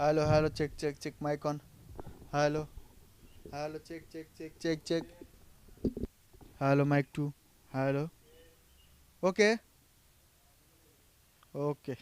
Hello, hello, check, check, check, mic on. Hello, hello, check, check, check, check, check. Hello, mic 2. Hello. Okay, okay.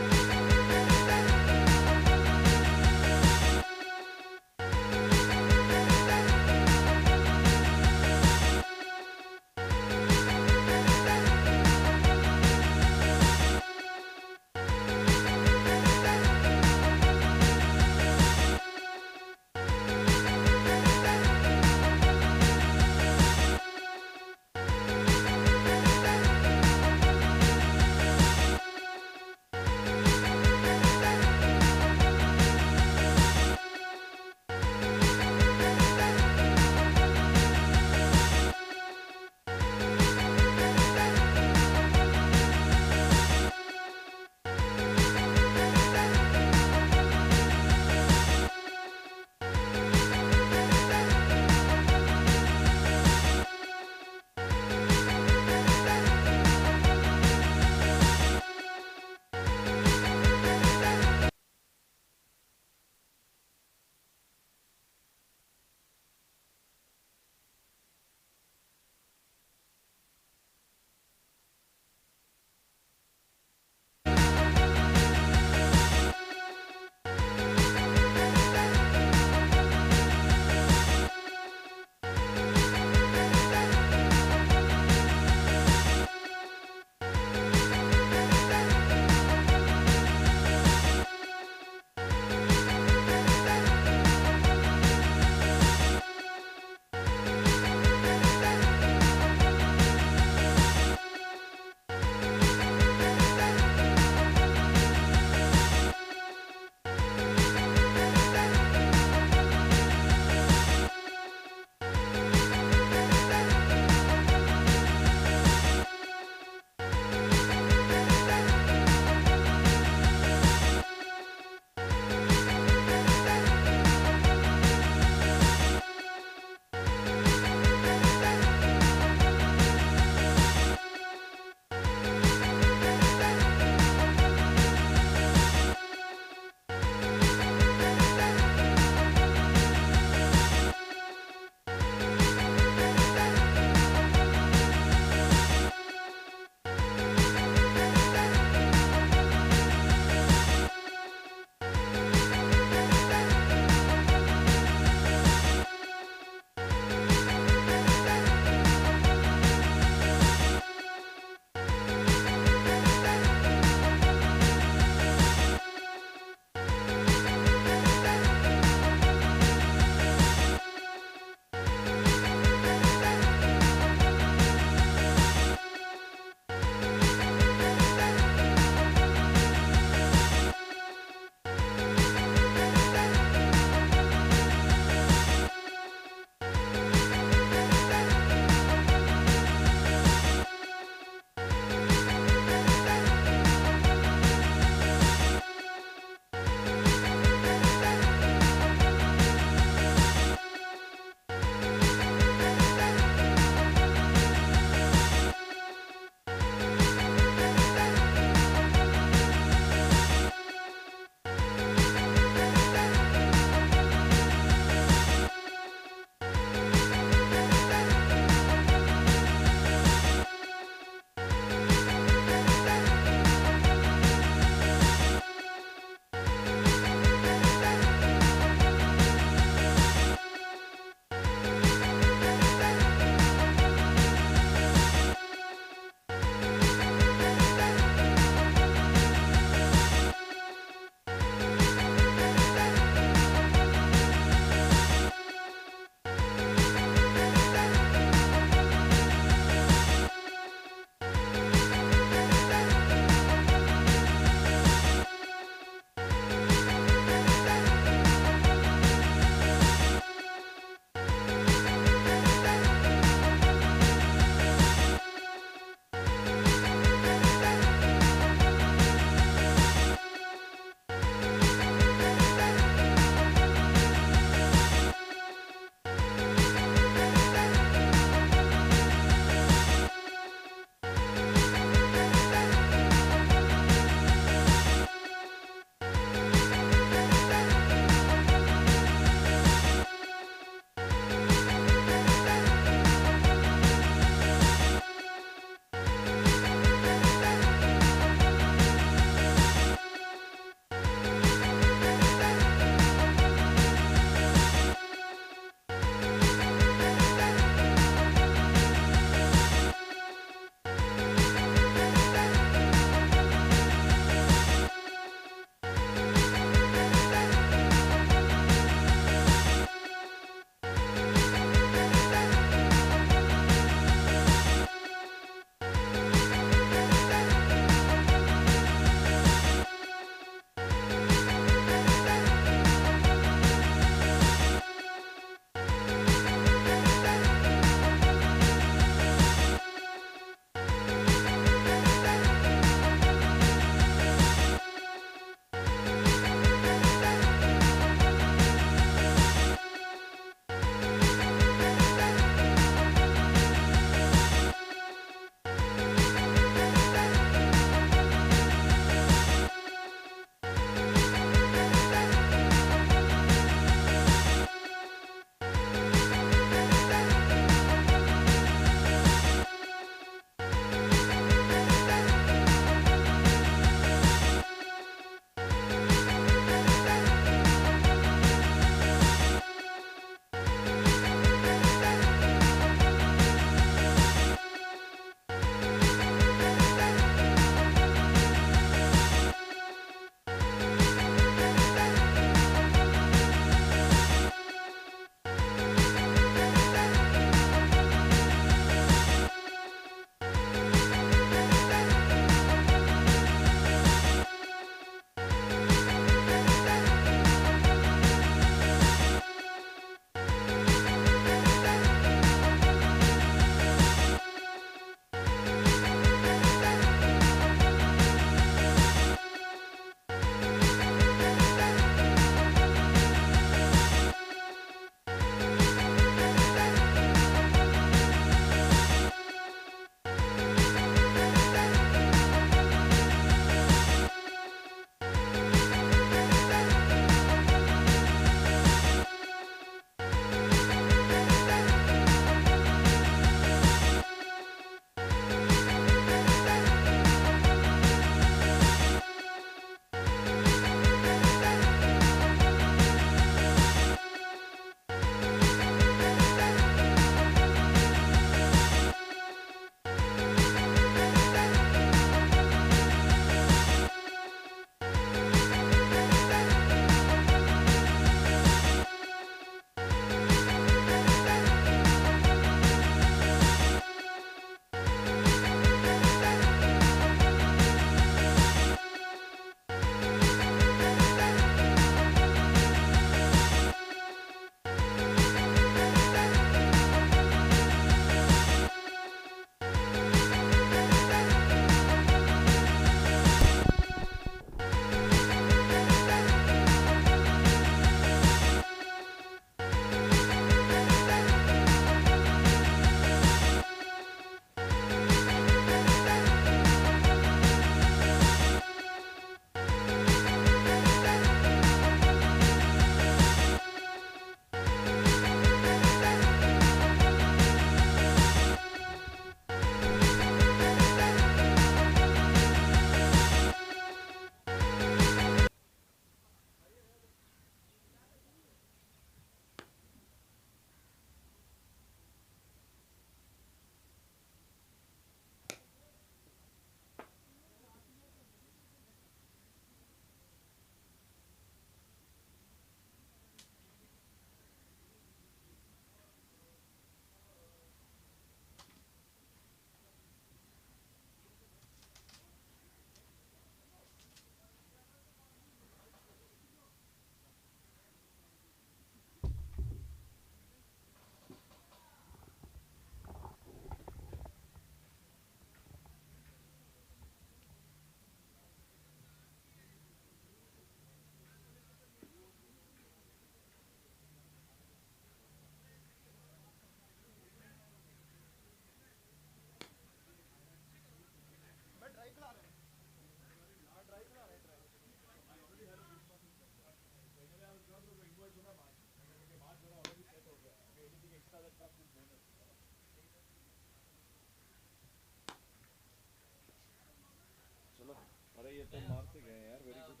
अरे ये तो मारते गए यार, very good.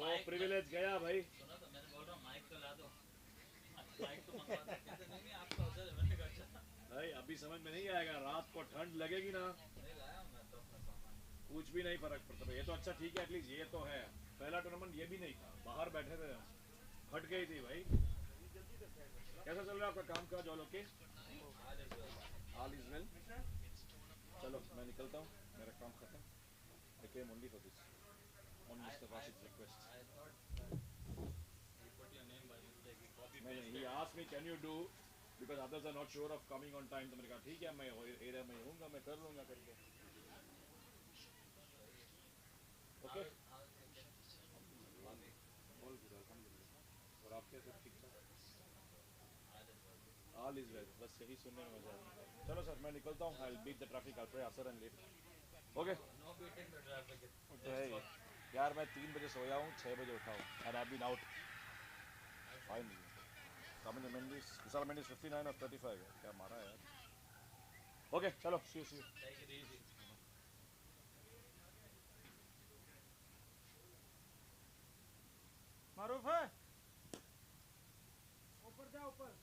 वो प्रिविलेज गया भाई। सुना तो मैंने बोल रहा हूँ माइक तो ला दो, माइक तो मंगवा दो। कहते नहीं नहीं आपका उधर है, मैंने कहा भाई अभी समझ में नहीं आएगा, रात को ठंड लगेगी ना। नहीं लाया मैं तो अपना सामान, कुछ भी नहीं फर्क पड़ता। ये तो अच्छा ठीक है, एटलीस्ट ये तो है। पहला टूर्नामेंट ये भी नहीं था, बाहर बैठे थे, फट गई थी भाई। कैसा चल रहा है आपका काम काज? All okay, all is well. चलो मैं निकलता हूँ, मेरा काम खत्म। I came only for this, on Mr. Rashid's request. He asked me, can you do, because others are not sure of coming on time. तो मैंने कहा ठीक है, मैं एरिया में होऊंगा, मैं कर लूँगा करके। ओके, ऑल गुड, अल्हम्दुलिल्लाह। और आपके सब ठीक ठाक? ऑल इज वेल, बस यही सुनने में मजा आता है। चलो सर मैं निकलता हूँ, I will beat the traffic, I pray असर एंड लीव। ओके, यार मैं 3 बजे सोया हूँ, 6 बजे उठा हूँ, and I been out finally. Coming to Mendy's, Vishal Mendy's 59 or 35 है, क्या मारा है यार। ओके चलो, see you. Take it easy. मारूफ है, ऊपर जा ऊपर।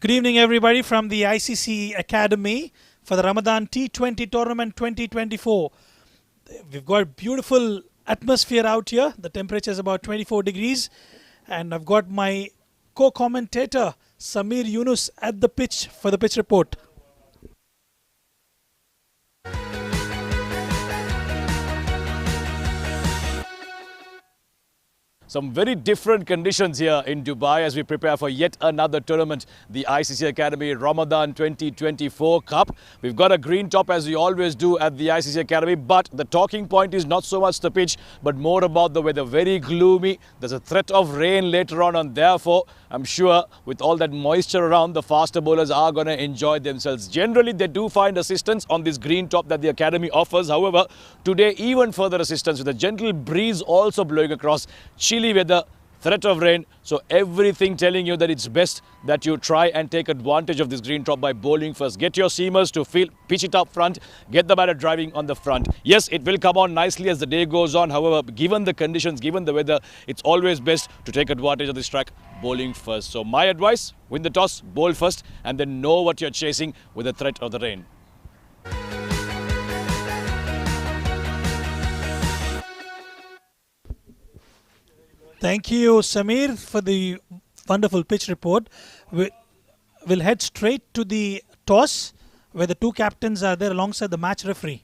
Good evening, everybody, from the ICC Academy for the Ramadan T20 Tournament 2024. We've got beautiful atmosphere out here. The temperature is about 24 degrees. And I've got my co-commentator, Samir Yunus, at the pitch for the pitch report. Some very different conditions here in Dubai as we prepare for yet another tournament, the ICC Academy Ramadan 2024 Cup. We've got a green top as we always do at the ICC Academy, but the talking point is not so much the pitch, but more about the weather. Very gloomy. There's a threat of rain later on, and therefore, I'm sure with all that moisture around, the faster bowlers are going to enjoy themselves. Generally, they do find assistance on this green top that the Academy offers. However, today, even further assistance with a gentle breeze also blowing across, chilly weather, threat of rain. So everything telling you that it's best that you try and take advantage of this green top by bowling first. Get your seamers to pitch it up front, get the batter driving on the front. Yes, it will come on nicely as the day goes on. However, given the conditions, given the weather, it's always best to take advantage of this track, bowling first. So my advice, win the toss, bowl first, and then know what you're chasing with the threat of the rain. Thank you, Samir, for the wonderful pitch report. We'll head straight to the toss, where the two captains are there alongside the match referee.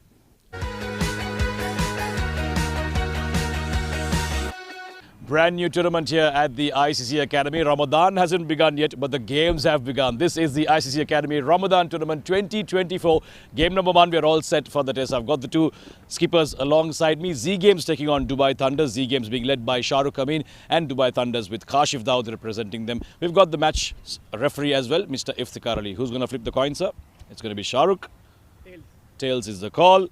Brand new tournament here at the ICC Academy. Ramadan hasn't begun yet, but the games have begun. This is the ICC Academy Ramadan Tournament 2024. Game number 1, we are all set for the test. I've got the two skippers alongside me. Z Games taking on Dubai Thunders. Z Games being led by Shahrukh Amin, and Dubai Thunders with Kashif Daud representing them. We've got the match referee as well, Mr. Iftikhar Ali. Who's going to flip the coin, sir? It's going to be Shahrukh. Tails is the call.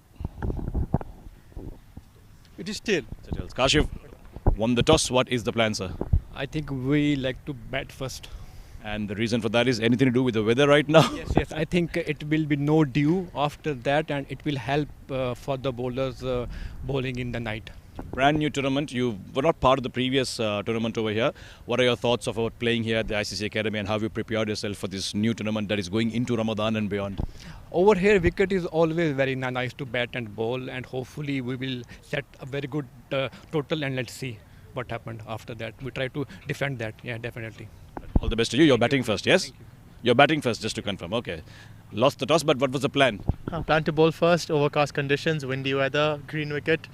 It is tail. Kashif won the toss. What is the plan, sir? I think we like to bat first. And the reason for that is anything to do with the weather right now? Yes. I think it will be no dew after that, and it will help for the bowlers bowling in the night. Brand new tournament. You were not part of the previous tournament over here. What are your thoughts about playing here at the ICC Academy, and how have you prepared yourself for this new tournament that is going into Ramadan and beyond? Over here, wicket is always very nice to bat and bowl, and hopefully we will set a very good total, and let's see what happened after that. We try to defend that. Yeah, definitely. All the best to you. You're batting first, yes? You're batting first, just to confirm. Okay. Lost the toss, but what was the plan? Plan to bowl first, overcast conditions, windy weather, green wicket.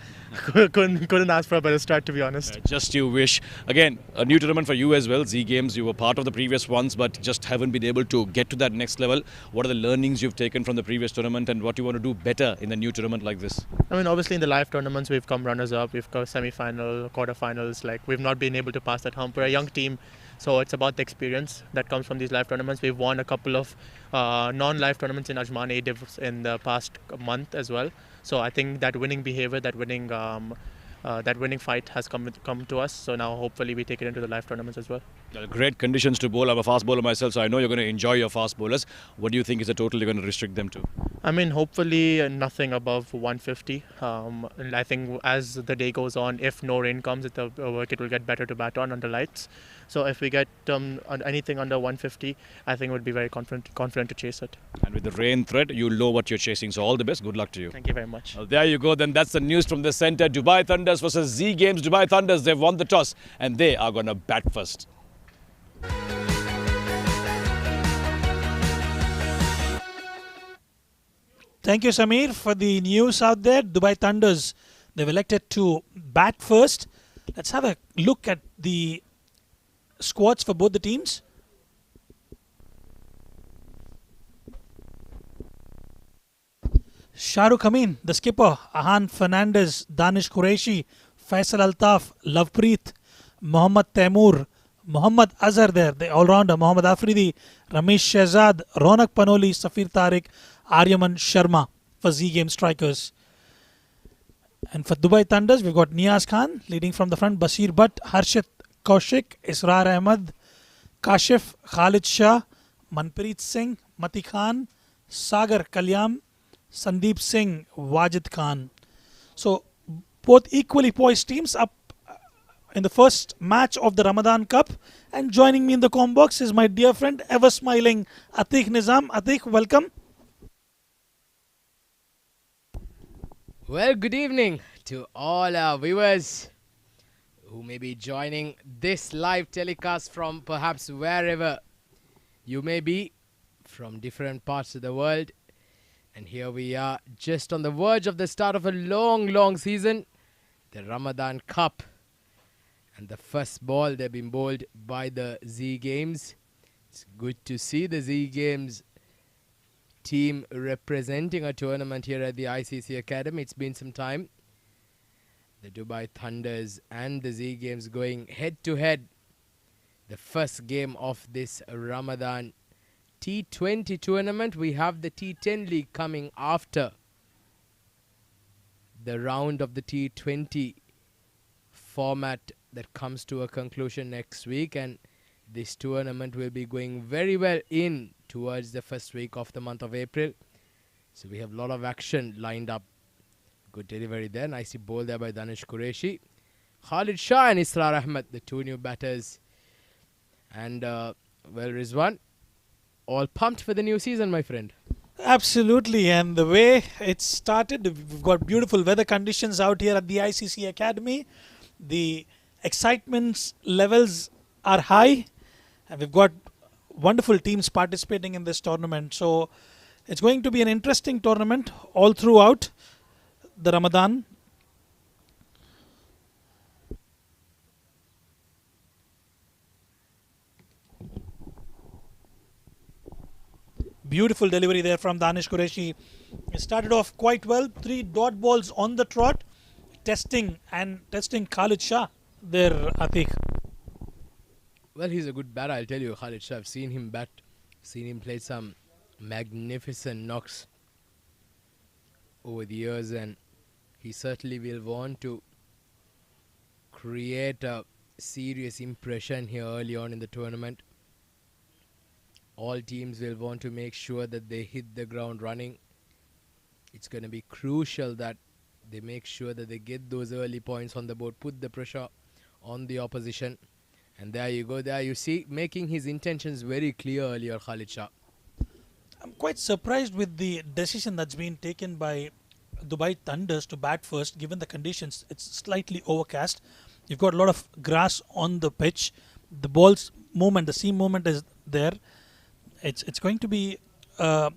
couldn't ask for a better start, to be honest. Just you wish. Again, a new tournament for you as well. Z Games, you were part of the previous ones, but just haven't been able to get to that next level. What are the learnings you've taken from the previous tournament, and what you want to do better in the new tournament like this? I mean, obviously in the live tournaments, we've come runners-up, we've come semi-final, quarter-finals. Like, we've not been able to pass that hump. We're a young team, so it's about the experience that comes from these live tournaments. We've won a couple of non-live tournaments in Ajman A-Divs in the past month as well. So I think that winning behavior, that winning fight has come to us. So now hopefully we take it into the live tournaments as well. Great conditions to bowl. I'm a fast bowler myself, so I know you're going to enjoy your fast bowlers. What do you think is the total you're going to restrict them to? I mean, hopefully nothing above 150. And I think as the day goes on, if no rain comes, it will get better to bat on under lights. So if we get anything under 150, I think we'll be very confident to chase it. And with the rain threat, you know what you're chasing. So all the best. Good luck to you. Thank you very much. Well, there you go. Then that's the news from the centre. Dubai Thunders versus Z Games. Dubai Thunders, they've won the toss and they are going to bat first. Thank you, Samir, for the news out there. Dubai Thunders, they've elected to bat first. Let's have a look at the squads for both the teams. Shahrukh Amin, the skipper, Ahan Fernandez, Danish Qureshi, Faisal Altaf, Lovepreet, Mohammad Taimur, Mohammad Azhar there, the all-rounder, Mohammad Afridi, Ramesh Shehzad, Ronak Panoli, Safir Tariq, Aryaman Sharma for Z Game strikers. And for Dubai Thunders, we've got Niaz Khan leading from the front, Basir Bhatt, Harshit Kaushik, Israr Ahmed, Kashif, Khalid Shah, Manpreet Singh, Mati Khan, Sagar Kalyam, Sandeep Singh, Wajid Khan. So both equally poised teams up in the first match of the Ramadan Cup. And joining me in the comm box is my dear friend, ever smiling Atiq Nizam. Atiq, welcome. Well, good evening to all our viewers who may be joining this live telecast from perhaps wherever you may be, from different parts of the world. And here we are, just on the verge of the start of a long season, the Ramadan Cup. And the first ball, they've been bowled by the Z Games. It's good to see the Z Games team representing a tournament here at the ICC Academy. It's been some time. The Dubai Thunders and the Z Games going head to head. The first game of this Ramadan T20 tournament. We have the T10 league coming after the round of the T20 format that comes to a conclusion next week, and this tournament will be going very well in towards the first week of the month of April. So we have a lot of action lined up. Good delivery there. Nicely bowled there by Danish Qureshi. Khalid Shah and Israr Ahmed, the two new batters. And, well, Rizwan, all pumped for the new season, my friend. Absolutely, and the way it started, we've got beautiful weather conditions out here at the ICC Academy. The excitement levels are high, and we've got wonderful teams participating in this tournament. So it's going to be an interesting tournament all throughout the Ramadan. Beautiful delivery there from Danish Qureshi. It started off quite well. 3 dot balls on the trot. Testing Khalid Shah there, Atiq. Well, he's a good batter, I'll tell you, Khalid Shah. I've seen him bat, seen him play some magnificent knocks over the years, and he certainly will want to create a serious impression here early on in the tournament. All teams will want to make sure that they hit the ground running. It's going to be crucial that they make sure that they get those early points on the board, put the pressure on the opposition. And there you go, there you see, making his intentions very clear earlier, Khalid Shah. I'm quite surprised with the decision that's been taken by Dubai Thunders to bat first, given the conditions. It's slightly overcast. You've got a lot of grass on the pitch. The ball's movement, the seam movement is there. It's going to be a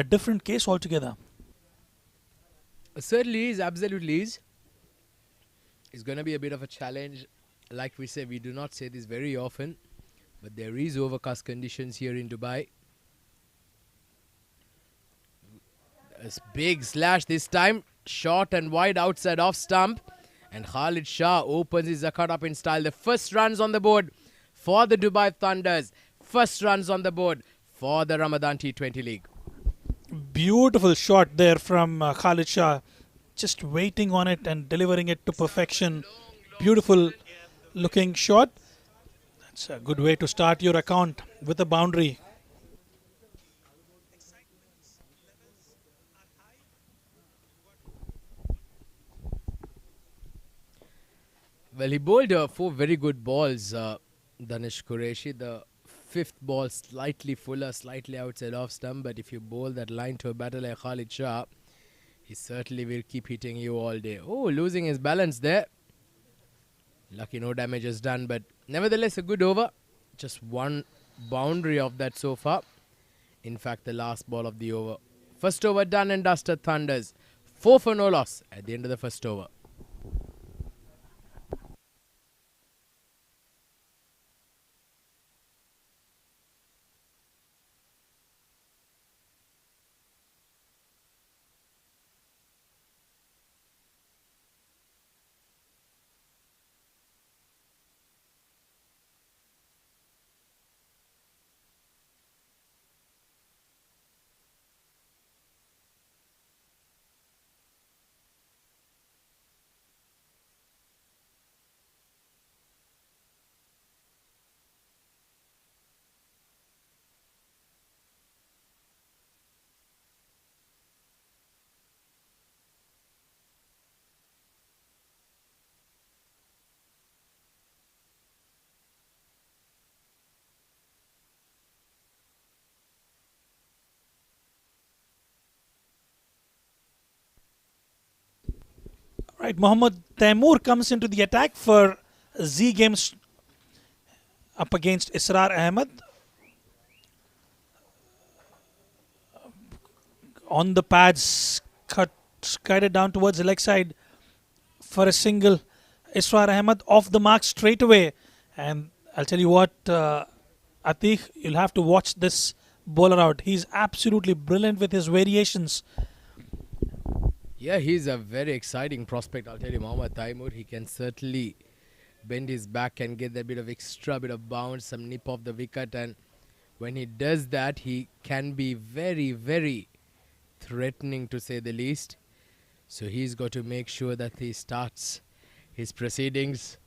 different case altogether. Certainly is, absolutely is. It's going to be a bit of a challenge. Like we say, we do not say this very often, but there is overcast conditions here in Dubai. A big slash this time, short and wide outside off stump, and Khalid Shah opens his account up in style. The first runs on the board for the Dubai Thunders. First runs on the board for the Ramadan T20 League. Beautiful shot there from Khalid Shah, just waiting on it and delivering it to perfection. Beautiful looking shot. That's a good way to start your account with a boundary. Well, he bowled 4 very good balls, Danish Qureshi. The 5th ball slightly fuller, slightly outside off stump, but if you bowl that line to a batter like Khalid Shah, he certainly will keep hitting you all day. Oh, losing his balance there. Lucky no damage is done, but nevertheless a good over. Just one boundary of that so far. In fact, the last ball of the over. First over done and dusted, Thunders. 4 for no loss at the end of the first over. Right, Mohammad Taimur comes into the attack for Z Games up against Israr Ahmed. On the pads, guided down towards the leg side for a single. Israr Ahmed off the mark straight away. And I'll tell you what, Atiq, you'll have to watch this bowler out. He's absolutely brilliant with his variations. Yeah, he's a very exciting prospect. I'll tell you, Mohammad Taimur, he can certainly bend his back and get that bit of extra bit of bounce, some nip off the wicket. And when he does that, he can be very, very threatening, to say the least. So he's got to make sure that he starts his proceedings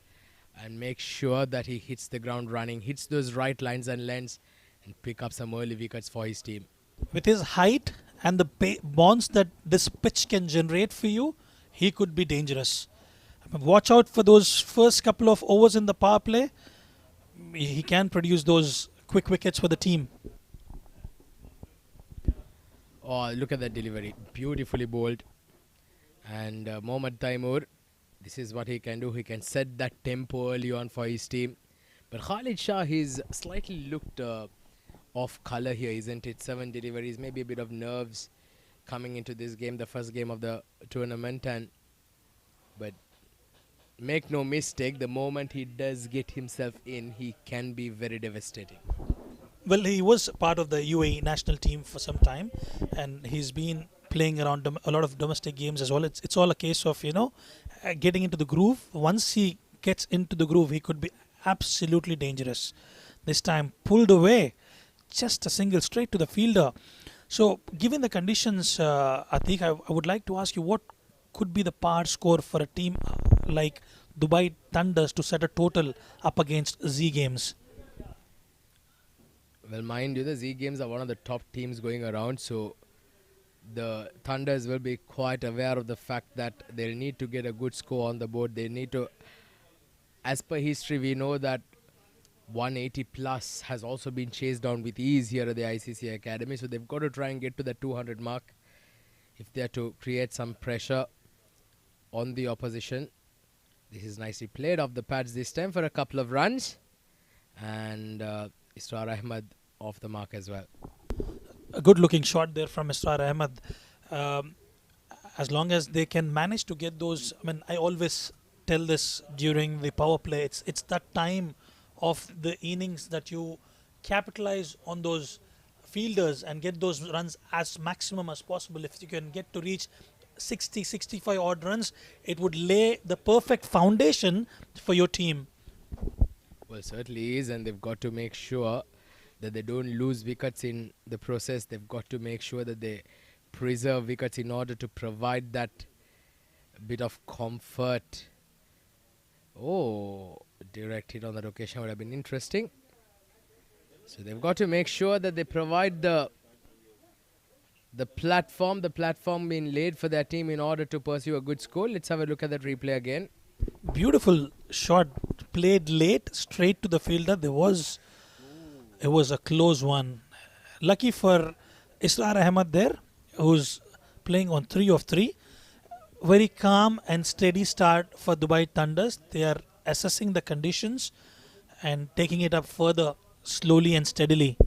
and make sure that he hits the ground running, hits those right lines and lengths, and pick up some early wickets for his team. With his height and the bonds that this pitch can generate for you, he could be dangerous. Watch out for those first couple of overs in the power play. He can produce those quick wickets for the team. Oh, look at that delivery. Beautifully bowled. And Mohammad Taimur, this is what he can do. He can set that tempo early on for his team. But Khalid Shah, he's slightly looked off colour here, isn't it? 7 deliveries, maybe a bit of nerves coming into this game, the first game of the tournament. But make no mistake, the moment he does get himself in, he can be very devastating. Well, he was part of the UAE national team for some time, and he's been playing around a lot of domestic games as well. It's all a case of, getting into the groove. Once he gets into the groove, he could be absolutely dangerous. This time, pulled away. Just a single straight to the fielder. So, given the conditions, Atiq, I would like to ask you, what could be the par score for a team like Dubai Thunders to set a total up against Z Games? Well, mind you, the Z Games are one of the top teams going around, so the Thunders will be quite aware of the fact that they need to get a good score on the board. They need to, as per history, we know that 180 plus has also been chased down with ease here at the ICC Academy, so they've got to try and get to the 200 mark if they're to create some pressure on the opposition. This is nicely played off the pads this time for a couple of runs, and Israr Ahmed off the mark as well. A good looking shot there from Israr Ahmed. Um, as long as they can manage to get those, I mean, I always tell this during the power play, it's that time of the innings that you capitalize on those fielders and get those runs as maximum as possible. If you can get to reach 60, 65 odd runs, it would lay the perfect foundation for your team. Well, certainly is, and they've got to make sure that they don't lose wickets in the process. They've got to make sure that they preserve wickets in order to provide that bit of comfort. Oh, direct hit on that occasion would have been interesting. So they've got to make sure that they provide the platform being laid for their team in order to pursue a good score. Let's have a look at that replay again. Beautiful shot played late straight to the fielder. It was a close one. Lucky for Israr Ahmed there, who's playing on 3 of 3. Very calm and steady start for Dubai Thunders. They are assessing the conditions and taking it up further slowly and steadily.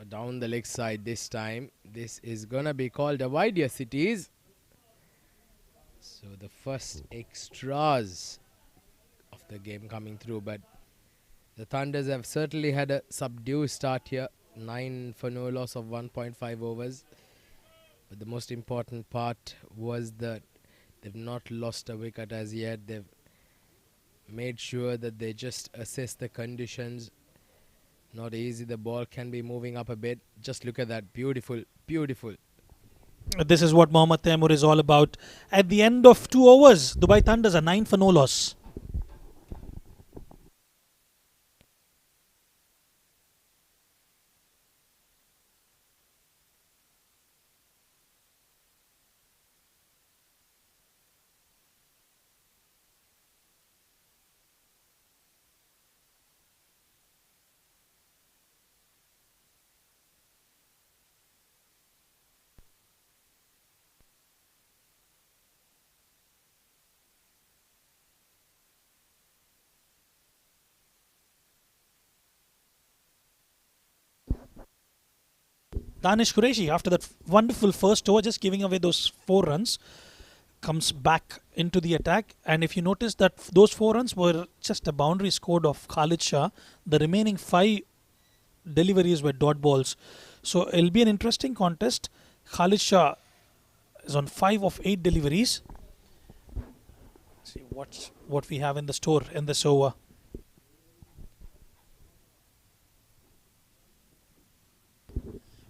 Down the leg side this time. This is gonna be called a wide. Yes, it is. So the first extras of the game coming through, but the Thunders have certainly had a subdued start here. 9 for no loss of 1.5 overs. But the most important part was that they've not lost a wicket as yet. They've made sure that they just assess the conditions. Not easy. The ball can be moving up a bit. Just look at that. Beautiful, beautiful. This is what Mohammad Taimur is all about. At the end of 2 overs, Dubai Thunders are 9 for no loss. Danish Qureshi, after that wonderful first over, just giving away those 4 runs, comes back into the attack. And if you notice that those 4 runs were just a boundary scored of Khalid Shah, the remaining 5 deliveries were dot balls. So it'll be an interesting contest. Khalid Shah is on 5 of 8 deliveries. See what we have in the store in this over.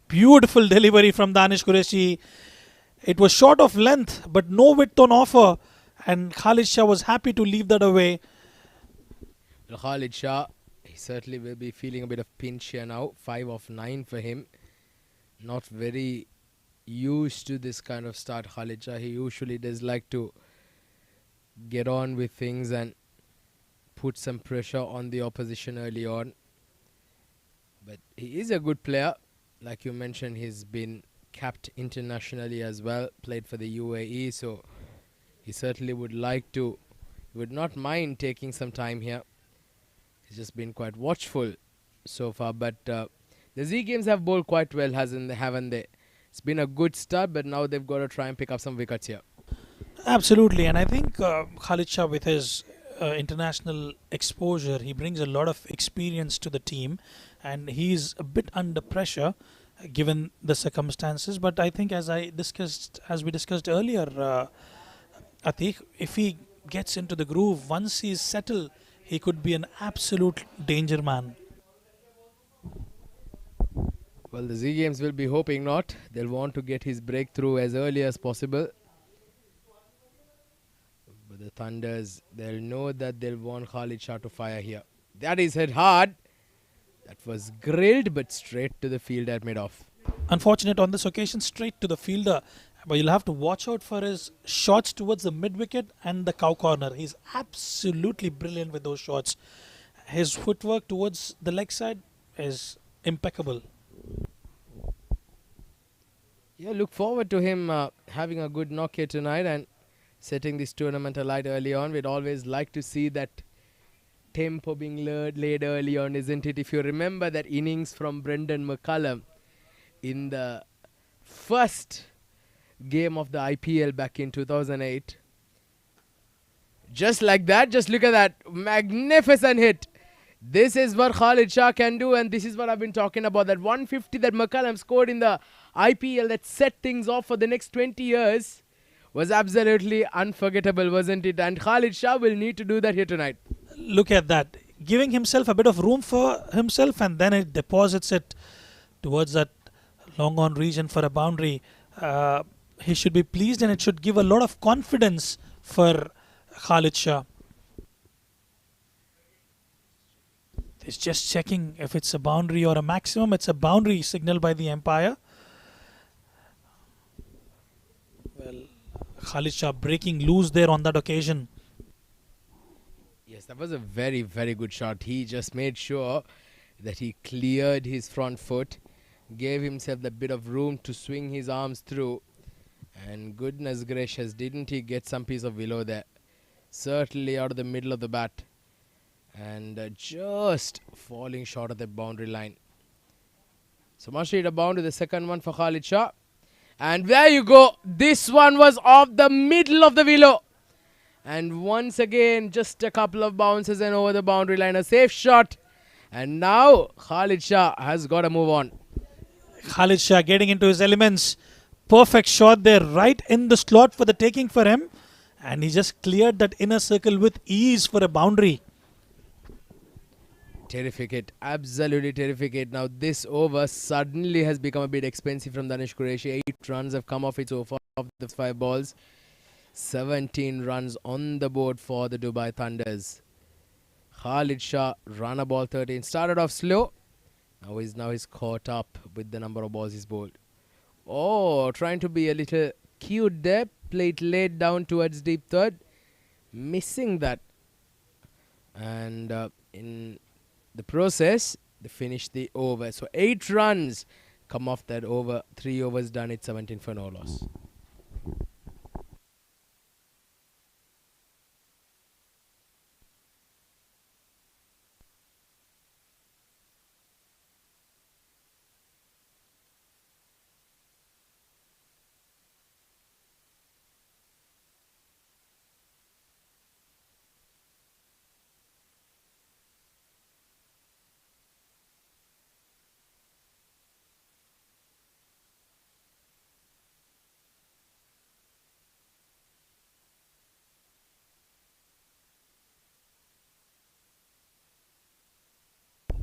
Beautiful delivery from Danish Qureshi. It was short of length, but no width on offer. And Khalid Shah was happy to leave that away. Well, Khalid Shah, he certainly will be feeling a bit of pinch here now. 5 of 9 for him. Not very used to this kind of start, Khalid Shah. He usually does like to get on with things and put some pressure on the opposition early on. But he is a good player. Like you mentioned, he's been capped internationally as well, played for the UAE, so he certainly would like to, he would not mind taking some time here. He's just been quite watchful so far, but the Z Games have bowled quite well, haven't they? It's been a good start, but now they've got to try and pick up some wickets here. Absolutely, and I think Khalid Shah, with his international exposure, he brings a lot of experience to the team, and he's a bit under pressure given the circumstances. But I think, as we discussed earlier, Atiq, if he gets into the groove, once he's settled, he could be an absolute danger man. Well, the Z Games will be hoping not. They'll want to get his breakthrough as early as possible. But the Thunders, they'll know that they'll want Khalid Shah to fire here. That is hit hard. That was grilled, but straight to the fielder mid-off. Unfortunate on this occasion, straight to the fielder. But you'll have to watch out for his shots towards the mid-wicket and the cow corner. He's absolutely brilliant with those shots. His footwork towards the leg side is impeccable. Yeah, look forward to him having a good knock here tonight and setting this tournament alight early on. We'd always like to see that tempo being laid early on, isn't it? If you remember that innings from Brendan McCullum in the first game of the IPL back in 2008. Just like that, just look at that magnificent hit. This is what Khalid Shah can do, and this is what I've been talking about. That 150 that McCullum scored in the IPL that set things off for the next 20 years was absolutely unforgettable, wasn't it? And Khalid Shah will need to do that here tonight. Look at that. Giving himself a bit of room for himself, and then it deposits it towards that long on region for a boundary. He should be pleased, and it should give a lot of confidence for Khalid Shah. He's just checking if it's a boundary or a maximum. It's a boundary signal by the umpire. Well, Khalid Shah breaking loose there on that occasion. Yes, that was a very, very good shot. He just made sure that he cleared his front foot, gave himself that bit of room to swing his arms through. And goodness gracious, didn't he get some piece of willow there? Certainly out of the middle of the bat. And just falling short of the boundary line. So much a boundary, the second one for Khalid Shah. And there you go. This one was off the middle of the willow. And once again, just a couple of bounces and over the boundary line. A safe shot. And now Khalid Shah has got to move on. Khalid Shah getting into his elements. Perfect shot there, right in the slot for the taking for him. And he just cleared that inner circle with ease for a boundary. Terrific hit. Absolutely terrific hit. Now this over suddenly has become a bit expensive from Danish Qureshi. 8 runs have come off it so far of the 5 balls. 17 runs on the board for the Dubai Thunders. Khalid Shah run a ball 13. Started off slow. Now he's caught up with the number of balls he's bowled. Oh, trying to be a little cute there. Plate laid down towards deep third. Missing that. And in the process, they finished the over. So 8 runs come off that over. 3 overs done. It's 17 for no loss.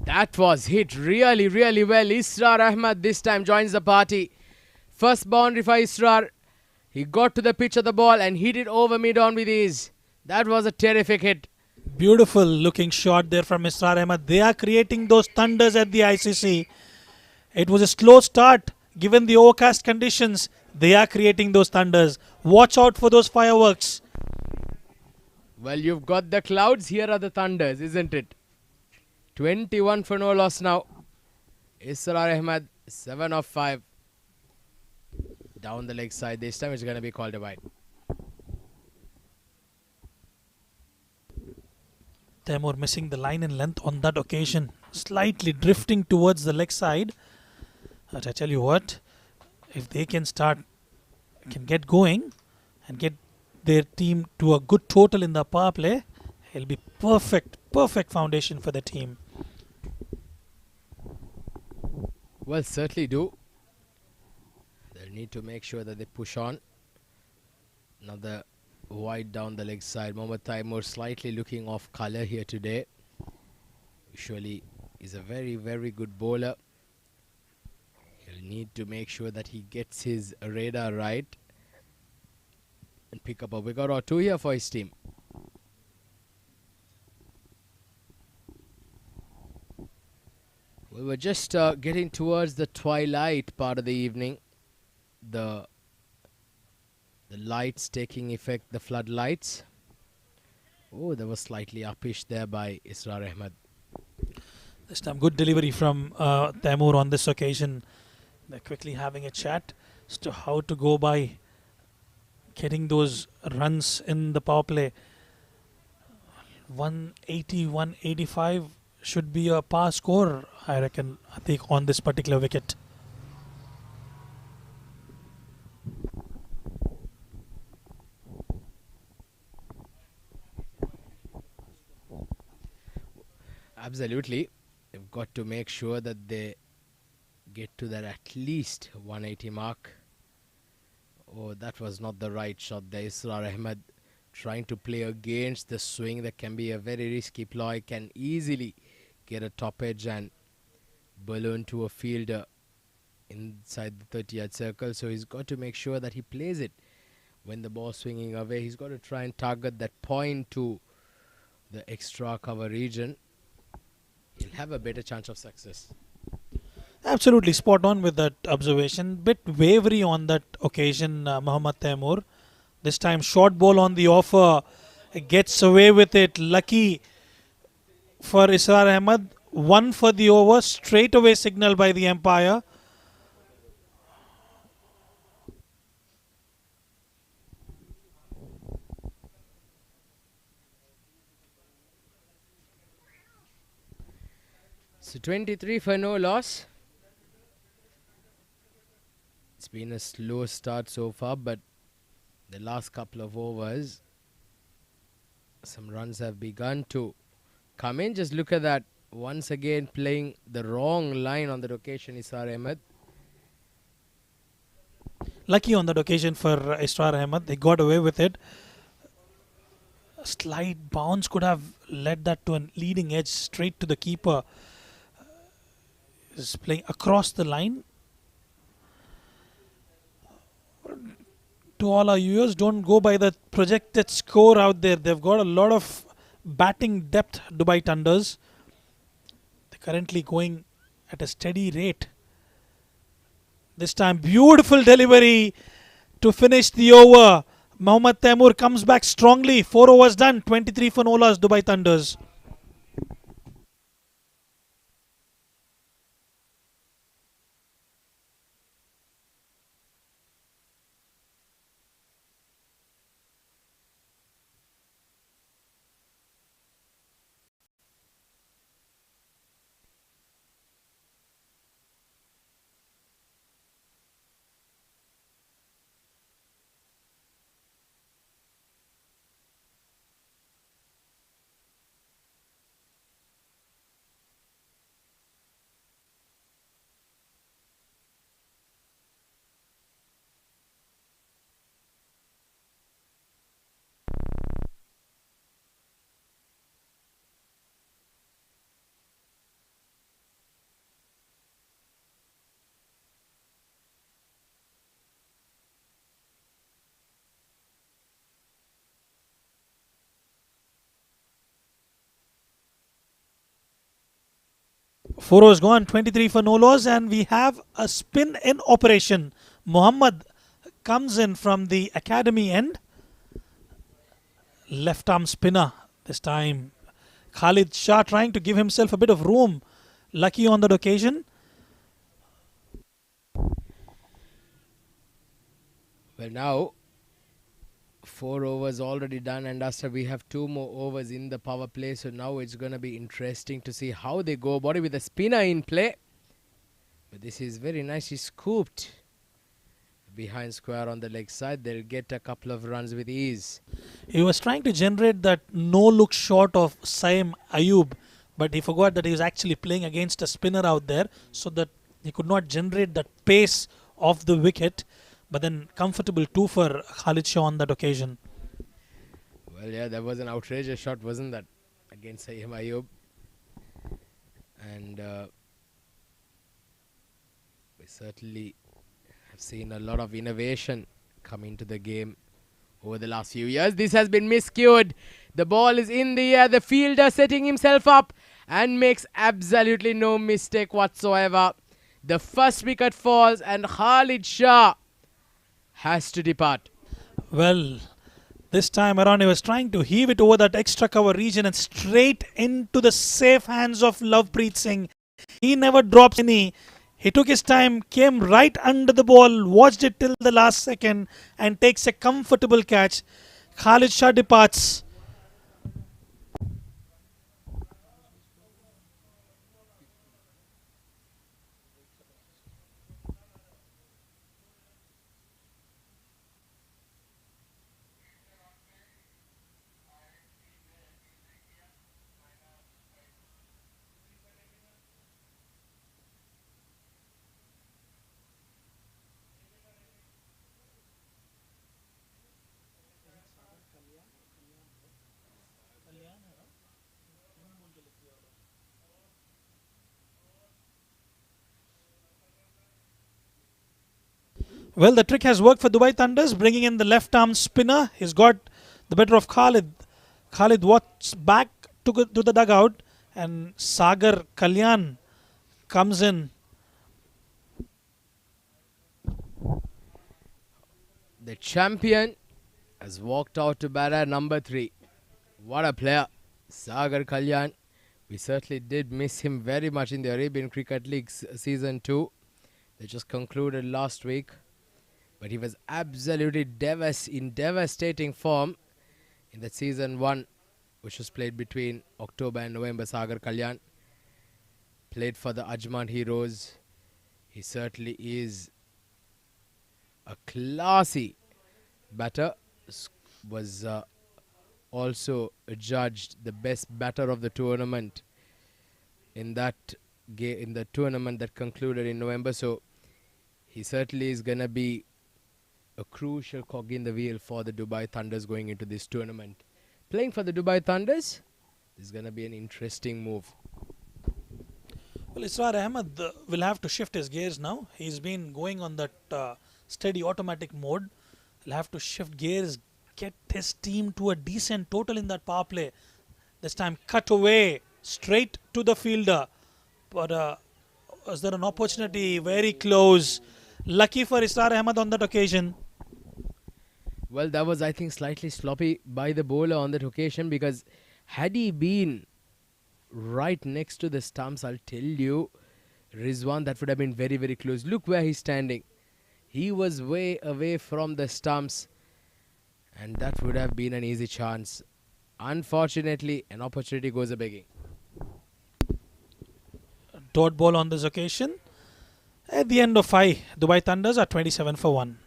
That was hit really, really well. Israr Ahmad this time joins the party. First boundary for Israr. He got to the pitch of the ball and hit it over mid-on with ease. That was a terrific hit. Beautiful looking shot there from Israr Ahmad. They are creating those thunders at the ICC. It was a slow start given the overcast conditions. They are creating those thunders. Watch out for those fireworks. Well, you've got the clouds. Here are the thunders, isn't it? 21 for no loss now. Israr Ahmad, 7 of 5. Down the leg side. This time it's going to be called a wide. Taimur missing the line in length on that occasion. Slightly drifting towards the leg side. But I tell you what, if they can get going and get their team to a good total in the power play, it'll be perfect foundation for the team. Well, certainly do. They'll need to make sure that they push on. Another wide down the leg side. Mohammad Taimur slightly looking off colour here today. Usually is a very, very good bowler. He'll need to make sure that he gets his radar right and pick up a wicket or 2 here for his team. Well, we're just getting towards the twilight part of the evening. The lights taking effect, the floodlights. Oh, that was slightly uppish there by Israr Ahmed. This time, good delivery from Taimur on this occasion. They're quickly having a chat as to how to go by getting those runs in the power play. 180, 185 should be a par score, I reckon, I think, on this particular wicket. Absolutely. They've got to make sure that they get to that at least 180 mark. Oh, that was not the right shot there. Israr Ahmed trying to play against the swing. That can be a very risky ploy. Can easily get a top edge and balloon to a fielder inside the 30-yard circle. So he's got to make sure that he plays it when the ball's swinging away. He's got to try and target that point to the extra cover region. He'll have a better chance of success. Absolutely spot on with that observation. Bit wavery on that occasion, Mohammad Taimur. This time, short ball on the offer. Gets away with it. Lucky for Israr Ahmed. 1 for the over. Straight away signal by the umpire. So 23 for no loss. It's been a slow start so far, but the last couple of overs, some runs have begun to come in. Just look at that. Once again playing the wrong line on that occasion, Israr Ahmed. Lucky on that occasion for Israr Ahmed. They got away with it. A slight bounce could have led that to a leading edge straight to the keeper. Is playing across the line. To all our viewers, don't go by the projected score out there. They've got a lot of batting depth, Dubai Thunders. They're currently going at a steady rate. This time, beautiful delivery to finish the over. Mohammad Taimur comes back strongly. 4 overs done. 23 for no loss, Dubai Thunders. Four overs gone, 23 for no loss, and we have a spin in operation. Muhammad comes in from the academy end. Left arm spinner this time. Khalid Shah trying to give himself a bit of room. Lucky on that occasion. Well, now 4 overs already done, and after we have 2 more overs in the power play. So now it's going to be interesting to see how they go about it with the spinner in play. But this is very nicely scooped behind square on the leg side. They'll get a couple of runs with ease. He was trying to generate that no-look shot of Saim Ayub, but he forgot that he was actually playing against a spinner out there, so that he could not generate that pace of the wicket. But then comfortable 2 for Khalid Shah on that occasion. Well, yeah, that was an outrageous shot, wasn't that? Against Saim Ayub. And we certainly have seen a lot of innovation come into the game over the last few years. This has been miscued. The ball is in the air. The fielder setting himself up. and makes absolutely no mistake whatsoever. The first wicket falls and Khalid Shah has to depart. Well, this time around he was trying to heave it over that extra cover region and straight into the safe hands of Lovepreet Singh. He never drops any. He took his time, came right under the ball, watched it till the last second and takes a comfortable catch. Khalid Shah departs. Well, the trick has worked for Dubai Thunders, bringing in the left arm spinner. He's got the better of Khalid. Khalid walks back to the dugout, and Sagar Kalyan comes in. The champion has walked out to bat at number 3. What a player, Sagar Kalyan. We certainly did miss him very much in the Arabian Cricket League Season 2. They just concluded last week. But he was absolutely in devastating form in that Season 1, which was played between October and November. Sagar Kalyan played for the Ajman Heroes. He certainly is a classy batter. Was also judged the best batter of the tournament in the tournament that concluded in November. So he certainly is going to be a crucial cog in the wheel for the Dubai Thunders going into this tournament. Playing for the Dubai Thunders is going to be an interesting move. Well, Israr Ahmed will have to shift his gears now. He's been going on that steady automatic mode. He'll have to shift gears, get his team to a decent total in that power play. This time cut away, straight to the fielder. But was there an opportunity? Very close. Lucky for Israr Ahmed on that occasion. Well, that was, I think, slightly sloppy by the bowler on that occasion, because had he been right next to the stumps, I'll tell you, Rizwan, that would have been very, very close. Look where he's standing. He was way away from the stumps, and that would have been an easy chance. Unfortunately, an opportunity goes a begging. Dot ball on this occasion. At the end of 5, Dubai Thunders are 27 for 1.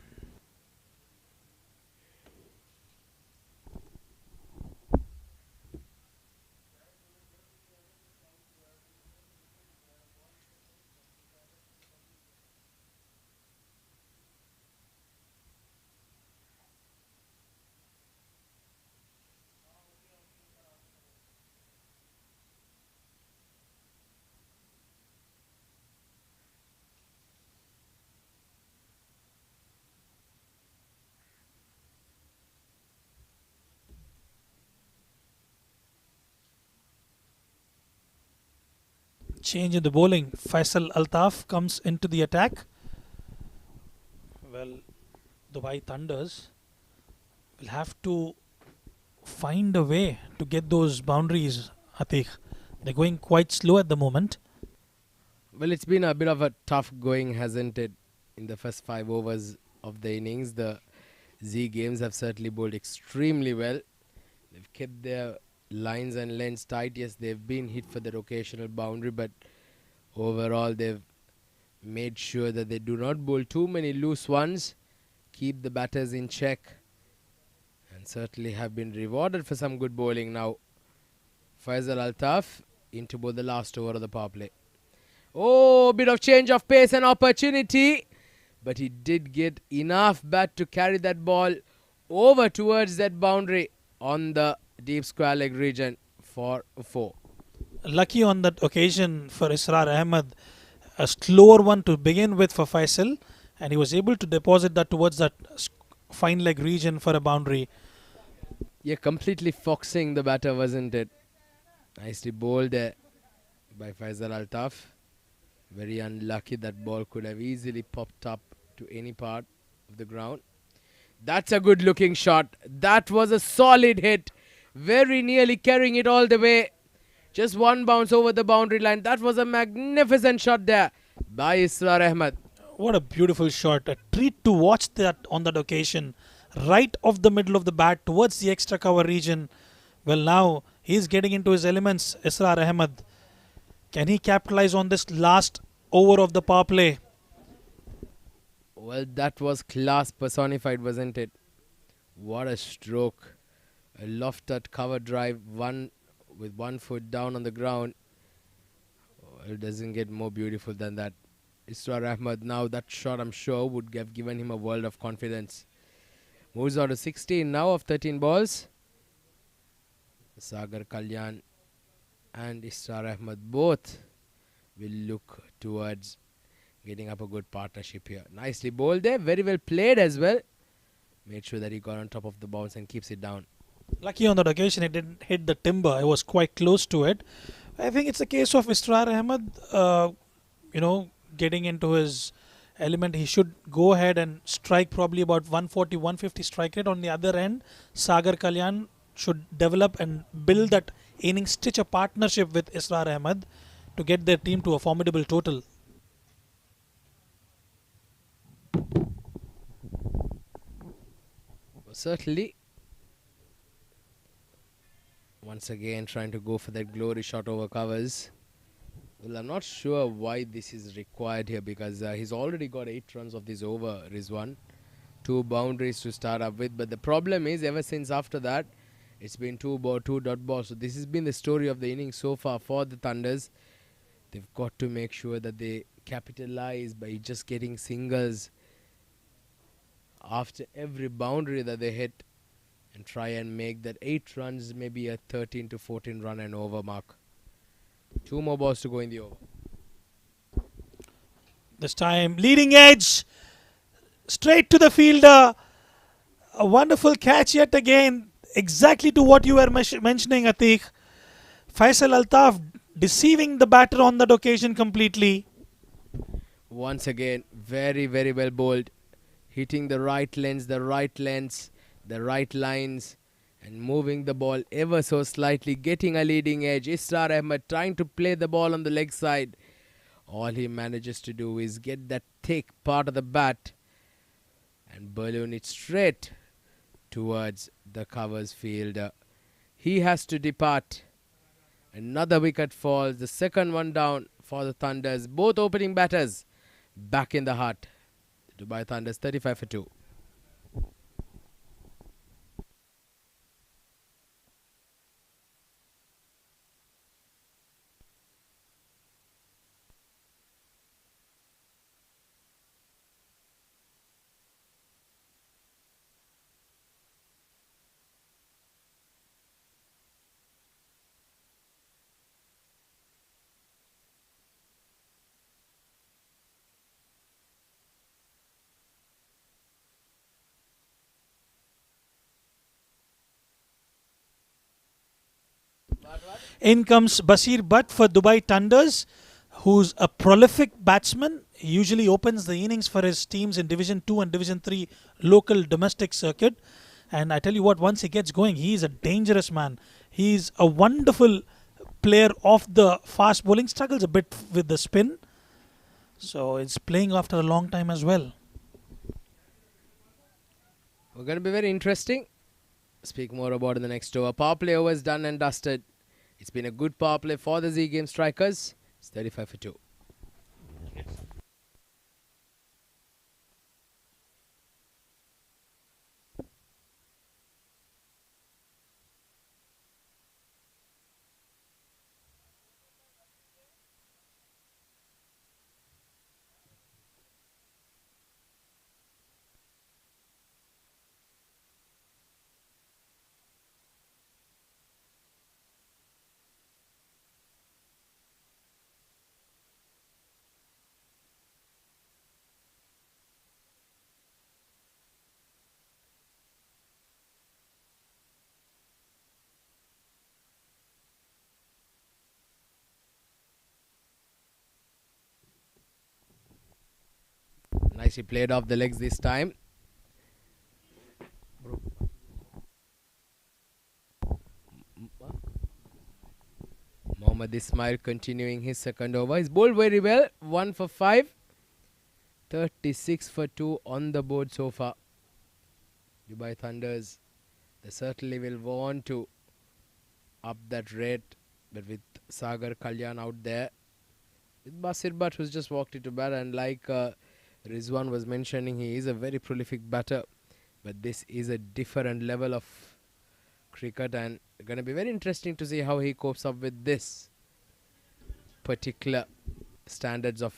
Change in the bowling. Faisal Altaf comes into the attack. Well, Dubai Thunders will have to find a way to get those boundaries, Atiq. They're going quite slow at the moment. Well, it's been a bit of a tough going, hasn't it? In the first 5 overs of the innings, the Z Games have certainly bowled extremely well. They've kept their lines and lengths tight. Yes, they've been hit for the occasional boundary, but overall they've made sure that they do not bowl too many loose ones, keep the batters in check, and certainly have been rewarded for some good bowling. Now Faisal Altaf into both the last over of the power play. Oh, bit of change of pace and opportunity, but he did get enough bat to carry that ball over towards that boundary on the deep square leg region for 4. Lucky on that occasion for Israr Ahmed. A slower one to begin with for Faisal, and he was able to deposit that towards that fine leg region for a boundary. Yeah, completely foxing the batter, wasn't it? Nicely bowled there. by Faisal Altaf. Very unlucky, that ball could have easily popped up to any part of the ground. That's a good looking shot. That was a solid hit. Very nearly carrying it all the way. Just one bounce over the boundary line. That was a magnificent shot there by Israr Ahmed. What a beautiful shot. A treat to watch that on that occasion. Right off the middle of the bat towards the extra cover region. Well, now he's getting into his elements, Israr Ahmed. Can he capitalize on this last over of the power play? Well, that was class personified, wasn't it? What a stroke. A lofted cover drive, one with 1 foot down on the ground. Well, it doesn't get more beautiful than that. Israr Ahmed, now that shot I'm sure would have given him a world of confidence. Moves on to 16 now of 13 balls. Sagar Kalyan and Israr Ahmed both will look towards getting up a good partnership here. Nicely bowled there, very well played as well. Made sure that he got on top of the bounce and keeps it down. Lucky on that occasion it didn't hit the timber. I was quite close to it. I think it's a case of Israr Ahmed, getting into his element. He should go ahead and strike probably about 140, 150 strike rate. On the other end, Sagar Kalyan should develop and build that innings, stitch a partnership with Israr Ahmed to get their team to a formidable total. Certainly. Once again trying to go for that glory shot over covers. Well, I'm not sure why this is required here, because he's already got 8 runs of this over, Rizwan. 2 boundaries to start up with. But the problem is, ever since after that, it's been 2 dot balls. So this has been the story of the innings so far for the Thunders. They've got to make sure that they capitalize by just getting singles after every boundary that they hit, and try and make that 8 runs maybe a 13 to 14 run and over mark. 2 more balls to go in the over. This time, leading edge, straight to the fielder. A wonderful catch yet again, exactly to what you were mentioning, Atiq. Faisal Altaf deceiving the batter on that occasion completely. Once again, very, very well bowled. Hitting the right lens, the right lines, and moving the ball ever so slightly, getting a leading edge. Israr Ahmed trying to play the ball on the leg side. All he manages to do is get that thick part of the bat and balloon it straight towards the covers fielder. He has to depart. Another wicket falls, the second one down for the Thunders. Both opening batters back in the hut. The Dubai Thunders 35 for 2. In comes Basir Butt for Dubai Thunders, who's a prolific batsman. He usually opens the innings for his teams in Division 2 and Division 3 local domestic circuit. And I tell you what, once he gets going, he's a dangerous man. He's a wonderful player off the fast bowling, struggles a bit with the spin. So it's playing after a long time as well. We're going to be very interesting. Speak more about in the next over. Power play over is done and dusted. It's been a good power play for the Z Game strikers. It's 35 for 2. Nicely played off the legs this time. Mohammad Ismail continuing his second over. He's bowled very well. 1 for 5. 36 for 2 on the board so far. Dubai Thunders, they certainly will want to up that rate. But with Sagar Kalyan out there, with Basir Bhatt who's just walked into bat, and like Rizwan was mentioning, he is a very prolific batter. But this is a different level of cricket, and going to be very interesting to see how he copes up with this particular standards of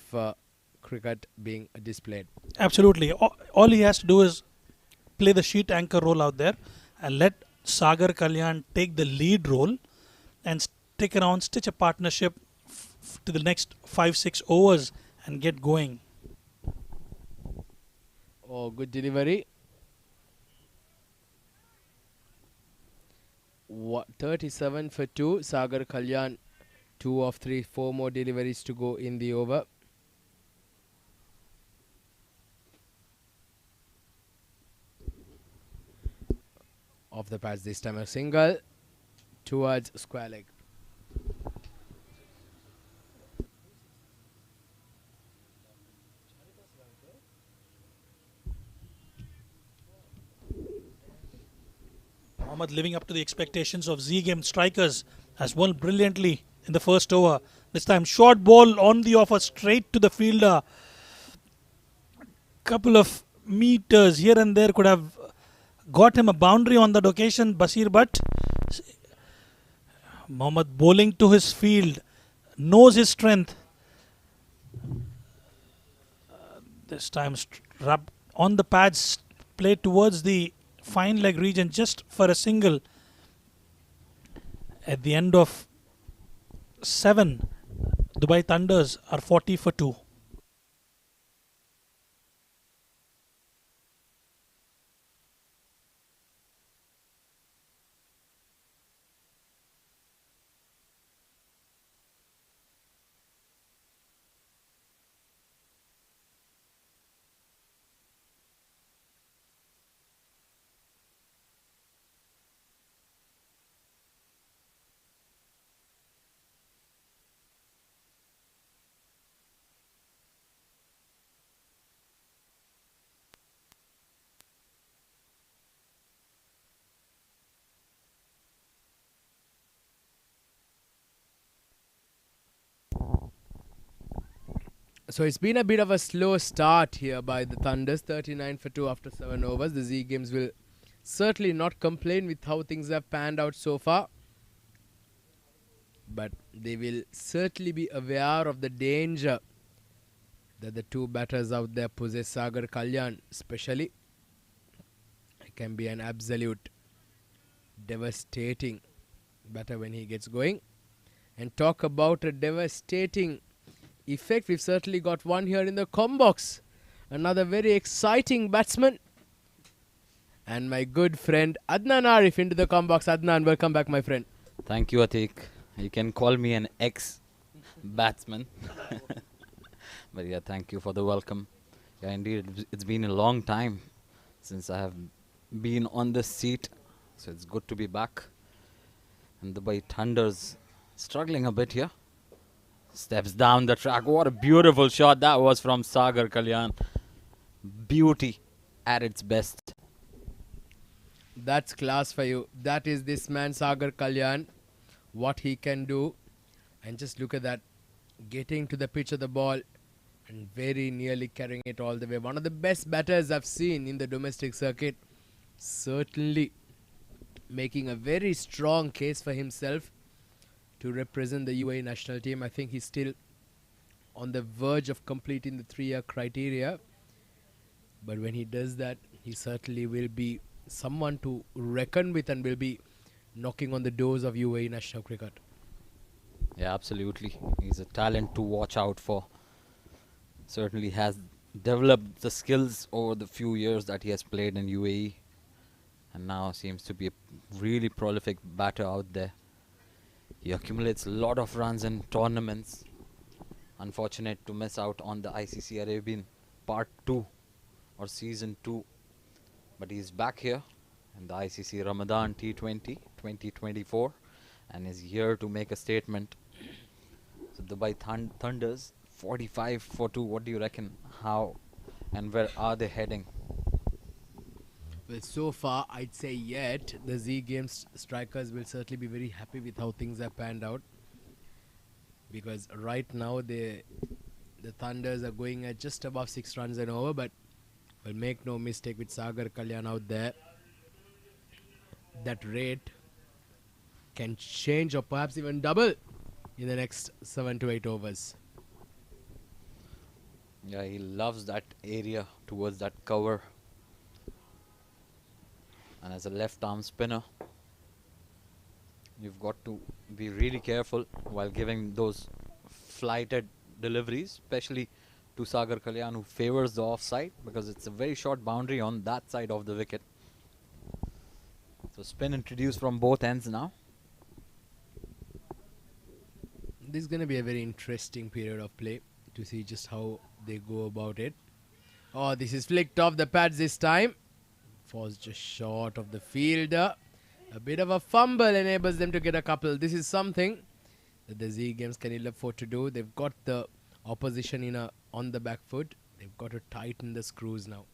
cricket being displayed. Absolutely. All he has to do is play the sheet anchor role out there and let Sagar Kalyan take the lead role and stick around, stitch a partnership to the next 5-6 overs and get going. Oh, good delivery. 37 for 2. Sagar Kalyan, 2 of 3, 4 more deliveries to go in the over. Off the pads this time, a single towards square leg. Mohammad living up to the expectations of Z-Game strikers, has bowled brilliantly in the first over. This time short ball on the offer straight to the fielder. Couple of meters here and there could have got him a boundary on that occasion, Basir Bhatt. Mohammad bowling to his field, knows his strength. This time on the pads, played towards the fine leg region just for a single. At the end of 7, Dubai Thunders are 40 for 2. So it's been a bit of a slow start here by the Thunders. 39 for 2 after 7 overs. The Z Games will certainly not complain with how things have panned out so far. But they will certainly be aware of the danger that the two batters out there possess. Sagar Kalyan especially. It can be an absolute devastating batter when he gets going. And talk about a devastating effect, we've certainly got one here in the com box. Another very exciting batsman. And my good friend Adnan Arif into the com box. Adnan, welcome back, my friend. Thank you, Atik. You can call me an ex-batsman. But yeah, thank you for the welcome. Yeah, indeed, it's been a long time since I have been on this seat. So it's good to be back. And the Dubai Thunders struggling a bit here. Steps down the track. What a beautiful shot that was from Sagar Kalyan. Beauty at its best. That's class for you. That is this man Sagar Kalyan. What he can do. And just look at that. Getting to the pitch of the ball and very nearly carrying it all the way. One of the best batters I've seen in the domestic circuit. Certainly making a very strong case for himself to represent the UAE national team. I think he's still on the verge of completing the 3-year criteria. But when he does that, he certainly will be someone to reckon with and will be knocking on the doors of UAE national cricket. Yeah, absolutely. He's a talent to watch out for. Certainly has developed the skills over the few years that he has played in UAE. And now seems to be a really prolific batter out there. He accumulates a lot of runs in tournaments. Unfortunate to miss out on the ICC Arabian part 2 or season 2. But he's back here in the ICC Ramadan T20 2024 and is here to make a statement. So Dubai Thunders 45 for 2. What do you reckon? How and where are they heading? Well, so far, I'd say yet the Z Games strikers will certainly be very happy with how things have panned out, because right now the Thunders are going at just above 6 runs and over. But well, make no mistake, with Sagar Kalyan out there, that rate can change or perhaps even double in the next 7 to 8 overs. Yeah, he loves that area towards that cover. And as a left arm spinner, you've got to be really careful while giving those flighted deliveries, especially to Sagar Kalyan, who favors the offside because it's a very short boundary on that side of the wicket. So spin introduced from both ends now. This is going to be a very interesting period of play to see just how they go about it. Oh, this is flicked off the pads this time. Falls just short of the fielder. A bit of a fumble enables them to get a couple. This is something that the Z Games can ill afford to do. They've got the opposition on the back foot. They've got to tighten the screws now.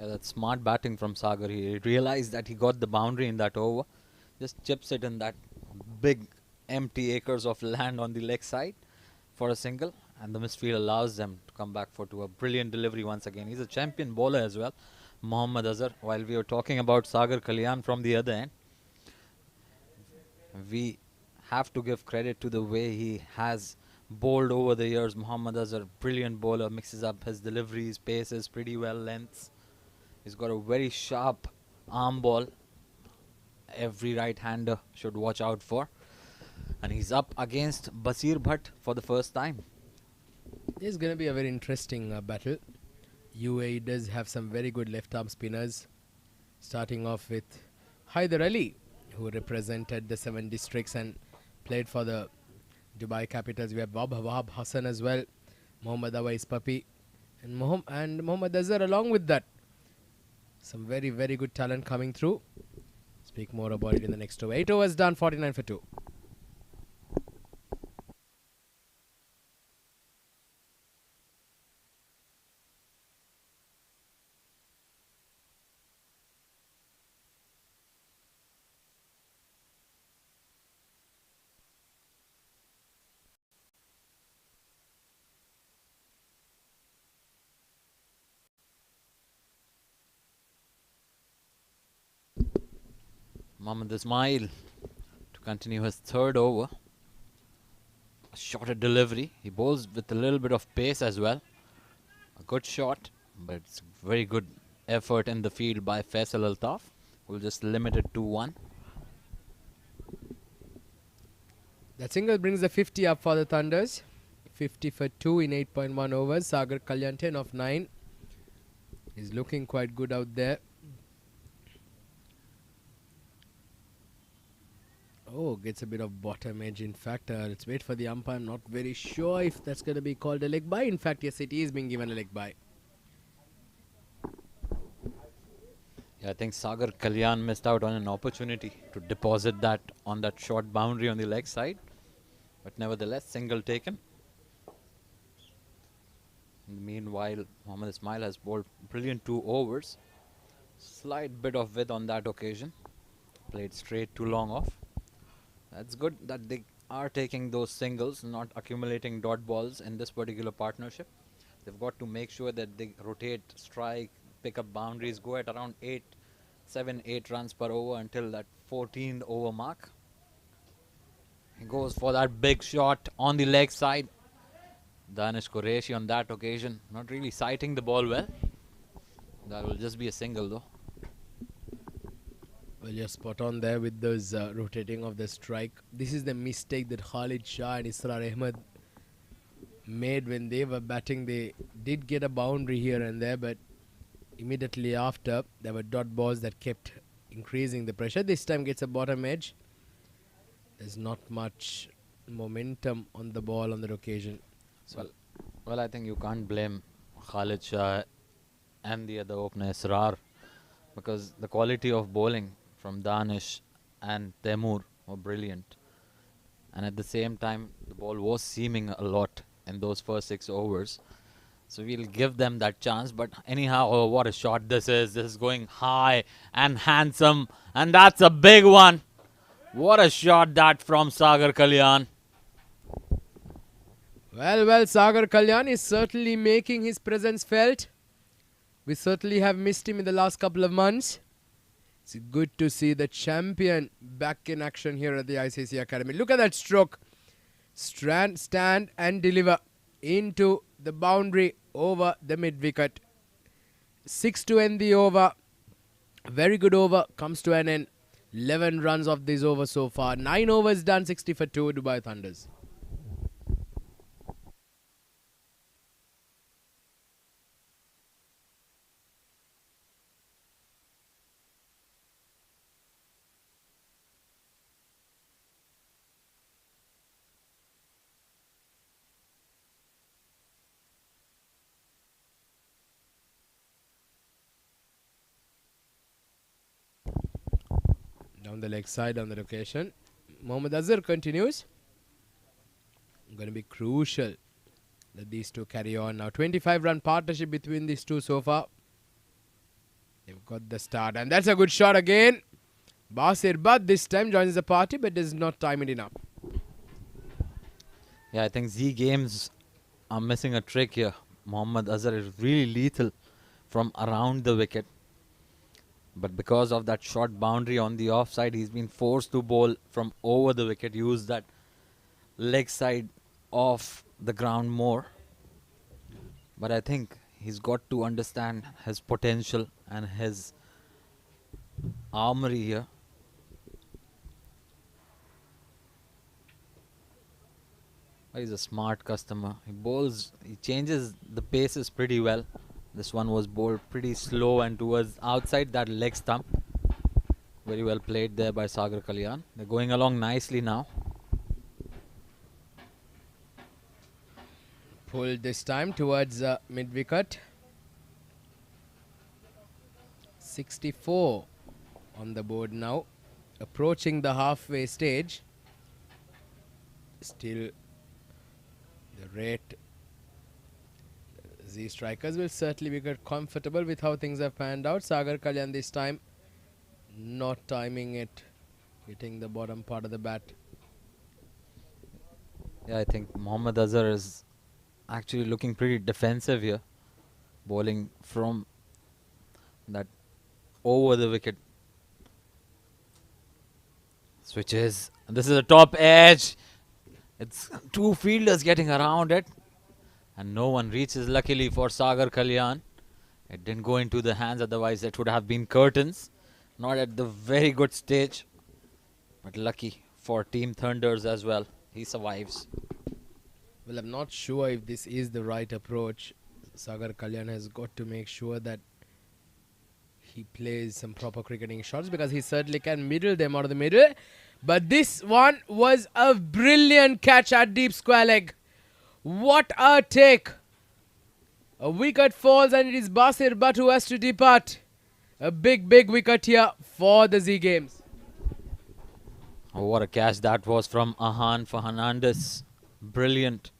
Yeah, that's smart batting from Sagar. He realized that he got the boundary in that over. Just chips it in that big empty acres of land on the leg side for a single. And the misfield allows them to come back to a brilliant delivery once again. He's a champion bowler as well, Mohammad Azhar. While we were talking about Sagar Kalyan from the other end, we have to give credit to the way he has bowled over the years. Mohammad Azhar, brilliant bowler, mixes up his deliveries, paces pretty well, lengths. He's got a very sharp arm ball. Every right-hander should watch out for. And he's up against Basir Bhatt for the first time. This is going to be a very interesting battle. UAE does have some very good left-arm spinners, starting off with Haider Ali, who represented the 7 districts and played for the Dubai Capitals. We have Wahab Hassan as well, Mohammad Awais Papi, and Mohammad Azhar along with that. Some very, very good talent coming through. Speak more about it in the next over. 8 overs done, 49 for 2. Mohammad Ismail to continue his third over. A shorter delivery. He bowls with a little bit of pace as well. A good shot, but it's very good effort in the field by Faisal Altaf. We'll just limit it to 1. That single brings the 50 up for the Thunders. 50 for 2 in 8.1 overs. Sagar Kalyan 10 of 9. He's looking quite good out there. Oh, gets a bit of bottom edge. In fact, let's wait for the umpire. I'm not very sure if that's going to be called a leg bye. In fact, yes, it is being given a leg bye. Yeah, I think Sagar Kalyan missed out on an opportunity to deposit that on that short boundary on the leg side. But nevertheless, single taken. Meanwhile, Mohammad Ismail has bowled brilliant 2 overs. Slight bit of width on that occasion. Played straight too long off. That's good that they are taking those singles, not accumulating dot balls in this particular partnership. They've got to make sure that they rotate, strike, pick up boundaries, go at around 7, 8 runs per over until that 14th over mark. He goes for that big shot on the leg side. Danish Qureshi on that occasion, not really sighting the ball well. That will just be a single though. Well, you're spot on there with those rotating of the strike. This is the mistake that Khalid Shah and Israr Ahmed made when they were batting. They did get a boundary here and there, but immediately after, there were dot balls that kept increasing the pressure. This time gets a bottom edge. There's not much momentum on the ball on that occasion. Well, I think you can't blame Khalid Shah and the other opener Israr, because the quality of bowling from Danish and Temur were brilliant. And at the same time, the ball was seaming a lot in those first 6 overs. So we'll give them that chance. But anyhow, oh, what a shot this is. This is going high and handsome. And that's a big one. What a shot that from Sagar Kalyan. Well, Sagar Kalyan is certainly making his presence felt. We certainly have missed him in the last couple of months. It's good to see the champion back in action here at the ICC Academy. Look at that stroke. Stand and deliver into the boundary over the mid-wicket. 6 to end the over. Very good over. Comes to an end. 11 runs of this over so far. 9 overs done. 60 for 2 Dubai Thunders. Down the leg side on the location. Mohammad Azhar continues. Going to be crucial that these two carry on now. 25-run partnership between these two so far. They've got the start, and that's a good shot again. Basir Bad this time joins the party, but does not time it enough. Yeah, I think Z Games are missing a trick here. Mohammad Azhar is really lethal from around the wicket. But because of that short boundary on the offside, he's been forced to bowl from over the wicket, use that leg side off the ground more. But I think he's got to understand his potential and his armory here. He's a smart customer. He changes the paces pretty well. This one was bowled pretty slow and towards outside that leg stump. Very well played there by Sagar Kalyan. They're going along nicely now. Pulled this time towards mid-wicket. 64 on the board now. Approaching the halfway stage. Still the rate. Z strikers will certainly be comfortable with how things have panned out. Sagar Kalyan this time not timing it, hitting the bottom part of the bat. Yeah, I think Mohammad Azhar is actually looking pretty defensive here. Bowling from that over the wicket. Switches. This is a top edge. It's two fielders getting around it. And no one reaches, luckily for Sagar Kalyan. It didn't go into the hands, otherwise it would have been curtains. Not at the very good stage. But lucky for Team Thunders as well. He survives. Well, I'm not sure if this is the right approach. Sagar Kalyan has got to make sure that he plays some proper cricketing shots, because he certainly can middle them out of the middle. But this one was a brilliant catch at deep square leg. What a take! A wicket falls and it is Basir Bhatt who has to depart. A big wicket here for the Z Games. Oh, what a catch that was from Ahan for Hernandez. Brilliant.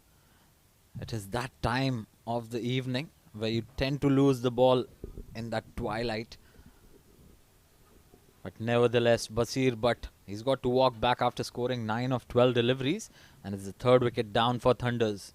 It is that time of the evening where you tend to lose the ball in that twilight. But nevertheless, Basir Bhatt, he's got to walk back after scoring 9 of 12 deliveries. And it's the third wicket down for Thunders.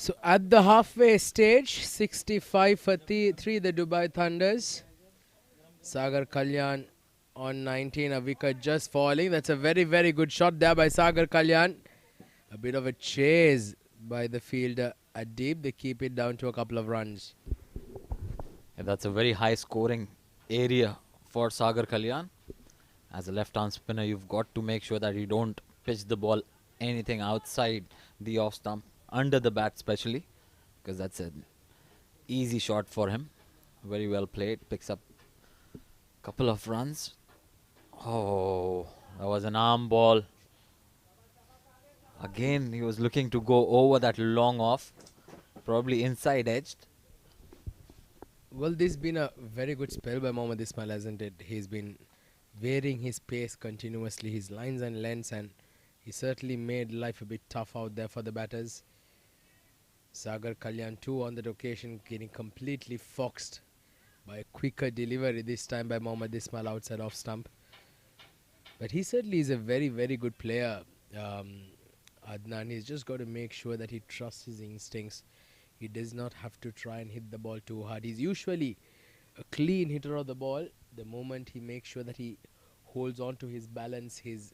So at the halfway stage, 65 for 3, the Dubai Thunders. Sagar Kalyan on 19, a wicket just falling. That's a very, very good shot there by Sagar Kalyan. A bit of a chase by the fielder at deep. They keep it down to a couple of runs. Yeah, that's a very high scoring area for Sagar Kalyan. As a left-arm spinner, you've got to make sure that you don't pitch the ball anything outside the off stump, under the bat especially, because that's an easy shot for him. Very well played. Picks up a couple of runs. Oh, that was an arm ball. Again, he was looking to go over that long off, probably inside edged. Well, this has been a very good spell by Mohammad Ismail, hasn't it? He's been varying his pace continuously, his lines and lengths, and he certainly made life a bit tough out there for the batters. Sagar Kalyan too on that occasion getting completely foxed by a quicker delivery, this time by Mohammad Ismail outside off stump. But he certainly is a very, very good player, Adnan. He's just got to make sure that he trusts his instincts. He does not have to try and hit the ball too hard. He's usually a clean hitter of the ball. The moment he makes sure that he holds on to his balance, his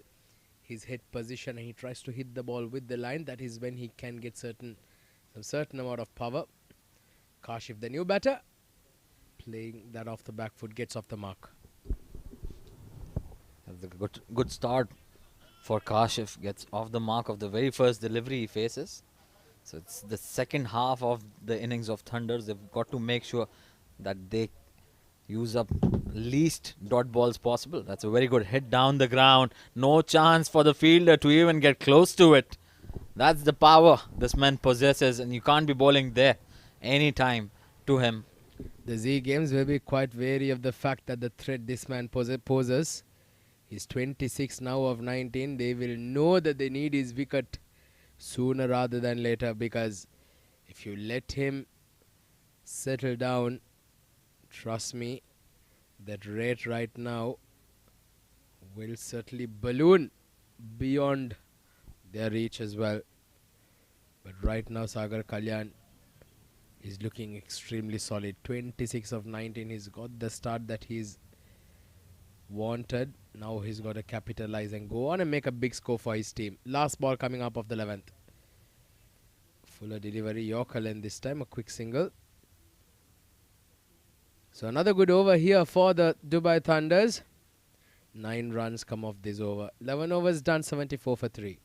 head position, and he tries to hit the ball with the line, that is when he can get some certain amount of power. Kashif, the new batter, playing that off the back foot, gets off the mark. That's a good start for Kashif. Gets off the mark of the very first delivery he faces. So it's the second half of the innings of Thunders. They've got to make sure that they use up least dot balls possible. That's a very good hit down the ground. No chance for the fielder to even get close to it. That's the power this man possesses, and you can't be bowling there anytime to him. The Z Games will be quite wary of the fact that the threat this man poses. He's 26 now of 19. They will know that they need his wicket sooner rather than later, because if you let him settle down, trust me, that rate right now will certainly balloon beyond their reach as well. But right now Sagar Kalyan is looking extremely solid. 26 of 19. He's got the start that he's wanted. Now he's got to capitalize and go on and make a big score for his team. Last ball coming up of the 11th. Fuller delivery, Yorker length this time, a quick single. So another good over here for the Dubai Thunders. 9 runs come off this over. 11 overs done, 74 for 3.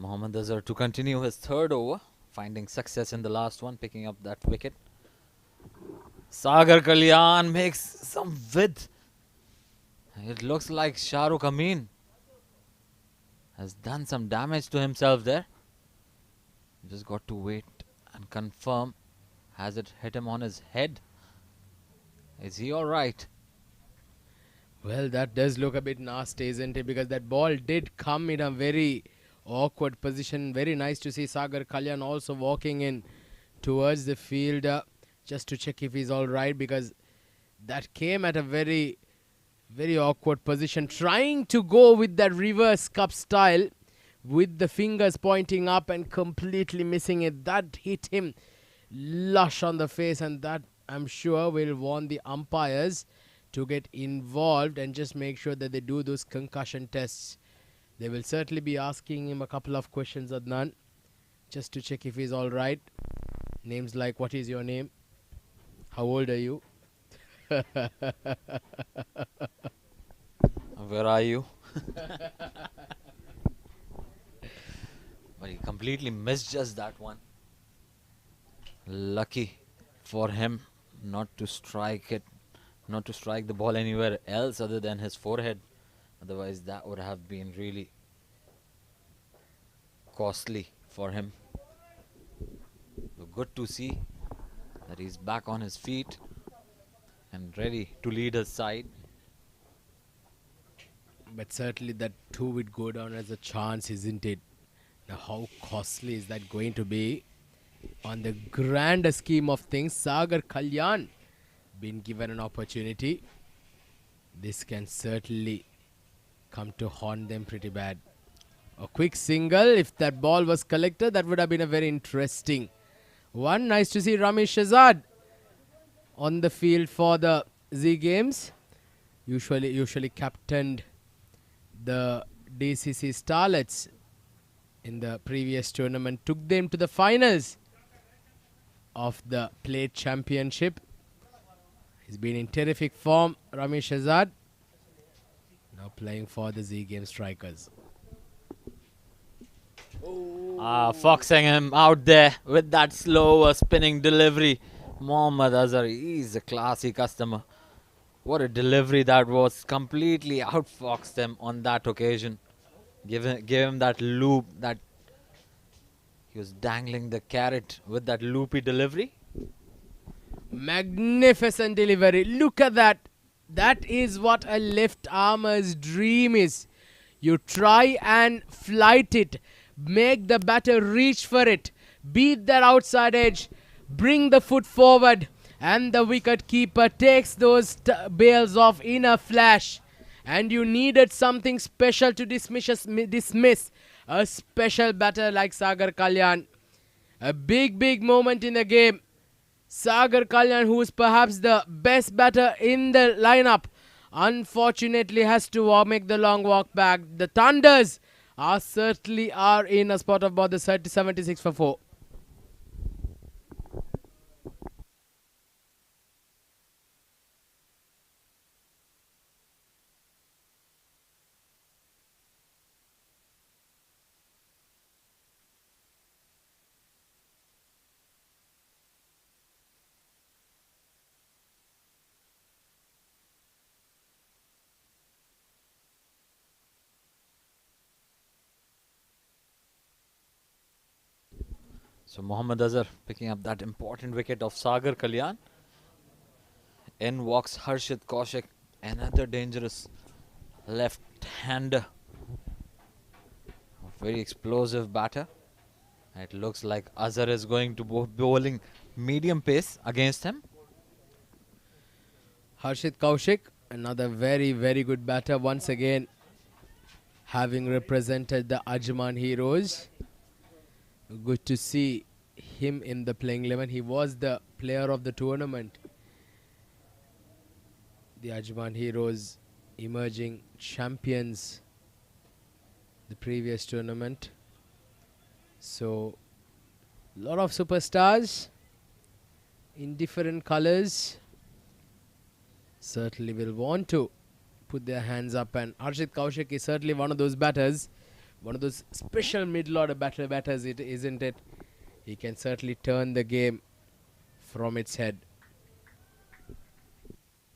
Mohammad Azhar to continue his third over, finding success in the last one, picking up that wicket. Sagar Kalyan makes some width. It looks like Shahrukh Amin has done some damage to himself there. Just got to wait and confirm. Has it hit him on his head? Is he alright? Well, that does look a bit nasty, isn't it? Because that ball did come in a very awkward position. Very nice to see Sagar Kalyan also walking in towards the fielder just to check if he's alright, because that came at a very, very awkward position. Trying to go with that reverse cup style with the fingers pointing up and completely missing it. That hit him lush on the face, and that, I'm sure, will warn the umpires to get involved and just make sure that they do those concussion tests. They will certainly be asking him a couple of questions, Adnan, just to check if he's alright. Names like, what is your name? How old are you? Where are you? But he completely misjudged that one. Lucky for him not to strike it, not to strike the ball anywhere else other than his forehead. Otherwise, that would have been really costly for him. So good to see that he's back on his feet and ready to lead his side. But certainly that too would go down as a chance, isn't it? Now, how costly is that going to be? On the grander scheme of things, Sagar Kalyan been given an opportunity. This can certainly come to haunt them pretty bad. A quick single, if that ball was collected, that would have been a very interesting one. Nice to see Ramesh Shahzad on the field for the Z Games. Usually captained the DCC Starlets in the previous tournament, took them to the finals of the Plate Championship. He's been in terrific form, Ramesh Shahzad. Now playing for the Z Game Strikers. Foxing him out there with that slower spinning delivery. Mohammad Azhar, he's a classy customer. What a delivery that was. Completely outfoxed him on that occasion. Give him that loop, that he was dangling the carrot with that loopy delivery. Magnificent delivery. Look at that. That is what a left armer's dream is. You try and flight it. Make the batter reach for it. Beat that outside edge. Bring the foot forward. And the wicket keeper takes those bails off in a flash. And you needed something special to dismiss a special batter like Sagar Kalyan. A big moment in the game. Sagar Kalyan, who is perhaps the best batter in the lineup, unfortunately has to make the long walk back. The Thunders certainly are in a spot of about the 76 for 4. So Mohammad Azhar picking up that important wicket of Sagar Kalyan. In walks Harshit Kaushik, another dangerous left-hander. Very explosive batter. It looks like Azhar is going to bowling medium pace against him. Harshit Kaushik, another very good batter once again, having represented the Ajman Heroes. Good to see him in the playing 11. He was the player of the tournament. The Ajman Heroes emerging champions the previous tournament. So, lot of superstars in different colors certainly will want to put their hands up, and Harshit Kaushik is certainly one of those batters, one of those special middle-order batters, isn't it? He can certainly turn the game from its head.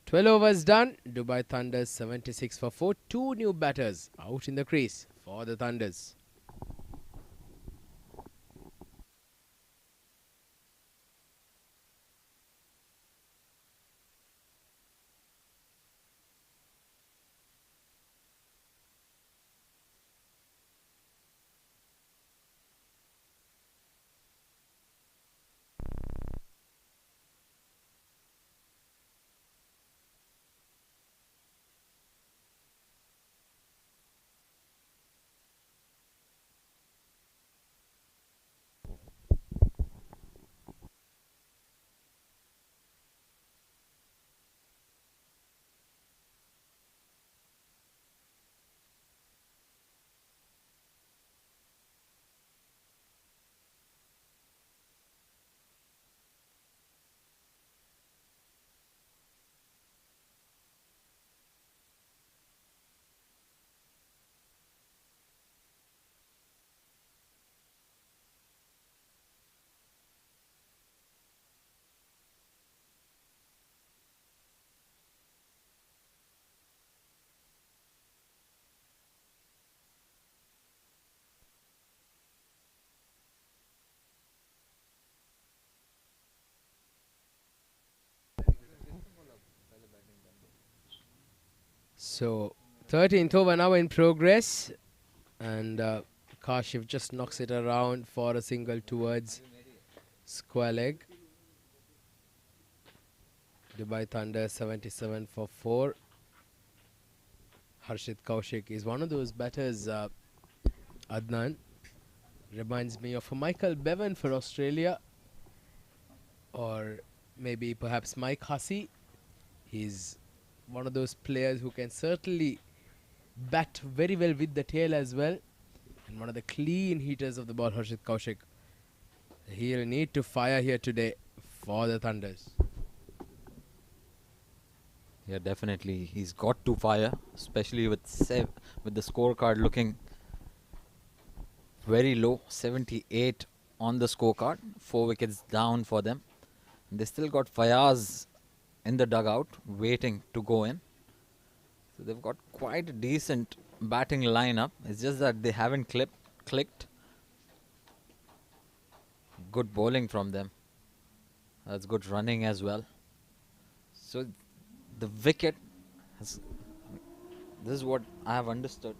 12 overs done. Dubai Thunders 76 for 4. 2 new batters out in the crease for the Thunders. So 13th over now in progress, and Kashif just knocks it around for a single towards square leg. Dubai Thunder 77 for 4. Harshit Kaushik is one of those batters, Adnan. Reminds me of a Michael Bevan for Australia, or maybe perhaps Mike Hussey. He's one of those players who can certainly bat very well with the tail as well, and one of the clean hitters of the ball, Harshit Kaushik. He'll need to fire here today for the Thunders. Yeah, definitely. He's got to fire, especially with the scorecard looking very low, 78 on the scorecard, 4 wickets down for them. They still got Fayaz in the dugout waiting to go in. So they've got quite a decent batting lineup. It's just that they haven't clicked. Good bowling from them. That's good running as well. So the wicket has, this is what I have understood,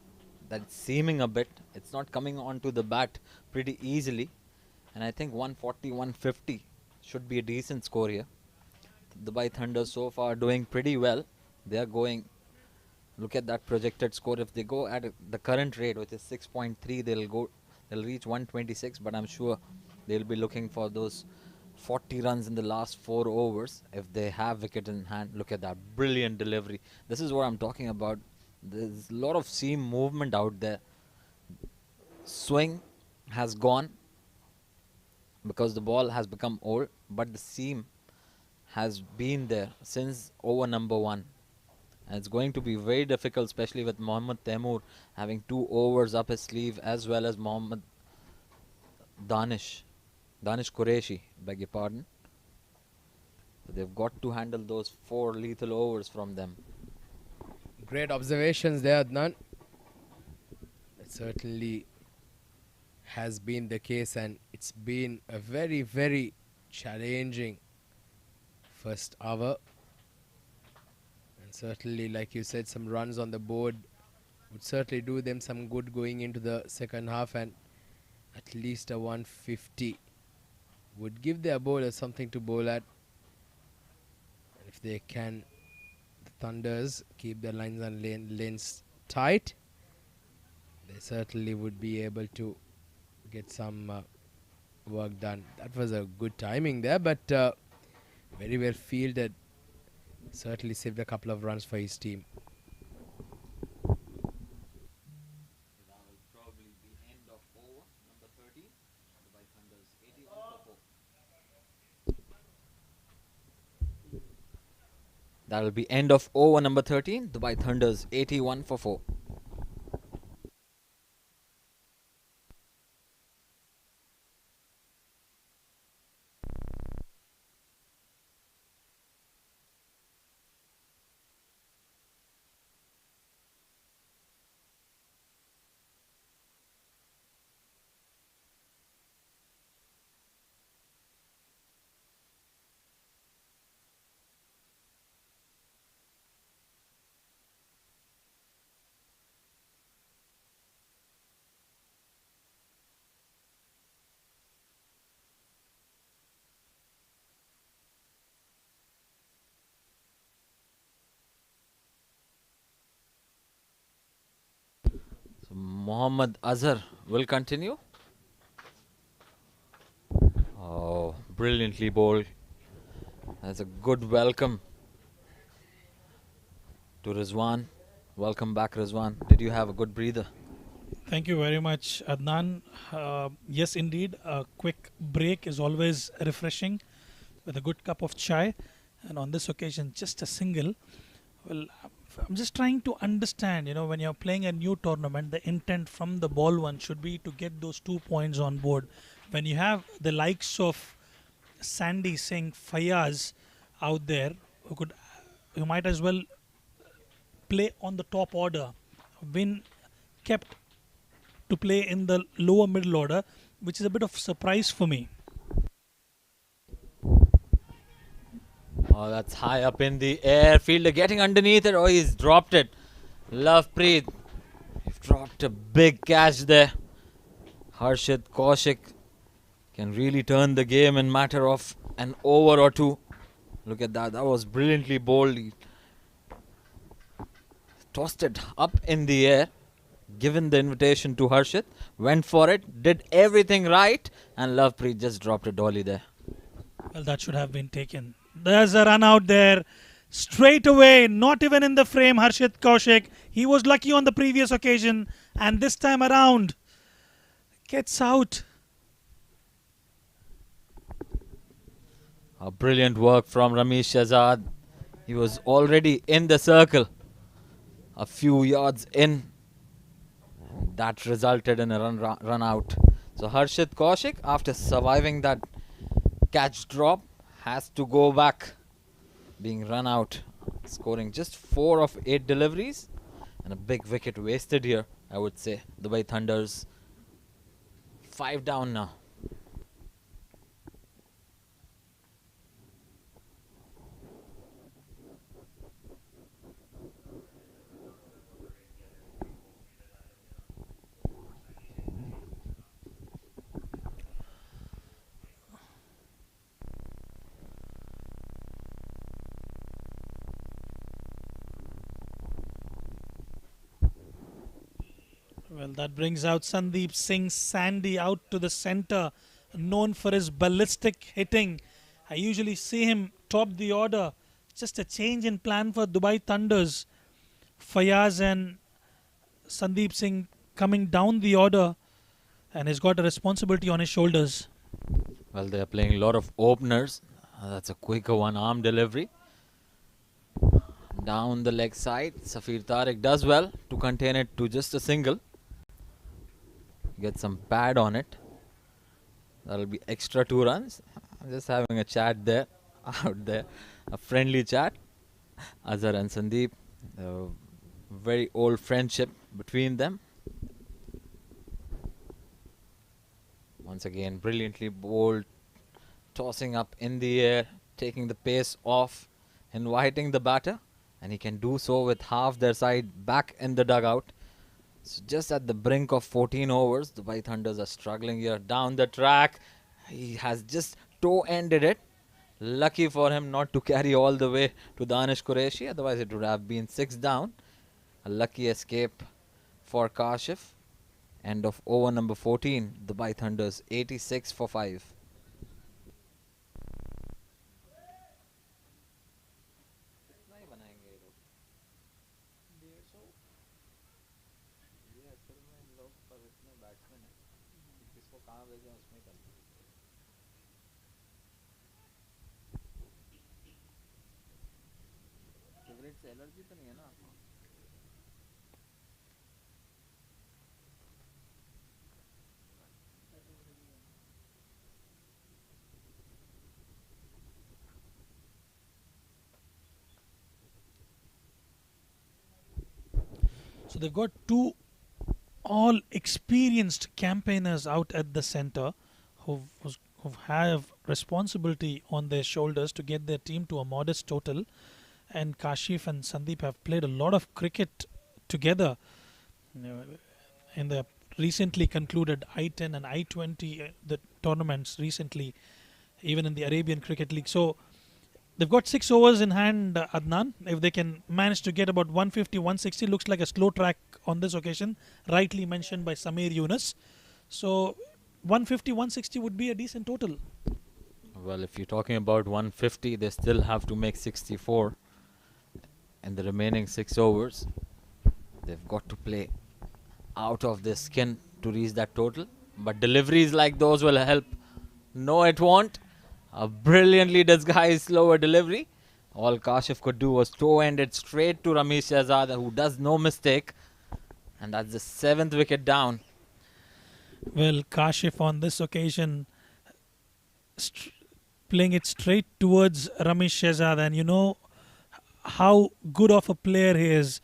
that it's seaming a bit. It's not coming onto the bat pretty easily. And I think 140, 150 should be a decent score here. The Dubai Thunder so far doing pretty well. They are going, look at that projected score. If they go at the current rate, which is 6.3, they'll reach 126, but I'm sure they'll be looking for those 40 runs in the last 4 overs if they have wicket in hand. Look at that brilliant delivery. This is what I'm talking about. There's a lot of seam movement out there. Swing has gone because the ball has become old, but the seam has been there since over number 1. And it's going to be very difficult, especially with Mohammad Taimur having 2 overs up his sleeve, as well as Mohammad Danish Qureshi, beg your pardon. So they've got to handle those 4 lethal overs from them. Great observations there, Adnan. It certainly has been the case, and it's been a very, very challenging first hour. And certainly, like you said, some runs on the board would certainly do them some good going into the second half, and at least a 150 would give their bowlers something to bowl at. And if they can, the Thunders keep their lines and lanes tight, they certainly would be able to get some work done. That was a good timing there, but very well fielded. Certainly saved a couple of runs for his team. That will be end of over number 13. Dubai Thunders 81 for 4. So Mohammad Azhar will continue. Oh, brilliantly bowled. That's a good welcome to Rizwan. Welcome back, Rizwan. Did you have a good breather? Thank you very much, Adnan. Yes, indeed, a quick break is always refreshing with a good cup of chai. And on this occasion, just a single. Well, I'm just trying to understand, when you're playing a new tournament, the intent from the ball one should be to get those 2 points on board. When you have the likes of Sandy Singh, Fayaz out there, who might as well play on the top order, been kept to play in the lower middle order, which is a bit of surprise for me. Oh, that's high up in the air. Fielder getting underneath it. Oh, he's dropped it. Lovepreet, you've dropped a big catch there. Harshit Kaushik can really turn the game in matter of an over or two. Look at that. That was brilliantly bowled. He tossed it up in the air, given the invitation to Harshit, went for it, did everything right, and Lovepreet just dropped a dolly there. Well, that should have been taken. There's a run out there. Straight away, not even in the frame, Harshit Kaushik. He was lucky on the previous occasion, and this time around, gets out. A brilliant work from Ramesh Shahzad. He was already in the circle, a few yards in. That resulted in a run out. So Harshit Kaushik, after surviving that catch drop, has to go back, being run out, scoring just 4 of 8 deliveries, and a big wicket wasted here, I would say. Dubai Thunders 5 down now. Well, that brings out Sandeep Singh Sandy out to the centre, known for his ballistic hitting. I usually see him top the order. Just a change in plan for Dubai Thunders. Fayaz and Sandeep Singh coming down the order, and he's got a responsibility on his shoulders. Well, they are playing a lot of openers. That's a quicker one-arm delivery. Down the leg side, Safir Tariq does well to contain it to just a single. Get some pad on it. That'll be extra 2 runs. I'm just having a chat there, out there. A friendly chat. Azhar and Sandeep. Very old friendship between them. Once again, brilliantly bowled. Tossing up in the air. Taking the pace off. Inviting the batter. And he can do so with half their side back in the dugout. So just at the brink of 14 overs, the Dubai Thunders are struggling here down the track. He has just toe-ended it. Lucky for him not to carry all the way to Danish Qureshi. Otherwise, it would have been 6 down. A lucky escape for Kashif. End of over number 14. The Dubai Thunders 86 for 5. So they've got 2 all experienced campaigners out at the centre who have responsibility on their shoulders to get their team to a modest total. And Kashif and Sandeep have played a lot of cricket together in the recently concluded I-10 and I-20 the tournaments recently, even in the Arabian Cricket League. So they've got 6 overs in hand, Adnan. If they can manage to get about 150, 160, looks like a slow track on this occasion, rightly mentioned by Samir Yunus. So 150, 160 would be a decent total. Well, if you're talking about 150, they still have to make 64 in the remaining 6 overs. They've got to play out of their skin to reach that total. But deliveries like those will help. No, it won't. A brilliantly disguised slower delivery. All Kashif could do was toe-end it straight to Ramesh Shahzad, who does no mistake. And that's the 7th wicket down. Well, Kashif on this occasion playing it straight towards Ramesh Shahzad, and you know how good of a player he is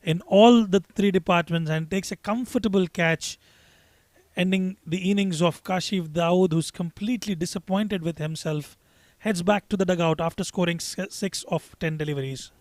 in all the 3 departments, and takes a comfortable catch, ending the innings of Kashif Dawood, who's completely disappointed with himself, heads back to the dugout after scoring 6 of 10 deliveries.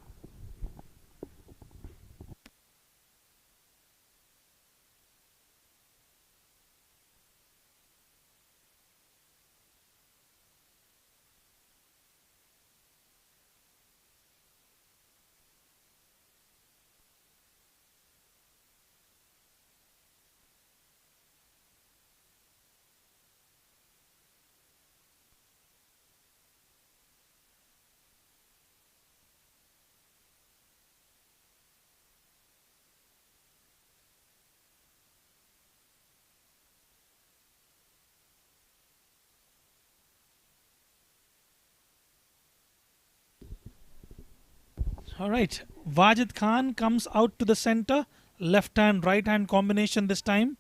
All right. Wajid Khan comes out to the center. Left hand, right hand combination this time.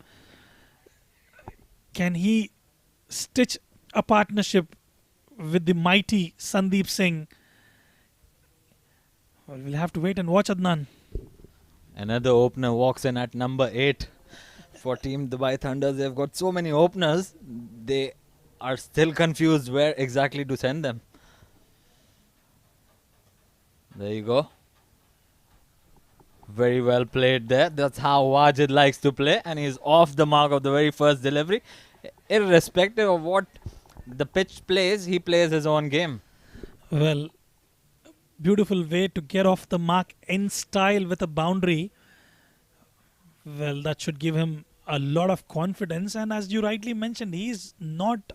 Can he stitch a partnership with the mighty Sandeep Singh? Well, we'll have to wait and watch, Adnan. Another opener walks in at number 8 for Team Dubai Thunders. They've got so many openers, they are still confused where exactly to send them. There you go. Very well played there. That's how Wajid likes to play, and he's off the mark of the very first delivery. Irrespective of what the pitch plays, he plays his own game. Well, beautiful way to get off the mark in style with a boundary. Well, that should give him a lot of confidence. And as you rightly mentioned, he's not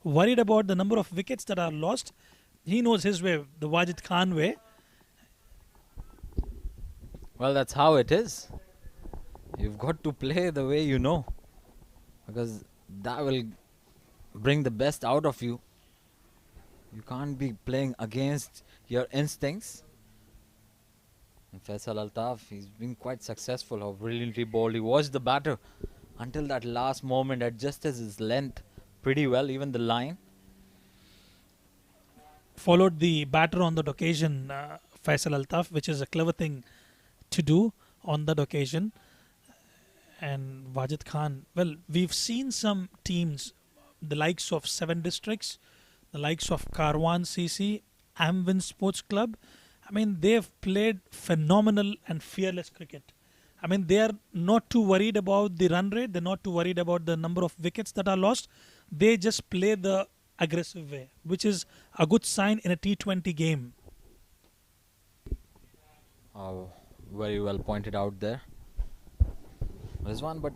worried about the number of wickets that are lost. He knows his way, the Wajid Khan way. Well, that's how it is. You've got to play the way you know, because that will bring the best out of you. You can't be playing against your instincts. And Faisal Altaf, he's been quite successful. How brilliantly bowled. He watched the batter until that last moment, adjusted his length pretty well, even the line. Followed the batter on that occasion, Faisal Altaf, which is a clever thing to do on that occasion. And Wajid Khan, well, we've seen some teams, the likes of Seven Districts, the likes of Karwan CC, Amwin Sports Club. I mean, they've played phenomenal and fearless cricket. I mean, they are not too worried about the run rate. They're not too worried about the number of wickets that are lost. They just play the aggressive way, which is a good sign in a T20 game. Very well pointed out there, Rizwan. But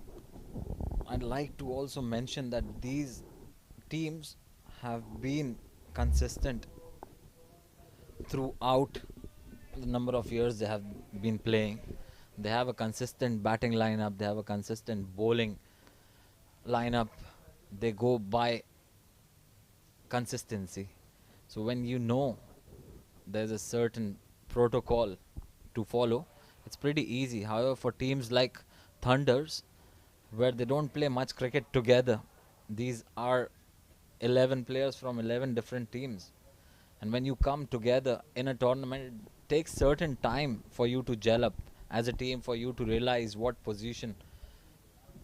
I'd like to also mention that these teams have been consistent throughout the number of years they have been playing. They have a consistent batting lineup, they have a consistent bowling lineup. They go by consistency. So when you know there's a certain protocol to follow, it's pretty easy. However, for teams like Thunders, where they don't play much cricket together, these are 11 players from 11 different teams. And when you come together in a tournament, it takes certain time for you to gel up as a team, for you to realize what position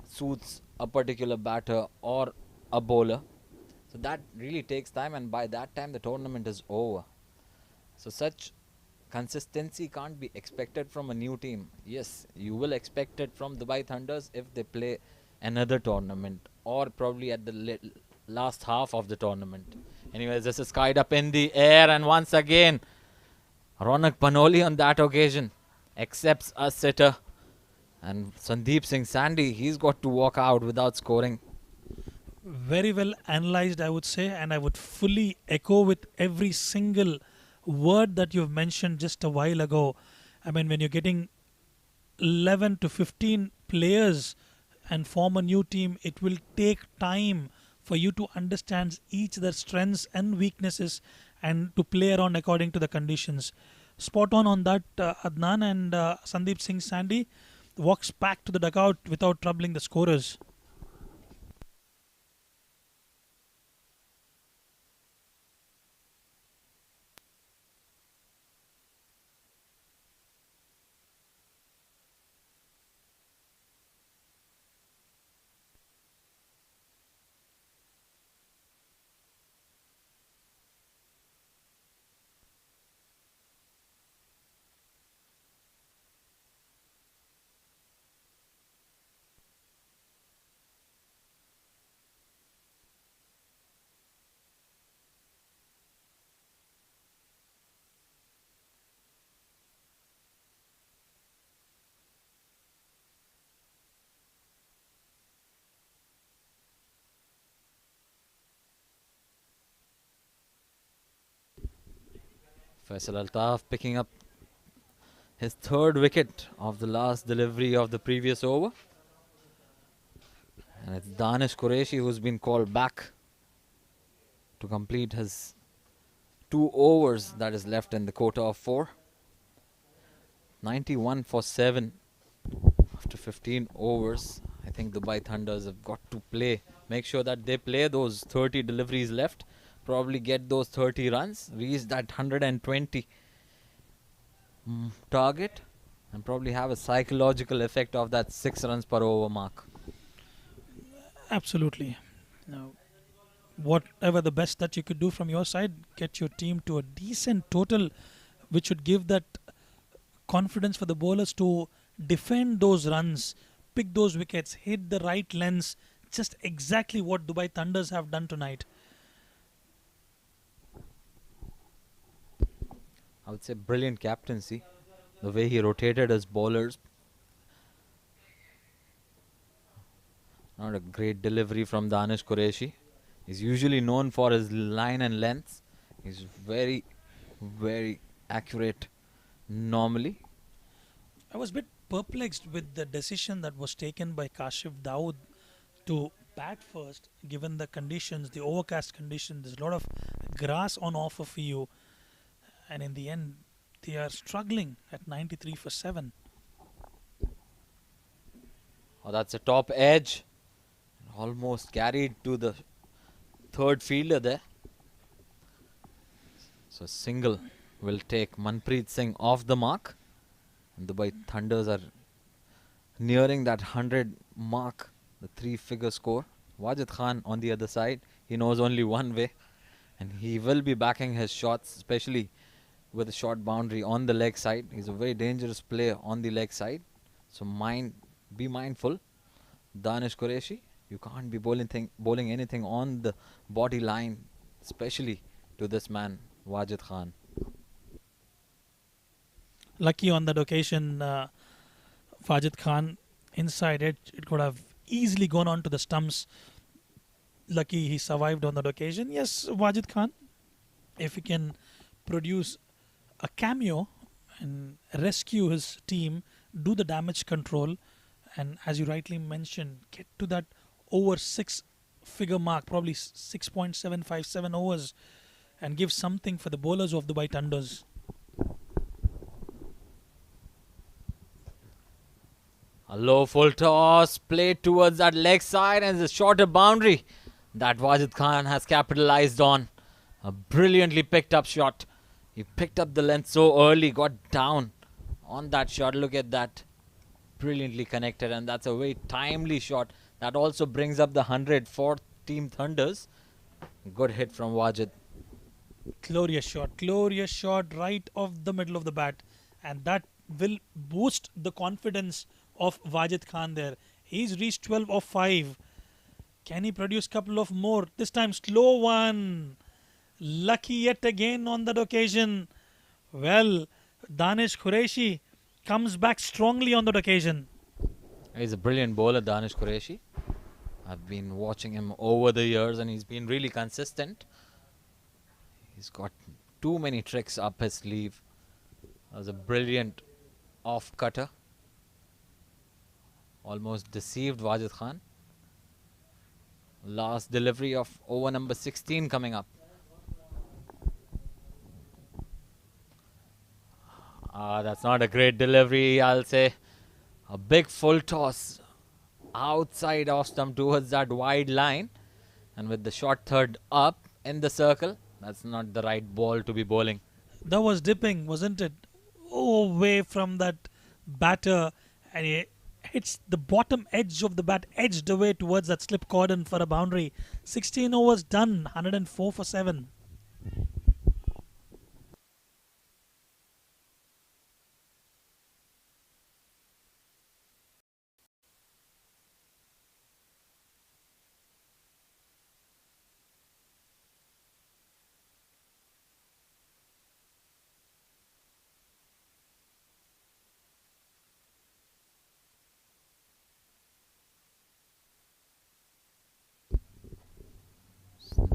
suits a particular batter or a bowler. So that really takes time, and by that time the tournament is over. So such consistency can't be expected from a new team. Yes, you will expect it from Dubai Thunders if they play another tournament, or probably at the last half of the tournament. Anyways, this is skied up in the air, and once again Ronak Panoli on that occasion accepts a sitter, and Sandeep Singh Sandy, he's got to walk out without scoring. Very well analyzed, I would say, and I would fully echo with every single word that you've mentioned just a while ago. I mean, when you're getting 11 to 15 players and form a new team, it will take time for you to understand each their strengths and weaknesses and to play around according to the conditions. Spot on that, Adnan. And Sandeep Singh Sandy walks back to the dugout without troubling the scorers. Faisal Altaf picking up his third wicket of the last delivery of the previous over. And it's Danish Qureshi who's been called back to complete his 2 overs that is left in the quota of 4. 91 for 7 after 15 overs. I think Dubai Thunders have got to play. Make sure that they play those 30 deliveries left. Probably get those 30 runs. Reach that 120 target. And probably have a psychological effect of that 6 runs per over mark. Absolutely. Now, whatever the best that you could do from your side, get your team to a decent total, which would give that confidence for the bowlers to defend those runs, pick those wickets, hit the right lengths. Just exactly what Dubai Thunders have done tonight. I would say brilliant captaincy. The way he rotated his bowlers. Not a great delivery from Danish Qureshi. He's usually known for his line and lengths. He's very, very accurate normally. I was a bit perplexed with the decision that was taken by Kashif Dawood to bat first, given the conditions, the overcast conditions. There's a lot of grass on offer for you, and in the end, they are struggling at 93 for 7. Oh, that's a top edge. Almost carried to the third fielder there. So single will take Manpreet Singh off the mark. And Dubai Thunders are nearing that 100 mark, the 3-figure score. Wajid Khan on the other side, he knows only one way. And he will be backing his shots, especially with a short boundary on the leg side. He's a very dangerous player on the leg side. So be mindful. Danish Qureshi, you can't be bowling anything on the body line, especially to this man, Wajid Khan. Lucky on that occasion, Wajid Khan inside it could have easily gone on to the stumps. Lucky he survived on that occasion. Yes, Wajid Khan, if he can produce a cameo and rescue his team, do the damage control, and as you rightly mentioned, get to that over 6-figure mark, probably 6.757 overs, and give something for the bowlers of Dubai Thunders. A low full toss played towards that leg side and the shorter boundary that Wajid Khan has capitalized on. A brilliantly picked up shot. He picked up the length so early, got down on that shot. Look at that. Brilliantly connected, and that's a very timely shot. That also brings up the 100 for Team Thunders. Good hit from Wajid. Glorious shot right off the middle of the bat, and that will boost the confidence of Wajid Khan there. He's reached 12 of 5. Can he produce a couple of more? This time slow one. Lucky yet again on that occasion. Well, Danish Qureshi comes back strongly on that occasion. He's a brilliant bowler, Danish Qureshi. I've been watching him over the years and he's been really consistent. He's got too many tricks up his sleeve. That was a brilliant off cutter. Almost deceived Wajid Khan. Last delivery of over number 16 coming up. That's not a great delivery, I'll say. A big full toss outside off stump towards that wide line. And with the short third up in the circle, that's not the right ball to be bowling. That was dipping, wasn't it? Away from that batter, and he hits the bottom edge of the bat, edged away towards that slip cordon for a boundary. 16 overs done, 104 for 7.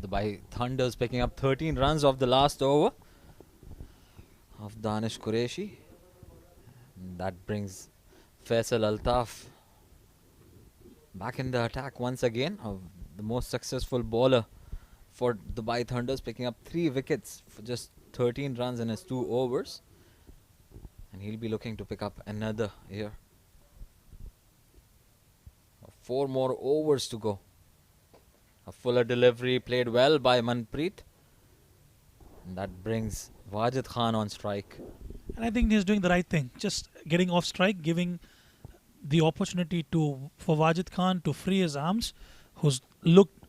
Dubai Thunders picking up 13 runs off the last over of Danish Qureshi. That brings Faisal Altaf back in the attack once again. The most successful bowler for Dubai Thunders, picking up 3 wickets for just 13 runs in his 2 overs. And he'll be looking to pick up another here. 4 more overs to go. A fuller delivery played well by Manpreet. And that brings Wajid Khan on strike. And I think he's doing the right thing. Just getting off strike, giving the opportunity for Wajid Khan to free his arms, who's looked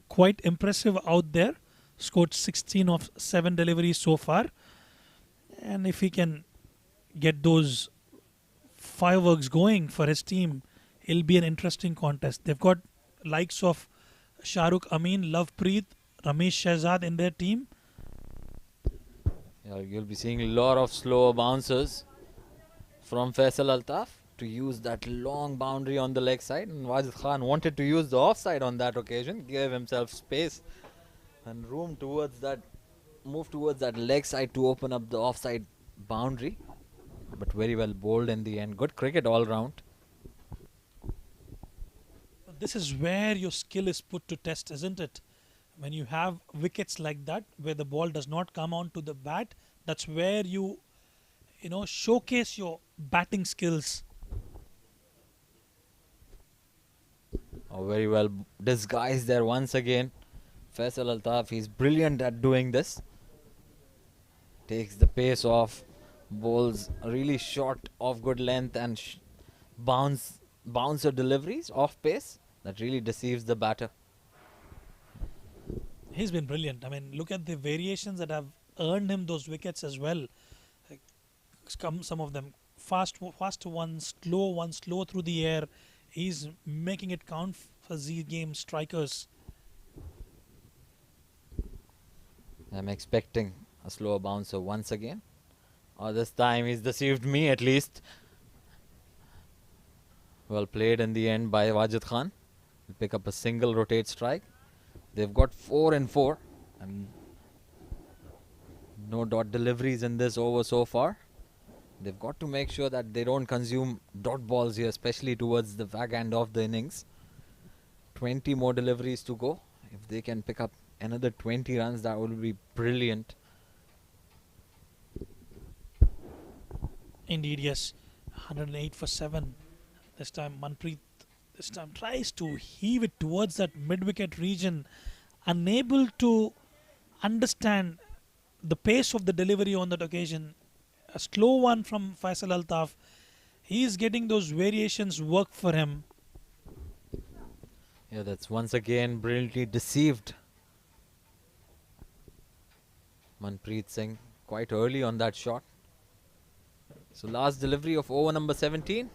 quite impressive out there. Scored 16 of 7 deliveries so far. And if he can get those fireworks going for his team, it'll be an interesting contest. They've got likes of Shahrukh Amin, Lovepreet, Ramesh Shehzad in their team. Yeah, you'll be seeing a lot of slower bouncers from Faisal Altaf to use that long boundary on the leg side. And Wajid Khan wanted to use the offside on that occasion, gave himself space and room towards that, move towards that leg side to open up the offside boundary. But very well bowled in the end. Good cricket all round. This is where your skill is put to test, isn't it? When you have wickets like that, where the ball does not come onto the bat, that's where you showcase your batting skills. Oh, very well disguised there once again. Faisal Altaf, he's brilliant at doing this. Takes the pace off, bowls really short off good length and bouncer deliveries off pace that really deceives the batter. He's been brilliant. I mean, look at the variations that have earned him those wickets as well. Like, some of them fast one, slow through the air. He's making it count for Z game strikers. I'm expecting a slower bouncer once again. Or this time he's deceived me at least. Well played in the end by Wajid Khan. He'll pick up a single rotate strike. They've got 4 and 4. And no dot deliveries in this over so far. They've got to make sure that they don't consume dot balls here, especially towards the back end of the innings. 20 more deliveries to go. If they can pick up another 20 runs, that would be brilliant. Indeed, yes. 108 for 7. This time Manpreet tries to heave it towards that mid-wicket region, unable to understand the pace of the delivery on that occasion. A slow one from Faisal Altaf. He is getting those variations work for him. Yeah, that's once again brilliantly deceived Manpreet Singh quite early on that shot. So last delivery of over number 17.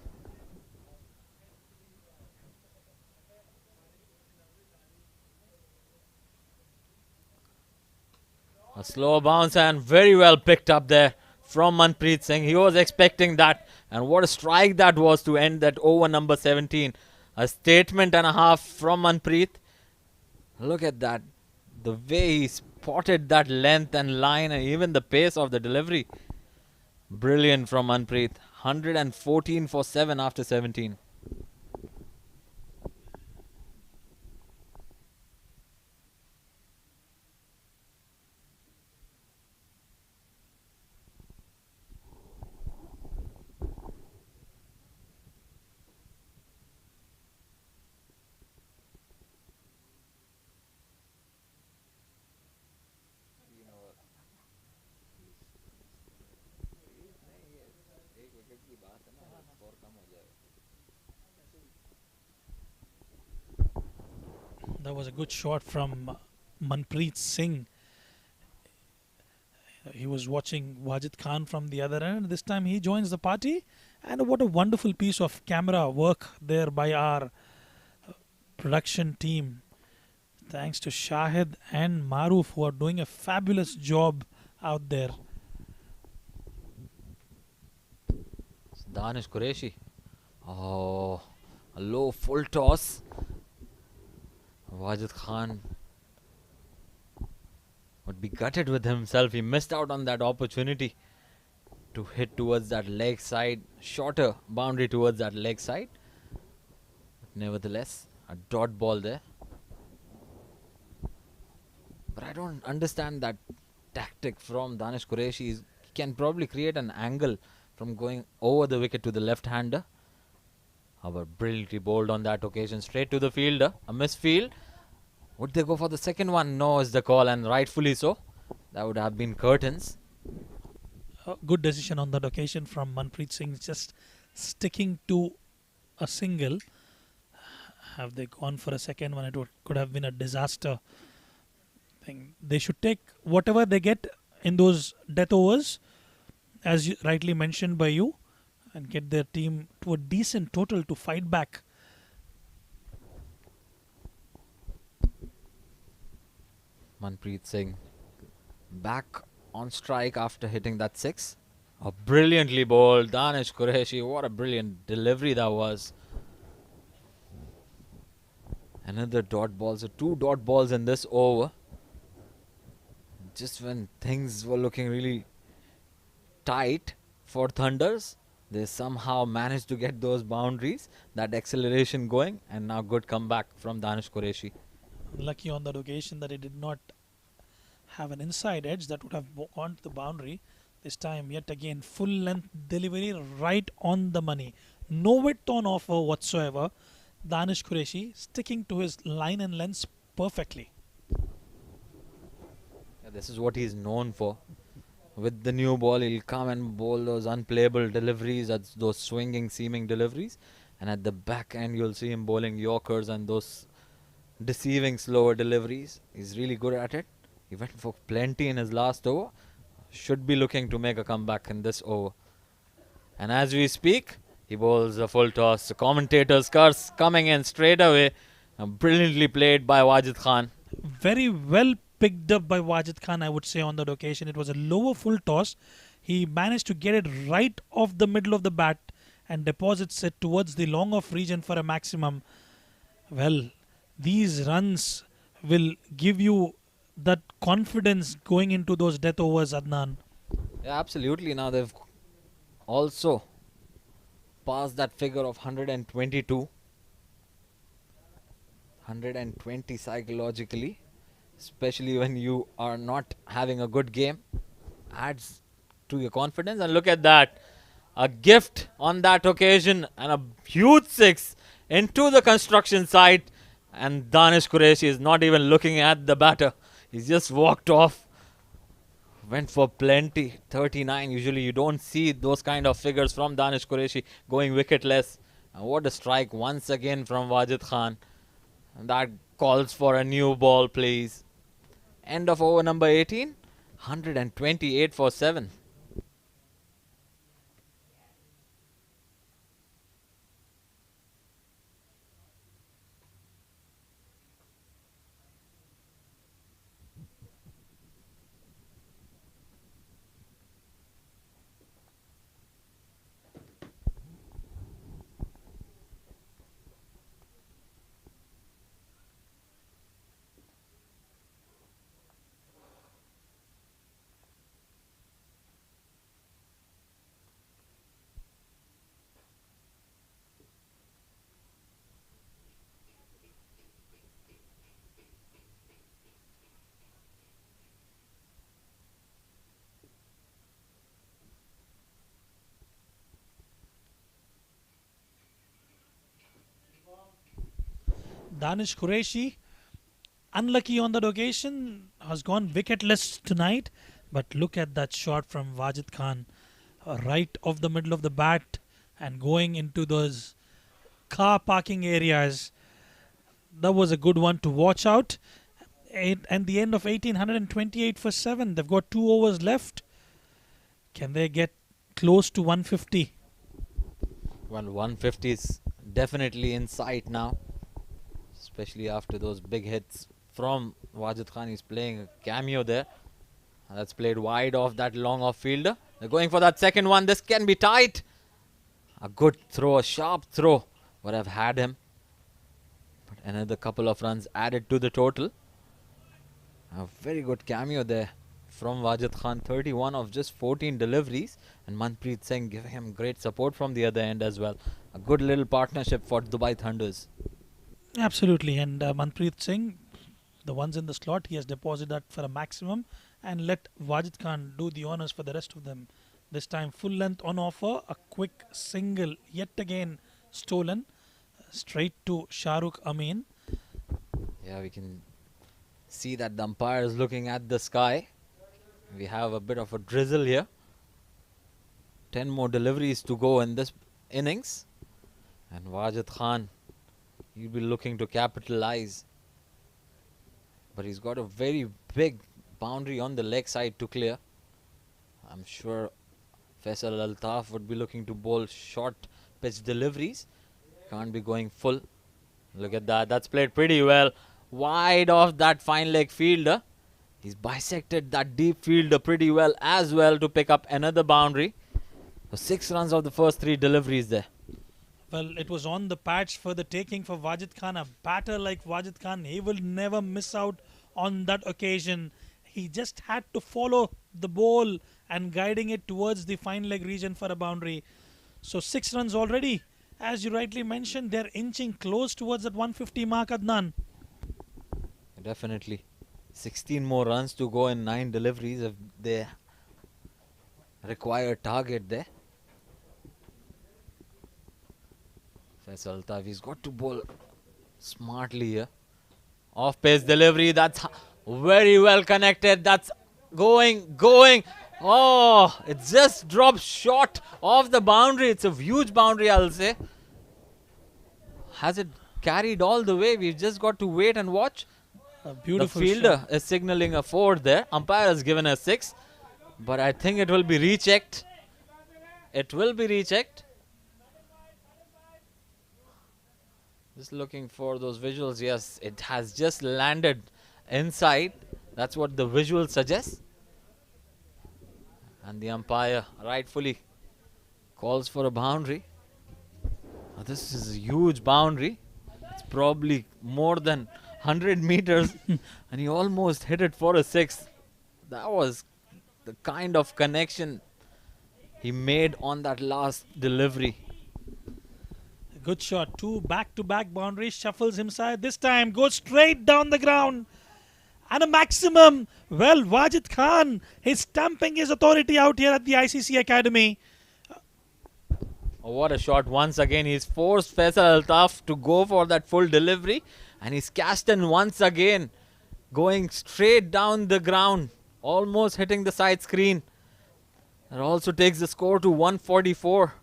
A slow bounce and very well picked up there from Manpreet Singh. He was expecting that, and what a strike that was to end that over number 17. A statement and a half from Manpreet. Look at that. The way he spotted that length and line and even the pace of the delivery. Brilliant from Manpreet. 114 for 7 after 17. That was a good shot from Manpreet Singh. He was watching Wajid Khan from the other end. This time he joins the party. And what a wonderful piece of camera work there by our production team. Thanks to Shahid and Maruf, who are doing a fabulous job out there. Danish Qureshi. Oh, a low full toss. Wajid Khan would be gutted with himself. He missed out on that opportunity to hit towards that leg side, shorter boundary towards that leg side. But nevertheless, a dot ball there. But I don't understand that tactic from Danish Qureshi. He can probably create an angle from going over the wicket to the left-hander. However, brilliantly bowled on that occasion, straight to the fielder. A misfield. Would they go for the second one? No is the call, and rightfully so. That would have been curtains. Good decision on that occasion from Manpreet Singh, just sticking to a single. Have they gone for a second one, could have been a disaster. They should take whatever they get in those death overs, as rightly mentioned by you, and get their team to a decent total to fight back. Manpreet Singh back on strike after hitting that 6. A brilliantly bowled Danish Qureshi. What a brilliant delivery that was. Another dot ball. So 2 dot balls in this over. Just when things were looking really tight for Thunders, they somehow managed to get those boundaries, that acceleration going, and now good comeback from Danish Qureshi. Lucky on that occasion that he did not have an inside edge that would have gone to the boundary. This time, yet again, full length delivery right on the money. No width on offer whatsoever. Danish Qureshi sticking to his line and length perfectly. Yeah, this is what he's known for. With the new ball, he'll come and bowl those unplayable deliveries, those swinging, seaming deliveries. And at the back end, you'll see him bowling Yorkers and those deceiving slower deliveries. He's really good at it. He went for plenty in his last over. Should be looking to make a comeback in this over. And as we speak, he bowls a full toss. The commentator's curse coming in straight away. Brilliantly played by Wajid Khan. Very well picked up by Wajid Khan, I would say, on that occasion. It was a lower full toss. He managed to get it right off the middle of the bat and deposits it towards the long off region for a maximum. Well, these runs will give you that confidence going into those death overs, Adnan. Yeah, absolutely. Now they've also passed that figure of 122. 120 psychologically, especially when you are not having a good game, adds to your confidence. And look at that. A gift on that occasion and a huge 6 into the construction site. And Danish Qureshi is not even looking at the batter. He's just walked off. Went for plenty. 39. Usually you don't see those kind of figures from Danish Qureshi going wicketless. And what a strike once again from Wajid Khan. And that calls for a new ball, please. End of over number 18. 128 for 7. Danish Qureshi, unlucky on that occasion, has gone wicketless tonight. But look at that shot from Wajid Khan, right off the middle of the bat and going into those car parking areas. That was a good one to watch out. And the end of 1,828 for 7. They've got 2 overs left. Can they get close to 150? Well, 150 is definitely in sight now, especially after those big hits from Wajid Khan. He's playing a cameo there. That's played wide off that long off fielder. They're going for that second one. This can be tight. A good throw, a sharp throw would have had him. But another couple of runs added to the total. A very good cameo there from Wajid Khan. 31 of just 14 deliveries. And Manpreet Singh giving him great support from the other end as well. A good little partnership for Dubai Thunders. Absolutely. And Manpreet Singh, the ones in the slot, he has deposited that for a maximum and let Wajid Khan do the honors for the rest of them. This time full length on offer. A quick single yet again stolen. Straight to Shahrukh Amin. Yeah, we can see that the umpire is looking at the sky. We have a bit of a drizzle here. 10 more deliveries to go in this innings. And Wajid Khan, he'll be looking to capitalize. But he's got a very big boundary on the leg side to clear. I'm sure Faisal Altaf would be looking to bowl short pitch deliveries. Can't be going full. Look at that. That's played pretty well. Wide off that fine leg fielder. He's bisected that deep fielder pretty well as well to pick up another boundary. So 6 runs of the first 3 deliveries there. Well, it was on the patch for the taking for Wajid Khan. A batter like Wajid Khan, he will never miss out on that occasion. He just had to follow the ball and guiding it towards the fine leg region for a boundary. So 6 runs already. As you rightly mentioned, they're inching close towards that 150 mark, Adnan. Definitely. 16 more runs to go in 9 deliveries if they require target there. Faisal Altaf, he's got to bowl smartly here. Off pace delivery, that's very well connected. That's going. Oh, it just dropped short of the boundary. It's a huge boundary, I'll say. Has it carried all the way? We've just got to wait and watch. A beautiful The fielder shot. is signaling a 4 there. Umpire has given a 6. But I think it will be rechecked. It will be rechecked. Just looking for those visuals. Yes, it has just landed inside. That's what the visual suggests. And the umpire rightfully calls for a boundary. Now this is a huge boundary. It's probably more than 100 meters. And he almost hit it for a 6. That was the kind of connection he made on that last delivery. Good shot. 2 back-to-back boundaries. Shuffles inside. This time goes straight down the ground. And a maximum. Well, Wajid Khan is stamping his authority out here at the ICC Academy. Oh, what a shot. Once again, he's forced Faisal Altaf to go for that full delivery. And he's cast in once again. Going straight down the ground. Almost hitting the side screen. That also takes the score to 144.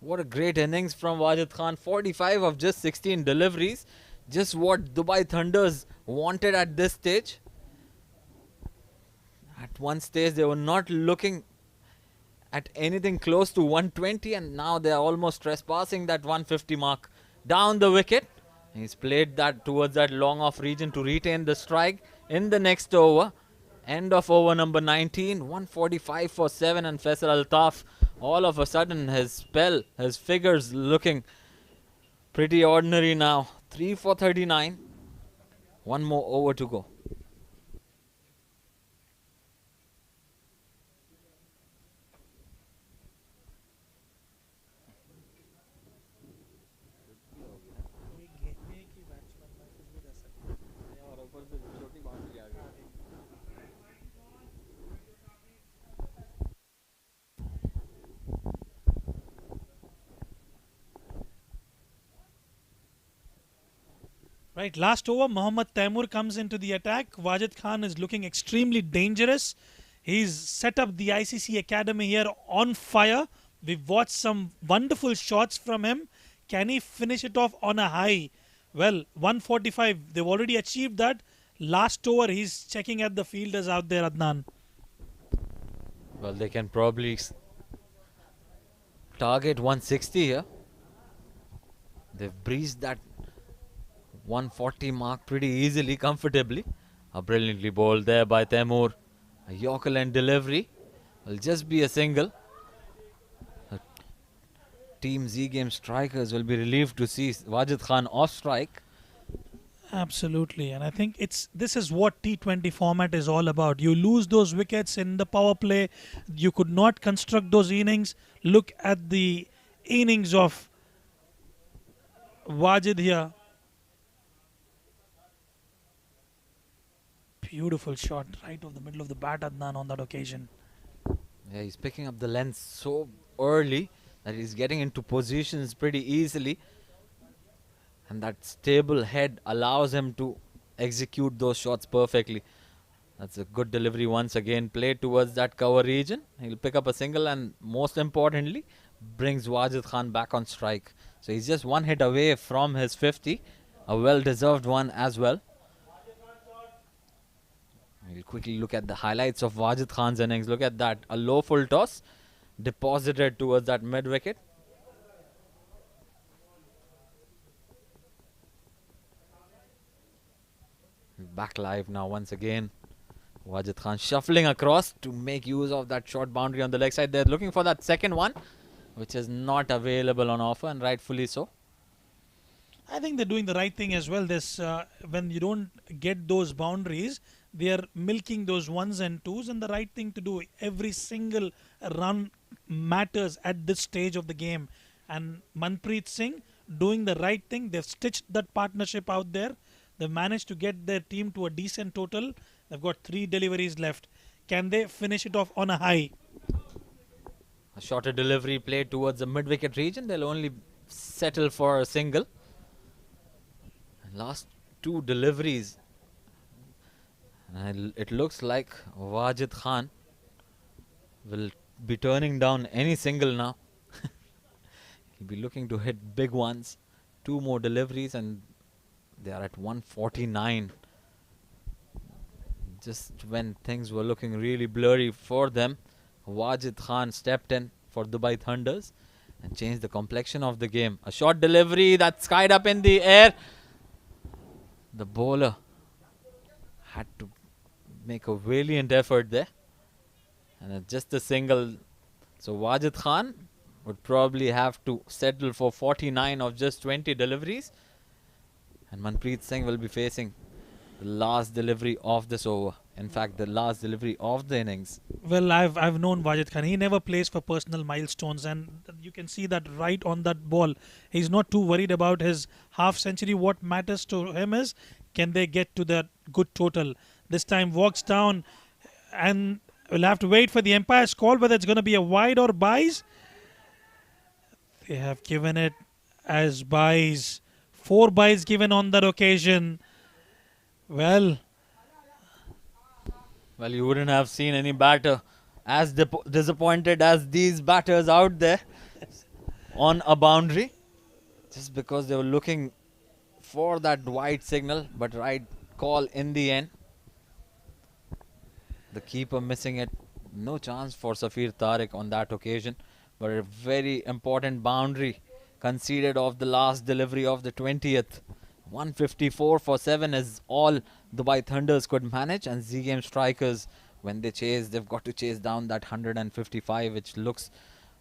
What a great innings from Wajid Khan. 45 of just 16 deliveries. Just what Dubai Thunders wanted at this stage. At one stage, they were not looking at anything close to 120. And now they are almost trespassing that 150 mark. Down the wicket. He's played that towards that long off region to retain the strike in the next over. End of over number 19. 145 for 7. And Faisal Altaf, all of a sudden, his figures looking pretty ordinary now. 3 for 39. 1 more over to go. Right, last over, Mohammad Taimur comes into the attack. Wajid Khan is looking extremely dangerous. He's set up the ICC Academy here on fire. We've watched some wonderful shots from him. Can he finish it off on a high? Well, 145, they've already achieved that. Last over, he's checking at the fielders out there, Adnan. Well, they can probably target 160 here. They've breezed that 140 mark pretty easily, comfortably. A brilliantly bowled there by Taimur. A Yorker end delivery. Will just be a single. Team Z game strikers will be relieved to see Wajid Khan off strike. Absolutely, and I think this is what T20 format is all about. You lose those wickets in the power play. You could not construct those innings. Look at the innings of Wajid here. Beautiful shot right of the middle of the bat, Adnan, on that occasion. Yeah, he's picking up the length so early that he's getting into positions pretty easily. And that stable head allows him to execute those shots perfectly. That's a good delivery once again. Played towards that cover region. He'll pick up a single and most importantly, brings Wajid Khan back on strike. So he's just one hit away from his 50. A well-deserved one as well. We'll quickly look at the highlights of Wajid Khan's innings. Look at that. A low full toss deposited towards that mid-wicket. Back live now once again. Wajid Khan shuffling across to make use of that short boundary on the leg side. They're looking for that second one, which is not available on offer, and rightfully so. I think they're doing the right thing as well. This when you don't get those boundaries, they are milking those ones and twos, and the right thing to do. Every single run matters at this stage of the game, and Manpreet Singh doing the right thing. They've stitched that partnership out there. They've managed to get their team to a decent total. They've got 3 deliveries left. Can they finish it off on a high? A shorter delivery played towards the mid-wicket region. They'll only settle for a single. Last 2 deliveries. And it looks like Wajid Khan will be turning down any single now. He'll be looking to hit big ones. 2 more deliveries and they are at 149. Just when things were looking really blurry for them, Wajid Khan stepped in for Dubai Thunders and changed the complexion of the game. A short delivery that skied up in the air. The bowler had to make a valiant effort there. And just a single. So Wajid Khan would probably have to settle for 49 of just 20 deliveries. And Manpreet Singh will be facing the last delivery of this over. In fact, the last delivery of the innings. Well, I've known Wajid Khan. He never plays for personal milestones, and you can see that right on that ball. He's not too worried about his half century. What matters to him is, can they get to that good total? This time walks down, and we'll have to wait for the umpire's call whether it's going to be a wide or byes. They have given it as byes. 4 byes given on that occasion. Well, you wouldn't have seen any batter as disappointed as these batters out there on a boundary, just because they were looking for that wide signal, but right call in the end. The keeper missing it. No chance for Safir Tariq on that occasion, but a very important boundary conceded off the last delivery of the 20th. 154 for 7 is all Dubai Thunders could manage, and Z-Game strikers, when they chase, they've got to chase down that 155, which looks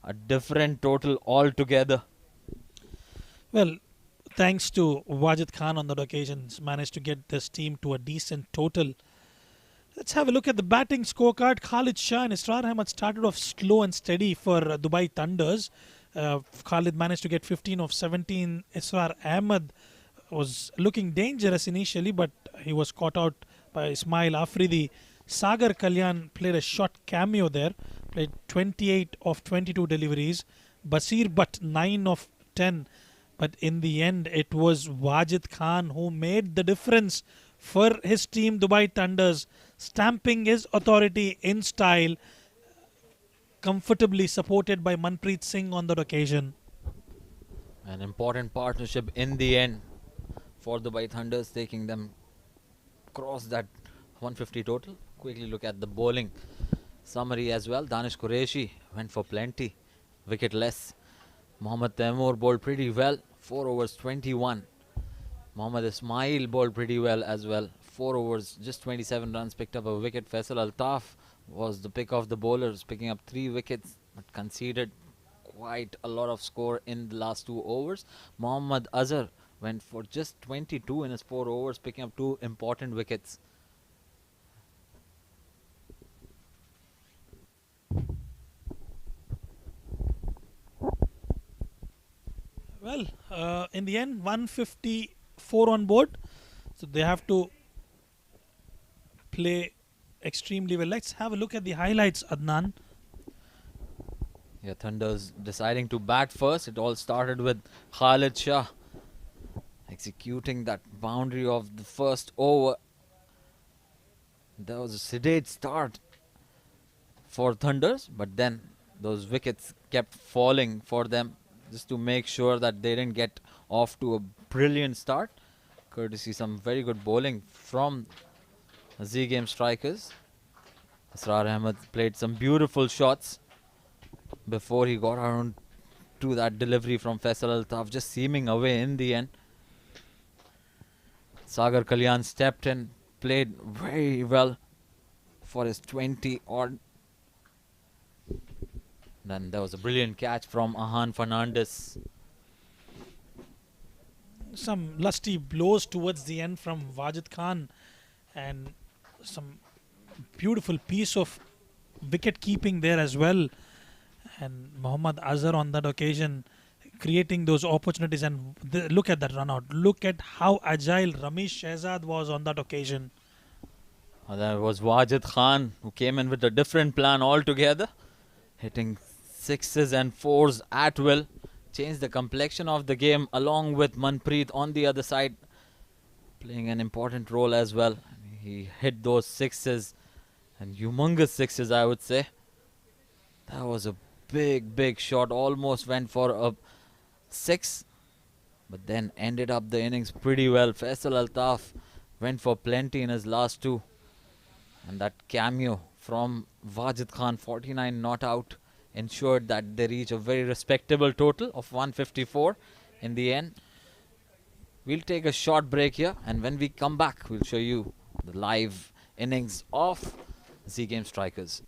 a different total altogether. well, thanks to Wajid Khan on that occasion, managed to get this team to a decent total. Let's have a look at the batting scorecard. Khalid Shah and Israr Ahmed started off slow and steady for Dubai Thunders. Khalid managed to get 15 of 17. Israr Ahmed was looking dangerous initially, but he was caught out by Ismail Afridi. Sagar Kalyan played a short cameo there, played 28 of 22 deliveries. Basir Bhatt 9 of 10. But in the end, it was Wajid Khan who made the difference for his team, Dubai Thunders, stamping his authority in style, comfortably supported by Manpreet Singh on that occasion. An important partnership in the end for Dubai Thunders, taking them across that 150 total. Quickly look at the bowling summary as well. Danish Qureshi went for plenty, wicketless. Mohammad Taimur bowled pretty well, 4 overs 21. Mohammad Ismail bowled pretty well as well, 4 overs, just 27 runs, picked up a wicket. Faisal Altaf was the pick of the bowlers, picking up 3 wickets, but conceded quite a lot of score in the last 2 overs. Mohammad Azhar went for just 22 in his 4 overs, picking up 2 important wickets. Well, in the end, 154 on board. So they have to play extremely well. Let's have a look at the highlights, Adnan. Yeah, Thunder's deciding to bat first. It all started with Khalid Shah executing that boundary of the first over. There was a sedate start for Thunders, but then those wickets kept falling for them just to make sure that they didn't get off to a brilliant start, courtesy some very good bowling from Z Game strikers. Asrar Ahmed played some beautiful shots before he got around to that delivery from Faisal Altaf, just seeming away in the end. Sagar Kalyan stepped in, played very well for his 20 odd. Then there was a brilliant catch from Ahan Fernandez. Some lusty blows towards the end from Wajid Khan, and some beautiful piece of wicket keeping there as well. And Mohammad Azhar on that occasion creating those opportunities. And look at that run out. Look at how agile Ramesh Shehzad was on that occasion. That was Wajid Khan, who came in with a different plan altogether, hitting sixes and fours at will. Changed the complexion of the game, along with Manpreet on the other side, playing an important role as well. He hit those sixes, and humongous sixes, I would say. That was a big shot, almost went for a six, but then ended up the innings pretty well. Faisal Altaf went for plenty in his last two, and that cameo from Wajid Khan, 49 not out, ensured that they reach a very respectable total of 154 in the end. We'll take a short break here, and when we come back, we'll show you the live innings of Z Game strikers.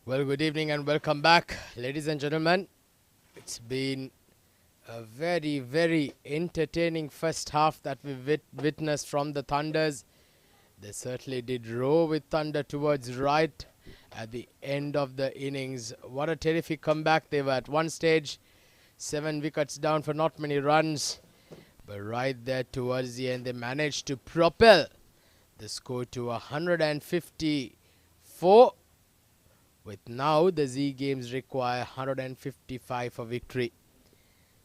Well, good evening and welcome back, ladies and gentlemen. It's been a very, very entertaining first half that we witnessed from the Thunders. They certainly did row with Thunder towards right at the end of the innings. What a terrific comeback. They were at one stage 7 wickets down for not many runs. But right there towards the end, they managed to propel the score to 154. With now the Z Games require 155 for victory.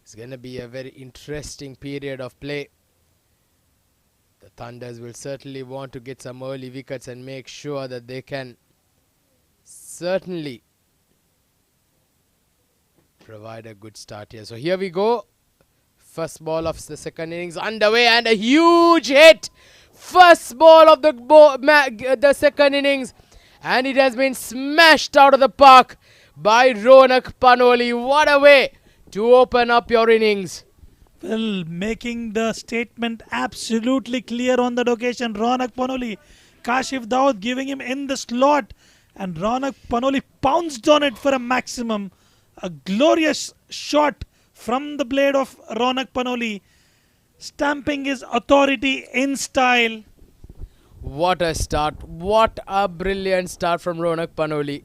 It's going to be a very interesting period of play. The Thunders will certainly want to get some early wickets and make sure that they can certainly provide a good start here. So here we go. First ball of the second innings underway and a huge hit. First ball of the second innings. And it has been smashed out of the park by Ronak Panoli. What a way to open up your innings. Well, making the statement absolutely clear on that occasion, Ronak Panoli, Kashif Daud giving him in the slot, and Ronak Panoli pounced on it for a maximum. A glorious shot from the blade of Ronak Panoli, stamping his authority in style. What a start. What a brilliant start from Ronak Panoli.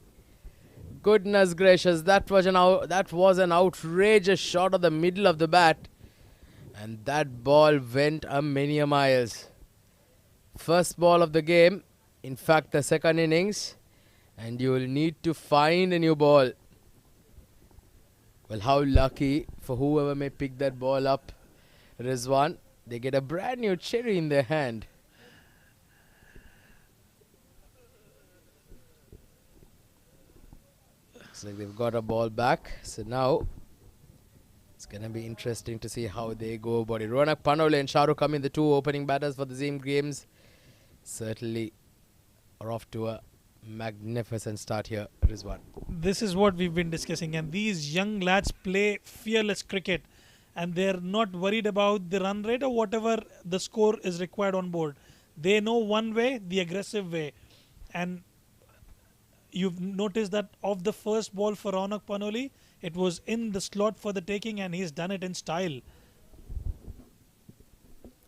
Goodness gracious, that was an outrageous shot of the middle of the bat. And that ball went a many a miles. First ball of the game, in fact the second innings. And you will need to find a new ball. Well, how lucky for whoever may pick that ball up, Rizwan. They get a brand new cherry in their hand. Looks like they've got a ball back. So now it's going to be interesting to see how they go about it. Ronak Panoli and Shahrukh Khan, the two opening batters for the Zim Games, certainly are off to a magnificent start here, Rizwan. This is what we've been discussing, and these young lads play fearless cricket, and they're not worried about the run rate or whatever the score is required on board. They know one way, the aggressive way. And you've noticed that of the first ball for Ronak Panoli, it was in the slot for the taking, and he's done it in style.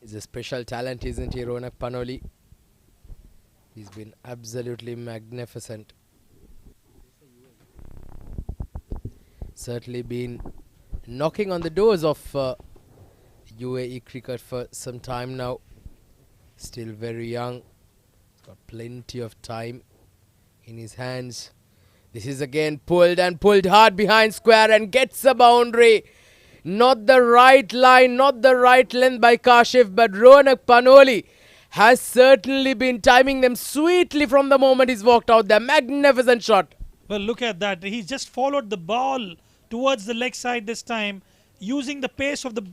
He's a special talent, isn't he, Ronak Panoli? He's been absolutely magnificent. Certainly been knocking on the doors of UAE cricket for some time now. Still very young. He's got plenty of time in his hands. This is again pulled hard behind square and gets a boundary. Not the right line, not the right length by Kashif, but Ronak Panoli has certainly been timing them sweetly from the moment he's walked out there. Magnificent shot. Well, look at that. He just followed the ball towards the leg side this time, using the pace of the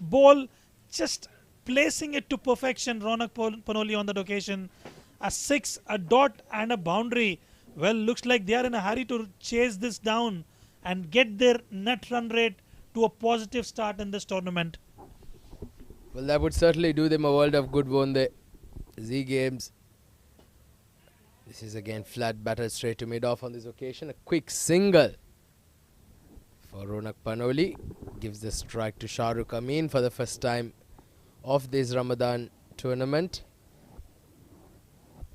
ball, just placing it to perfection. Ronak Panoli on that occasion. A 6, a dot and a boundary. Well, looks like they are in a hurry to chase this down and get their net run rate to a positive start in this tournament. Well, that would certainly do them a world of good, won't they? Z Games. This is again flat battered straight to mid-off on this occasion. A quick single for Ronak Panoli. Gives the strike to Shahrukh Khan for the first time of this Ramadan tournament.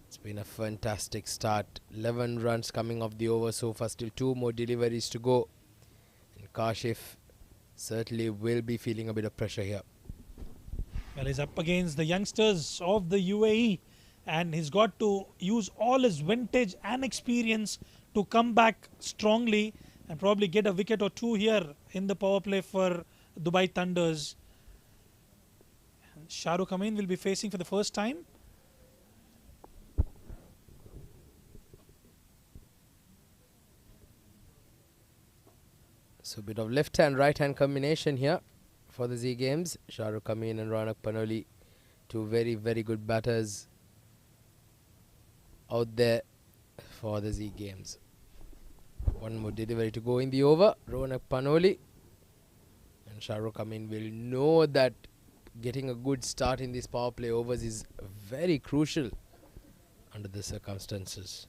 It's been a fantastic start. 11 runs coming off the over so far. Still 2 more deliveries to go. And Kashif certainly will be feeling a bit of pressure here. Well, he's up against the youngsters of the UAE, and he's got to use all his vintage and experience to come back strongly and probably get a wicket or two here in the power play for Dubai Thunders. Shahrukh Khan will be facing for the first time. So a bit of left hand, right hand combination here for the Z Games. Shahrukh Khan and Ronak Panoli, two very, very good batters out there for the Z Games. One more delivery to go in the over. Ronak Panoli and Shahrukh Khan will know that getting a good start in these power play overs is very crucial under the circumstances.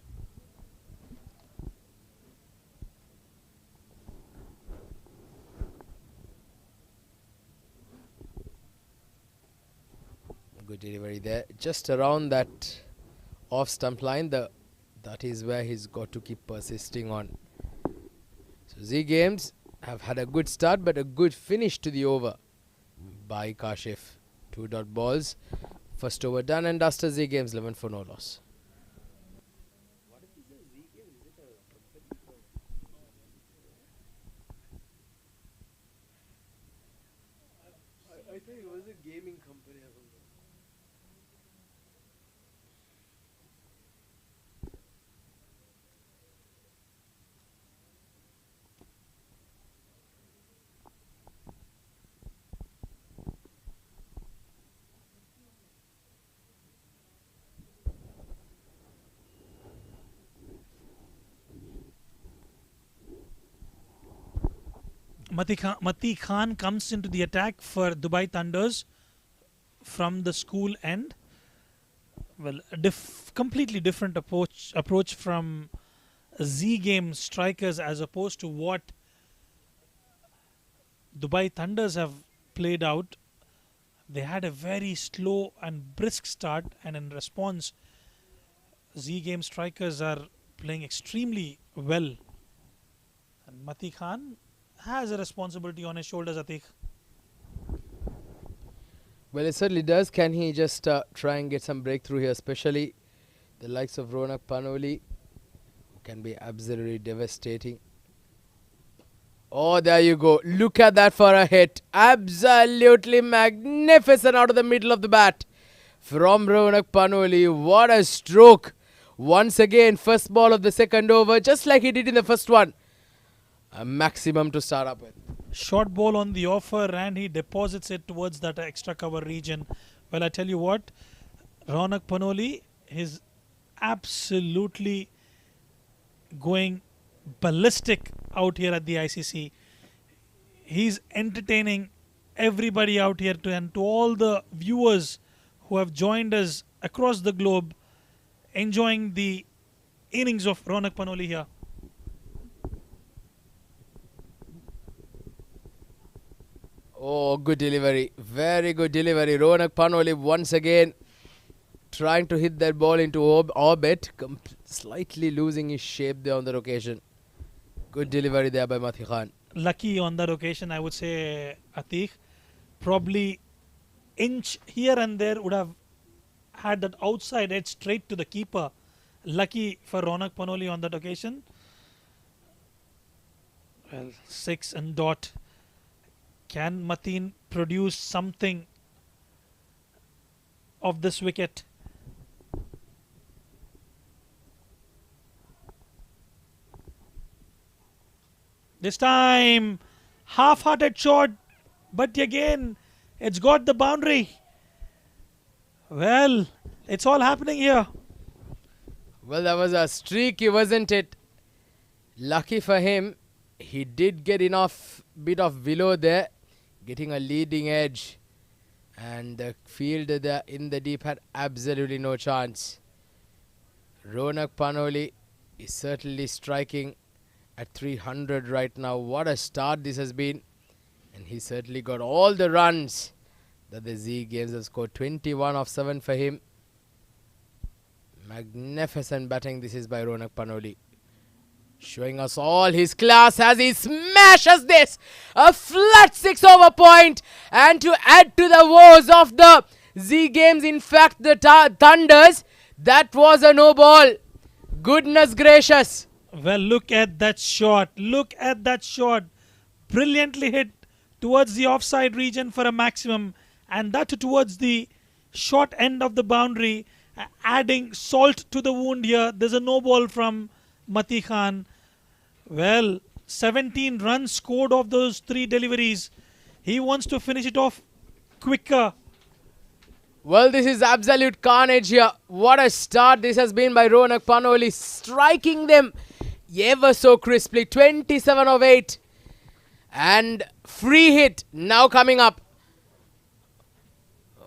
Good delivery there. Just around that off stump line, that is where he's got to keep persisting on. So Z Games have had a good start but a good finish to the over by Kashif. 2 dot balls. First over done and dusted. Z Games 11 for no loss. I think it was a gaming company or something. Mati Khan comes into the attack for Dubai Thunders from the school end. Well, a completely different approach from Z Game strikers as opposed to what Dubai Thunders have played out. They had a very slow and brisk start, and in response, Z Game strikers are playing extremely well. And Mati Khan has a responsibility on his shoulders, Atiq. Well, it certainly does. Can he just try and get some breakthrough here, especially the likes of Ronak Panoli, who can be absolutely devastating. Oh, there you go. Look at that for a hit. Absolutely magnificent out of the middle of the bat from Ronak Panoli. What a stroke. Once again, first ball of the second over, just like he did in the first one. A maximum to start up with. Short ball on the offer and he deposits it towards that extra cover region. Well, I tell you what, Ronak Panoli is absolutely going ballistic out here at the ICC. He's entertaining everybody out here and to all the viewers who have joined us across the globe, enjoying the innings of Ronak Panoli here. Oh, good delivery. Very good delivery. Ronak Panoli once again trying to hit that ball into orbit. Slightly losing his shape there on that occasion. Good delivery there by Mati Khan. Lucky on that occasion, I would say, Atiq. Probably inch here and there would have had that outside edge straight to the keeper. Lucky for Ronak Panoli on that occasion. Well, 6 and dot. Can Mateen produce something of this wicket? This time, half-hearted shot, but again, it's got the boundary. Well, it's all happening here. Well, that was a streaky, wasn't it? Lucky for him, he did get enough bit of willow there, getting a leading edge. And the fielder there in the deep had absolutely no chance. Ronak Panoli is certainly striking at 300 right now. What a start this has been. And he certainly got all the runs that the Z Games have scored. 21 of 7 for him. Magnificent batting this is by Ronak Panoli. Showing us all his class as he smashes this. A flat 6 over point. And to add to the woes of the Z Games, in fact the Thunders, that was a no ball. Goodness gracious. Well, look at that shot. Look at that shot. Brilliantly hit towards the offside region for a maximum. And that towards the short end of the boundary. Adding salt to the wound here. There's a no ball from Mati Khan. Well, 17 runs scored off those 3 deliveries. He wants to finish it off quicker. Well, this is absolute carnage here. What a start this has been by Ronak Panoli. Striking them ever so crisply. 27 of 8. And free hit now coming up.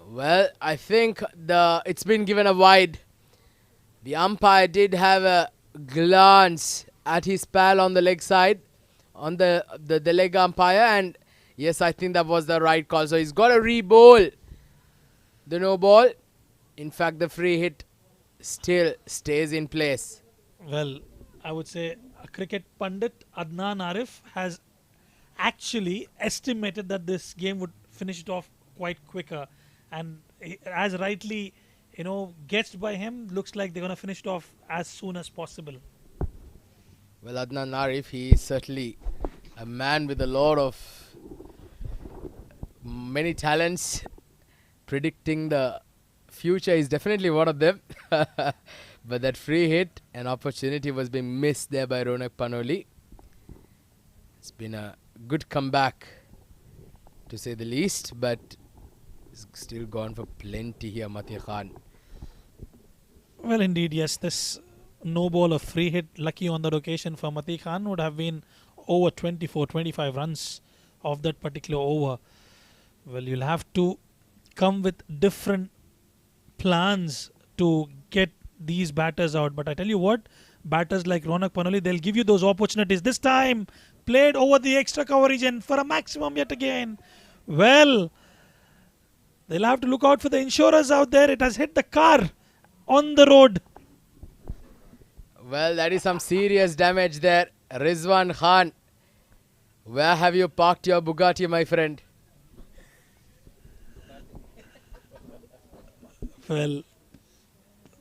Well, I think it's been given a wide. The umpire did have a glance at his pal on the leg side, on the leg umpire, and yes, I think that was the right call. So he's got a re-bowl. the no ball. In fact, the free hit still stays in place. Well, I would say a cricket pundit, Adnan Arif, has actually estimated that this game would finish it off quite quicker. And as rightly, guessed by him, looks like they're going to finish it off as soon as possible. Well, Adnan Arif, he is certainly a man with a lot of many talents. Predicting the future is definitely one of them. But that free hit, an opportunity was being missed there by Ronak Panoli. It's been a good comeback, to say the least, but it's still gone for plenty here, Mati Khan. Well, indeed, yes. This no ball of free hit, lucky on that occasion for Mati Khan, would have been over 24, 25 runs of that particular over. Well, you'll have to come with different plans to get these batters out. But I tell you what, batters like Ronak Panoli, they'll give you those opportunities. This time, played over the extra coverage and for a maximum yet again. Well, they'll have to look out for the insurers out there. It has hit the car on the road. Well, that is some serious damage there. Rizwan Khan, where have you parked your Bugatti, my friend? Well,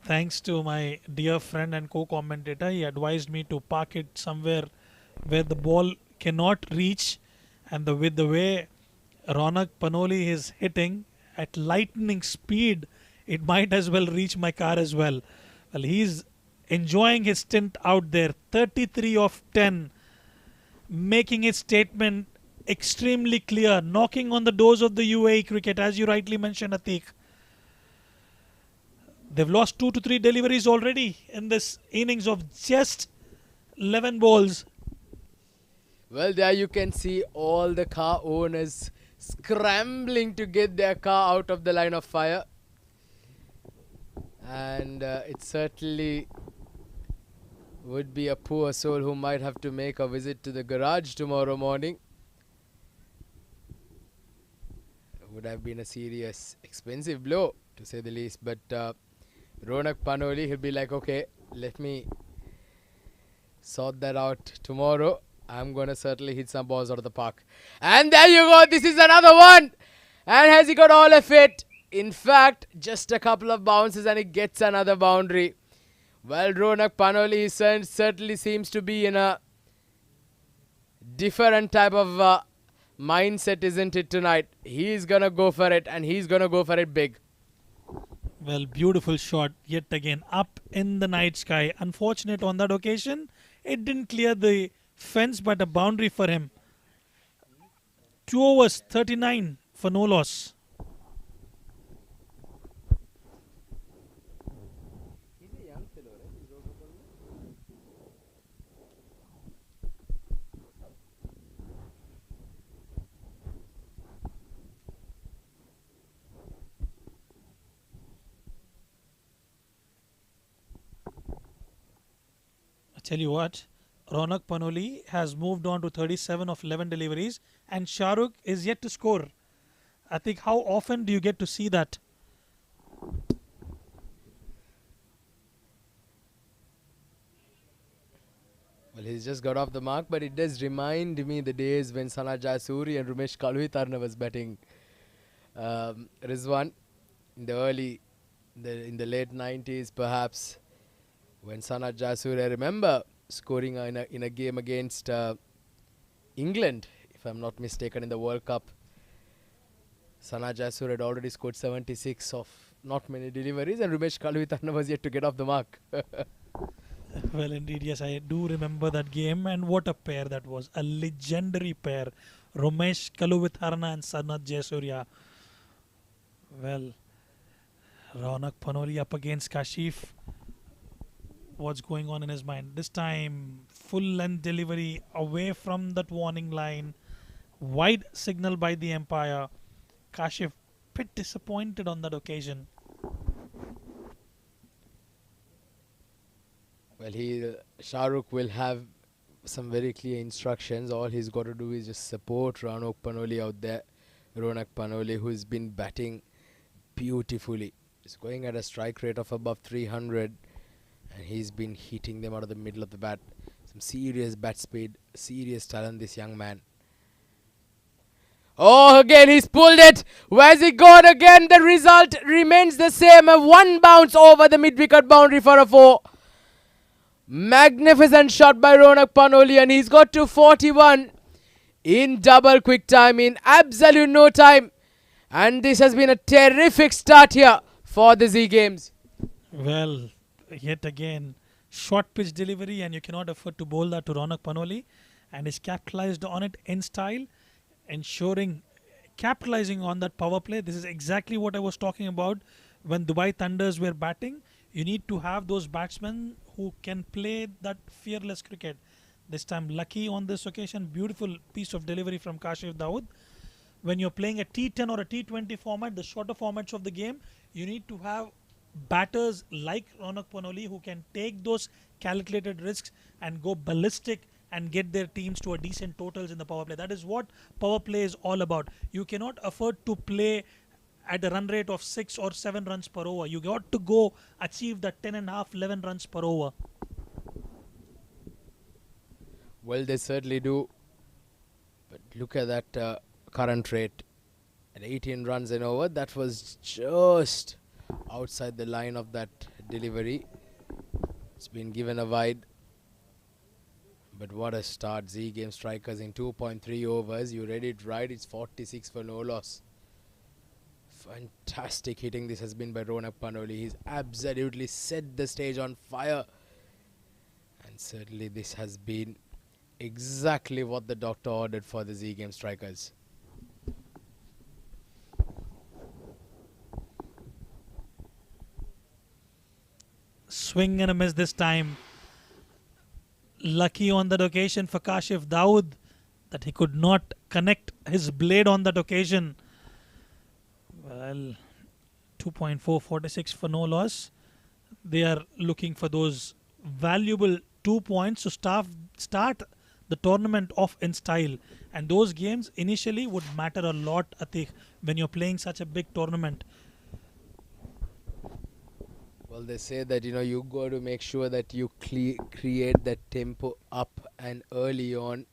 thanks to my dear friend and co-commentator, he advised me to park it somewhere where the ball cannot reach, and with the way Ronak Panoli is hitting at lightning speed, it might as well reach my car as well. Well, he's enjoying his stint out there, 33 of 10, making his statement extremely clear, knocking on the doors of the UAE cricket, as you rightly mentioned, Atiq. They've lost 2 to 3 deliveries already in this innings of just 11 balls. Well, there you can see all the car owners scrambling to get their car out of the line of fire. And it certainly would be a poor soul who might have to make a visit to the garage tomorrow morning. It would have been a serious, expensive blow, to say the least. But Ronak Panoli, he'll be like, okay, let me sort that out tomorrow. I'm going to certainly hit some balls out of the park. And there you go. This is another one. And has he got all of it? In fact, just a couple of bounces and he gets another boundary. Well, Ronak Panoli certainly seems to be in a different type of mindset, isn't it, tonight? He's going to go for it, and he's going to go for it big. Well, beautiful shot yet again up in the night sky. Unfortunate on that occasion. It didn't clear the fence, but a boundary for him. 2 overs, 39 for no loss. Tell you what, Ronak Panoli has moved on to 37 of 11 deliveries and Shahrukh is yet to score. I think how often do you get to see that? Well, he's just got off the mark, but it does remind me the days when Sana Jasuri and Rumesh Kaluhitarna was batting Rizwan in in the late 90s perhaps. When Sana Jasur, I remember scoring in a game against England, if I'm not mistaken, in the World Cup. Sana Jasur had already scored 76 of not many deliveries, and Rumesh Kaluhitarna was yet to get off the mark. Well, indeed, yes, I do remember that game, and what a pair that was. A legendary pair. Ramesh Kaluhitarna and Sanat Jayasuriya. Well, Ronak Panoli up against Kashif. What's going on in his mind? This time, full length delivery away from that warning line. Wide signal by the umpire. Kashif bit disappointed on that occasion. Well, Shahrukh will have some very clear instructions. All he's got to do is just support Ronak Panoli out there. Ronak Panoli, who's been batting beautifully. He's going at a strike rate of above 300, and he's been hitting them out of the middle of the bat. Some serious bat speed, serious talent, this young man. Oh, again he's pulled it. Where's he gone again? The result remains the same. A one bounce over the mid-wicket boundary for a 4. Magnificent shot by Ronak Panoli, and he's got to 41 in double quick time, in absolute no time. And this has been a terrific start here for the Z Games. Well, yet again, short pitch delivery, and you cannot afford to bowl that to Ronak Panoli, and he's capitalized on it in style, capitalizing on that power play. This is exactly what I was talking about when Dubai Thunders were batting. You need to have those batsmen who can play that fearless cricket. This time lucky on this occasion, beautiful piece of delivery from Kashif Dawood. When you're playing a T10 or a T20 format, the shorter formats of the game, you need to have batters like Ronak Panoli who can take those calculated risks and go ballistic and get their teams to a decent totals in the power play. That is what power play is all about. You cannot afford to play at a run rate of 6 or 7 runs per over. You got to go achieve the 10.5, 11 runs per over. Well, they certainly do. But look at that current rate at 18 runs and over. That was just outside the line of that delivery. It's been given a wide. But what a start. Z Game strikers in 2.3 overs. You read it right. It's 46 for no loss. Fantastic hitting this has been by Ronak Panoli. He's absolutely set the stage on fire. And certainly this has been exactly what the doctor ordered for the Z Game strikers. Swing and a miss this time. Lucky on that occasion for Kashif Dawood that he could not connect his blade on that occasion. Well, 2.4, 46 for no loss. They are looking for those valuable 2 points to start the tournament off in style. And those games initially would matter a lot, Atik, when you're playing such a big tournament. Well, they say that, you got to make sure that you create that tempo up and early on.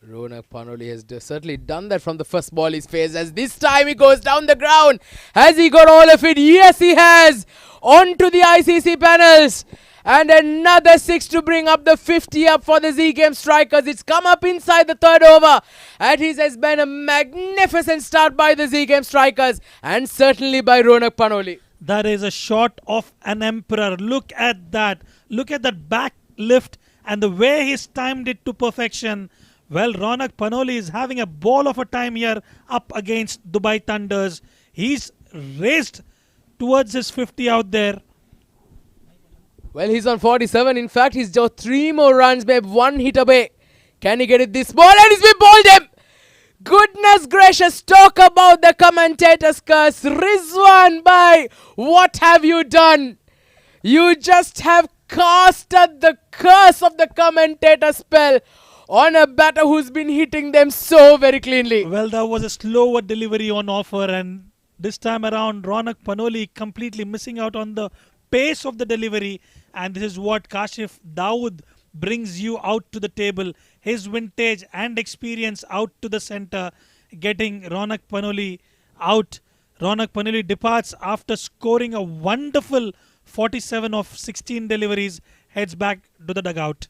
Ronak Panoli has certainly done that from the first ball he's faced, as this time he goes down the ground. Has he got all of it? Yes, he has. On to the ICC panels. And another 6 to bring up the 50 up for the Z Game strikers. It's come up inside the third over. And it has been a magnificent start by the Z Game strikers. And certainly by Ronak Panoli. That is a shot of an emperor. Look at that. Look at that back lift and the way he's timed it to perfection. Well, Ronak Panoli is having a ball of a time here up against Dubai Thunders. He's raced towards his 50 out there. Well, he's on 47. In fact, he's just 3 more runs, babe. 1 hit away. Can he get it this ball? And he's been bowled him. Goodness gracious, talk about the commentator's curse. Rizwan Bhai, what have you done? You just have casted the curse of the commentator spell on a batter who's been hitting them so very cleanly. Well, that was a slower delivery on offer, and this time around Ronak Panoli completely missing out on the pace of the delivery, and this is what Kashif Dawood brings you out to the table. His vintage and experience out to the center, getting Ronak Panoli out. Ronak Panoli departs after scoring a wonderful 47 of 16 deliveries, heads back to the dugout.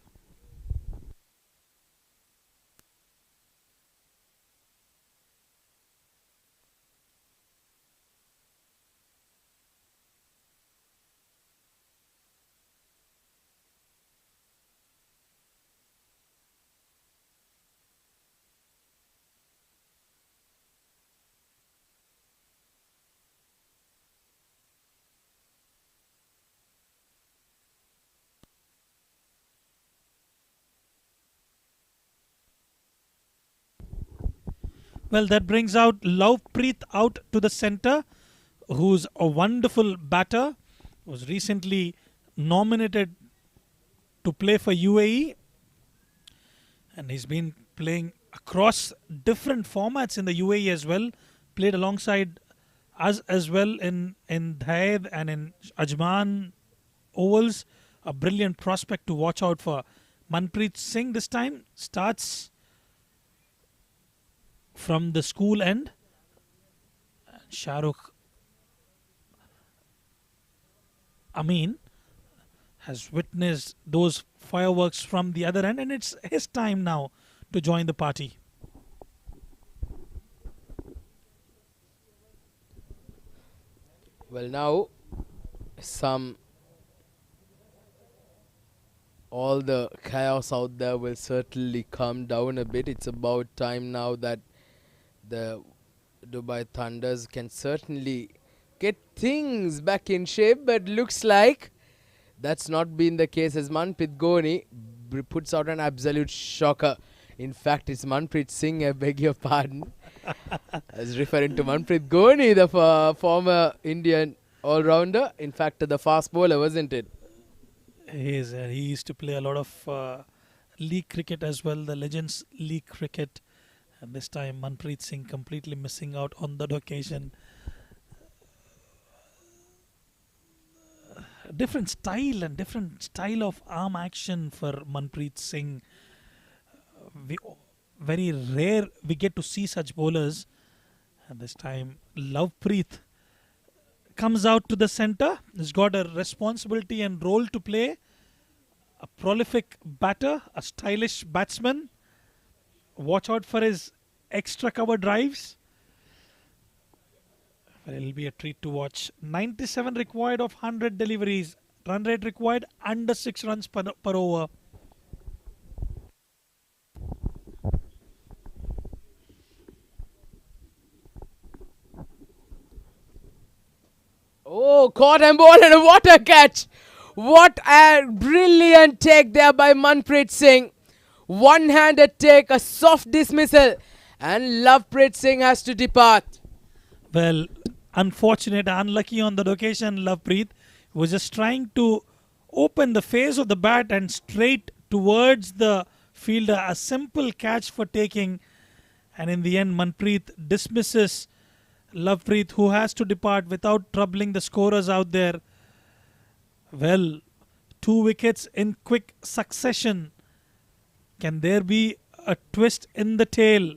Well, that brings out Lovepreet out to the center, who's a wonderful batter, was recently nominated to play for UAE, and he's been playing across different formats in the UAE as well. Played alongside as well in Dhaid and in Ajman ovals. A brilliant prospect to watch out for. Manpreet Singh this time starts from the school end. Shahrukh Amin has witnessed those fireworks from the other end, and it's his time now to join the party. Well, now all the chaos out there will certainly calm down a bit. It's about time now that the Dubai Thunders can certainly get things back in shape, but looks like that's not been the case as Manpreet Goni puts out an absolute shocker. In fact, it's Manpreet Singh, I beg your pardon. I was referring to Manpreet Goni, the former Indian all-rounder. In fact, the fast bowler, wasn't it? He used to play a lot of league cricket as well, the Legends League cricket. And this time, Manpreet Singh completely missing out on that occasion. Different style of arm action for Manpreet Singh. Very rare we get to see such bowlers. And this time, Lovepreet comes out to the centre. He's got a responsibility and role to play. A prolific batter, a stylish batsman. Watch out for his extra cover drives. Well, it'll be a treat to watch. 97 required of 100 deliveries. Run rate required under 6 runs per over. Oh, caught and ball and what a catch! What a brilliant take there by Manpreet Singh. One-handed take, a soft dismissal, and Lovepreet Singh has to depart. Well, unfortunate, unlucky on that occasion. Lovepreet was just trying to open the face of the bat and straight towards the fielder. A simple catch for taking, and in the end, Manpreet dismisses Lovepreet, who has to depart without troubling the scorers out there. Well, 2 wickets in quick succession. Can there be a twist in the tail?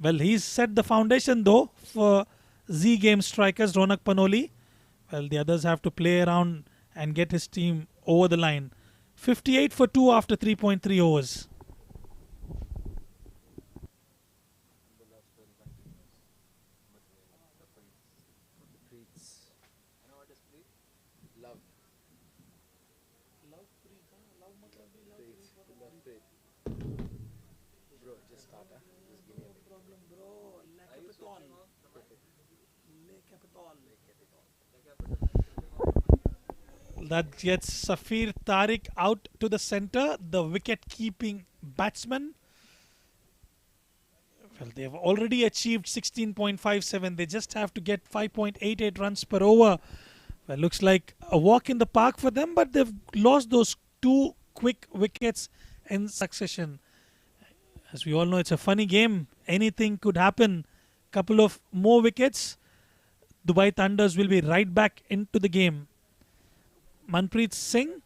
Well, he's set the foundation though for Z game strikers Ronak Panoli. Well, the others have to play around and get his team over the line. 58 for 2 after 3.3 overs. That gets Safir Tariq out to the centre, the wicket-keeping batsman. Well, they have already achieved 16.57. They just have to get 5.88 runs per over. Well, looks like a walk in the park for them, but they've lost those 2 quick wickets in succession. As we all know, it's a funny game. Anything could happen. Couple of more wickets. Dubai Thunders will be right back into the game. Manpreet Singh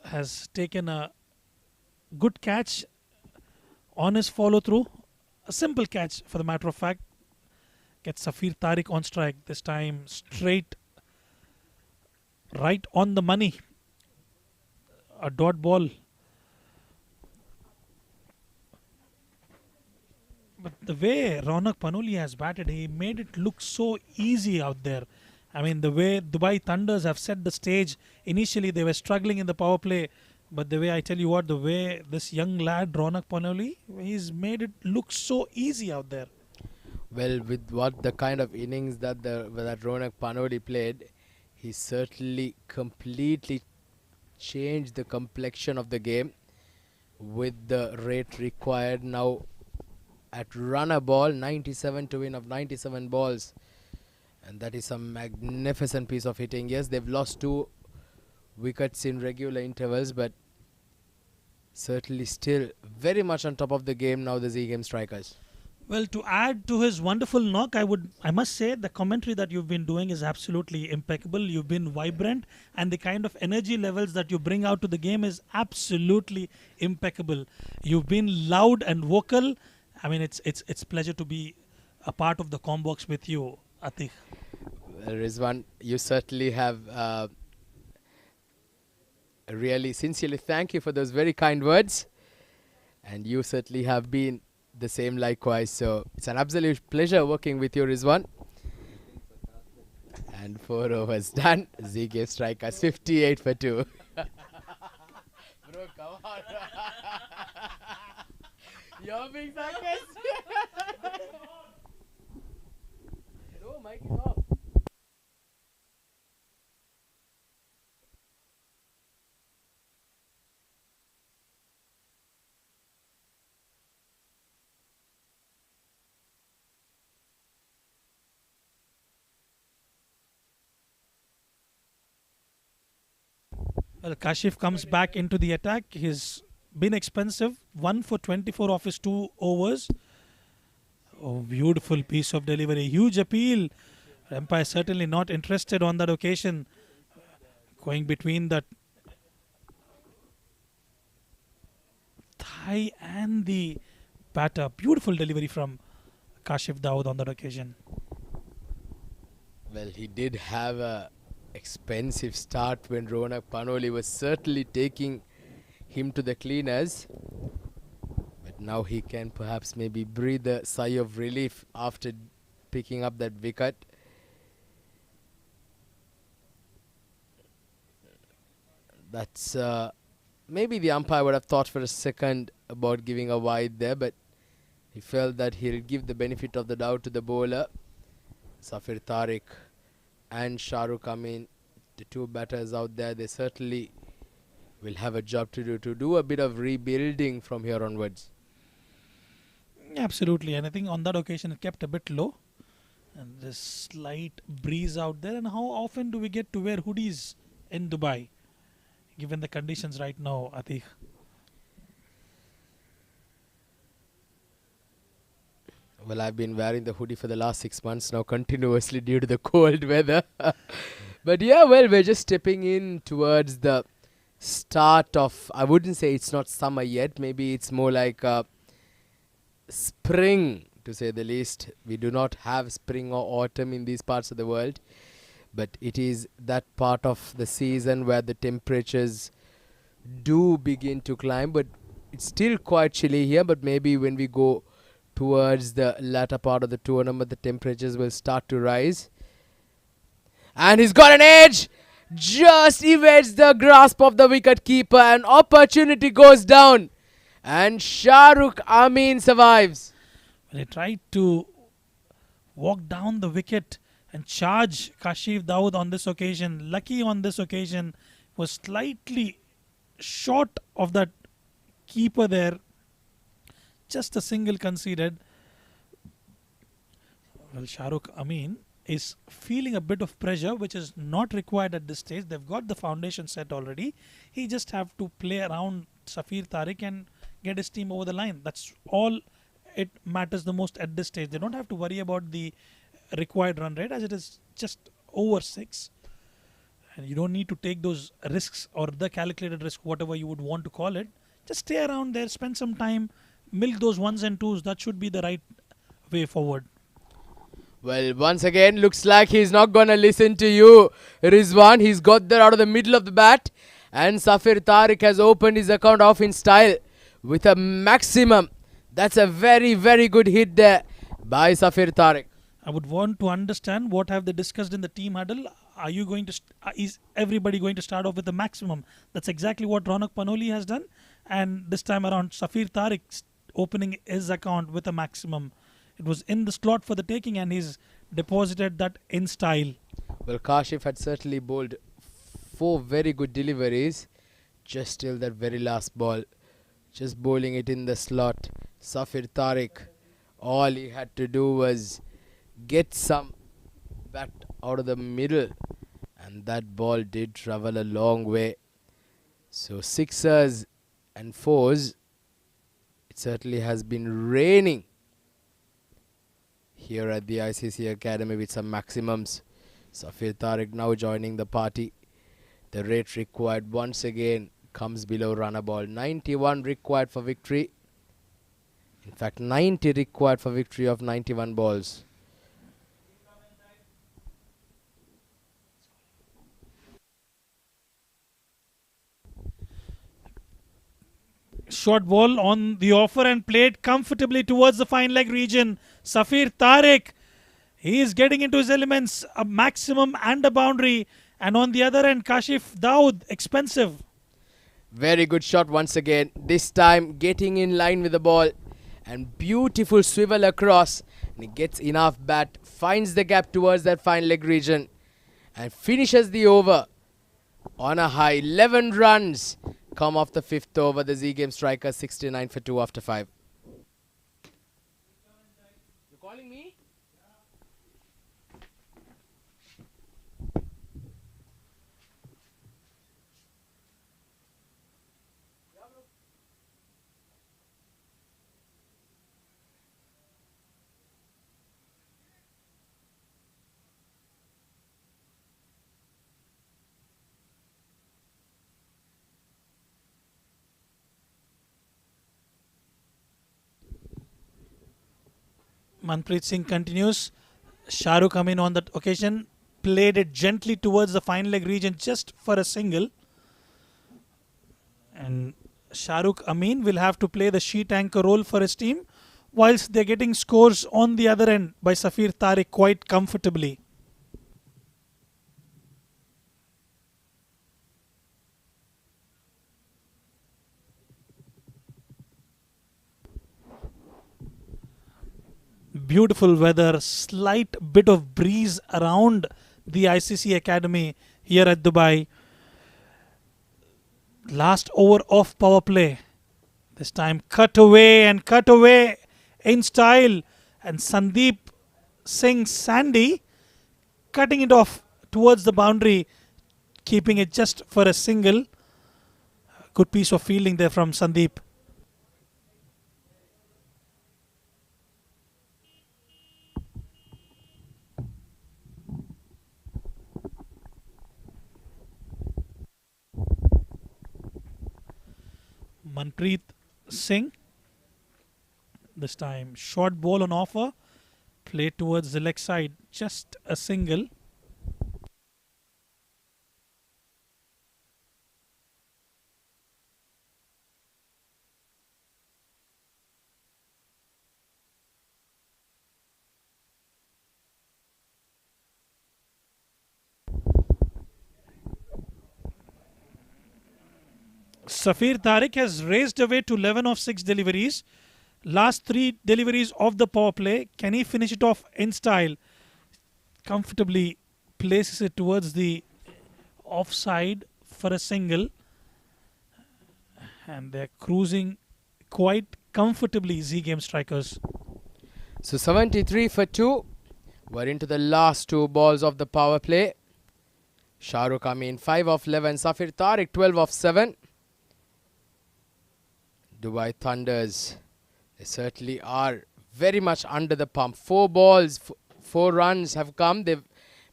has taken a good catch on his follow through. A simple catch for the matter of fact. Gets Safir Tariq on strike. This time straight right on the money. A dot ball. But the way Ronak Panoli has batted, he made it look so easy out there. I mean, the way Dubai Thunders have set the stage. Initially, they were struggling in the power play. But the way, I tell you what, the way this young lad, Ronak Panoli, he's made it look so easy out there. Well, with what the kind of innings that Ronak Panoli played, he certainly completely changed the complexion of the game with the rate required now at runner ball, 97 to win of 97 balls. And that is a magnificent piece of hitting. Yes, they've lost 2 wickets in regular intervals, but certainly still very much on top of the game now, the Z game strikers. Well, to add to his wonderful knock, I must say the commentary that you've been doing is absolutely impeccable. You've been vibrant, and the kind of energy levels that you bring out to the game is absolutely impeccable. You've been loud and vocal. I mean, it's pleasure to be a part of the Combox with you, Atik. Well, Rizwan, you certainly have really sincerely thank you for those very kind words. And you certainly have been the same likewise. So it's an absolute pleasure working with you, Rizwan. And 4 overs done. Z gave strikers 58 for 2. Bro, come on. You're being sarcastic. No, mic is off. Well, Kashif comes back into the attack. He's been expensive. 1 for 24 off his 2 overs. Oh, beautiful piece of delivery. Huge appeal. Umpire certainly not interested on that occasion. Going between that thigh and the batter. Beautiful delivery from Kashif Dawood on that occasion. Well, he did have a expensive start when Ronak Panoli was certainly taking him to the cleaners. But now he can perhaps maybe breathe a sigh of relief after picking up that wicket. That's maybe the umpire would have thought for a second about giving a wide there, but he felt that he'll give the benefit of the doubt to the bowler. Safir Tariq and Shahrukh Amin, the two batters out there, they certainly will have a job to do a bit of rebuilding from here onwards. Absolutely, and I think on that occasion it kept a bit low. And this slight breeze out there. And how often do we get to wear hoodies in Dubai, given the conditions right now, Atik? Well, I've been wearing the hoodie for the last 6 months now continuously due to the cold weather. But yeah, well, we're just stepping in towards the start of, I wouldn't say it's not summer yet. Maybe it's more like spring, to say the least. We do not have spring or autumn in these parts of the world. But it is that part of the season where the temperatures do begin to climb. But it's still quite chilly here. But maybe when we go towards the latter part of the tournament, the temperatures will start to rise. And he's got an edge! Just evades the grasp of the wicket keeper. An opportunity goes down. And Shahrukh Amin survives. When he tried to walk down the wicket and charge Kashif Dawood on this occasion, lucky on this occasion, was slightly short of that keeper there. Just a single conceded. Well, Shahrukh Amin is feeling a bit of pressure, which is not required at this stage. They've got the foundation set already. He just have to play around Safir Tariq and get his team over the line. That's all it matters the most at this stage. They don't have to worry about the required run rate, as it is just over 6. And you don't need to take those risks or the calculated risk, whatever you would want to call it. Just stay around there, spend some time, milk those ones and twos. That should be the right way forward. Well, once again, looks like he's not going to listen to you, Rizwan. He's got there out of the middle of the bat. And Safir Tariq has opened his account off in style with a maximum. That's a very, very good hit there by Safir Tariq. I would want to understand what have they discussed in the team huddle. Are you going to is everybody going to start off with the maximum? That's exactly what Ronak Panoli has done. And this time around, Safir Tariq opening his account with a maximum. It was in the slot for the taking, and he's deposited that in style. Well, Kashif had certainly bowled 4 very good deliveries just till that very last ball. Just bowling it in the slot. Safir Tariq, all he had to do was get some bat out of the middle, and that ball did travel a long way. So 6s and 4s, it certainly has been raining here at the ICC Academy with some maximums. Safir Tariq now joining the party. The rate required once again comes below runner ball. 91 required for victory. In fact, 90 required for victory of 91 balls. Short ball on the offer and played comfortably towards the fine leg region. Safir Tariq, he is getting into his elements, a maximum and a boundary. And on the other end, Kashif Daud, expensive. Very good shot once again. This time getting in line with the ball. And beautiful swivel across. And he gets enough bat, finds the gap towards that fine leg region. And finishes the over on a high. 11 runs come off the 5th over. The Z Game striker 69 for 2 after 5. You're calling me? Manpreet Singh continues. Shahrukh Amin on that occasion played it gently towards the fine leg region just for a single. And Shahrukh Amin will have to play the sheet anchor role for his team, whilst they're getting scores on the other end by Safir Tariq quite comfortably. Beautiful weather, slight bit of breeze around the ICC Academy here at Dubai. Last over of power play. This time cut away in style. And Sandeep Singh Sandy cutting it off towards the boundary, keeping it just for a single. Good piece of fielding there from Sandeep. Manpreet Singh. This time short ball on offer. Play towards the leg side. Just a single. Safir Tariq has raced away to 11 of 6 deliveries. Last 3 deliveries of the power play. Can he finish it off in style? Comfortably places it towards the offside for a single. And they're cruising quite comfortably, Z Game strikers. So 73 for 2. We're into the last 2 balls of the power play. Shahrukh Amin 5 of 11. Safir Tariq 12 of 7. Dubai Thunders, they certainly are very much under the pump. 4 balls, 4 runs have come. They've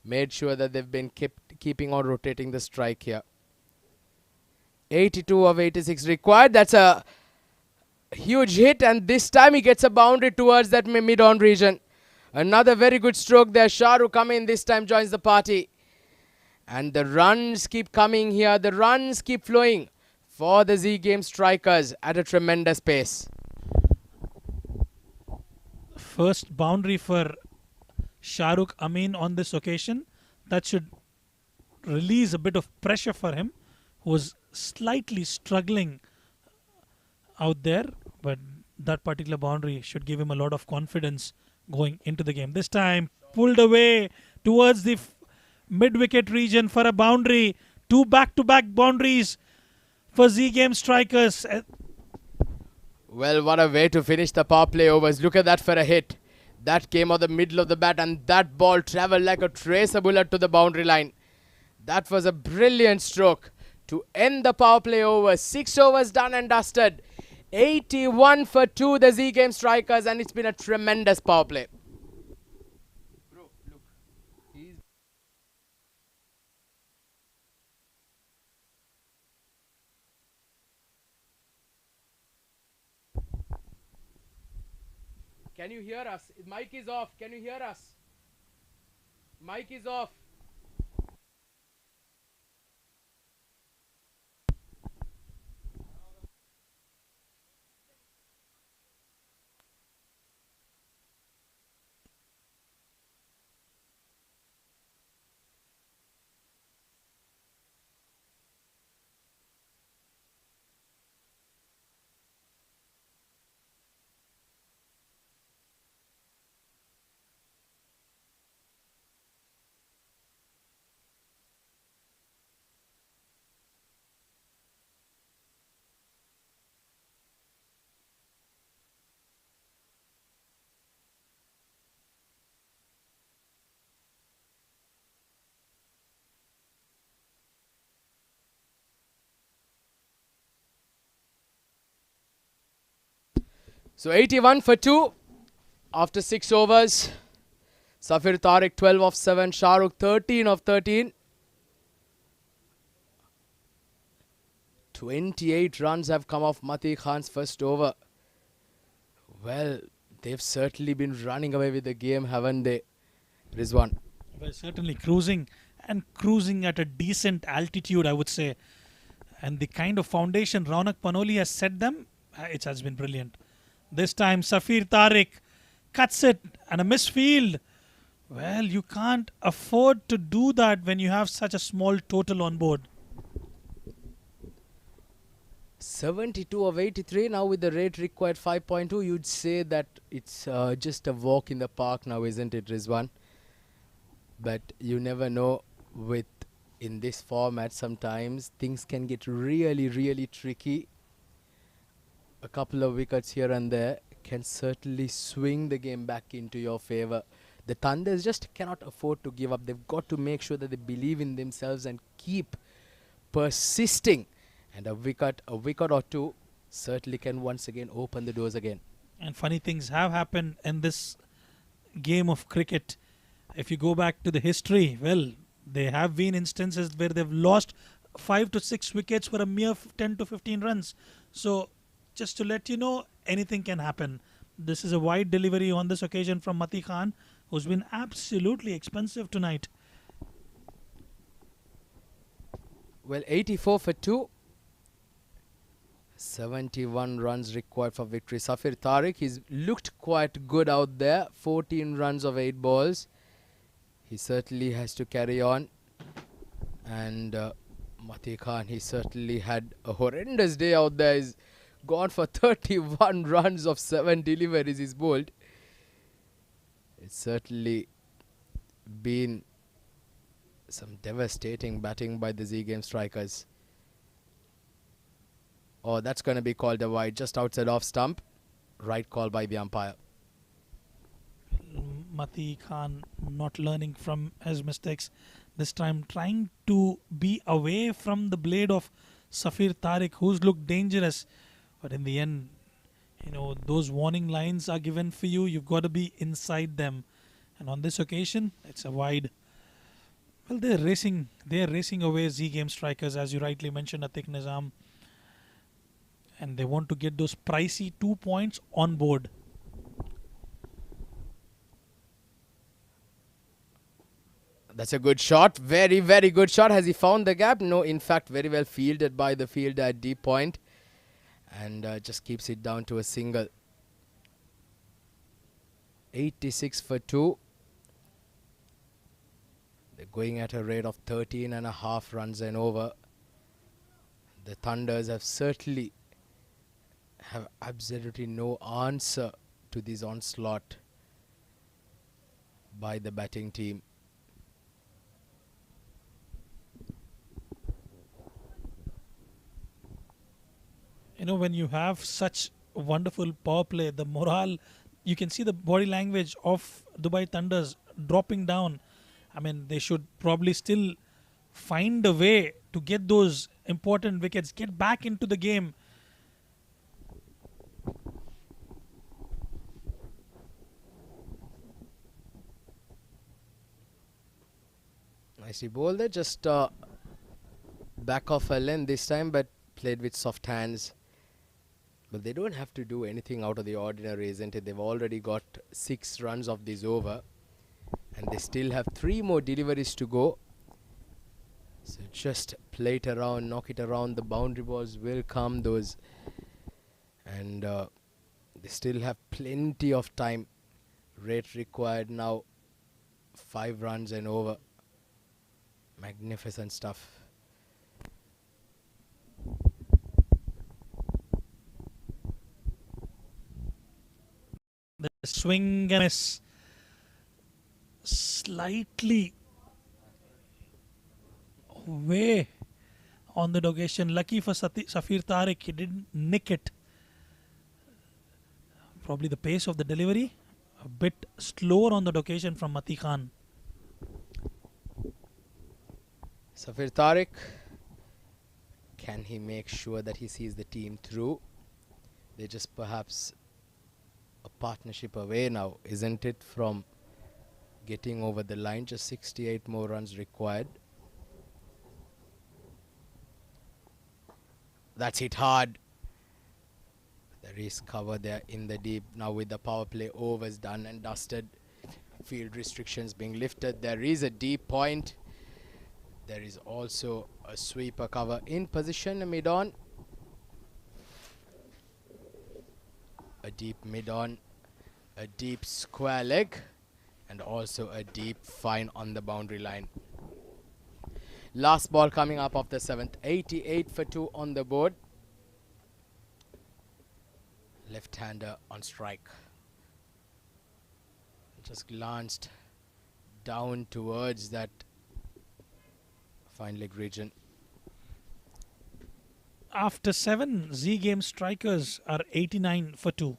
made sure that they've been keeping on rotating the strike here. 82 of 86 required. That's a huge hit, and this time he gets a boundary towards that mid-on region. Another very good stroke there. Shahrukh Amin this time joins the party. And the runs keep coming here. The runs keep flowing for the Z Game strikers at a tremendous pace. First boundary for Shahrukh Amin on this occasion. That should release a bit of pressure for him, who was slightly struggling out there. But that particular boundary should give him a lot of confidence going into the game. This time pulled away towards the mid-wicket region for a boundary. 2 back-to-back boundaries for Z Game strikers. Well, what a way to finish the power play overs. Look at that for a hit. That came out the middle of the bat, and that ball travelled like a tracer bullet to the boundary line. That was a brilliant stroke to end the power play over. 6 overs done and dusted. 81 for 2 the Z Game strikers, and it's been a tremendous power play. Can you hear us? Mic is off. Can you hear us? Mic is off. So 81 for 2 after 6 overs. Safir Tariq 12 of 7. Shahrukh 13 of 13. 28 runs have come off Mati Khan's first over. Well, they've certainly been running away with the game, haven't they, Rizwan? Well, certainly cruising at a decent altitude, I would say. And the kind of foundation Raunak Panoli has set them, it has been brilliant. This time, Safir Tariq cuts it and a misfield. Well, you can't afford to do that when you have such a small total on board. 72 of 83 now with the rate required 5.2. You'd say that it's just a walk in the park now, isn't it, Rizwan? But you never know in this format sometimes things can get really, really tricky. A couple of wickets here and there can certainly swing the game back into your favor. The Thunders just cannot afford to give up. They've got to make sure that they believe in themselves and keep persisting. And a wicket or two certainly can once again open the doors again. And funny things have happened in this game of cricket. If you go back to the history, well, there have been instances where they've lost 5 to 6 wickets for a mere 10 to 15 runs. So, just to let you know, anything can happen. This is a wide delivery on this occasion from Mati Khan, who's been absolutely expensive tonight. Well, 84 for 2. 71 runs required for victory. Safir Tariq, he's looked quite good out there. 14 runs of 8 balls. He certainly has to carry on. And Mati Khan, he certainly had a horrendous day out there. He's gone for 31 runs of 7 deliveries. He's bowled. It's certainly been some devastating batting by the Z Game strikers. Oh, that's going to be called a wide just outside off stump. Right call by the umpire. Mati Khan not learning from his mistakes. This time trying to be away from the blade of Safir Tariq, who's looked dangerous. But in the end, you know, those warning lines are given for you. You've got to be inside them. And on this occasion, it's a wide. Well, they're racing away Z Game strikers, as you rightly mentioned, Atiq Nizam. And they want to get those pricey 2 points on board. That's a good shot. Very, very good shot. Has he found the gap? No, in fact, very well fielded by the fielder at deep point. And just keeps it down to a single. 86 for 2. They're going at a rate of 13.5 runs and over. The Thunders have certainly have absolutely no answer to this onslaught by the batting team. You know, when you have such wonderful power play, the morale, you can see the body language of Dubai Thunders dropping down. I mean, they should probably still find a way to get those important wickets, get back into the game. Nicely bowled there, just back off a length this time, but played with soft hands. But they don't have to do anything out of the ordinary, isn't it? They've already got 6 runs of this over, and they still have 3 more deliveries to go. So just play it around, knock it around. The boundary balls will come, those, and they still have plenty of time. Rate required now 5 runs and over. Magnificent stuff. The swing and miss slightly way on the location. Lucky for Safir Tariq, he didn't nick it. Probably the pace of the delivery a bit slower on the occasion from Mati Khan. Safir Tariq, can he make sure that he sees the team through? They're just perhaps a partnership away now, isn't it, from getting over the line? Just 68 more runs required. That's hit hard. There is cover there in the deep. Now with the power play overs done and dusted, field restrictions being lifted, there is a deep point. There is also a sweeper cover in position mid-on. A deep mid-on, a deep square leg, and also a deep fine on the boundary line. Last ball coming up of the 7th, 88 for 2 on the board. Left-hander on strike. Just glanced down towards that fine leg region. After 7, Z Game strikers are 89 for 2.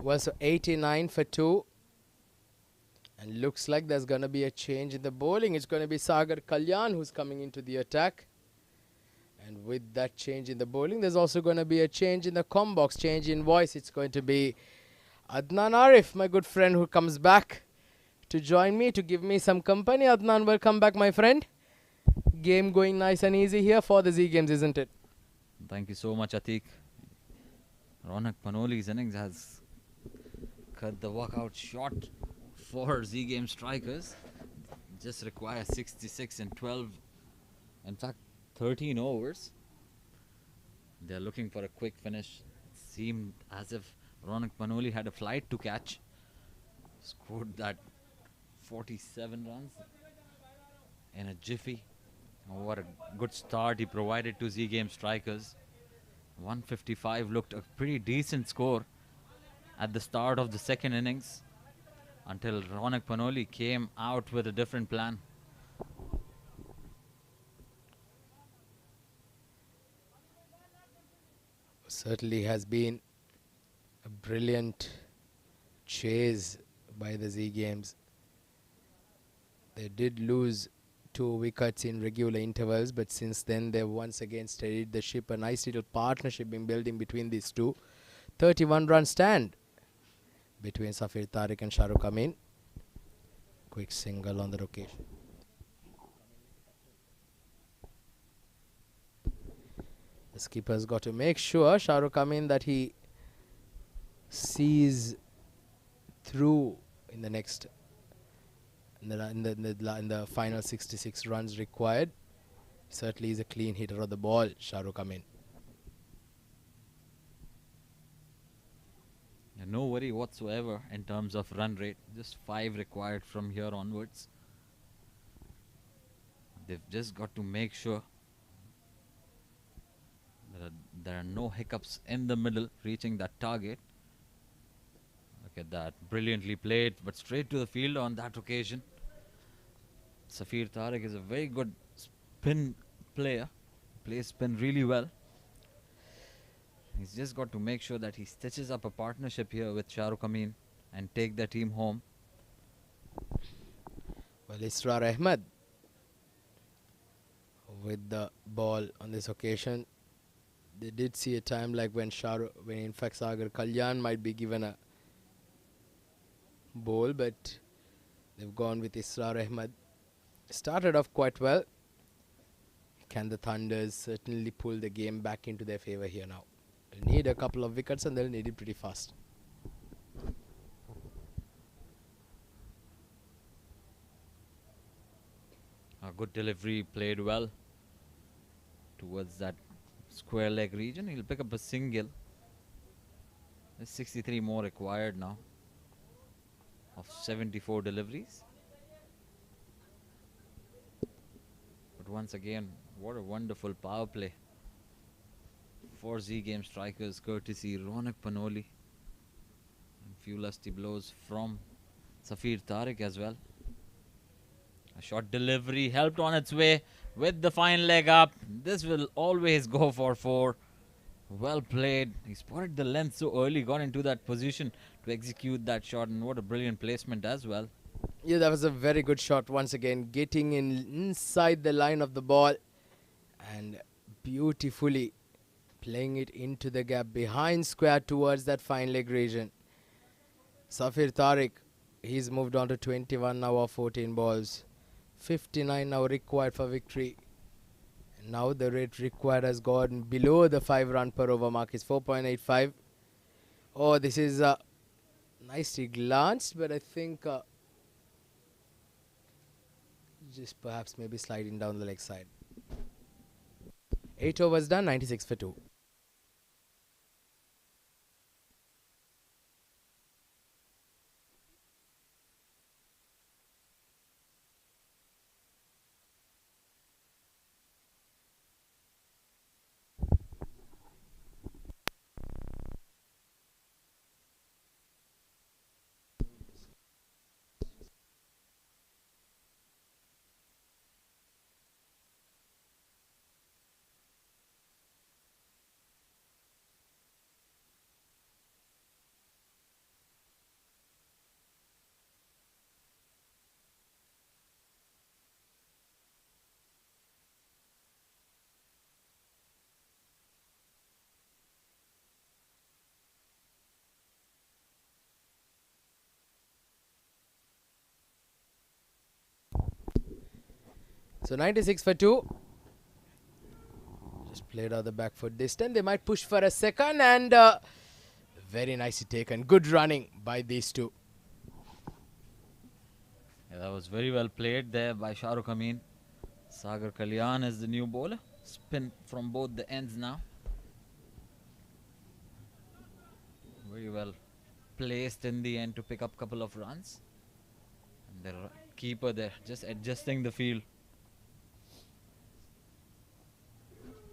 Well, so 89 for 2. And looks like there's going to be a change in the bowling. It's going to be Sagar Kalyan who's coming into the attack. And with that change in the bowling, there's also going to be a change in the combox, change in voice. It's going to be Adnan Arif, my good friend, who comes back to join me, to give me some company. Adnan, welcome back, my friend. Game going nice and easy here for the Z Games, isn't it? Thank you so much, Atiq. Ronak Panoli's innings has cut the walkout short for Z Game strikers. Just require 66 and 12, in fact 13 overs. They're looking for a quick finish. It seemed as if Ronak Panoli had a flight to catch. Scored that 47 runs in a jiffy. Oh, what a good start he provided to Z Game strikers. 155 looked a pretty decent score at the start of the second innings, until Ronak Panoli came out with a different plan. Certainly has been a brilliant chase by the Z Games. They did lose 2 wickets in regular intervals, but since then they've once again steadied the ship. A nice little partnership been building between these two. 31 run stand between Safir Tariq and Shahrukh Amin. Quick single on the occasion. The skipper's got to make sure, Shahrukh Amin, that he sees through in the next, in the final 66 runs required. Certainly is a clean hitter of the ball, Shahrukh Amin. No worry whatsoever in terms of run rate. Just 5 required from here onwards. They've just got to make sure that there are no hiccups in the middle reaching that target. at that. Brilliantly played, but straight to the field on that occasion. Safir Tariq is a very good spin player. Plays spin really well. He's just got to make sure that he stitches up a partnership here with Shahrukh Amin and take the team home. Well, Israr Ahmed with the ball on this occasion. They did see a time like when in fact Sagar Kalyan might be given a ball, but they've gone with Israr Ahmed. Started off quite well. Can the Thunders certainly pull the game back into their favour here now? They'll need a couple of wickets and they'll need it pretty fast. A good delivery, played well towards that square leg region. He'll pick up a single. There's 63 more required now of 74 deliveries. But once again, what a wonderful power play for Z Game strikers, courtesy Ronak Panoli. And few lusty blows from Safir Tariq as well. A short delivery helped on its way with the fine leg up. This will always go for 4. Well played. He spotted the length so early, got into that position to execute that shot, and what a brilliant placement as well. Yeah, that was a very good shot once again, getting inside the line of the ball and beautifully playing it into the gap behind square towards that fine leg region. Safir Tariq, he's moved on to 21 now of 14 balls. 59 now required for victory. And now the rate required has gone below the 5 run per over mark. Is 4.85. Oh, this is nicely glanced, but I think just perhaps maybe sliding down the leg side. 8 overs done, 96 for 2. So 96 for 2. Just played out the back foot this time. They might push for a second, and very nicely taken. Good running by these two. Yeah, that was very well played there by Shahrukh Amin. Sagar Kalyan is the new bowler. Spin from both the ends now. Very well placed in the end to pick up a couple of runs. And the keeper there just adjusting the field.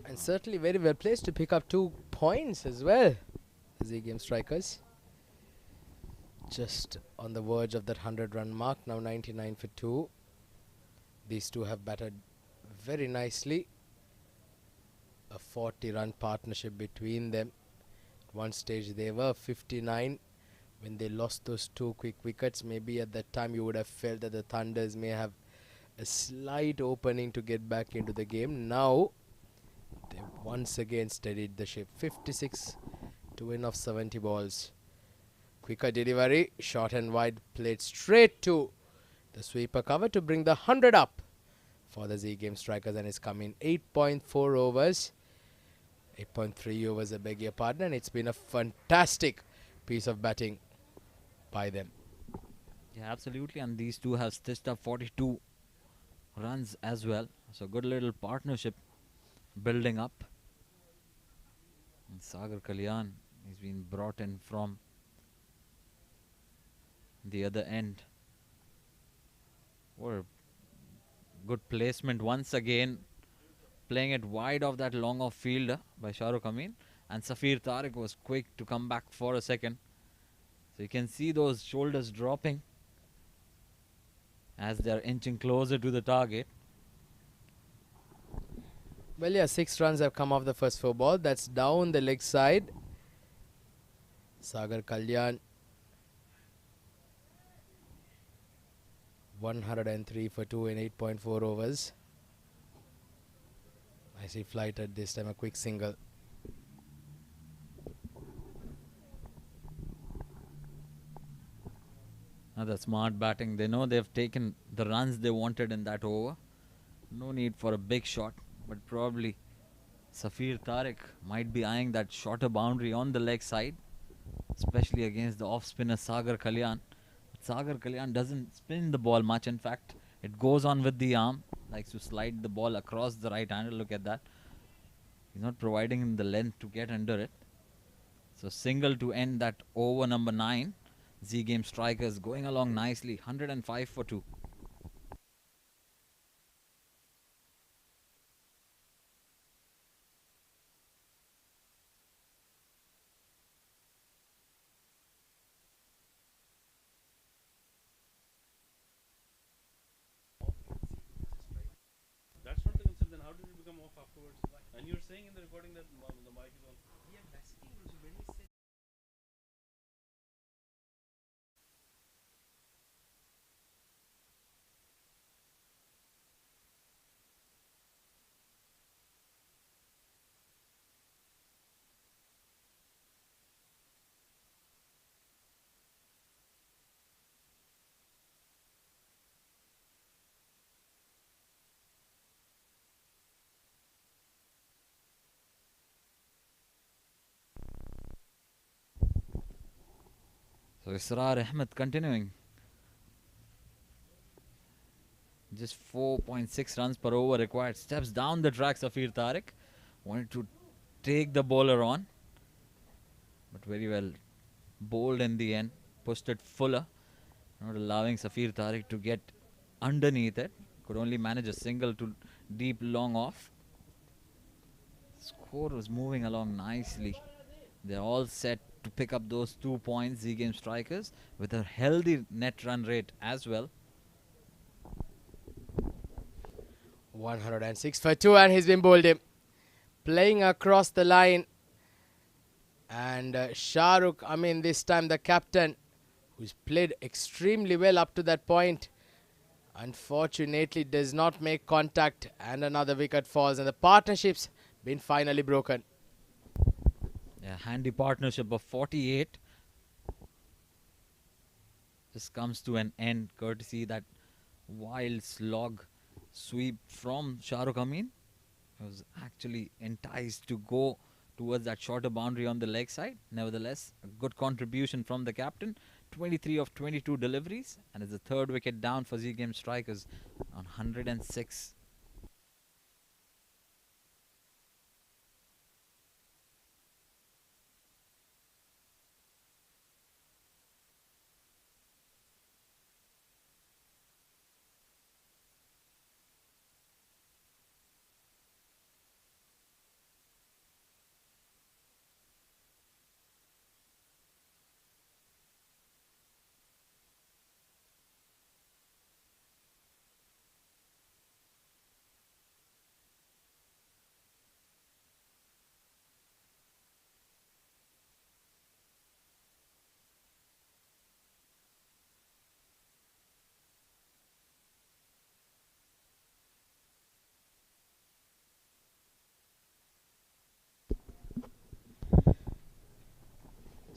And certainly very well placed to pick up 2 points as well. Z Game strikers. Just on the verge of that 100-run mark. Now 99 for 2. These two have batted very nicely. A 40-run partnership between them. At one stage they were 59 when they lost those 2 quick wickets. Maybe at that time you would have felt that the Thunders may have a slight opening to get back into the game. Now they once again steadied the ship. 56 to win of 70 balls. Quicker delivery, short and wide, played straight to the sweeper cover to bring the 100 up for the Z Game strikers, and it's come in 8.4 overs. 8.3 overs, I beg your pardon, and it's been a fantastic piece of batting by them. Yeah, absolutely, and these two have stitched up 42 runs as well. So good little partnership building up. And Sagar Kalyan has been brought in from the other end. What a good placement once again, playing it wide of that long off fielder by Shahrukh Amin, and Safir Tariq was quick to come back for a second. So you can see those shoulders dropping as they're inching closer to the target. Well, yeah, 6 runs have come off the first 4 ball. That's down the leg side. Sagar Kalyan 103 for 2 in 8.4 overs. Nicely flighted this time, a quick single. Another smart batting. They know they've taken the runs they wanted in that over. No need for a big shot, but probably Safir Tariq might be eyeing that shorter boundary on the leg side, especially against the off-spinner Sagar Kalyan. Sagar Kalyan doesn't spin the ball much. In fact, it goes on with the arm, likes to slide the ball across the right hander. Look at that. He's not providing him the length to get under it. So single to end that over number 9. Z Game strikers going along nicely. 105 for 2. That's not the concept. Then how did it become off afterwards? And you're saying in the recording that the mic is on. Yeah, basically also when he said So Israr Ahmed continuing. Just 4.6 runs per over required. Steps down the track, Safir Tariq. Wanted to take the bowler on, but very well bowled in the end. Pushed it fuller, not allowing Safir Tariq to get underneath it. Could only manage a single to deep long off. Score was moving along nicely. They're all set to pick up those 2 points, Z Game strikers, with a healthy net run rate as well. 106 for 2, and he's been bowled him. Playing across the line. And Shahrukh, I mean, this time the captain, who's played extremely well up to that point, unfortunately does not make contact, and another wicket falls, and the partnership's been finally broken. A handy partnership of 48 just comes to an end courtesy that wild slog sweep from Shahrukh Amin. Was actually enticed to go towards that shorter boundary on the leg side. Nevertheless, a good contribution from the captain. 23 of 22 deliveries, and it's the 3rd wicket down for Z Game strikers on 106.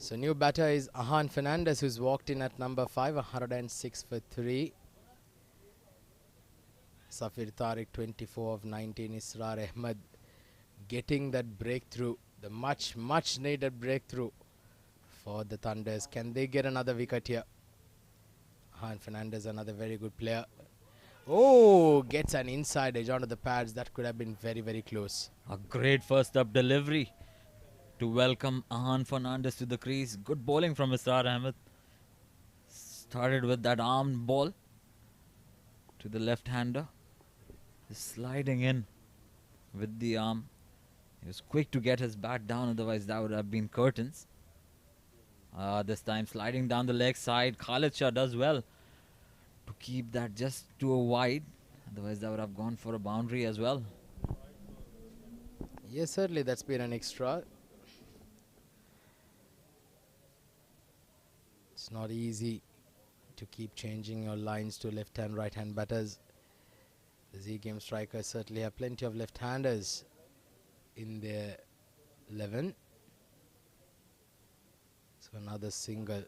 So new batter is Ahan Fernandez, who's walked in at number 5, 106 for 3. Safir Tariq 24 of 19. Israr Ahmed getting that breakthrough, the much needed breakthrough for the Thunders. Can they get another wicket here? Ahan Fernandez, another very good player. Oh, gets an inside edge onto the pads. That could have been very close. A great first up delivery to welcome Ahan Fernandez to the crease. Good bowling from Israr Ahmed. Started with that arm ball to the left-hander. Sliding in with the arm. He was quick to get his bat down, otherwise that would have been curtains. This time sliding down the leg side. Khalid Shah does well to keep that just to a wide. Otherwise, that would have gone for a boundary as well. Yes, certainly that's been an extra. It's not easy to keep changing your lines to left hand, right hand batters. The Z game strikers certainly have plenty of left-handers in their 11. So another single.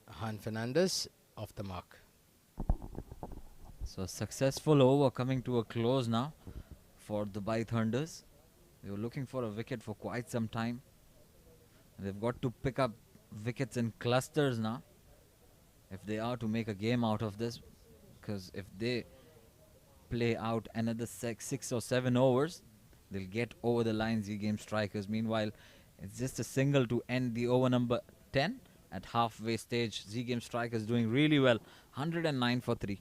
Han Fernandez off the mark. So a successful over coming to a close now for the Dubai Thunders. They were looking for a wicket for quite some time. And they've got to pick up wickets in clusters now if they are to make a game out of this. Because if they play out another 6 or 7 overs, they'll get over the line, Z game strikers. Meanwhile, it's just a single to end the over number 10 at halfway stage. Z game strikers doing really well. 109 for 3.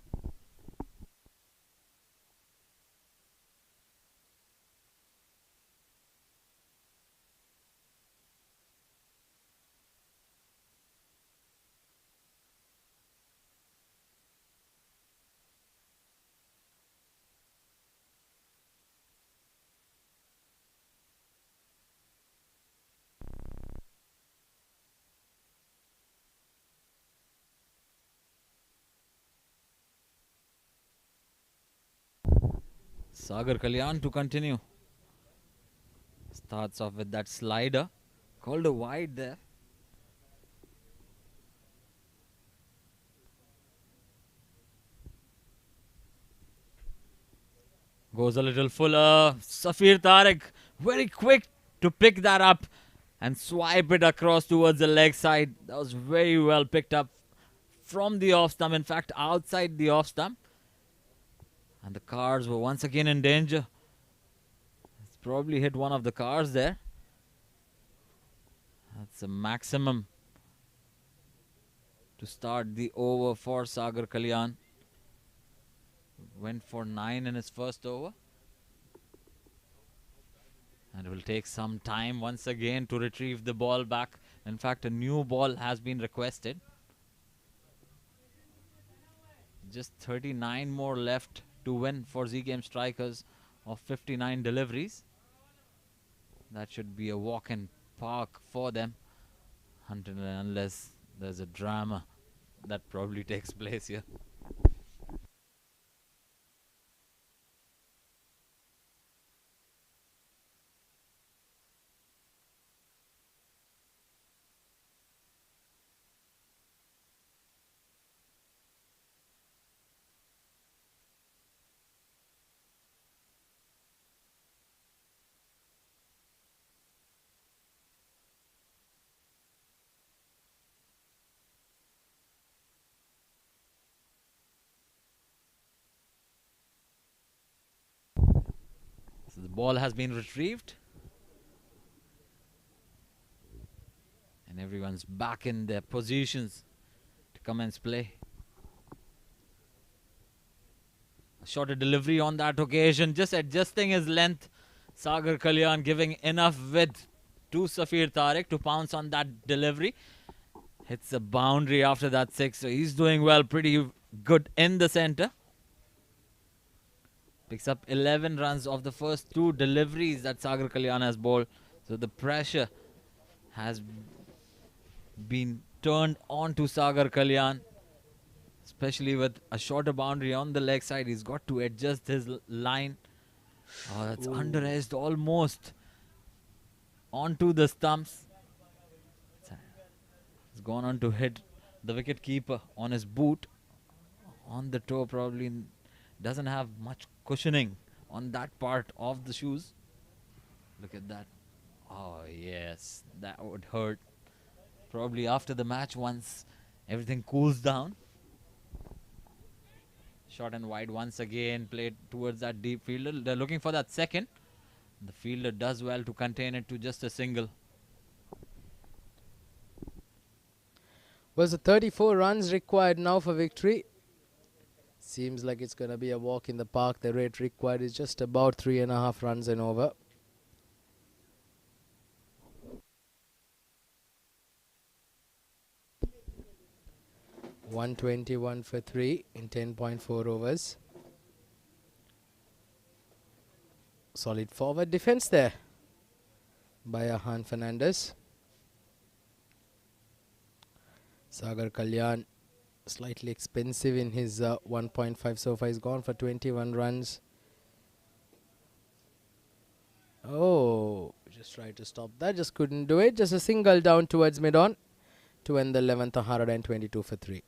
Sagar Kalyan to continue. Starts off with that slider. Called a wide there. Goes a little fuller. Safir Tariq very quick to pick that up and swipe it across towards the leg side. That was very well picked up from the off stump. In fact, outside the off stump. And the cars were once again in danger. It's probably hit one of the cars there. That's a maximum to start the over for Sagar Kalyan. Went for 9 in his first over. And it will take some time once again to retrieve the ball back. In fact, a new ball has been requested. Just 39 more left to win for Z Game Strikers of 59 deliveries. That should be a walk in park for them. Unless there's a drama that probably takes place here. So the ball has been retrieved. And everyone's back in their positions to commence play. A shorter delivery on that occasion, just adjusting his length. Sagar Kalyan giving enough width to Safir Tariq to pounce on that delivery. Hits a boundary after that 6, so he's doing well, pretty good in the center. Picks up 11 runs of the first 2 deliveries that Sagar Kalyan has bowled. So the pressure has been turned on to Sagar Kalyan. Especially with a shorter boundary on the leg side. He's got to adjust his line. Oh, that's under edged almost onto the stumps. He's gone on to hit the wicket keeper on his boot. On the toe, probably doesn't have much cushioning on that part of the shoes. Look at that. Oh yes, that would hurt. Probably after the match once everything cools down. Short and wide once again, played towards that deep fielder. They're looking for that second. The fielder does well to contain it to just a single. Was the 34 runs required now for victory? Seems like it's going to be a walk in the park. The rate required is just about 3.5 runs and over. 121 for 3 in 10.4 overs. Solid forward defense there by Ahan Fernandez. Sagar Kalyan slightly expensive in his 1.5 so far. He's gone for 21 runs. Oh, just tried to stop that, just couldn't do it. Just a single down towards mid-on to end the 11th, 122 for 3.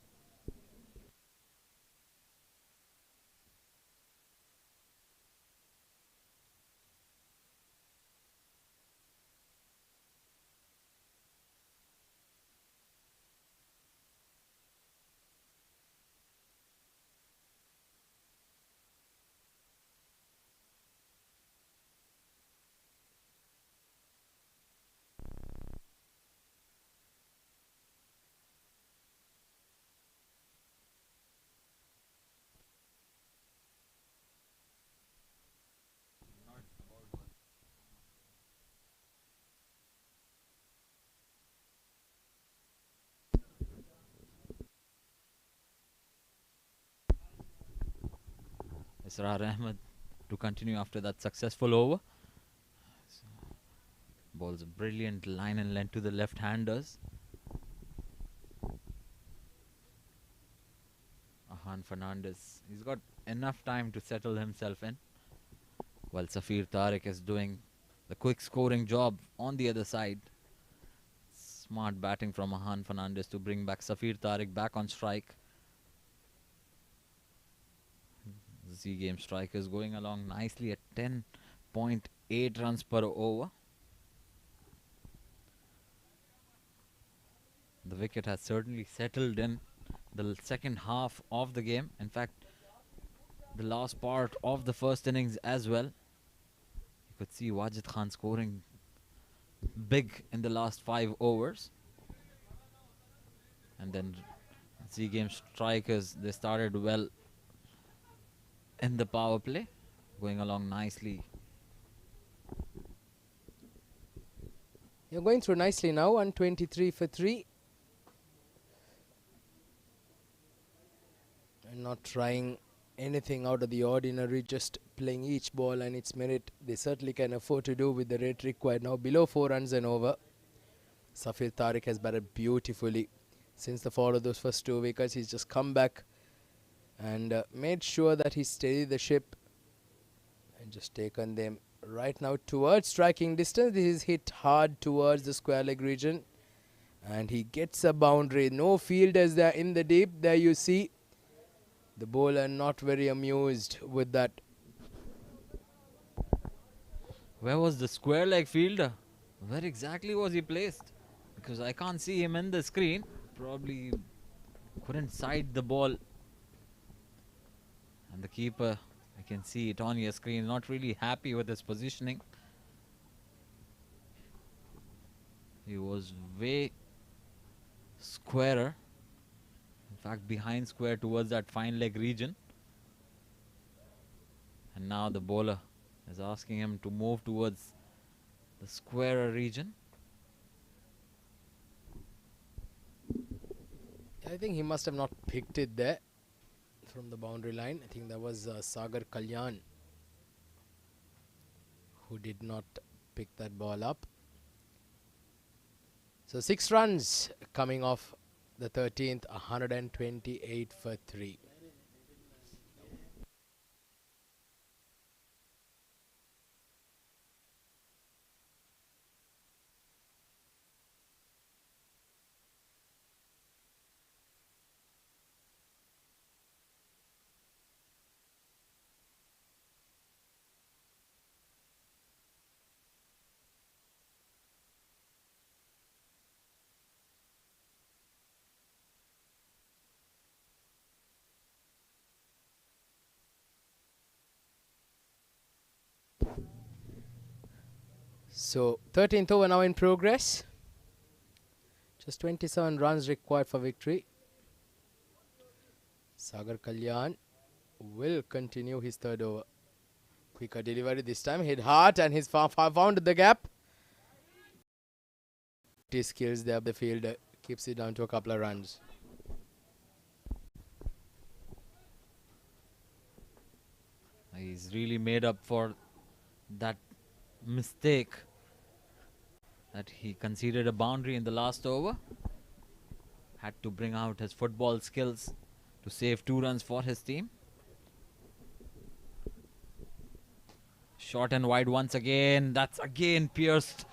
Israr Ahmed to continue after that successful over. So, bowls a brilliant line and length to the left-handers. Ahan Fernandez, he's got enough time to settle himself in, while Safir Tariq is doing the quick scoring job on the other side. Smart batting from Ahan Fernandez to bring back Safir Tariq back on strike. Z game strikers going along nicely at 10.8 runs per over. The wicket has certainly settled in the second half of the game. In fact, the last part of the first innings as well. You could see Wajid Khan scoring big in the last 5 overs. And then Z game strikers, they started well in the power play, going along nicely. You're going through nicely now, 123 for 3. And not trying anything out of the ordinary, just playing each ball and its merit. They certainly can afford to do with the rate required now, below 4 runs and over. Safir Tariq has batted beautifully since the fall of those first 2 wickets. He's just come back and made sure that he steadied the ship and just taken them right now towards striking distance. This is hit hard towards the square leg region and he gets a boundary. No fielders there in the deep. There you see the bowler not very amused with that. Where was the square leg fielder? Where exactly was he placed? Because I can't see him in the screen. Probably couldn't side the ball. And the keeper, I can see it on your screen, not really happy with his positioning. He was way squarer. In fact, behind square towards that fine leg region. And now the bowler is asking him to move towards the squarer region. I think he must have not picked it there from the boundary line. I think that was Sagar Kalyan who did not pick that ball up. So 6 runs coming off the 13th, 128 for 3. So 13th over now in progress. Just 27 runs required for victory. Sagar Kalyan will continue his 3rd over. Quicker delivery this time. Hit hard and he's found the gap. His skills there. The fielder keeps it down to a couple of runs. He's really made up for that mistake that he conceded a boundary in the last over. Had to bring out his football skills to save 2 runs for his team. Short and wide once again. That's again pierced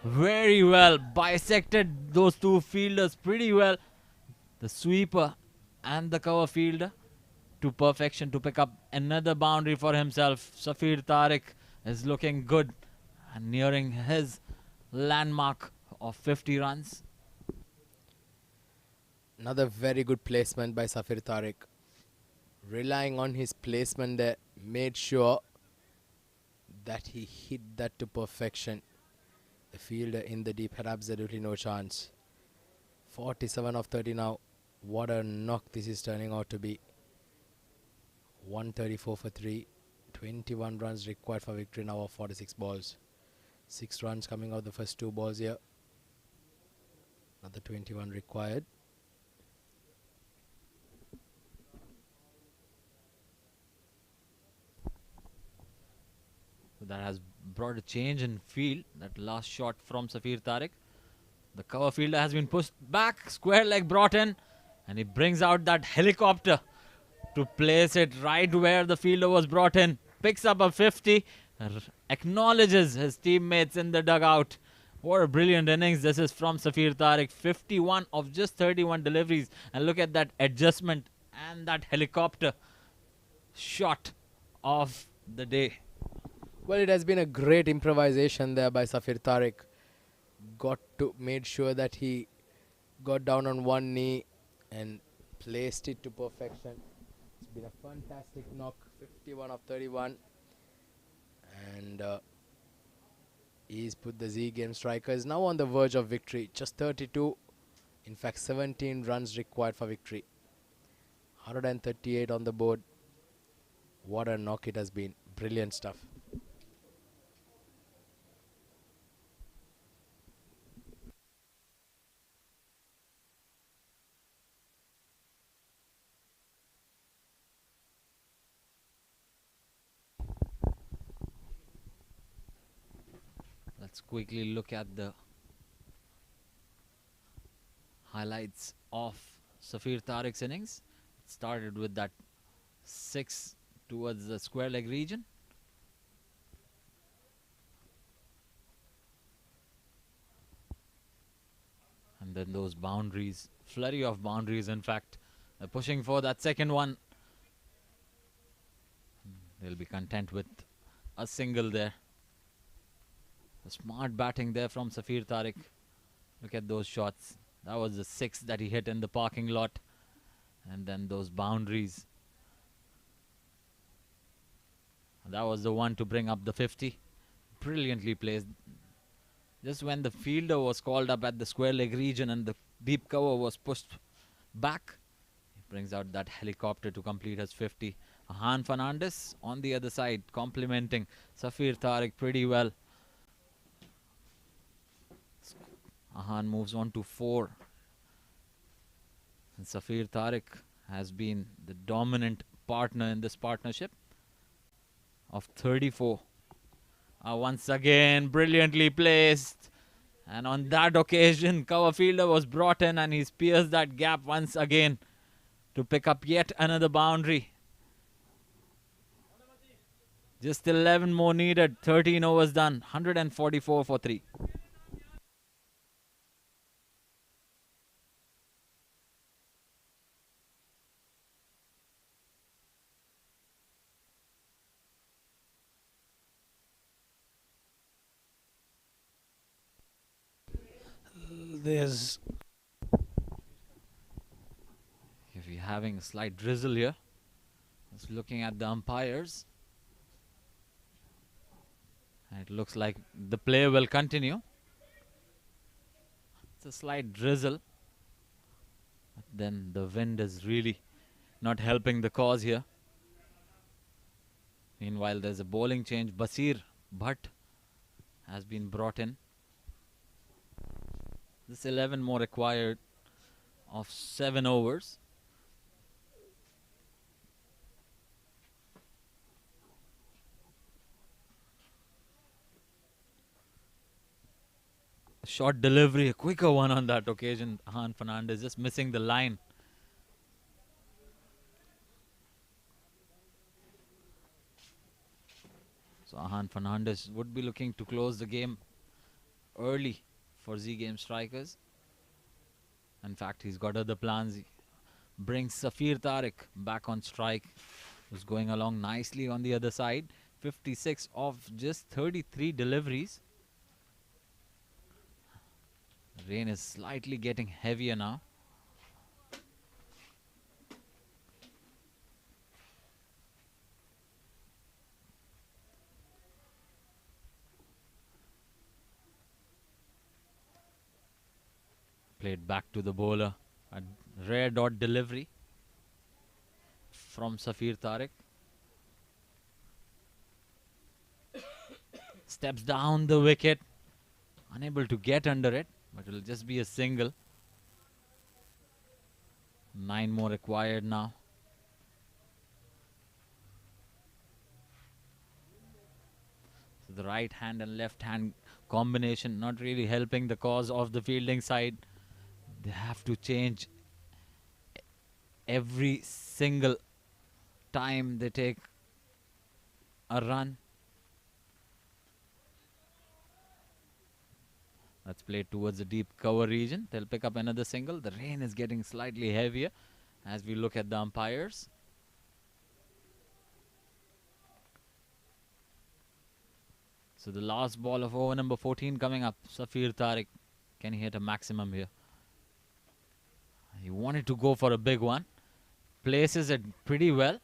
very well. Bisected those 2 fielders pretty well. The sweeper and the cover fielder to perfection to pick up another boundary for himself. Safir Tariq is looking good and nearing his landmark of 50 runs. Another very good placement by Safir Tariq. Relying on his placement there, made sure that he hit that to perfection. The fielder in the deep had absolutely no chance. 47 of 30 now. What a knock this is turning out to be. 134 for 3. 21 runs required for victory now of 46 balls. 6 runs coming out the first 2 balls here. Another 21 required. So that has brought a change in field. That last shot from Safir Tariq. The cover fielder has been pushed back. Square leg brought in. And he brings out that helicopter to place it right where the fielder was brought in. Picks up a 50. Acknowledges his teammates in the dugout. What a brilliant innings this is from Safir Tariq. 51 of just 31 deliveries. And look at that adjustment and that helicopter shot of the day. Well, it has been a great improvisation there by Safir Tariq. Made sure that he got down on one knee and placed it to perfection. It's been a fantastic knock. 51 of 31. And he's put the Z Game strikers now on the verge of victory. Just 32. In fact, 17 runs required for victory. 138 on the board. What a knock it has been. Brilliant stuff. Let's quickly look at the highlights of Safir Tariq's innings. It started with that 6 towards the square leg region. And then those boundaries, flurry of boundaries in fact. They're pushing for that second one. They'll be content with a single there. A smart batting there from Safir Tariq. Look at those shots. That was the 6 that he hit in the parking lot. And then those boundaries. And that was the one to bring up the 50. Brilliantly placed. Just when the fielder was called up at the square leg region and the deep cover was pushed back, he brings out that helicopter to complete his 50. Han Fernandez on the other side complimenting Safir Tariq pretty well. Ahan moves on to 4. And Safir Tariq has been the dominant partner in this partnership of 34. Once again, brilliantly placed. And on that occasion, cover fielder was brought in and he's pierced that gap once again to pick up yet another boundary. Just 11 more needed. 13 overs done. 144 for 3. There's If you're having a slight drizzle here, just looking at the umpires, and it looks like the play will continue. It's a slight drizzle, but then the wind is really not helping the cause here. Meanwhile, there's a bowling change. Basir Bhatt has been brought in. This 11 more required of 7 overs. Short delivery, a quicker one on that occasion. Han Fernandez just missing the line. So Han Fernandez would be looking to close the game early for Z Game strikers. In fact, he's got other plans. He brings Safir Tariq back on strike, who's going along nicely on the other side. 56 of just 33 deliveries. Rain is slightly getting heavier now. Played back to the bowler. A rare dot delivery from Safir Tariq. Steps down the wicket. Unable to get under it, but it'll just be a single. 9 more required now. So the right hand and left hand combination not really helping the cause of the fielding side. They have to change every single time they take a run. Let's play towards the deep cover region. They'll pick up another single. The rain is getting slightly heavier as we look at the umpires. So the last ball of over number 14 coming up. Safir Tariq, can he hit a maximum here? He wanted to go for a big one. Places it pretty well,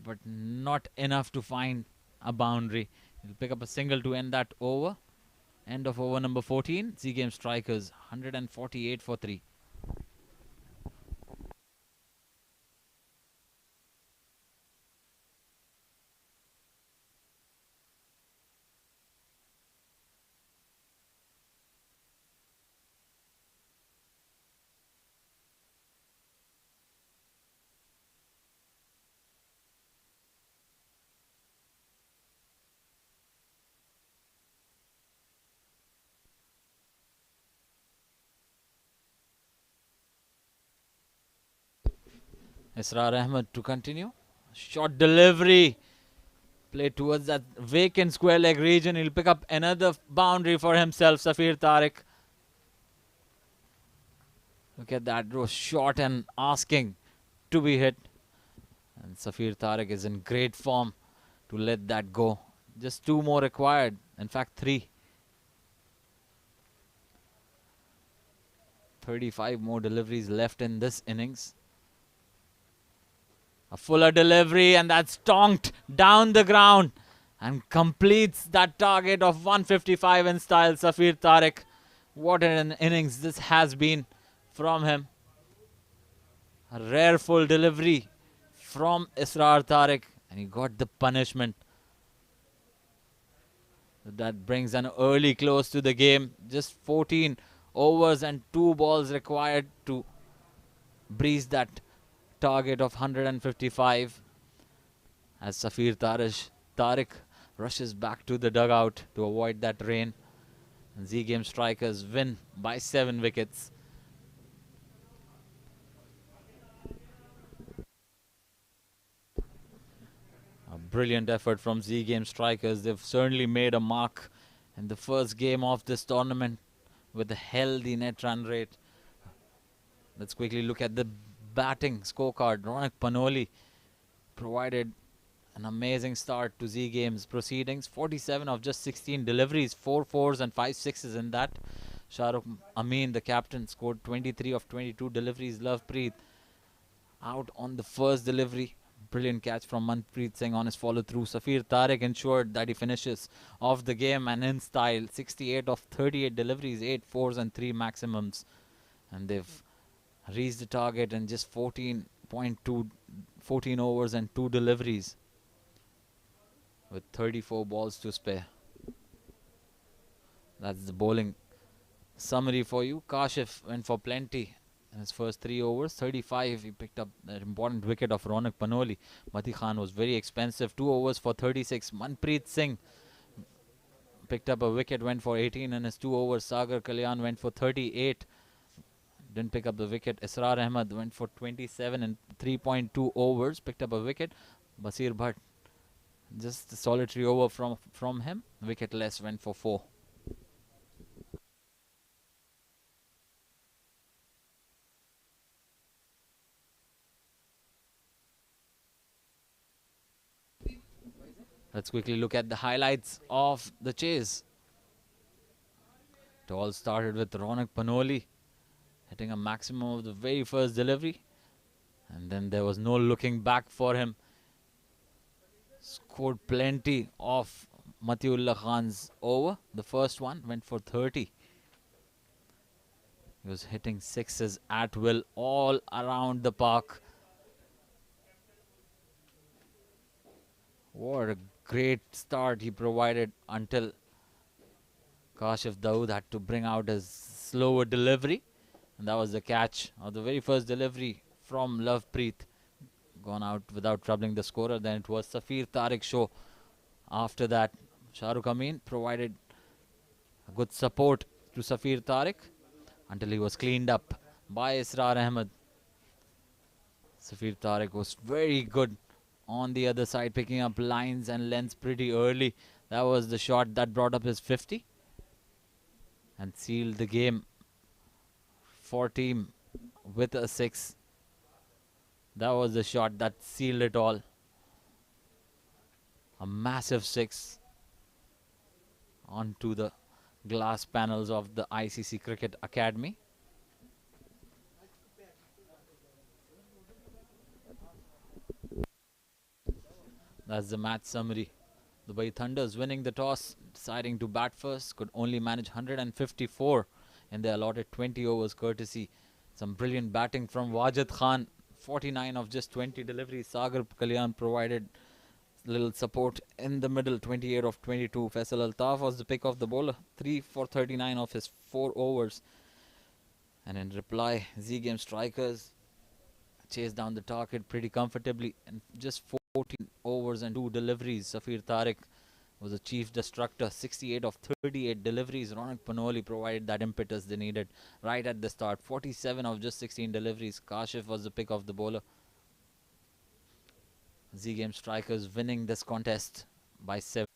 but not enough to find a boundary. He'll pick up a single to end that over. End of over number 14. Z Game strikers 148 for 3. Israr Ahmed to continue. Short delivery. Play towards that vacant square leg region. He'll pick up another boundary for himself, Safir Tariq. Look at that. It was short and asking to be hit. And Safir Tariq is in great form to let that go. Just 2 more required. In fact, 3. 35 more deliveries left in this innings. A fuller delivery, and that's stonked down the ground and completes that target of 155 in style. Safir Tariq, what an innings this has been from him. A rare full delivery from Israr Tariq, and he got the punishment. That brings an early close to the game. Just 14 overs and 2 balls required to breeze that target of 155 as Safir Tariq rushes back to the dugout to avoid that rain. And Z Game strikers win by 7 wickets. A brilliant effort from Z Game strikers. They've certainly made a mark in the first game of this tournament with a healthy net run rate. Let's quickly look at the batting scorecard. Ronak Panoli provided an amazing start to Z Game's proceedings. 47 of just 16 deliveries, 4 fours and 5 sixes in that. Shahrukh Amin, the captain, scored 23 of 22 deliveries. Lovepreet out on the first delivery. Brilliant catch from Manpreet Singh on his follow through. Safir Tariq ensured that he finishes off the game and in style. 68 of 38 deliveries, 8 fours and 3 maximums. And they've reached the target in just 14 overs and 2 deliveries with 34 balls to spare. That's the bowling summary for you. Kashif went for plenty in his first 3 overs. 35, he picked up an important wicket of Ronak Panoli. Mati Khan was very expensive. 2 overs for 36. Manpreet Singh picked up a wicket, went for 18 in his 2 overs. Sagar Kalyan went for 38. Didn't pick up the wicket. Israr Ahmed went for 27 in 3.2 overs. Picked up a wicket. Basir Bhatt, just a solitary over from him. Wicketless, went for 4. Let's quickly look at the highlights of the chase. It all started with Ronak Panoli hitting a maximum of the very first delivery. And then there was no looking back for him. Scored plenty of Matiullah Khan's over. The first one went for 30. He was hitting sixes at will all around the park. What a great start he provided until Kashif Dawood had to bring out his slower delivery. And that was the catch of the very first delivery from Lovepreet. Gone out without troubling the scorer. Then it was Safir Tariq's show. After that, Shahrukh Amin provided a good support to Safir Tariq until he was cleaned up by Israr Ahmed. Safir Tariq was very good on the other side, picking up lines and lengths pretty early. That was the shot that brought up his 50 and sealed the game for team with a 6. That was the shot that sealed it all. A massive 6 onto the glass panels of the ICC Cricket Academy. That's the match summary. Dubai Thunders winning the toss, deciding to bat first, could only manage 154 in the allotted 20 overs courtesy. Some brilliant batting from Wajid Khan, 49 of just 20 deliveries. Sagar Kalyan provided little support in the middle, 28 of 22. Faisal Altaf was the pick of the bowler, 3 for 39 of his 4 overs. And in reply, Z-Game strikers chased down the target pretty comfortably and just 14 overs and 2 deliveries. Safir Tariq was the chief destructor, 68 of 38 deliveries. Ronak Panoli provided that impetus they needed right at the start, 47 of just 16 deliveries. Kashif was the pick of the bowler. Z-Game strikers winning this contest by 7.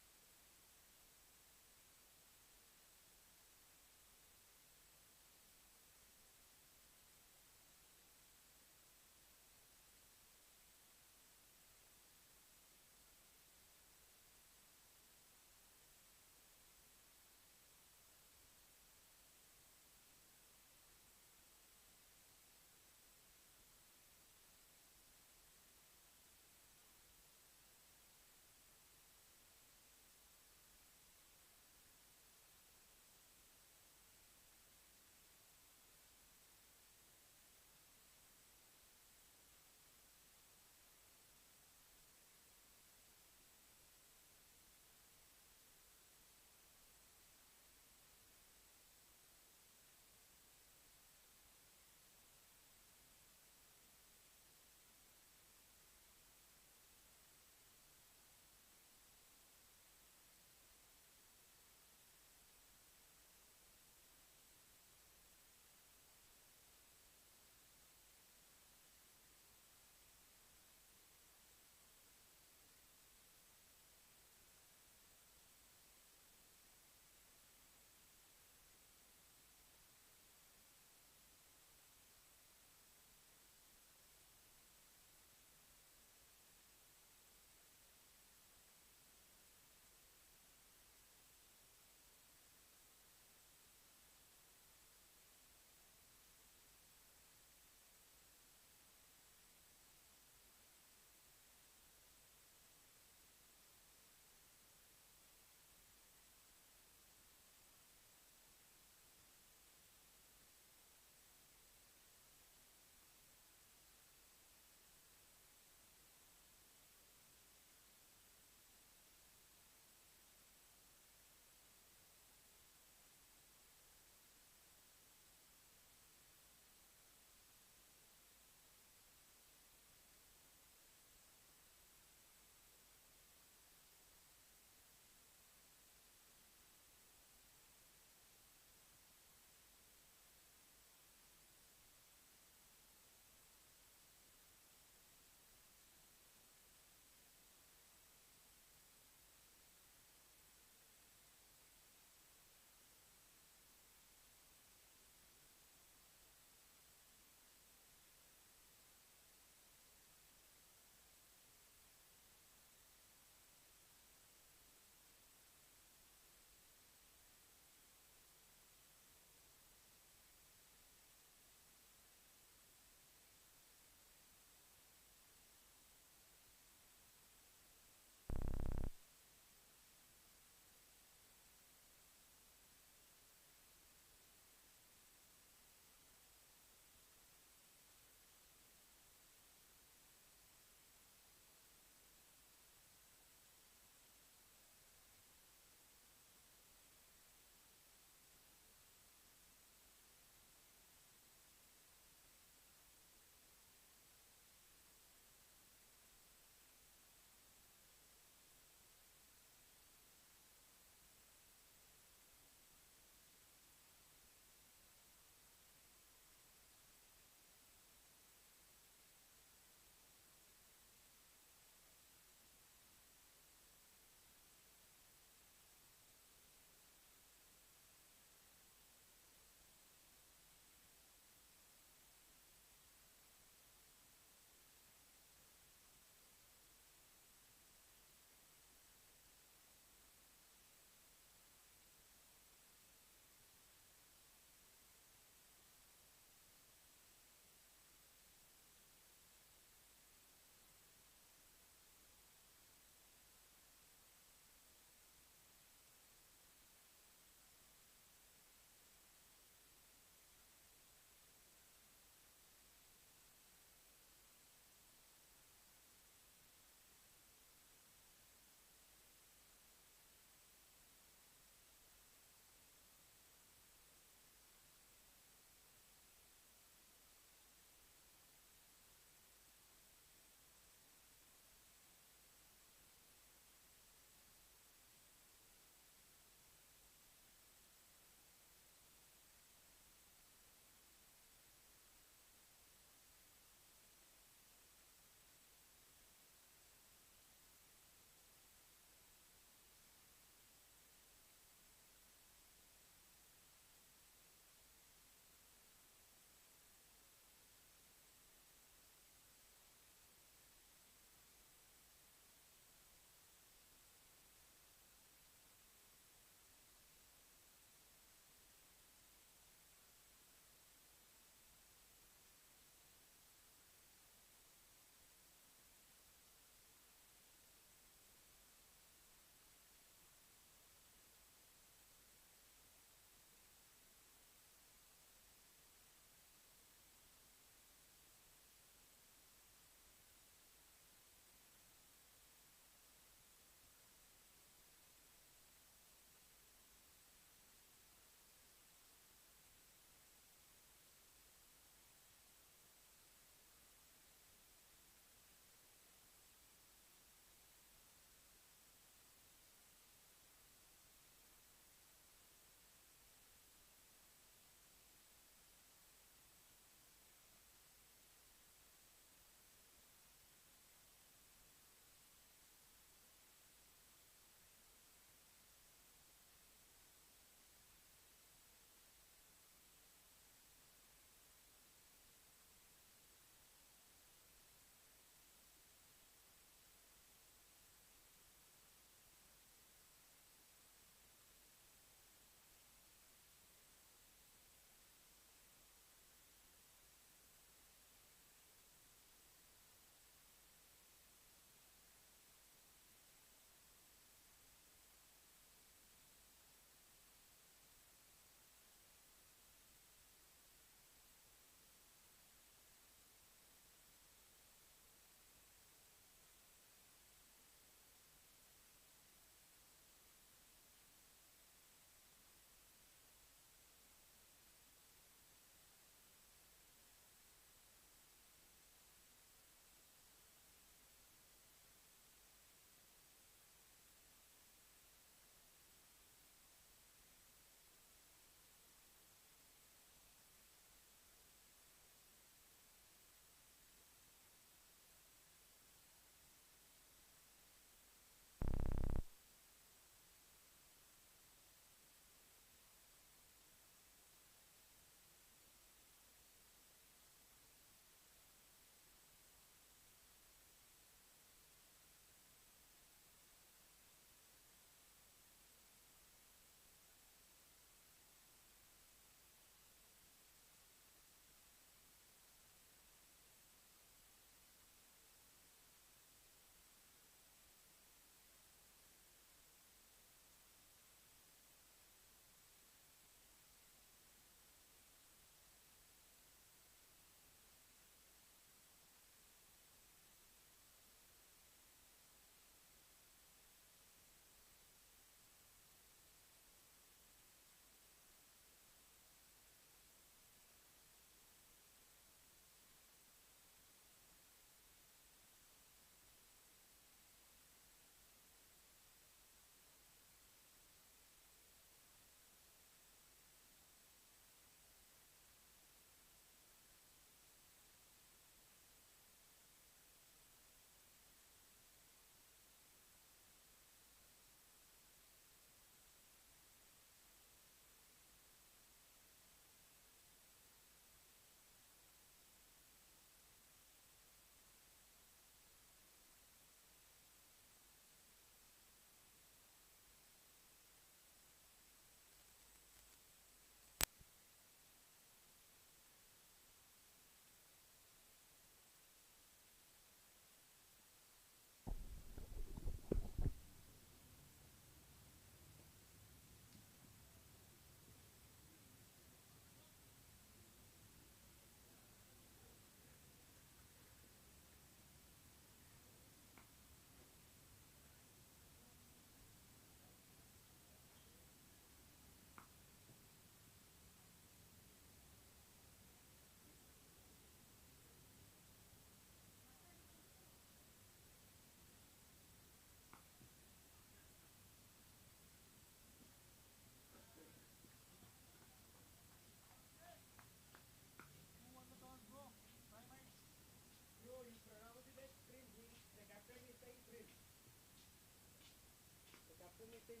think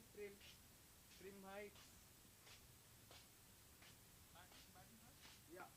trim heights. Yeah.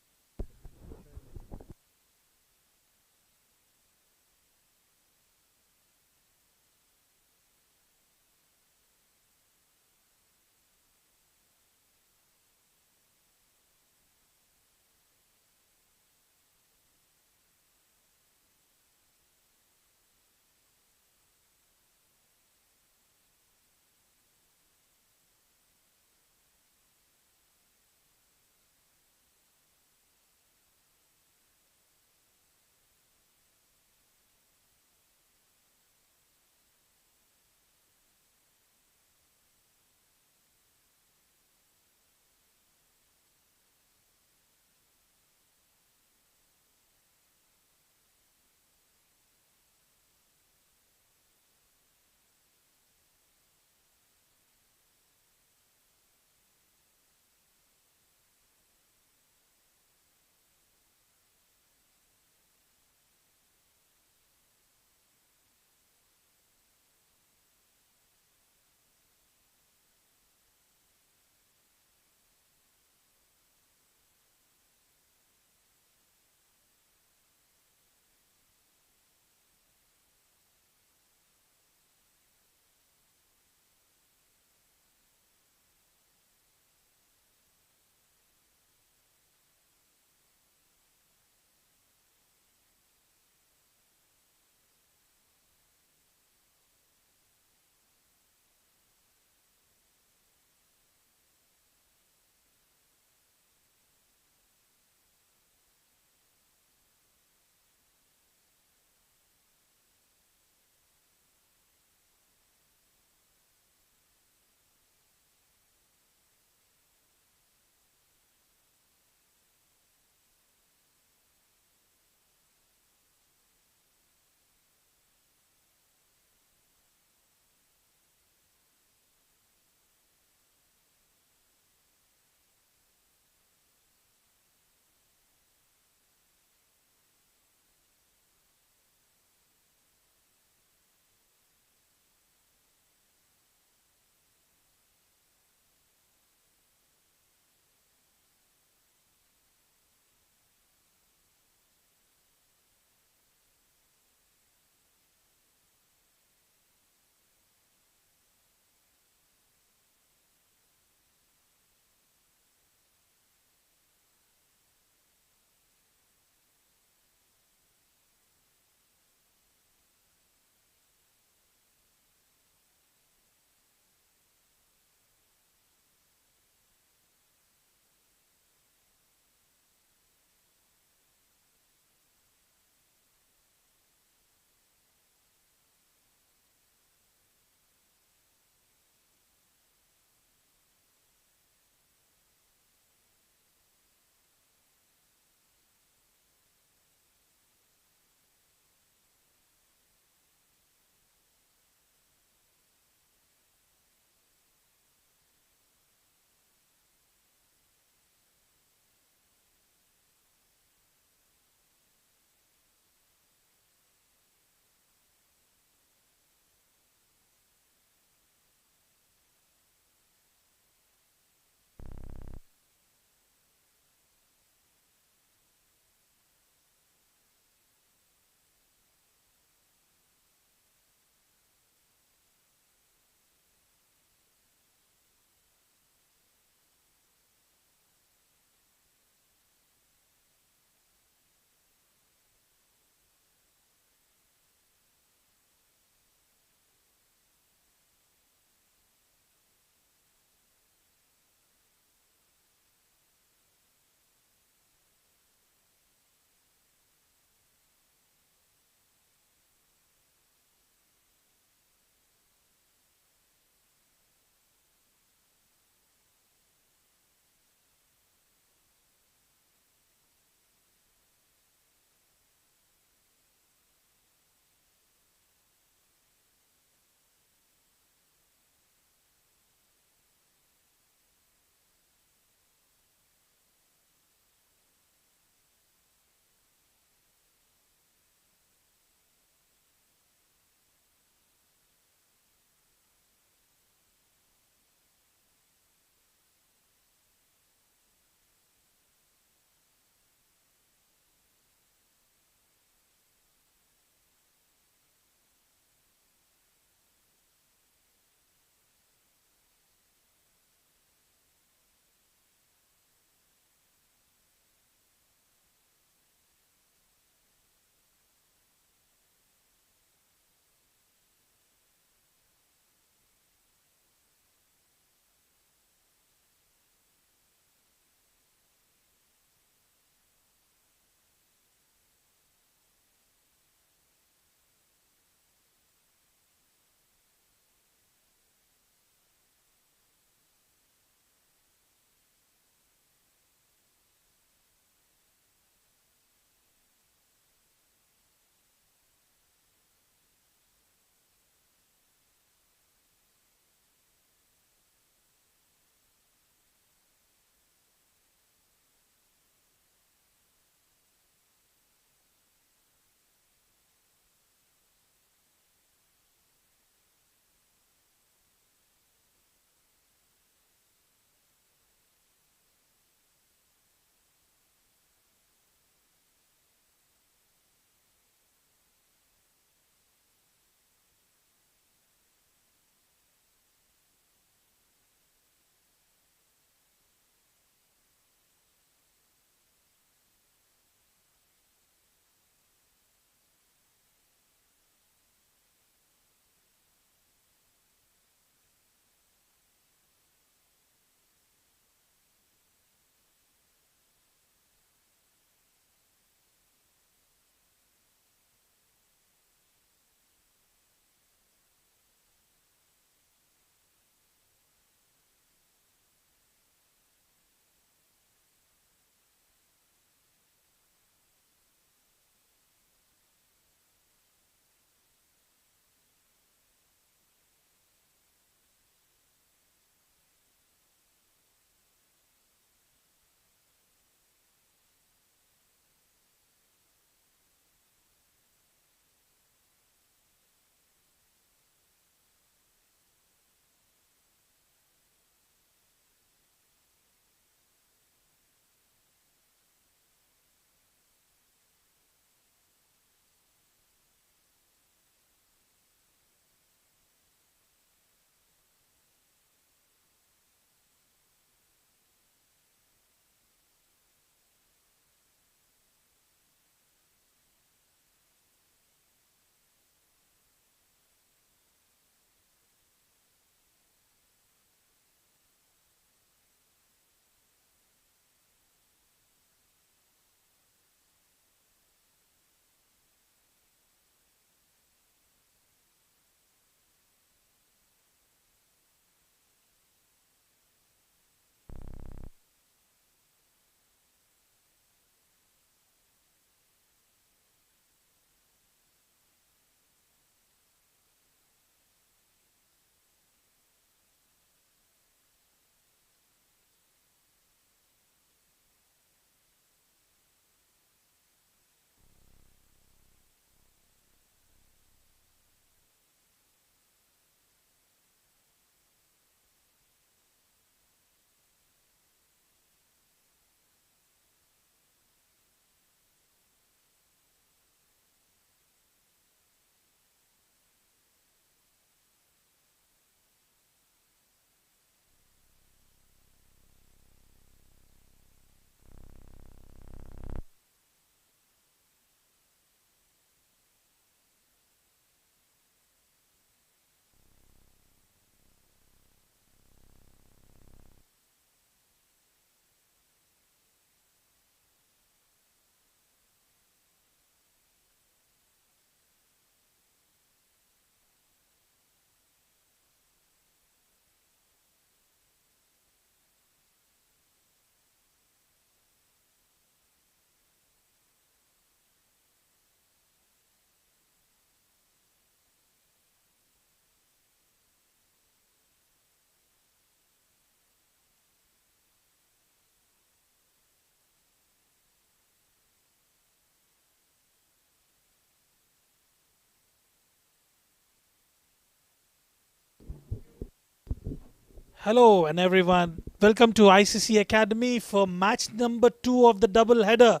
Hello and everyone. Welcome to ICC Academy for match number 2 of the double header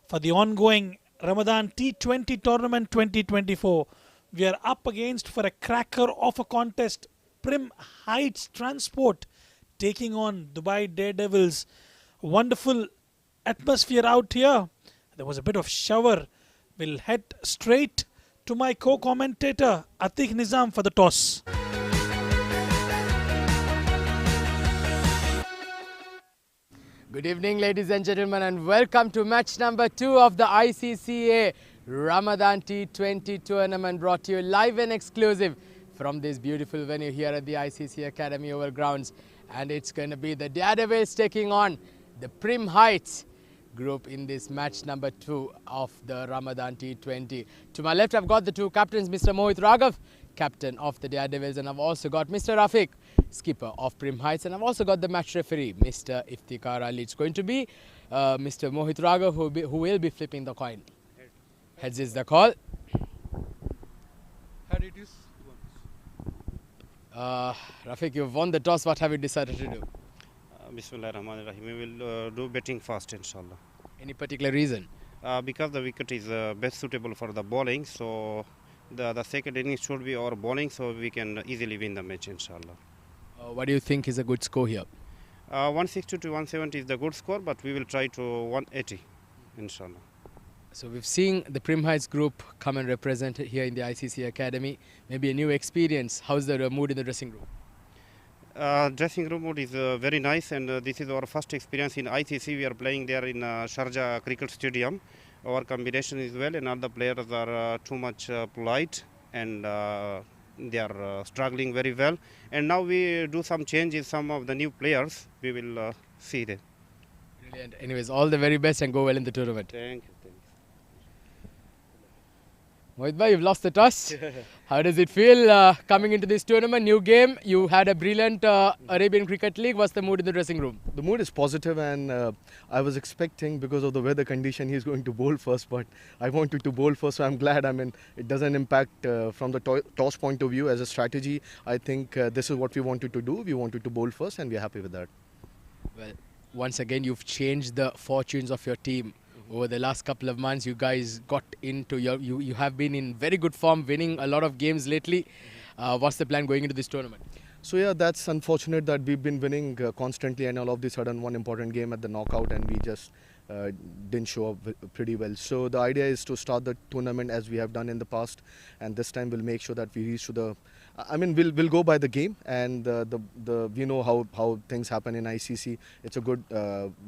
for the ongoing Ramadan T20 tournament 2024. We are up against for a cracker of a contest, Prim Heights Transport taking on Dubai Daredevils. Wonderful atmosphere out here. There was a bit of shower. We'll head straight to my co-commentator Atiq Nizam for the toss. Good evening, ladies and gentlemen, and welcome to match number 2 of the ICCA Ramadan T20 tournament, brought to you live and exclusive from this beautiful venue here at the ICC Academy Oval Grounds. And it's going to be the Daredevils taking on the Prim Heights group in this match number 2 of the Ramadan T20. To my left, I've got the two captains, Mr. Mohit Raghav, captain of the Daredevils, and I've also got Mr. Rafiq, skipper of Prim Heights, and I've also got the match referee, Mr. Iftikhar Ali. It's going to be Mr. Mohit Raghav who will be flipping the coin. Heads is the call. Had it is Rafiq, you've won the toss. What have you decided to do? Bismillah Rahman Rahim. We will do betting first, inshallah. Any particular reason? Because the wicket is best suitable for the bowling, so the second innings should be our bowling, so we can easily win the match, inshallah. What do you think is a good score here? 160 to 170 is the good score, but we will try to 180, inshallah. So we've seen the Prim Heights group come and represent here in the ICC Academy. Maybe a new experience. How's the mood in the dressing room? Dressing room mood is very nice, and this is our first experience in ICC. We are playing there in Sharjah Cricket Stadium. Our combination is well, and all the players are too much polite, and they are struggling very well. And now we do some changes, some of the new players. We will see them. Brilliant. Anyways, all the very best and go well in the tournament. Thank you. Mohit bhai, you've lost the toss. How does it feel coming into this tournament? New game. You had a brilliant Arabian Cricket League. What's the mood in the dressing room? The mood is positive, and I was expecting, because of the weather condition, he's going to bowl first, but I wanted to bowl first, so I'm glad. I mean, it doesn't impact from the toss point of view as a strategy. I think this is what we wanted to do. We wanted to bowl first, and we're happy with that. Well, once again, you've changed the fortunes of your team. Over the last couple of months, you guys got into you have been in very good form, winning a lot of games lately. What's the plan going into this tournament? So yeah, that's unfortunate that we've been winning constantly, and all of a sudden one important game at the knockout, and we just didn't show up pretty well. So the idea is to start the tournament as we have done in the past, and this time we'll make sure that we reach to the. I mean, we'll go by the game, and we know how things happen in ICC. It's a good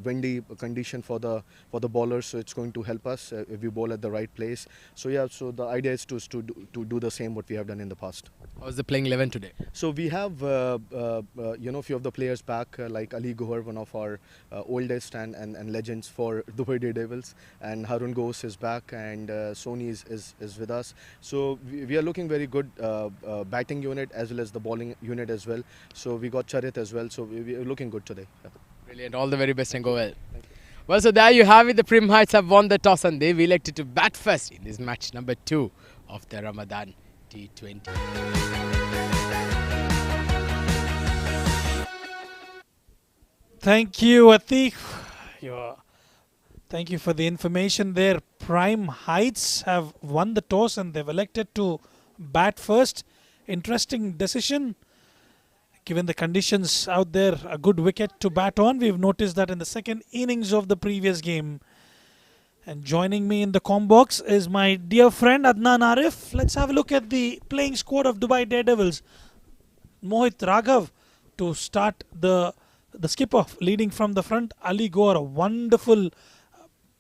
windy condition for the bowlers, so it's going to help us if we bowl at the right place. So yeah, so the idea is to do the same what we have done in the past. How's the playing 11 today? So we have few of the players back, like Ali Gohar, one of our oldest and legends for Dubai Daredevils, and Harun Ghosh is back, and Sony is with us. So we are looking very good batting unit as well as the bowling unit as well. So we got Charit as well. So we are looking good today. Yeah. Brilliant. All the very best and go well. Well, so there you have it. The Prim Heights have won the toss and they've elected to bat first in this match number 2 of the Ramadan T20. Thank you, Atiq. Thank you for the information there. Prime Heights have won the toss and they've elected to bat first. Interesting decision. Given the conditions out there, a good wicket to bat on. We've noticed that in the second innings of the previous game. And joining me in the comm box is my dear friend Adnan Arif. Let's have a look at the playing squad of Dubai Daredevils. Mohit Raghav to start the skipper leading from the front. Ali Gohar, a wonderful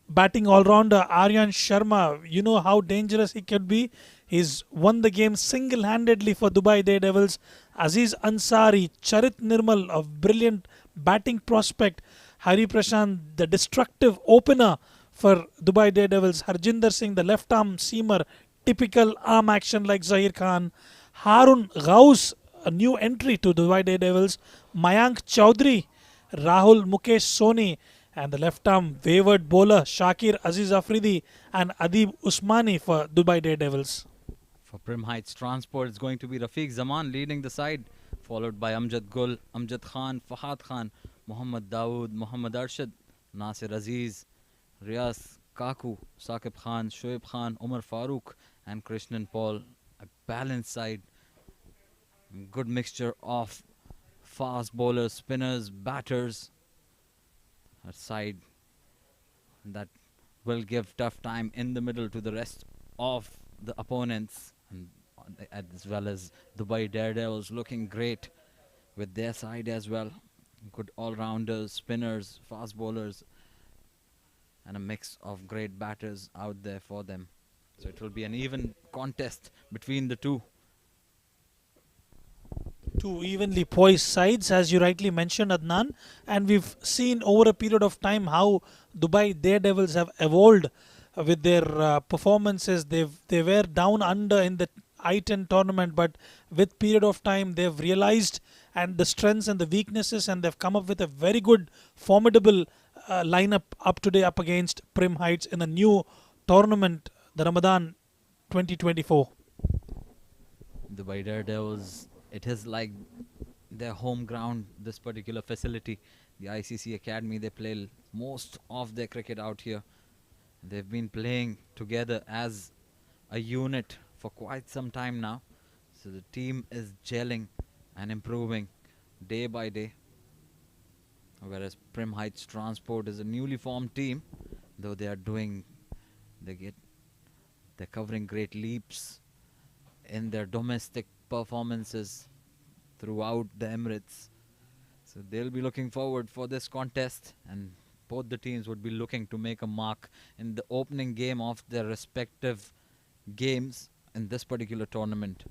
batting all-rounder. Aryan Sharma, you know how dangerous he could be. He's won the game single-handedly for Dubai Daredevils. Aziz Ansari, Charit Nirmal, a brilliant batting prospect. Hari Prashant, the destructive opener for Dubai Daredevils. Harjinder Singh, the left-arm seamer, typical arm action like Zahir Khan. Harun Ghaus, a new entry to Dubai Daredevils. Mayank Chaudhary, Rahul Mukesh Soni, and the left-arm wayward bowler Shakir Aziz Afridi and Adib Usmani for Dubai Daredevils. For Prim Heights Transport, it's going to be Rafiq Zaman leading the side followed by Amjad Gul, Amjad Khan, Fahad Khan, Muhammad Dawood, Muhammad Arshad, Nasir Aziz, Riaz Kaku, Saqib Khan, Shoaib Khan, Umar Farooq, and Krishnan Paul. A balanced side, good mixture of fast bowlers, spinners, batters. A side that will give tough time in the middle to the rest of the opponents, and as well as Dubai Daredevils looking great with their side as well. Good all-rounders, spinners, fast bowlers, and a mix of great batters out there for them. So it will be an even contest between the two. Two evenly poised sides, as you rightly mentioned, Adnan. And we've seen over a period of time how Dubai Daredevils have evolved with their performances. They were down under in the I-10 tournament, but with period of time they've realized and the strengths and the weaknesses, and they've come up with a very good, formidable lineup up today up against Prim Heights in a new tournament, the Ramadan 2024. Dubai Daredevils, it is like their home ground, this particular facility. The ICC Academy, they play most of their cricket out here. They've been playing together as a unit for quite some time now. So the team is gelling and improving day by day. Whereas Prim Heights Transport is a newly formed team, though they're covering great leaps in their domestic performances throughout the Emirates. So they'll be looking forward for this contest, and both the teams would be looking to make a mark in the opening game of their respective games in this particular tournament.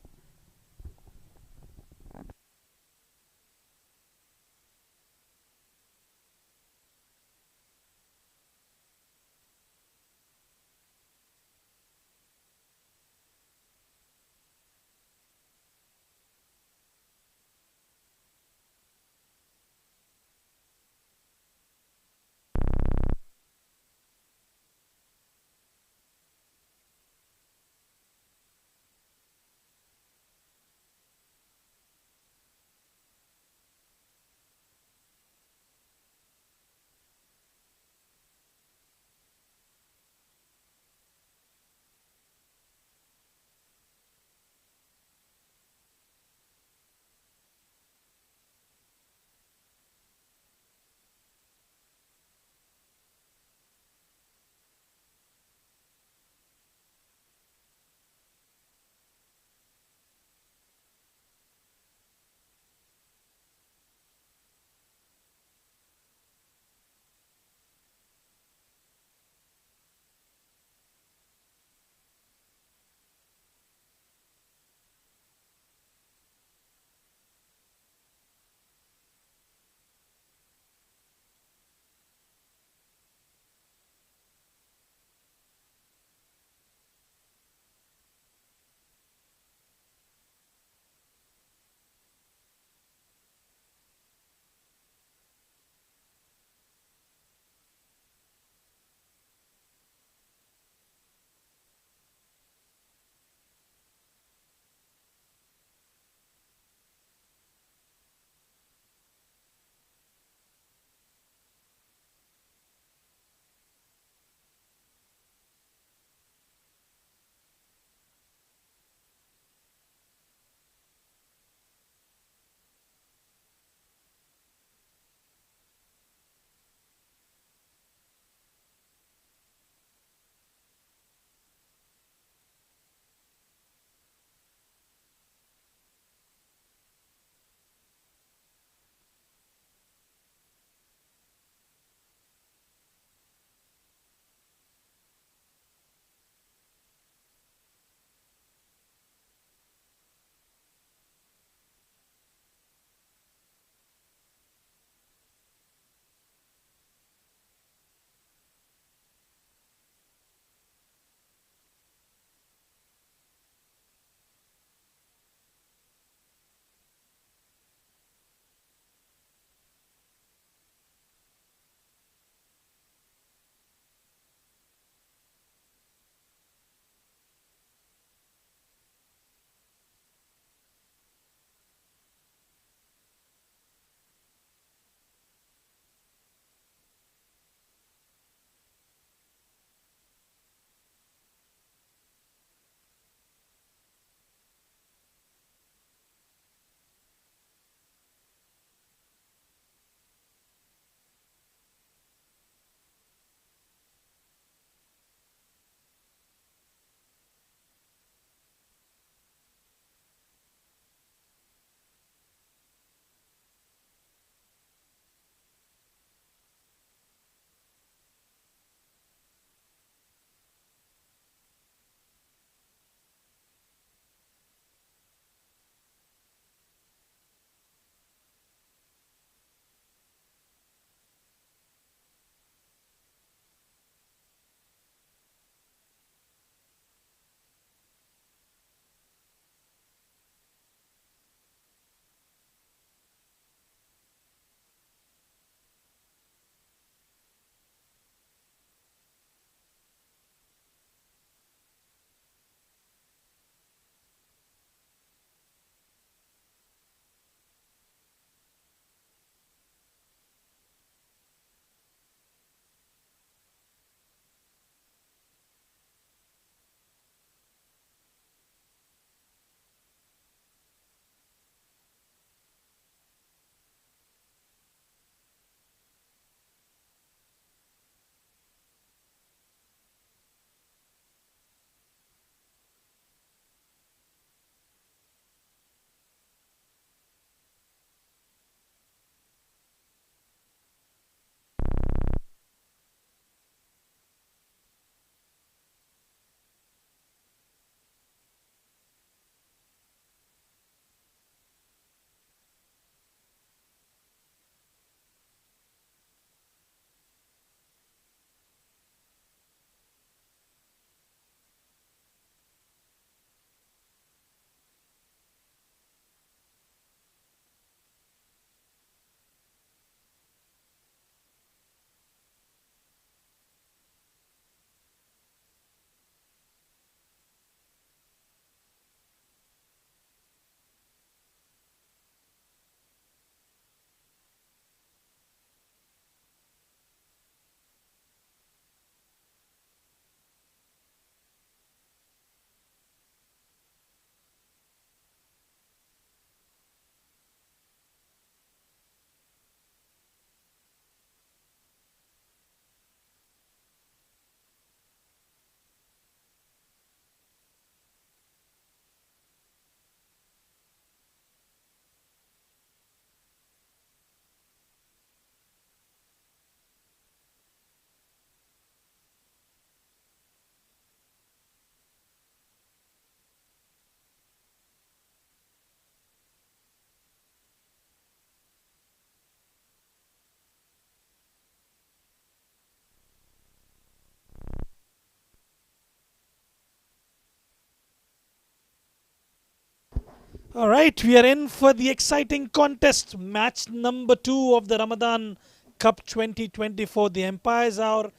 All right, we are in for the exciting contest, match number 2 of the Ramadan Cup 2024. The umpires are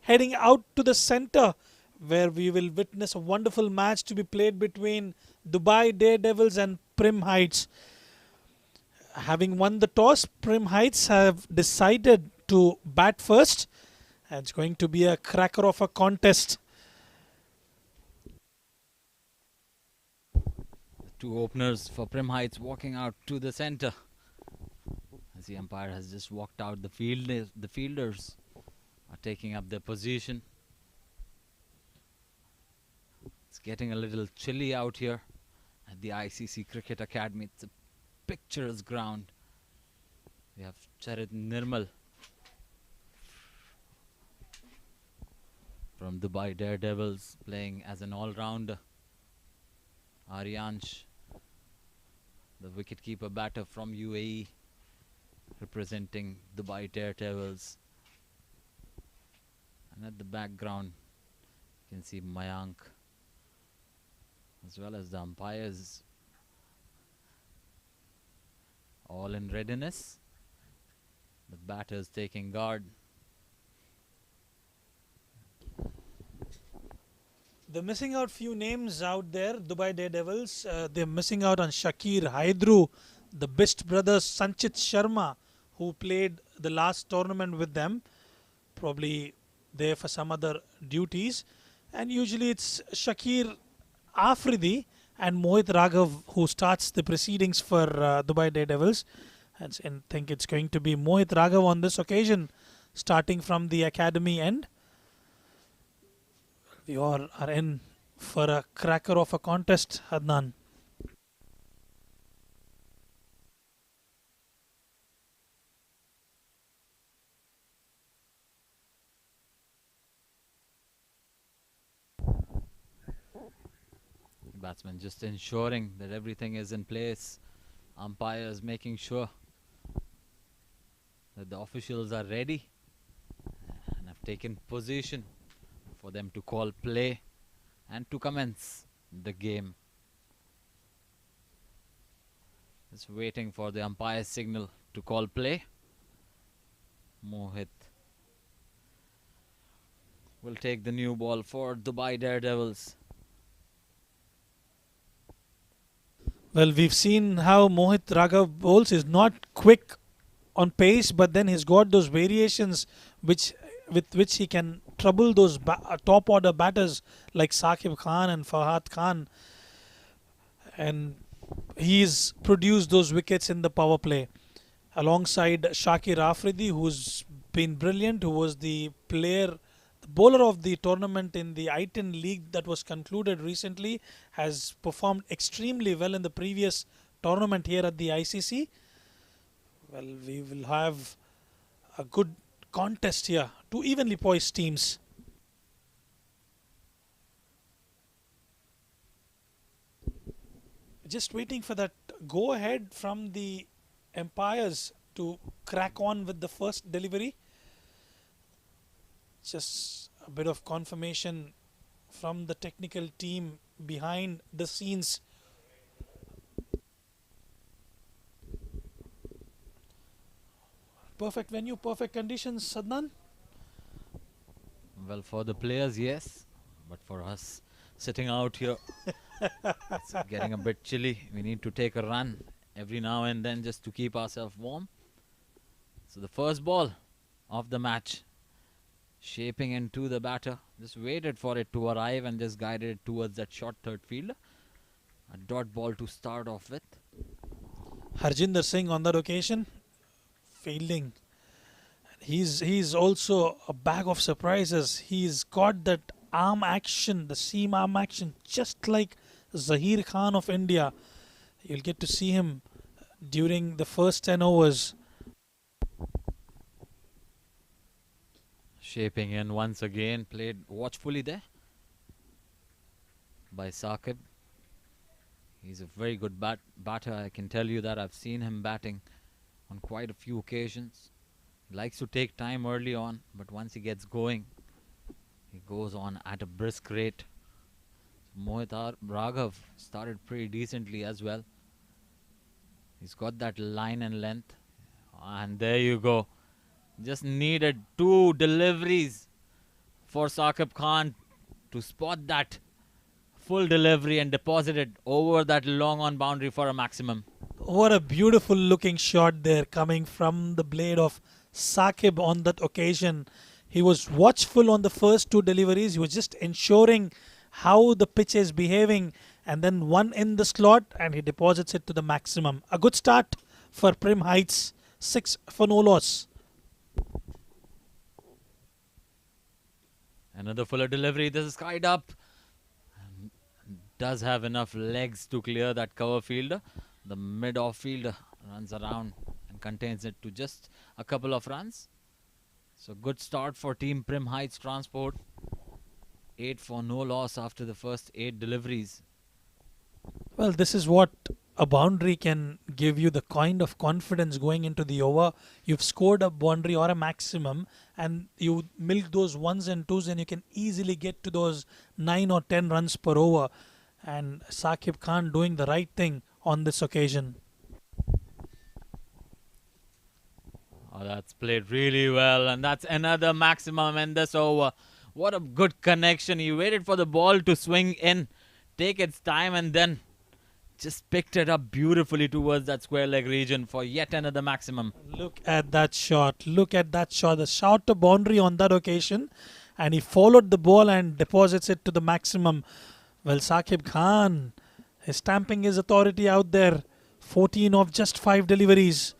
heading out to the center where we will witness a wonderful match to be played between Dubai Daredevils and Prim Heights. Having won the toss, Prim Heights have decided to bat first. And it's going to be a cracker of a contest. Two openers for Prim Heights walking out to the center. As the umpire has just walked out, the fielders are taking up their position. It's getting a little chilly out here at the ICC Cricket Academy. It's a picturesque ground. We have Charit Nirmal from Dubai Daredevils playing as an all-rounder. Aryansh, the wicketkeeper batter from UAE, representing Dubai Daredevils. And at the background, you can see Mayank, as well as the umpires, all in readiness. The batters taking guard. They're missing out few names out there, Dubai Daredevils. They're missing out on Shakir Haidru, the Bist brothers, Sanchit Sharma, who played the last tournament with them, probably there for some other duties. And usually it's Shakir Afridi and Mohit Raghav who starts the proceedings for Dubai Daredevils. And I think it's going to be Mohit Raghav on this occasion, starting from the academy end. We all are in for a cracker of a contest, Adnan. Batsman just ensuring that everything is in place. Umpires making sure that the officials are ready and have taken position for them to call play and to commence the game. Just waiting for the umpire's signal to call play. Mohit will take the new ball for Dubai Daredevils. Well, we've seen how Mohit Raghav bowls. Is not quick on pace, but then he's got those variations with which he can trouble those top order batters like Saqib Khan and Fahad Khan. And he's produced those wickets in the power play alongside Shakir Afridi, who's been brilliant, who was the bowler of the tournament in the I-10 league that was concluded recently, has performed extremely well in the previous tournament here at the ICC. Well, we will have a good contest here. Two evenly poised teams. Just waiting for that go ahead from the umpires to crack on with the first delivery. Just a bit of confirmation from the technical team behind the scenes. Perfect venue, perfect conditions, Sadnan. Well, for the players, yes, but for us sitting out here, it's getting a bit chilly. We need to take a run every now and then just to keep ourselves warm. So the first ball of the match, shaping into the batter, just waited for it to arrive and just guided it towards that short third fielder. A dot ball to start off with. Harjinder Singh on that occasion, fielding. He's also a bag of surprises. He's got that arm action, the seam arm action, just like Zahir Khan of India. You'll get to see him during the first 10 overs. Shaping in once again, played watchfully there by Saqib. He's a very good batter. I can tell you that. I've seen him batting on quite a few occasions. He likes to take time early on, but once he gets going, he goes on at a brisk rate. Mohit Raghav started pretty decently as well. He's got that line and length. And there you go. Just needed 2 deliveries for Saqib Khan to spot that full delivery and deposit it over that long on boundary for a maximum. What a beautiful looking shot there coming from the blade of Saqib on that occasion. He was watchful on the first 2 deliveries. He was just ensuring how the pitch is behaving, and then one in the slot and he deposits it to the maximum. A good start for Prim Heights. 6 for no loss. Another fuller delivery. This is skied up. Does have enough legs to clear that cover fielder. The mid-off fielder runs around and contains it to just a couple of runs. So good start for Team Prim Heights Transport. 8 for no loss after the first 8 deliveries. Well, this is what a boundary can give you, the kind of confidence going into the over. You've scored a boundary or a maximum and you milk those 1s and 2s and you can easily get to those 9 or 10 runs per over. And Saqib Khan doing the right thing on this occasion. Oh, that's played really well, and that's another maximum in this over. What a good connection. He waited for the ball to swing in, take its time, and then just picked it up beautifully towards that square leg region for yet another maximum. Look at that shot. Look at that shot. The shorter boundary on that occasion, and he followed the ball and deposits it to the maximum. Well, Saqib Khan is stamping his authority out there. 14 of just 5 deliveries.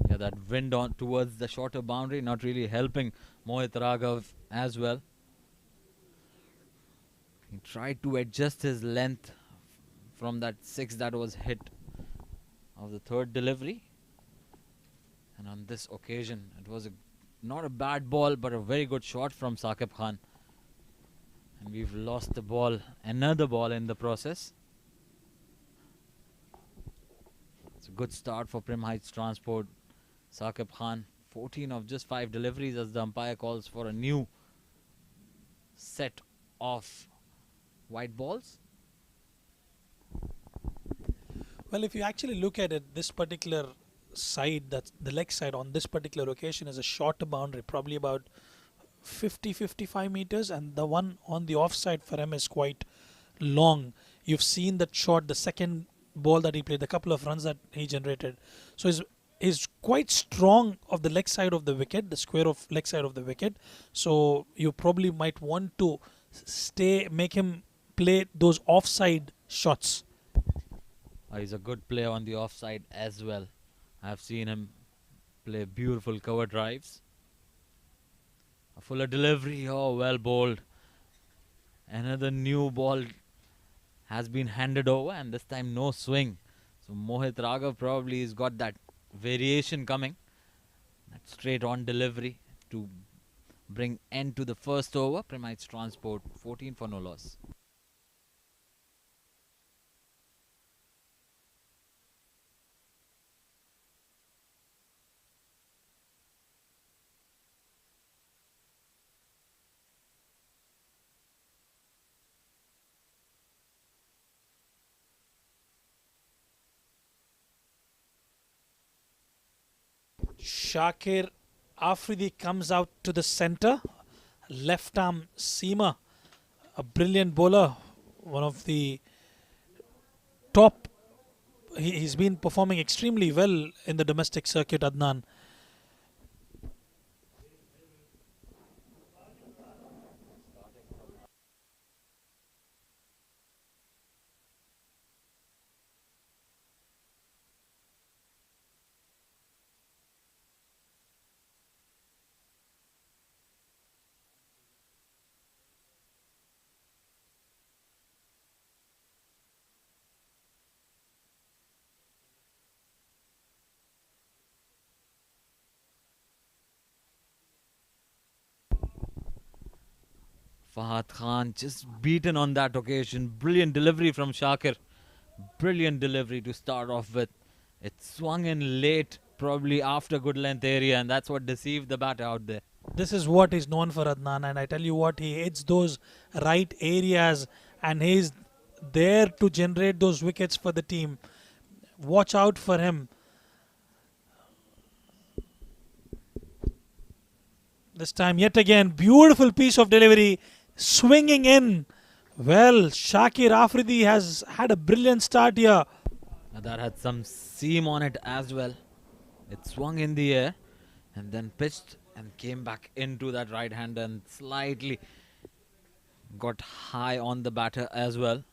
Yeah, that wind on towards the shorter boundary not really helping Mohit Raghav as well. He tried to adjust his length from that 6 that was hit of the 3rd delivery. And on this occasion, it was not a bad ball, but a very good shot from Saqib Khan. And we've lost the ball, another ball in the process. It's a good start for Prim Heights Transport. Saqib Khan, 14 of just 5 deliveries as the umpire calls for a new set of white balls. Well, if you actually look at it, this particular side, that's the leg side on this particular occasion, is a shorter boundary, probably about 50-55 meters, and the one on the offside for him is quite long. You've seen that shot, the second ball that he played, the couple of runs that he generated. So he's quite strong of the leg side of the wicket, the square of leg side of the wicket. So you probably might want to make him play those offside shots. He's a good player on the offside as well. I've seen him play beautiful cover drives. A fuller delivery, oh, well bowled. Another new ball has been handed over, and this time no swing. So Mohit Raghav probably has got that variation coming. That straight on delivery to bring end to the first over. Prim Heights Transport 14 for no loss. Shakir Afridi comes out to the center. Left arm seamer. A brilliant bowler. One of the top. He's been performing extremely well in the domestic circuit, Adnan. Fahad Khan just beaten on that occasion. Brilliant delivery from Shakir. Brilliant delivery to start off with. It swung in late, probably after good length area, and that's what deceived the batter out there. This is what he's known for, Adnan, and I tell you what, he hits those right areas and he's there to generate those wickets for the team. Watch out for him. This time, yet again, beautiful piece of delivery, swinging in. Well, Shakir Afridi has had a brilliant start here. That had some seam on it as well. It swung in the air and then pitched and came back into that right hand and slightly got high on the batter as well.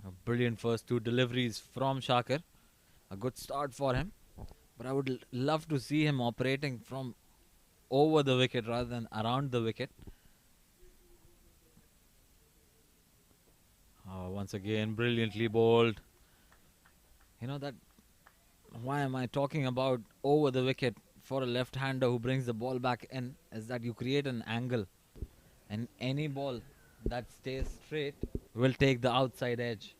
A brilliant first two deliveries from Shakir. A good start for him. But I would love to see him operating from over the wicket rather than around the wicket. Once again, brilliantly bowled. You know that. Why am I talking about over the wicket for a left-hander who brings the ball back in? Is that you create an angle, and any ball that stays straight will take the outside edge.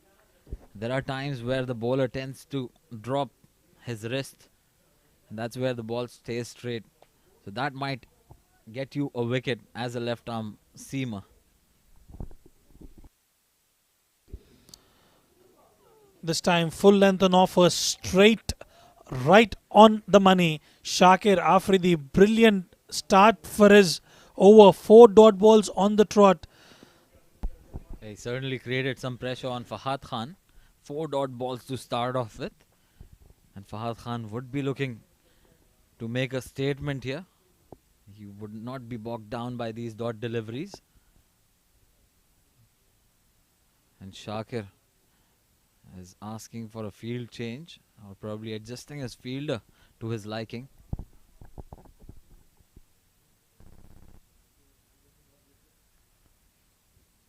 There are times where the bowler tends to drop his wrist, and that's where the ball stays straight. So that might get you a wicket as a left-arm seamer. This time, full length and offer, straight right on the money. Shakir Afridi, brilliant start for his over. 4 dot balls on the trot. He certainly created some pressure on Fahad Khan. 4 dot balls to start off with. And Fahad Khan would be looking to make a statement here. He would not be bogged down by these dot deliveries. And Shakir is asking for a field change, or probably adjusting his fielder to his liking.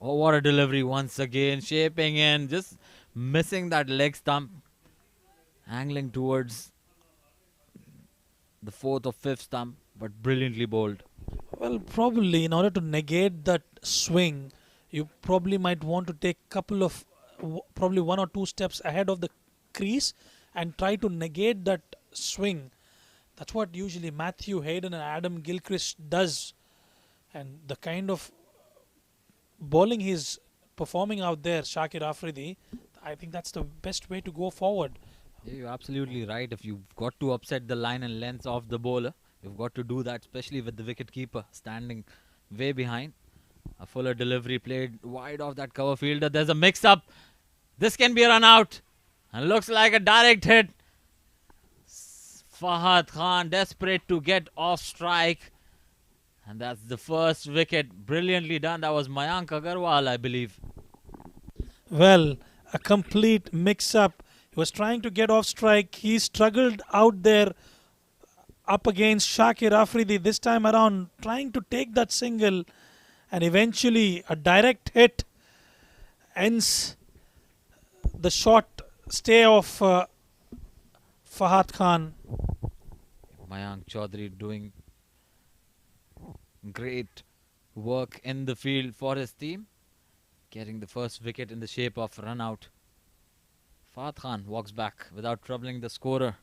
Oh, what a delivery once again, shaping in, just missing that leg stump, angling towards the 4th or 5th stump, but brilliantly bowled. Well, probably in order to negate that swing, you probably might want to take couple of, probably 1 or 2 steps ahead of the crease and try to negate that swing. That's what usually Matthew Hayden and Adam Gilchrist does. And the kind of bowling he's performing out there, Shakir Afridi, I think that's the best way to go forward. Yeah, you're absolutely right. If you've got to upset the line and length of the bowler, you've got to do that, especially with the wicket keeper standing way behind. A fuller delivery played wide off that cover fielder. There's a mix-up. This can be a run out. And looks like a direct hit. Fahad Khan desperate to get off strike. And that's the first wicket. Brilliantly done. That was Mayank Agarwal, I believe. Well, a complete mix-up. He was trying to get off strike. He struggled out there up against Shakir Afridi this time around, trying to take that single. And eventually a direct hit ends the short stay of Fahad Khan. Mayank Chaudhary doing great work in the field for his team, getting the first wicket in the shape of run out. Fahad Khan walks back without troubling the scorer.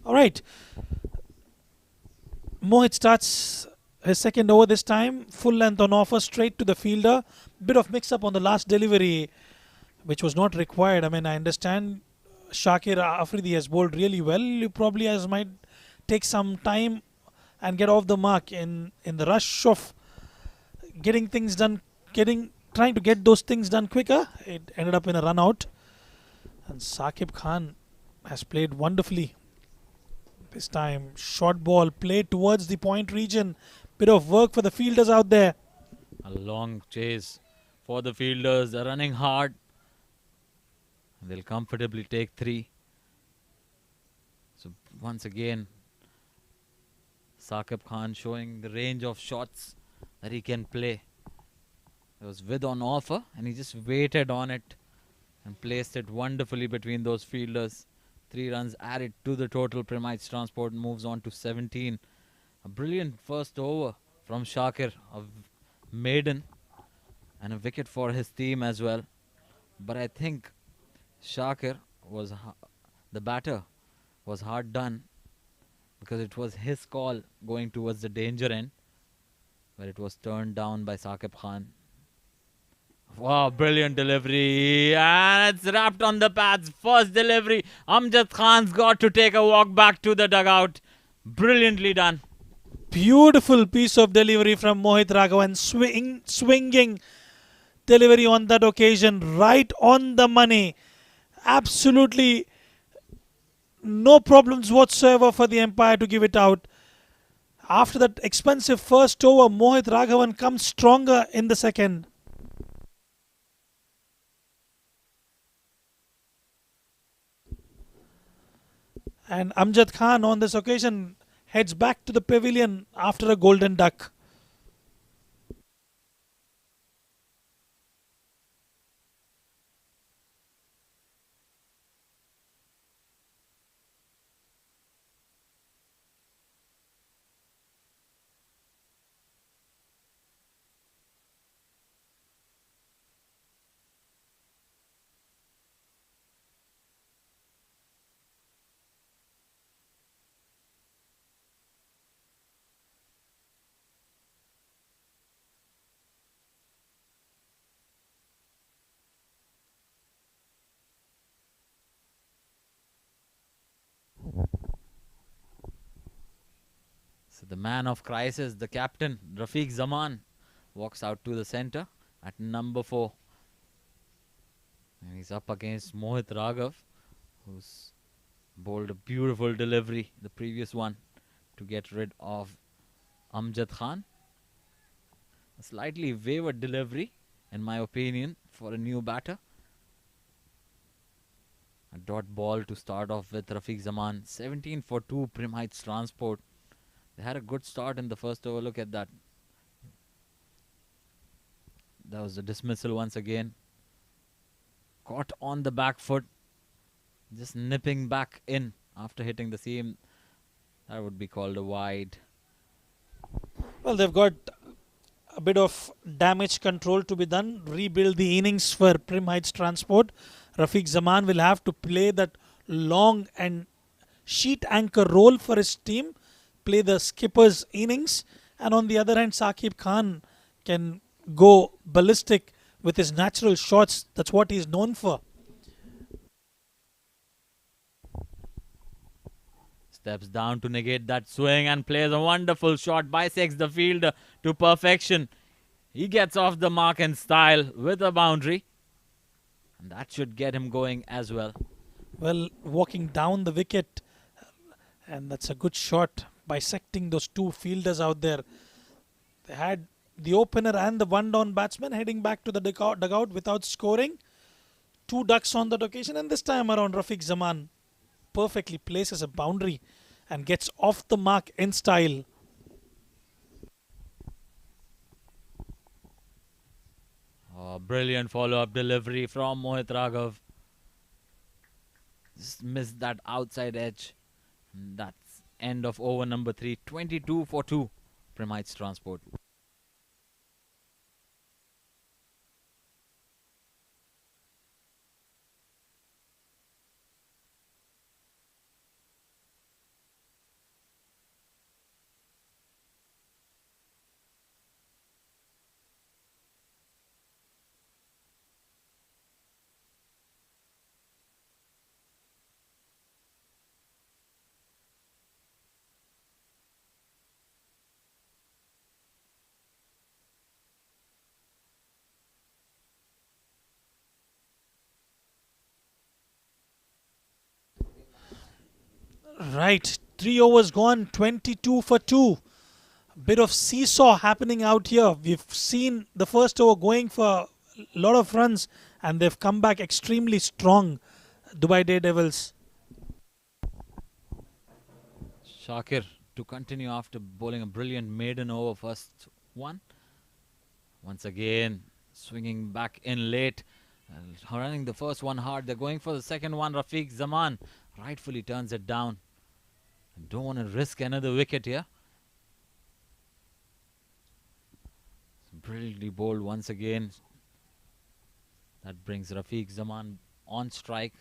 All right. Mohit starts his second over this time. Full length on offer, straight to the fielder. Bit of mix-up on the last delivery, which was not required. I mean, I understand Shakir Afridi has bowled really well. You probably might take some time and get off the mark in the rush of getting things done, trying to get those things done quicker. It ended up in a run out. And Saqib Khan has played wonderfully. This time, short ball played towards the point region. Bit of work for the fielders out there. A long chase for the fielders. They're running hard. They'll comfortably take 3. So once again, Saqib Khan showing the range of shots that he can play. There was width on offer and he just waited on it and placed it wonderfully between those fielders. 3 runs added to the total. Premites Transport moves on to 17. A brilliant first over from Shakir, a maiden and a wicket for his team as well. But I think Shakir was the batter was hard done because it was his call going towards the danger end, but it was turned down by Saqib Khan. Wow, brilliant delivery, and it's wrapped on the pads. First delivery, Amjad Khan's got to take a walk back to the dugout. Brilliantly done. Beautiful piece of delivery from Mohit Raghavan. Swinging delivery on that occasion, right on the money. Absolutely no problems whatsoever for the umpire to give it out. After that expensive first over, Mohit Raghavan comes stronger in the second. And Amjad Khan on this occasion heads back to the pavilion after a golden duck. So the man of crisis, the captain, Rafiq Zaman, walks out to the centre at number 4. And he's up against Mohit Raghav, who's bowled a beautiful delivery, the previous one, to get rid of Amjad Khan. A slightly wayward delivery, in my opinion, for a new batter. A dot ball to start off with Rafiq Zaman. 17 for 2, Prim Heights Transport. They had a good start in the first over. Look at that. That was a dismissal once again. Caught on the back foot. Just nipping back in after hitting the seam. That would be called a wide. Well, they've got a bit of damage control to be done. Rebuild the innings for Prim Heights Transport. Rafiq Zaman will have to play that long and sheet anchor role for his team. Play the skipper's innings. And on the other hand, Saqib Khan can go ballistic with his natural shots. That's what he's known for. Steps down to negate that swing and plays a wonderful shot. Bisects the fielder to perfection. He gets off the mark in style with a boundary. And that should get him going as well. Well, walking down the wicket. And that's a good shot. Bisecting those two fielders out there. They had the opener and the one-down batsman heading back to the dugout without scoring. 2 ducks on that occasion. And this time around, Rafiq Zaman perfectly places a boundary and gets off the mark in style. Oh, brilliant follow-up delivery from Mohit Raghav. Just missed that outside edge. And that's end of over number 3. 22 for 2. Prim Heights Transport. Right. 3 overs gone, 22 for 2. Bit of seesaw happening out here. We've seen the first over going for a lot of runs and they've come back extremely strong, Dubai Daredevils. Shakir to continue after bowling a brilliant maiden over first one. Once again, swinging back in late. And running the first one hard. They're going for the second one. Rafiq Zaman rightfully turns it down. Don't want to risk another wicket here. Brilliantly bowled once again. That brings Rafiq Zaman on strike.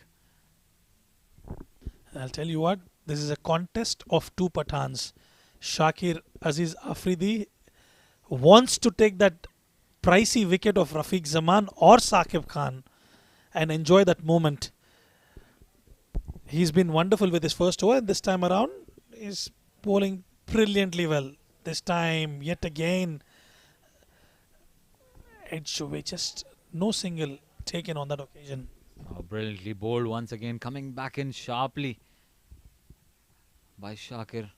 I'll tell you what, this is a contest of two Pathans. Shakir Aziz Afridi wants to take that pricey wicket of Rafiq Zaman or Saqib Khan and enjoy that moment. He's been wonderful with his first over, and this time around he's bowling brilliantly well. This time, yet again, edge away, just no single taken on that occasion. Oh, brilliantly bowled once again, coming back in sharply by Shakir.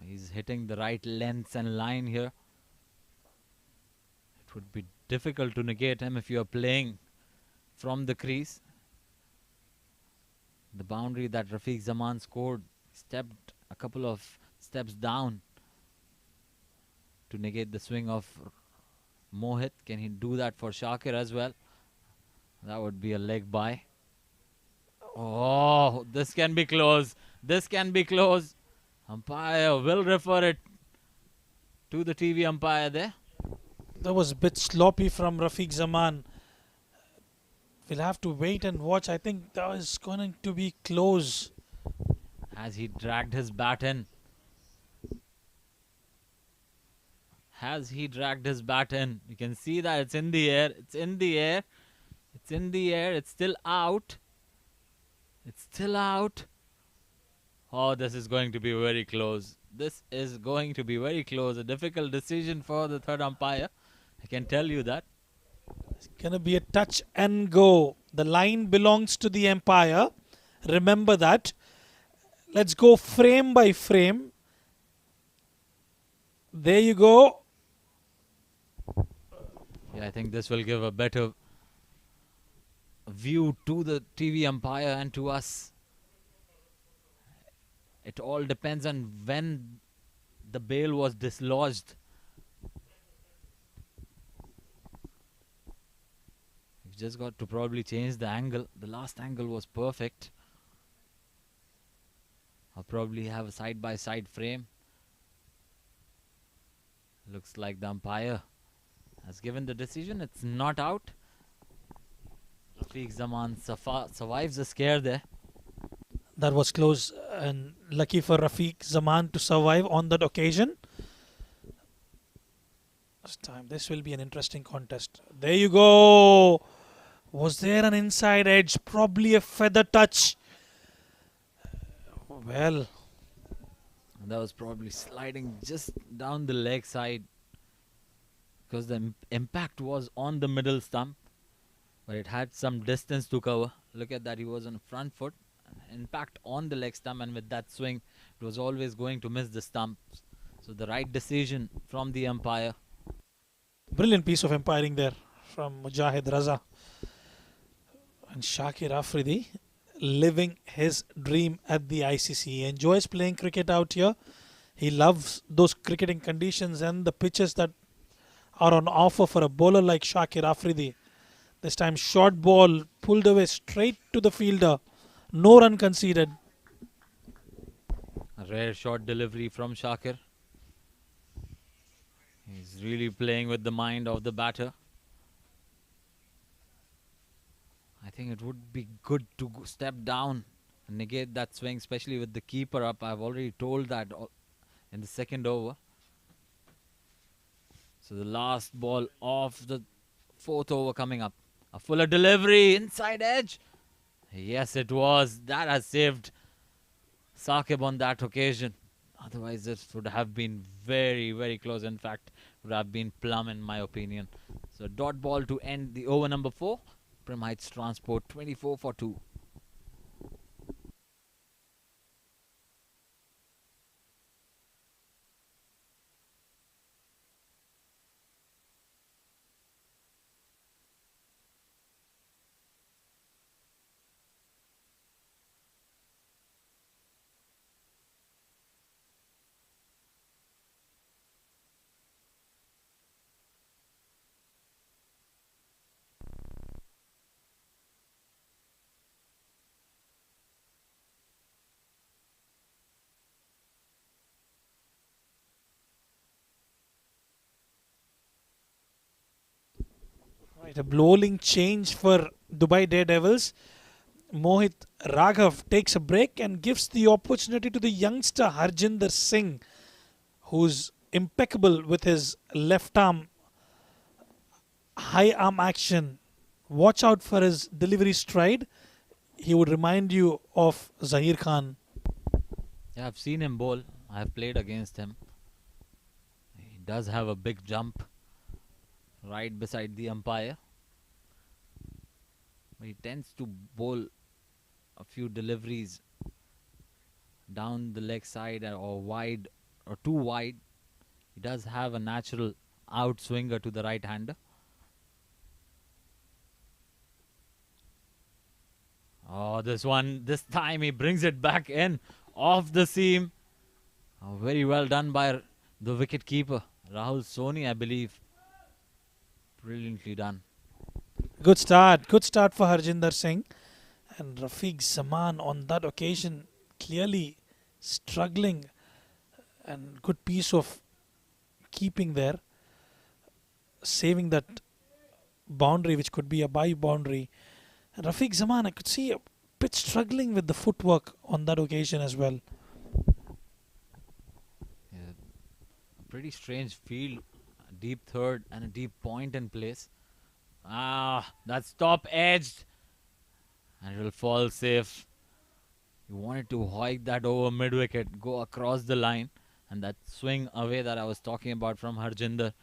He's hitting the right lengths and line here. It would be difficult to negate him if you are playing from the crease. The boundary that Rafiq Zaman scored, stepped a couple of steps down to negate the swing of Mohit. Can he do that for Shakir as well? That would be a leg bye. Oh, this can be close. This can be close. Umpire will refer it to the TV umpire there. That was a bit sloppy from Rafiq Zaman. We'll have to wait and watch. I think that is going to be close. As he dragged his bat in. Has he dragged his bat in? You can see that it's in the air. It's in the air. It's in the air. It's still out. It's still out. Oh, this is going to be very close. This is going to be very close. A difficult decision for the third umpire. I can tell you that. It's going to be a touch and go. The line belongs to the umpire. Remember that. Let's go frame by frame. There you go. Yeah, I think this will give a better view to the TV umpire and to us. It all depends on when the bail was dislodged. We've just got to probably change the angle. The last angle was perfect. I'll probably have a side-by-side frame. Looks like the umpire has given the decision. It's not out. Rafiq Zaman survives the scare there. That was close and lucky for Rafiq Zaman to survive on that occasion. This time, this will be an interesting contest. There you go. Was there an inside edge? Probably a feather touch. Well, that was probably sliding just down the leg side because the impact was on the middle stump, but it had some distance to cover. Look at that, he was on front foot, impact on the leg stump, and with that swing it was always going to miss the stumps. So the right decision from the umpire. Brilliant piece of umpiring there from Mujahid Raza. And Shakir Afridi living his dream at the ICC. He enjoys playing cricket out here. He loves those cricketing conditions and the pitches that are on offer for a bowler like Shakir Afridi. This time short ball pulled away straight to the fielder. No run conceded. A rare short delivery from Shakir. He's really playing with the mind of the batter. I think it would be good to step down and negate that swing, especially with the keeper up. I've already told that in the second over. So the last ball of the fourth over coming up. A fuller delivery, inside edge. Yes, it was. That has saved Saqib on that occasion. Otherwise, this would have been very, very close. In fact, would have been plumb in my opinion. So dot ball to end the over number 4. Prim Heights Transport 24 for 2. Right, a bowling change for Dubai Daredevils. Mohit Raghav takes a break and gives the opportunity to the youngster Harjinder Singh, who's impeccable with his left arm, high arm action. Watch out for his delivery stride. He would remind you of Zahir Khan. Yeah, I've seen him bowl. I've played against him. He does have a big jump right beside the umpire. He tends to bowl a few deliveries down the leg side or wide or too wide. He does have a natural outswinger to the right hander. Oh, this time he brings it back in off the seam. Oh, very well done by the wicket keeper, Rahul Soni, I believe. Brilliantly done. Good start for Harjinder Singh. And Rafiq Zaman on that occasion clearly struggling, and good piece of keeping there, saving that boundary which could be a by boundary. And Rafiq Zaman, I could see a bit struggling with the footwork on that occasion as well. Yeah, a pretty strange field, a deep third and a deep point in place. That's top edged. And it will fall safe. You wanted to hoik that over mid wicket, go across the line, and that swing away that I was talking about from Harjinder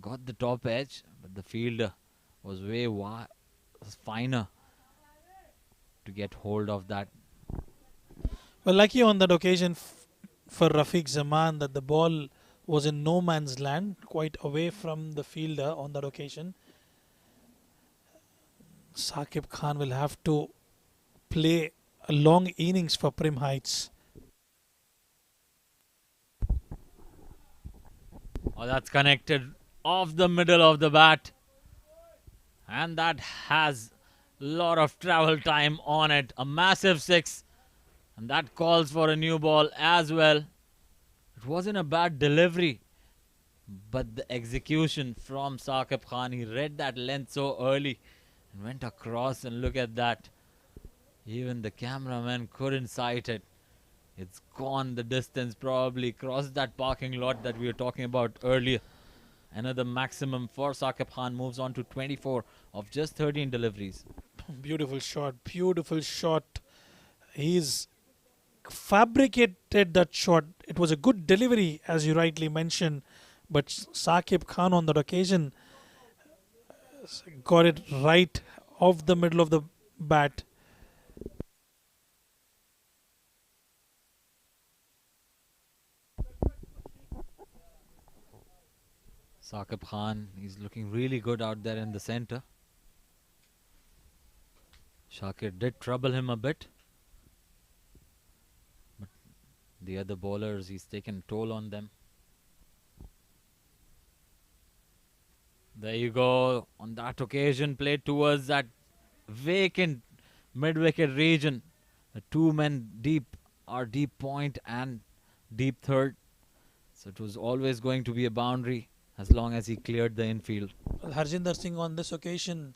got the top edge, but the fielder was was finer to get hold of that. Well, lucky on that occasion for Rafiq Zaman that the ball was in no man's land, quite away from the fielder on that occasion. Saqib Khan will have to play a long innings for Prim Heights. Oh, that's connected off the middle of the bat. And that has a lot of travel time on it. A massive six. And that calls for a new ball as well. It wasn't a bad delivery, but the execution from Saqib Khan, he read that length so early and went across, and look at that. Even the cameraman couldn't sight it. It's gone the distance, probably crossed that parking lot that we were talking about earlier. Another maximum for Saqib Khan, moves on to 24 of just 13 deliveries. Beautiful shot, beautiful shot. He's fabricated that shot. It was a good delivery, as you rightly mentioned, but Saqib Khan on that occasion got it right off the middle of the bat. Saqib Khan, he's looking really good out there in the center. Shakir did trouble him a bit, but the other bowlers, he's taken toll on them. There you go. On that occasion, played towards that vacant mid-wicket region. The two men deep are deep point and deep third. So it was always going to be a boundary as long as he cleared the infield. Harjinder Singh on this occasion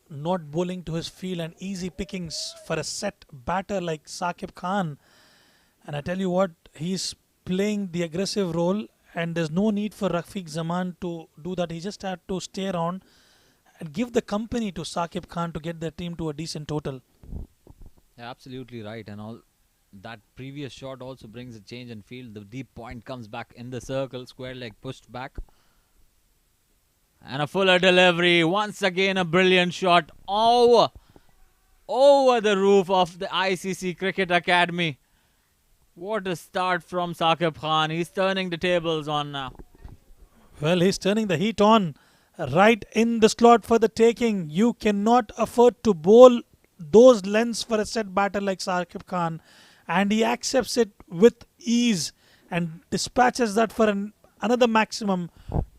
not bowling to his field and easy pickings for a set batter like Saqib Khan. And I tell you what, he's playing the aggressive role, and there's no need for Rafiq Zaman to do that. He just had to stay around and give the company to Saqib Khan to get their team to a decent total. Yeah, absolutely right. And all that previous shot also brings a change in field. The deep point comes back in the circle, square leg pushed back. And a fuller delivery. Once again, a brilliant shot over the roof of the ICC Cricket Academy. What a start from Saqib Khan. He's turning the tables on now. Well, he's turning the heat on right in the slot for the taking. You cannot afford to bowl those lengths for a set batter like Saqib Khan. And he accepts it with ease and dispatches that for another maximum.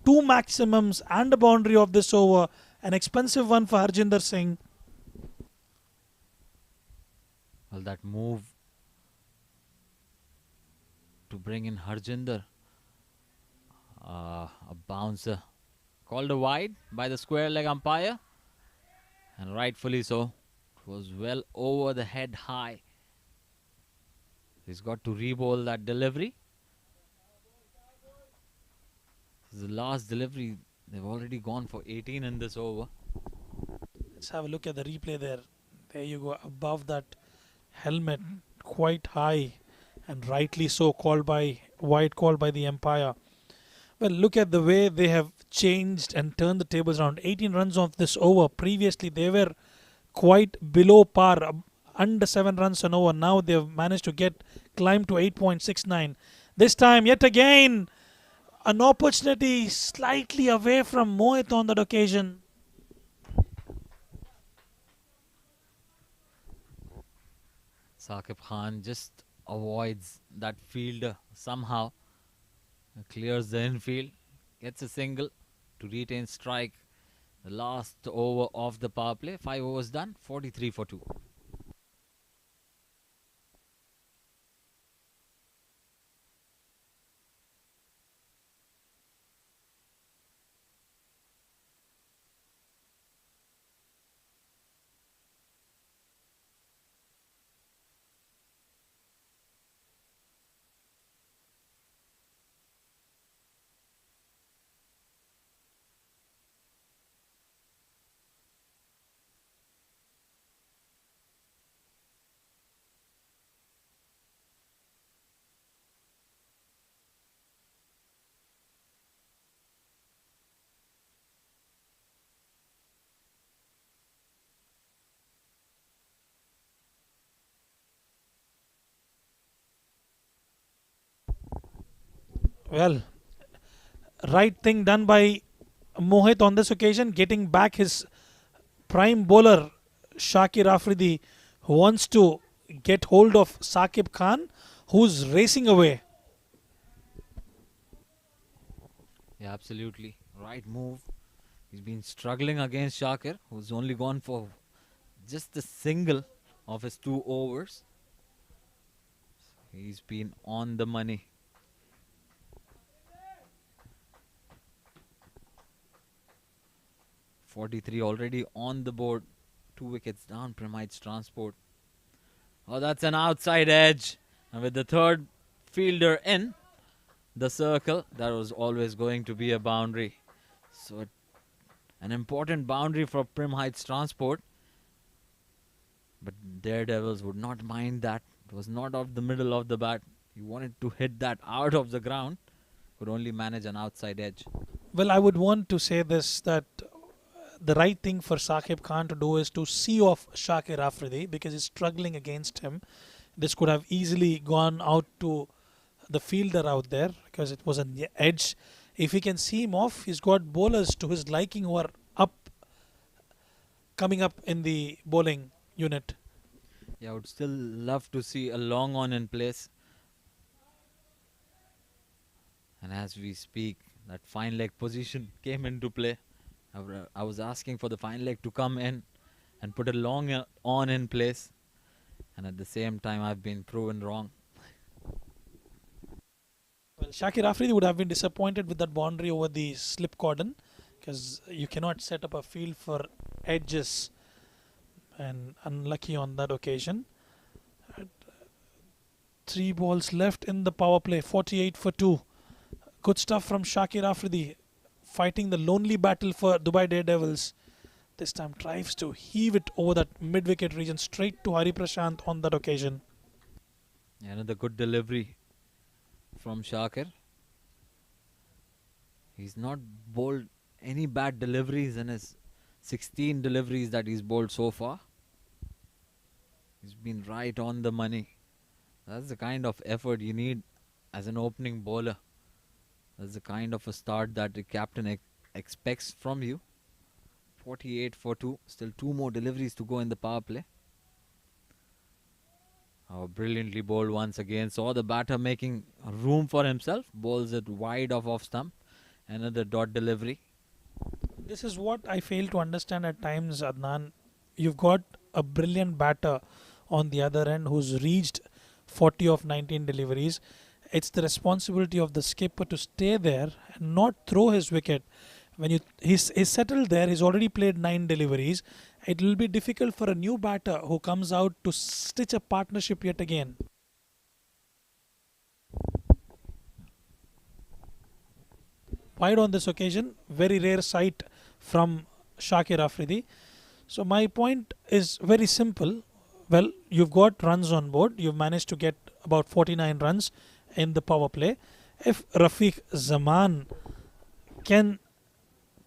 Two maximums and a boundary of this over. An expensive one for Harjinder Singh. Well, that move to bring in Harjinder. A bouncer. Called a wide by the square leg umpire. And rightfully so. It was well over the head high. He's got to re-bowl that delivery. This is the last delivery. They've already gone for 18 in this over. Let's have a look at the replay there. There you go, above that helmet, quite high, and rightly so, wide call by the umpire. Well, look at the way they have changed and turned the tables around. 18 runs off this over. Previously, they were quite below par, under 7 runs an over. Now they've managed to climb to 8.69. This time, yet again, an opportunity slightly away from Mohit on that occasion. Saqib Khan just avoids that fielder somehow. Clears the infield, gets a single to retain strike. The last over of the power play. 5 overs done, 43 for 2. Well, right thing done by Mohit on this occasion, getting back his prime bowler Shakir Afridi, who wants to get hold of Saqib Khan, who's racing away. Yeah, absolutely. Right move. He's been struggling against Shakir, who's only gone for just a single of his 2 overs. He's been on the money. .43 already on the board. 2 wickets down, Prem Transport. Oh, that's an outside edge. And with the third fielder in the circle, that was always going to be a boundary. So an important boundary for Prim Heights Transport. But Daredevils would not mind that. It was not off the middle of the bat. He wanted to hit that out of the ground. Could only manage an outside edge. Well, I would want to say this, that the right thing for Saqib Khan to do is to see off Shakir Afridi because he's struggling against him. This could have easily gone out to the fielder out there because it was an edge. If he can see him off, he's got bowlers to his liking who are coming up in the bowling unit. Yeah, I would still love to see a long on in place. And as we speak, that fine leg position came into play. I was asking for the fine leg to come in and put a long on in place. And at the same time, I've been proven wrong. Well, Shakir Afridi would have been disappointed with that boundary over the slip cordon because you cannot set up a field for edges, and unlucky on that occasion. 3 balls left in the power play, 48 for 2. Good stuff from Shakir Afridi, fighting the lonely battle for Dubai Daredevils. This time tries to heave it over that mid-wicket region straight to Hari Prashant on that occasion. Another good delivery from Shakir. He's not bowled any bad deliveries in his 16 deliveries that he's bowled so far. He's been right on the money. That's the kind of effort you need as an opening bowler. That's the kind of a start that the captain expects from you. 48 for 2. Still 2 more deliveries to go in the power play. Oh, brilliantly bowled once again. Saw the batter making room for himself. Bowls it wide off stump. Another dot delivery. This is what I fail to understand at times, Adnan. You've got a brilliant batter on the other end who's reached 40 of 19 deliveries. It's the responsibility of the skipper to stay there and not throw his wicket. When he's settled there, he's already played 9 deliveries, it will be difficult for a new batter who comes out to stitch a partnership yet again. Wide on this occasion, very rare sight from Shakir Afridi. So my point is very simple. Well, you've got runs on board. You've managed to get about 49 runs in the power play. If Rafiq Zaman can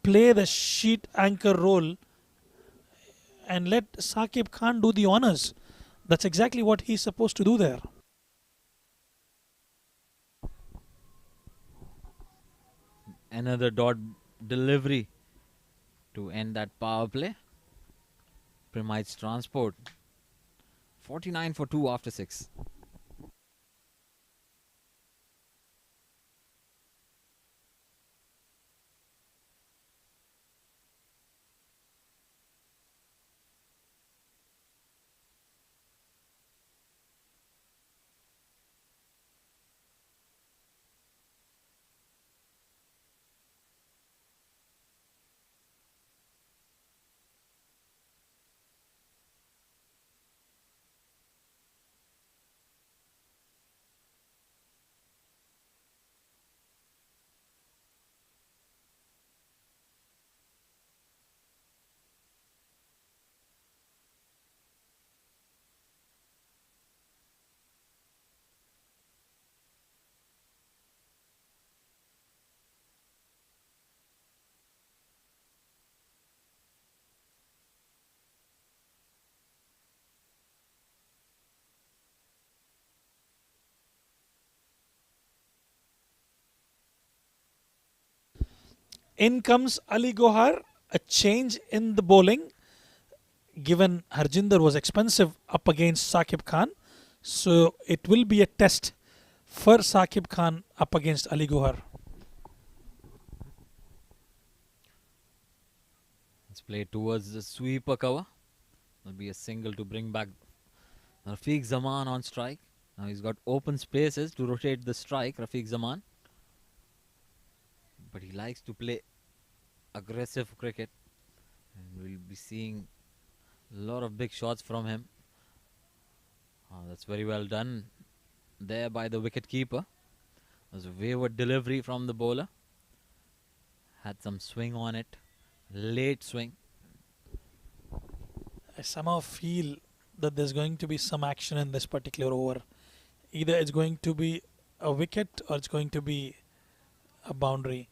play the sheet anchor role and let Saqib Khan do the honours, that's exactly what he's supposed to do there. Another dot delivery to end that power play. Premites transport. 49 for 2 after 6. In comes Ali Gohar, a change in the bowling. Given Harjinder was expensive up against Saqib Khan, so it will be a test for Saqib Khan up against Ali Gohar. Let's play towards the sweeper cover. There'll be a single to bring back Rafiq Zaman on strike. Now he's got open spaces to rotate the strike, Rafiq Zaman. But he likes to play aggressive cricket. And we'll be seeing a lot of big shots from him. That's very well done there by the wicket keeper. There's a wayward delivery from the bowler. Had some swing on it. Late swing. I somehow feel that there's going to be some action in this particular over. Either it's going to be a wicket or it's going to be a boundary.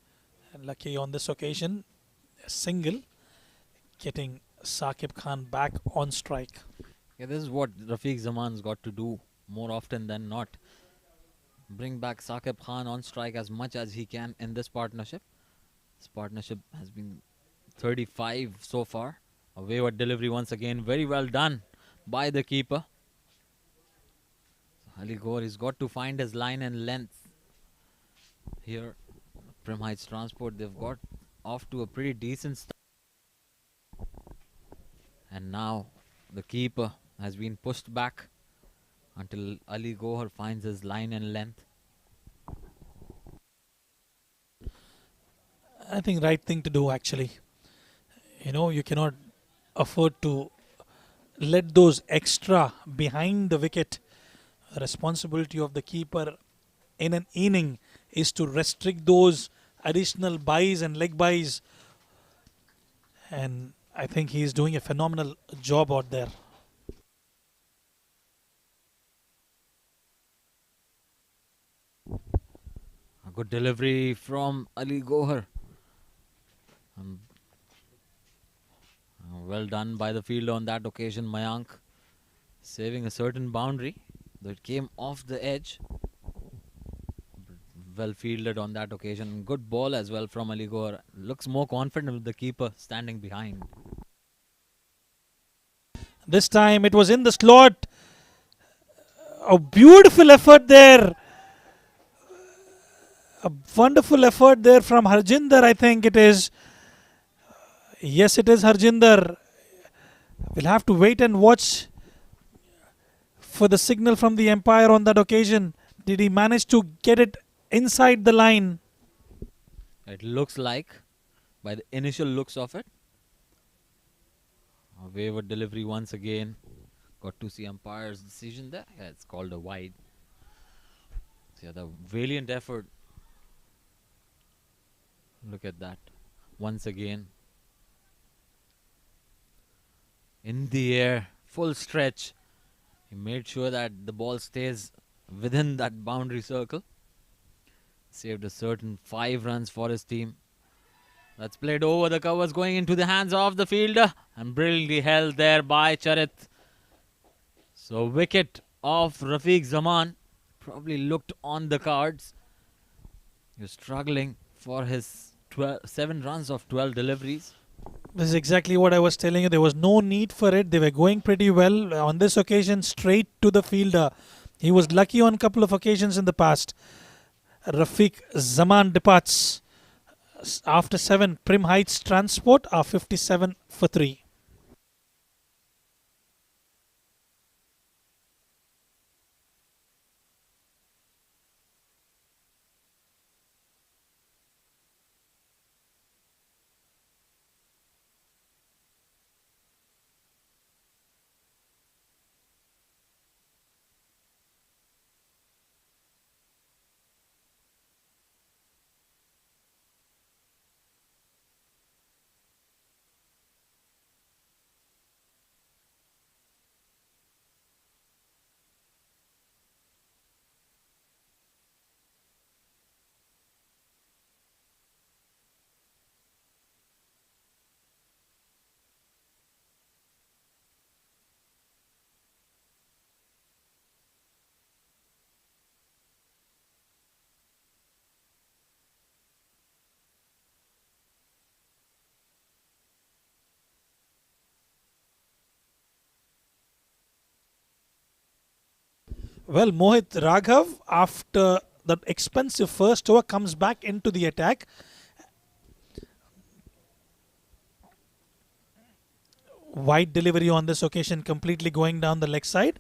And lucky on this occasion, a single getting Saqib Khan back on strike. Yeah, this is what Rafiq Zaman's got to do more often than not. Bring back Saqib Khan on strike as much as he can in this partnership. This partnership has been 35 so far. A wayward delivery once again. Very well done by the keeper. Ali Gohar has got to find his line and length. Here, Prem Heights Transport, they've got off to a pretty decent start. And now the keeper has been pushed back until Ali Gohar finds his line and length. I think right thing to do actually. You know, you cannot afford to let those extra behind the wicket. Responsibility of the keeper in an inning is to restrict those additional buys and leg buys. And I think he is doing a phenomenal job out there. A good delivery from Ali Gohar. Well done by the fielder on that occasion, Mayank. Saving a certain boundary. Though it came off the edge. Well fielded on that occasion. Good ball as well from Ali Gohar. Looks more confident with the keeper standing behind. This time it was in the slot. A beautiful effort there. A wonderful effort there from Harjinder, I think it is. Yes, it is Harjinder. We'll have to wait and watch for the signal from the umpire on that occasion. Did he manage to get it inside the line? It looks like, by the initial looks of it, A wayward delivery once again. Got to see umpire's decision there. Yeah, it's called a wide. So yeah, the valiant effort. Look at that. Once again. In the air. Full stretch. He made sure that the ball stays within that boundary circle. Saved a certain 5 runs for his team. That's played over the covers, going into the hands of the fielder and brilliantly held there by Charit. So wicket of Rafiq Zaman. Probably looked on the cards. He was struggling for his 7 runs of 12 deliveries. This is exactly what I was telling you. There was no need for it. They were going pretty well. On this occasion, straight to the fielder. He was lucky on a couple of occasions in the past. Rafiq Zaman departs after 7. Prim Heights Transport are 57 for 3. Well, Mohit Raghav, after that expensive first over, comes back into the attack. Wide delivery on this occasion, completely going down the leg side.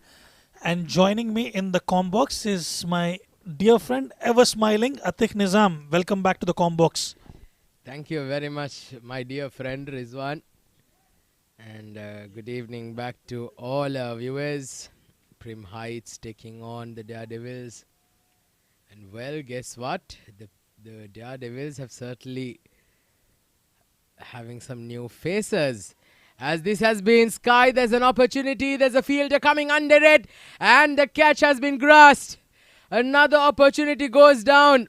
And joining me in the comm box is my dear friend, ever smiling, Atiq Nizam. Welcome back to the comm box. Thank you very much, my dear friend Rizwan. And good evening back to all our viewers. Prim Heights taking on the Daredevils. And well, guess what? The Daredevils have certainly having some new faces. As this has been Sky, there's an opportunity. There's a fielder coming under it. And the catch has been grasped. Another opportunity goes down.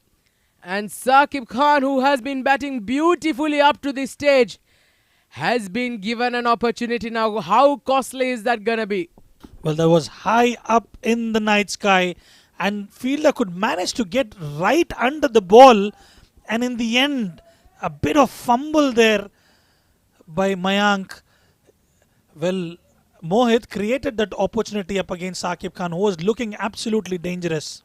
And Saqib Khan, who has been batting beautifully up to this stage, has been given an opportunity now. How costly is that going to be? Well, that was high up in the night sky, and fielder could manage to get right under the ball, and in the end, a bit of fumble there by Mayank. Well, Mohit created that opportunity up against Saqib Khan, who was looking absolutely dangerous.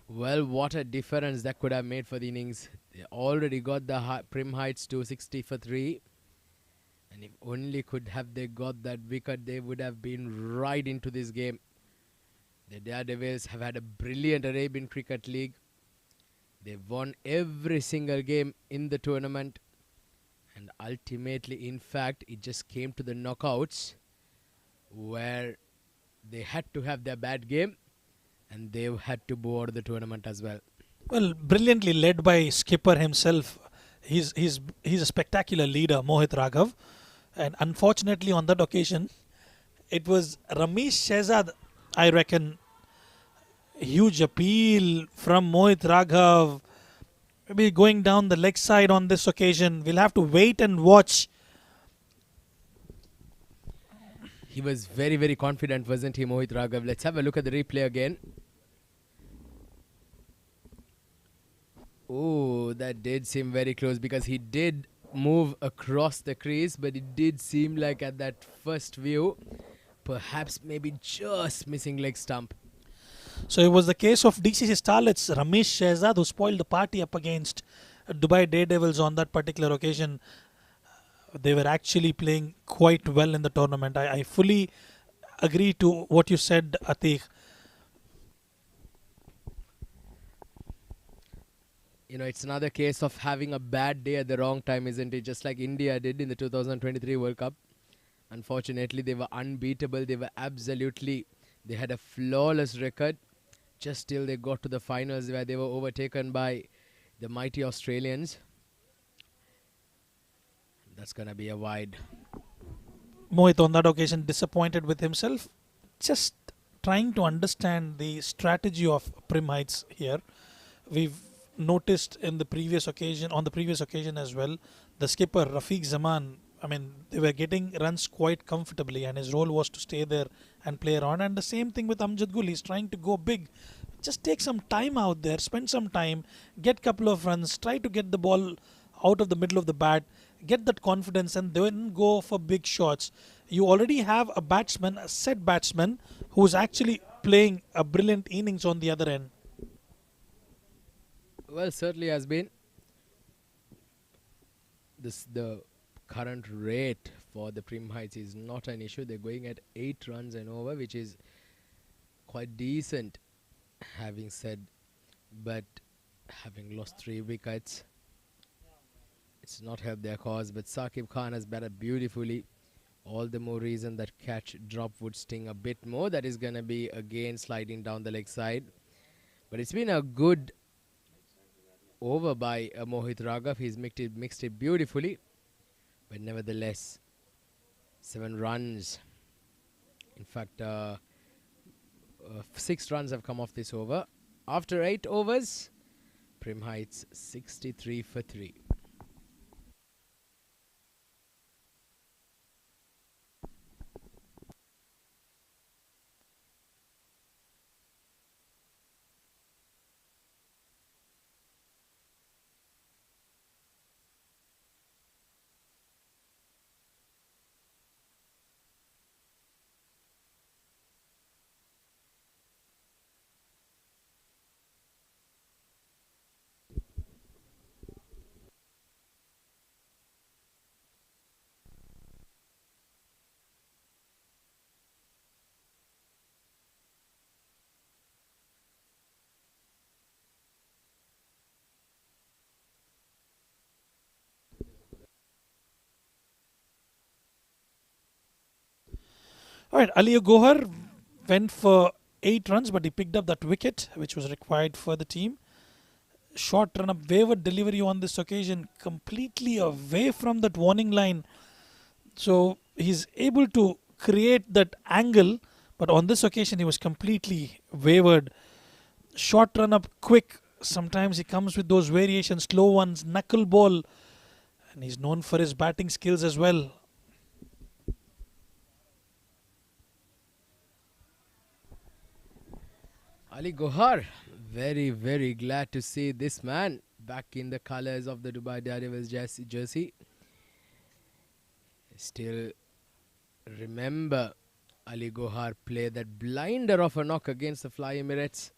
Well, what a difference that could have made for the innings. They already got the Prim Heights to 60 for 3. And if only could have they got that wicket, they would have been right into this game. The Daredevils have had a brilliant Arabian Cricket League. They've won every single game in the tournament. And ultimately, in fact, it just came to the knockouts where they had to have their bad game and they had to bow out of the tournament as well. Well, brilliantly led by skipper himself. He's a spectacular leader, Mohit Raghav. And unfortunately, on that occasion, it was Ramesh Shehzad, I reckon. Huge appeal from Mohit Raghav. Maybe going down the leg side on this occasion. We'll have to wait and watch. He was very, very confident, wasn't he, Mohit Raghav? Let's have a look at the replay again. Oh, that did seem very close because he did move across the crease, but it did seem like at that first view, perhaps maybe just missing leg stump. So it was the case of DCC starlets Ramesh Shehzad who spoiled the party up against Dubai Daredevils on that particular occasion. They were actually playing quite well in the tournament. I fully agree to what you said, Atiq. it's another case of having a bad day at the wrong time, isn't it? Just like India did in the 2023 World Cup. Unfortunately, they were unbeatable. They had a flawless record just till they got to the finals where they were overtaken by the mighty Australians. That's going to be a wide. Mohit on that occasion disappointed with himself. Just trying to understand the strategy of Prim Heights here. We've noticed on the previous occasion as well, the skipper Rafiq Zaman, they were getting runs quite comfortably and his role was to stay there and play around. And the same thing with Amjad Gul, he's trying to go big. Just take some time out there, spend some time, get couple of runs, try to get the ball out of the middle of the bat, get that confidence and then go for big shots. You already have a set batsman who's actually playing a brilliant innings on the other end. Well, certainly has been. The current rate for the Prim Heights is not an issue. They're going at 8 runs and over, which is quite decent, having said, but having lost 3 wickets, it's not helped their cause. But Saqib Khan has batted beautifully. All the more reason that catch drop would sting a bit more. That is going to be again sliding down the leg side. But it's been a good over by Mohit Raghav. He's mixed it beautifully. But nevertheless, 7 runs. In fact, 6 runs have come off this over. After 8 overs, Prim Heights 63 for 3. Alright, Ali Gohar went for 8 runs, but he picked up that wicket, which was required for the team. Short run up, wayward delivery on this occasion, completely away from that warning line. So he's able to create that angle, but on this occasion he was completely wayward. Short run up, quick. Sometimes he comes with those variations, slow ones, knuckle ball, and he's known for his batting skills as well. Ali Gohar, very, very glad to see this man back in the colours of the Dubai Daredevils jersey. Still remember Ali Gohar play that blinder of a knock against the Fly Emirates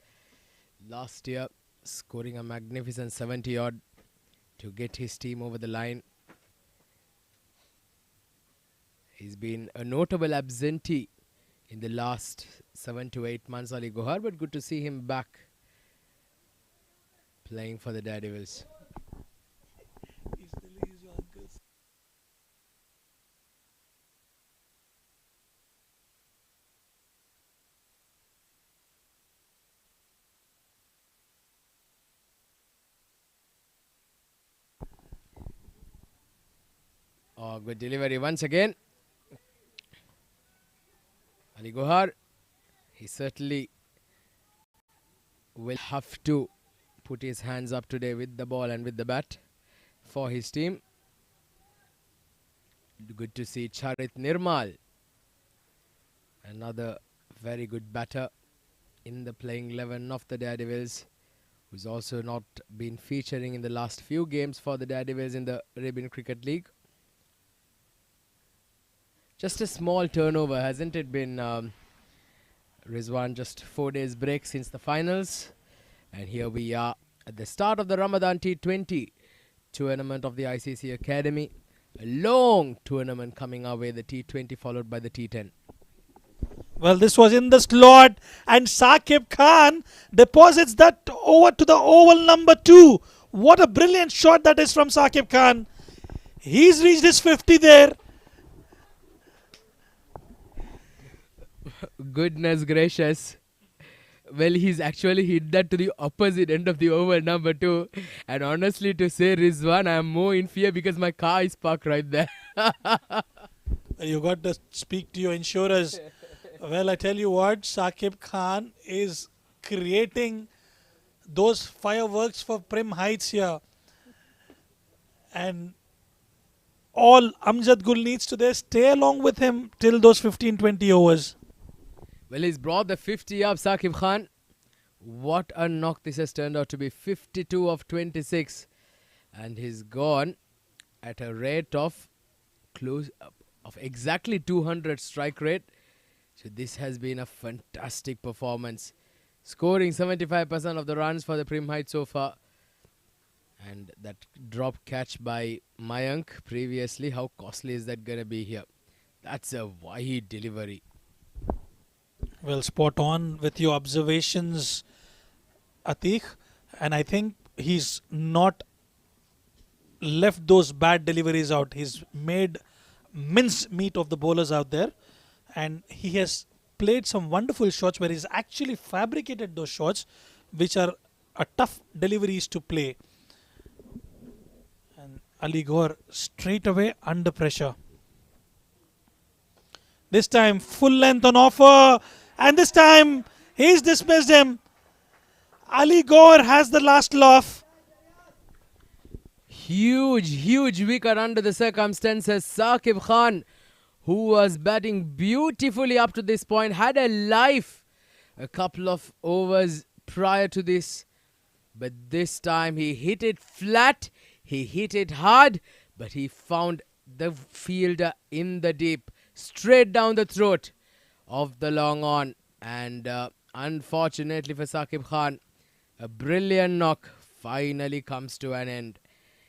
last year, scoring a magnificent 70 odd to get his team over the line. He's been a notable absentee in the last 7 to 8 months, Ali Gohar, but good to see him back playing for the Daredevils. Oh, good delivery once again. Ali Gohar, he certainly will have to put his hands up today with the ball and with the bat for his team. Good to see Charit Nirmal, another very good batter in the playing 11 of the Daredevils, who's also not been featuring in the last few games for the Daredevils in the Arabian Cricket League. Just a small turnover, hasn't it been, Rizwan? Just 4 days break since the finals. And here we are at the start of the Ramadan T20 tournament of the ICC Academy. A long tournament coming our way, the T20 followed by the T10. Well, this was in the slot and Saqib Khan deposits that over to the oval number 2. What a brilliant shot that is from Saqib Khan. He's reached his 50 there. Goodness gracious. Well, he's actually hit that to the opposite end of the over, number 2. And honestly, to say Rizwan, I'm more in fear because my car is parked right there. You got to speak to your insurers. Well, I tell you what, Saqib Khan is creating those fireworks for Prim Heights here. And all Amjad Gul needs to there stay along with him till those 15-20 overs. Well, he's brought the 50 up, Saqib Khan. What a knock this has turned out to be. 52 of 26. And he's gone at a rate of close of exactly 200 strike rate. So this has been a fantastic performance. Scoring 75% of the runs for the Prim Heights so far. And that drop catch by Mayank previously, how costly is that going to be here? That's a wide delivery. Well, spot on with your observations, Atiq. And I think he's not left those bad deliveries out. He's made mince meat of the bowlers out there. And he has played some wonderful shots where he's actually fabricated those shots, which are a tough deliveries to play. And Ali Gaur straight away under pressure. This time full length on offer, and this time he's dismissed him. Ali Gaur has the last laugh. Huge wicket under the circumstances. Saqib Khan, who was batting beautifully up to this point, had a life a couple of overs prior to this. But this time he hit it flat, he hit it hard, but he found the fielder in the deep, straight down the throat of the long on. And unfortunately for Saqib Khan, a brilliant knock finally comes to an end.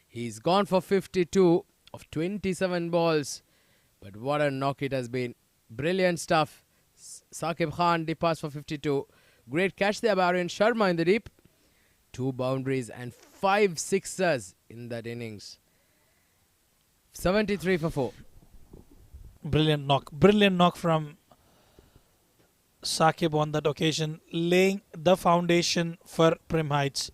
He's gone for 52 of 27 balls. But what a knock it has been. Brilliant stuff. Saqib Khan departs for 52. Great catch there by Aryan Sharma in the deep. 2 boundaries and 5 sixers in that innings. 73 for 4. Brilliant knock. Brilliant knock from Saqib on that occasion, laying the foundation for Prim Heights.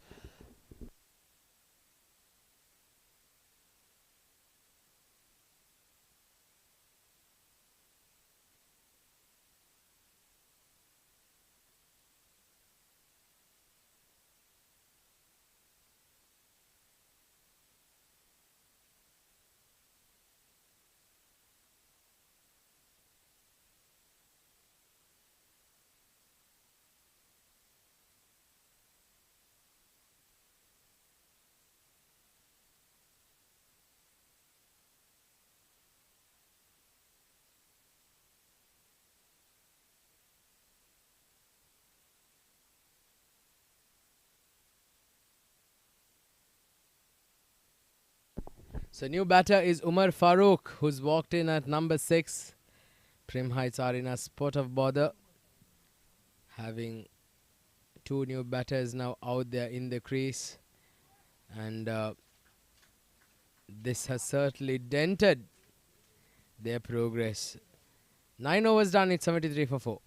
So new batter is Umar Farooq, who's walked in at number 6. Prim Heights are in a spot of bother, having 2 new batters now out there in the crease. And this has certainly dented their progress. 9 overs done, it's 73 for 4.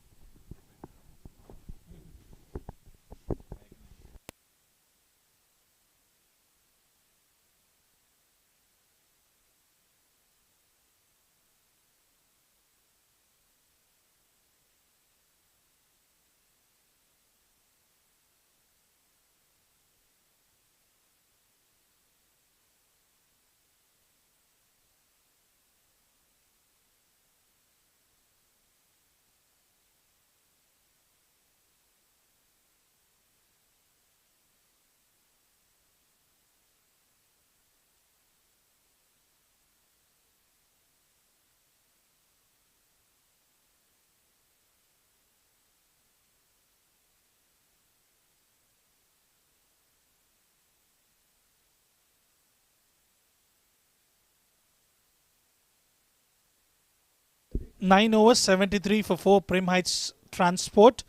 Nine overs, 73 for 4, Prim Heights Transport.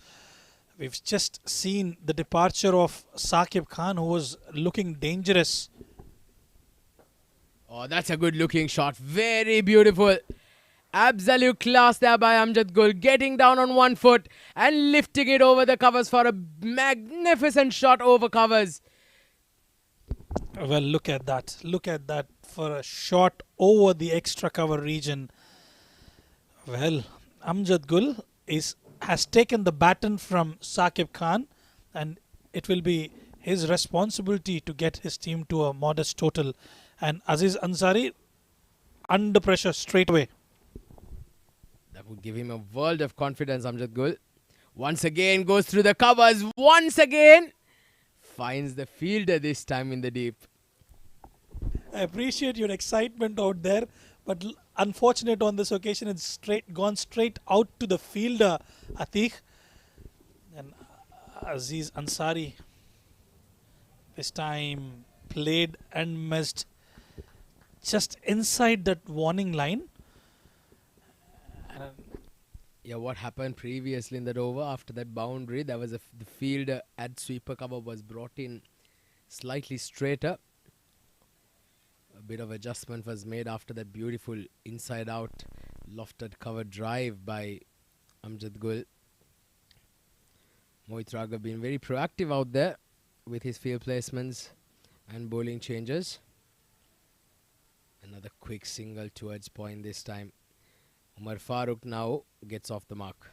We've just seen the departure of Saqib Khan, who was looking dangerous. Oh, that's a good looking shot. Very beautiful. Absolute class there by Amjad Gul. Getting down on one foot and lifting it over the covers for a magnificent shot over covers. Well, look at that. Look at that for a shot over the extra cover region. Well, Amjad Gul has taken the baton from Saqib Khan, and it will be his responsibility to get his team to a modest total. And Aziz Ansari under pressure straight away. That would give him a world of confidence, Amjad Gul. Once again goes through the covers. Once again finds the fielder, this time in the deep. I appreciate your excitement out there, but unfortunate on this occasion, it's gone straight out to the fielder, Atiq. And Aziz Ansari this time played and missed just inside that warning line. Yeah, what happened previously in that over after that boundary, there was the fielder at sweeper cover was brought in slightly straighter. A bit of adjustment was made after that beautiful inside out lofted cover drive by Amjad Gul. Mohit Raghav been very proactive out there with his field placements and bowling changes. Another quick single towards point this time. Umar Farooq now gets off the mark.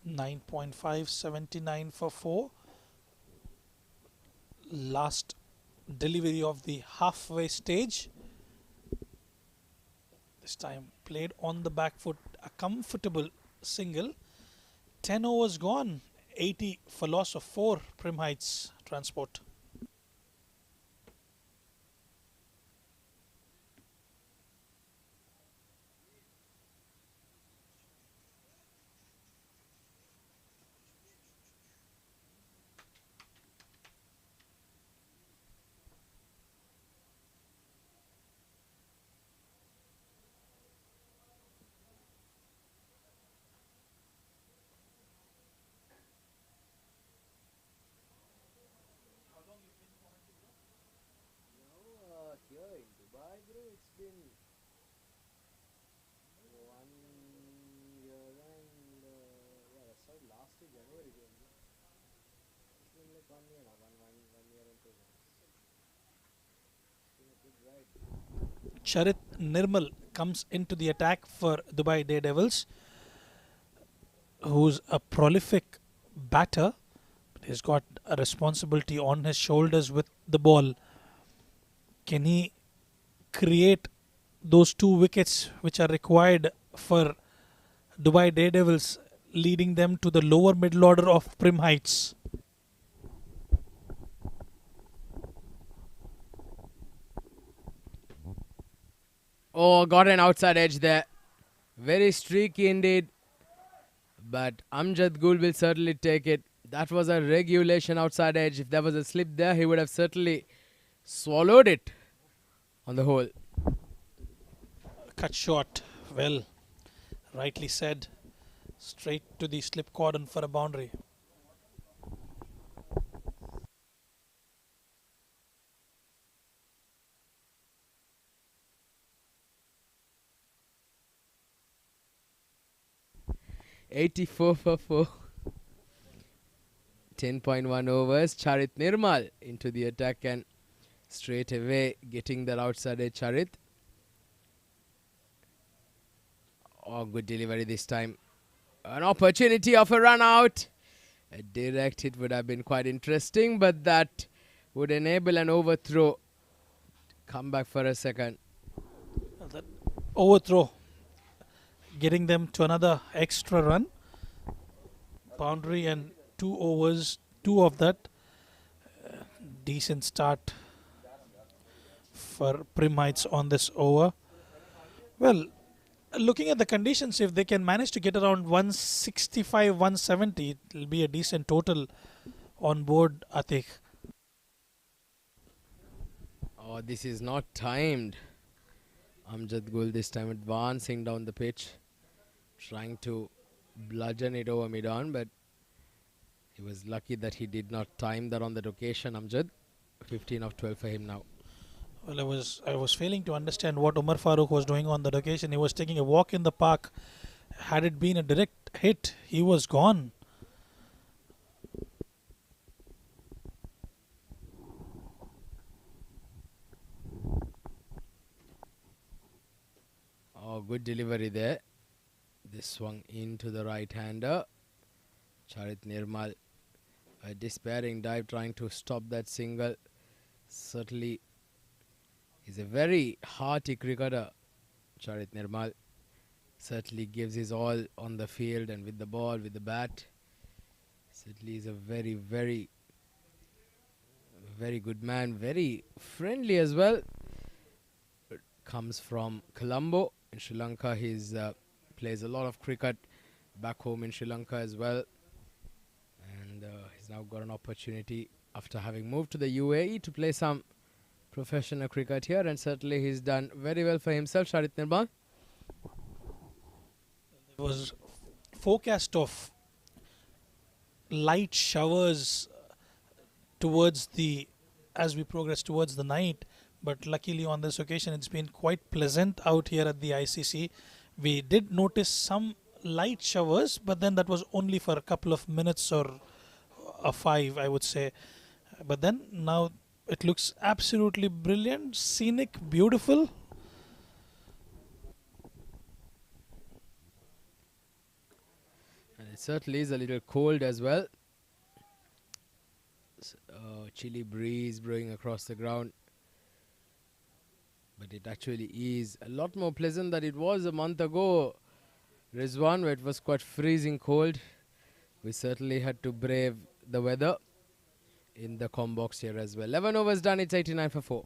9.5, 79 for 4. Last delivery of the halfway stage. This time played on the back foot, a comfortable single. 10 overs gone, 80 for loss of 4, Prim Heights Transport. Here in Dubai, bro, it's been 1 year and I started last year January game. It's been like 1 year now, one year and 2 months. It's been a good ride. Charit Nirmal comes into the attack for Dubai Daredevils, who's a prolific batter, but he's got a responsibility on his shoulders with the ball. Can he create those 2 wickets which are required for Dubai Daredevils, leading them to the lower middle order of Prim Heights? Oh, got an outside edge there. Very streaky indeed. But Amjad Gul will certainly take it. That was a regulation outside edge. If there was a slip there, he would have certainly swallowed it on the whole. Cut short. Well, rightly said. Straight to the slip cordon for a boundary. $84 for 4. 10.1 overs. Charit Nirmal into the attack and straight away getting that outside edge. Charit. Oh, good delivery this time. An opportunity of a run out. A direct hit would have been quite interesting, but that would enable an overthrow. Come back for a second. That overthrow, getting them to another extra run. Boundary and 2 overs, 2 of that. Decent start for Prim Heights on this over. Well, looking at the conditions, if they can manage to get around 165, 170, it will be a decent total on board, Atiq. Oh, this is not timed. Amjad Gul this time advancing down the pitch. trying to bludgeon it over mid-on, but he was lucky that he did not time that on that occasion. Amjad, 15 of 12 for him now. Well, I was failing to understand what Umar Farooq was doing on that occasion. He was taking a walk in the park. Had it been a direct hit, he was gone. Oh, good delivery there. This swung into the right-hander. Charit Nirmal, a despairing dive trying to stop that single. Certainly, he's a very hearty cricketer, Charit Nirmal. Certainly gives his all on the field and with the ball, with the bat. Certainly is a very, very, very good man. Very friendly as well. Comes from Colombo in Sri Lanka. He's plays a lot of cricket back home in Sri Lanka as well. And he's now got an opportunity after having moved to the UAE to play some professional cricket here. And certainly he's done very well for himself, Charit Nirmal. There was forecast of light showers towards as we progress towards the night, but luckily on this occasion it's been quite pleasant out here at the ICC. We did notice some light showers, but then that was only for a couple of minutes or 5, I would say. But then now it looks absolutely brilliant, scenic, beautiful. And it certainly is a little cold as well. Chilly breeze blowing across the ground. But it actually is a lot more pleasant than it was a month ago, Rizwan, where it was quite freezing cold. We certainly had to brave the weather in the com box here as well. 11 overs done, it's 89 for 4.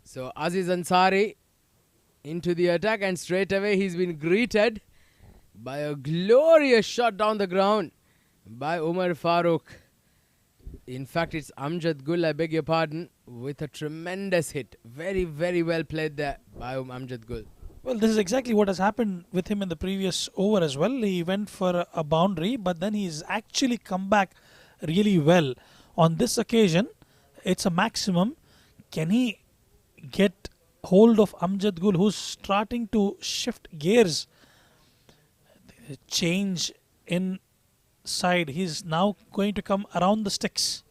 So Aziz Ansari into the attack, and straight away he's been greeted by a glorious shot down the ground by Umar Farooq. In fact, it's Amjad Gul, I beg your pardon, with a tremendous hit. Very, very well played there by Amjad Gul. Well, this is exactly what has happened with him in the previous over as well. He went for a boundary, but then he's actually come back really well. On this occasion, it's a maximum. Can he get hold of Amjad Gul, who's starting to shift gears? Change inside. He's now going to come around the sticks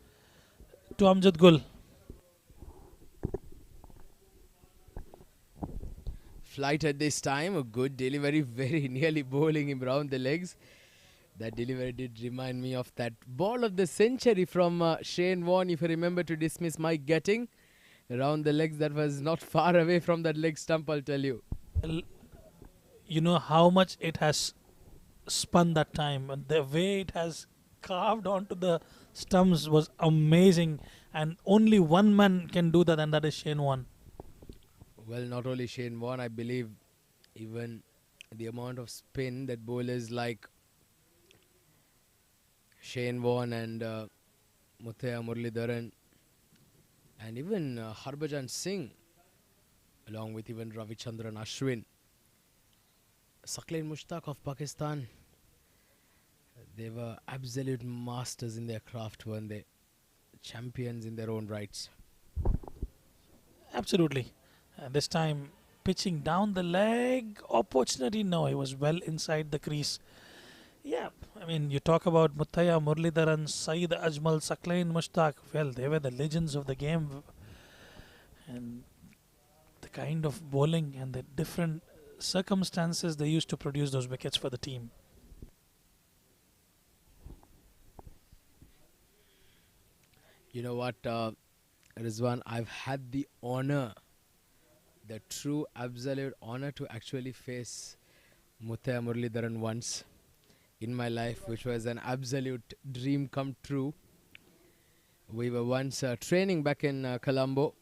to Amjad Gul. Flight at this time, a good delivery, very nearly bowling him round the legs. That delivery did remind me of that ball of the century from Shane Warne, if you remember, to dismiss Mike Getting. Around the legs, that was not far away from that leg stump, I'll tell you. You know how much it has spun that time, and the way it has carved onto the stumps was amazing, and only one man can do that, and that is Shane Warne. Well, not only Shane Warne, I believe even the amount of spin that bowlers like Shane Warne and Muthiah Muralidharan and even Harbhajan Singh, along with even Ravichandran Ashwin, Saqlain Mushtaq of Pakistan, they were absolute masters in their craft, weren't they? Champions in their own rights. Absolutely. And this time, pitching down the leg, opportunity, no, he was well inside the crease. Yeah, I mean, you talk about Muthaiya Muralidharan, Saeed Ajmal, Saklain Mushtaq. Well, they were the legends of the game, and the kind of bowling and the different circumstances they used to produce those wickets for the team. You know what, Rizwan? I've had the honor, the true absolute honor to actually face Muthaiya Muralidharan once in my life, which was an absolute dream come true. We were once training back in Colombo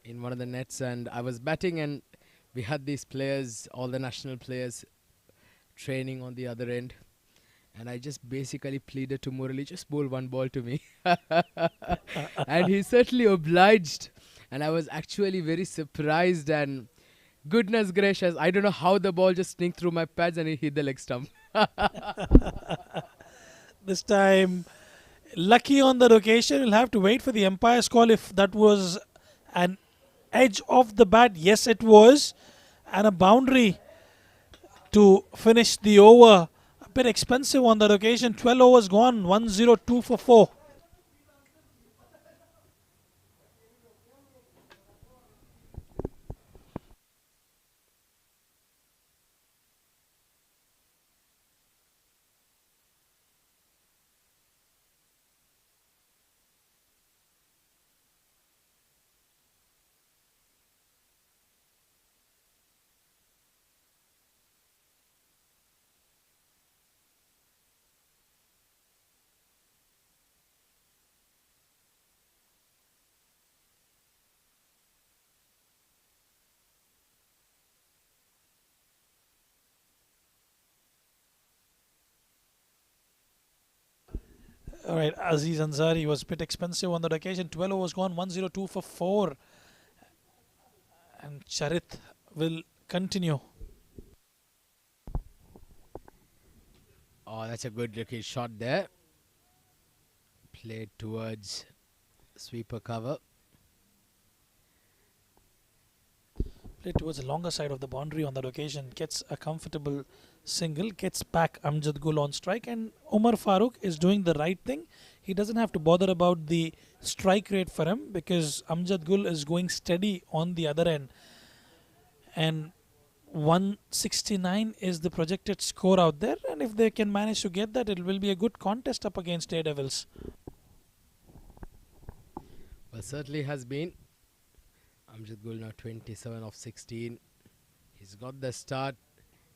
in one of the nets, and I was batting, and we had these players, all the national players, training on the other end. And I just basically pleaded to Murali, just bowl one ball to me. And he certainly obliged. And I was actually very surprised, and goodness gracious, I don't know how the ball just sneaked through my pads and it hit the leg stump. This time, lucky on the occasion. We'll have to wait for the umpire's call if that was an edge of the bat. Yes, it was. And a boundary to finish the over. A bit expensive on that occasion. 12 overs gone. 102 for 4. All right, Aziz Ansari was a bit expensive on that occasion. 12 overs gone, 102 for 4. And Charit will continue. Oh, that's a good looking shot there. Played towards sweeper cover. Played towards the longer side of the boundary on that occasion. Gets a comfortable single. Gets back Amjad Gul on strike. And Umar Farooq is doing the right thing. He doesn't have to bother about the strike rate for him because Amjad Gul is going steady on the other end. And 169 is the projected score out there. And if they can manage to get that, it will be a good contest up against Daredevils. Well, certainly has been. Amjad Gul now 27 of 16. He's got the start.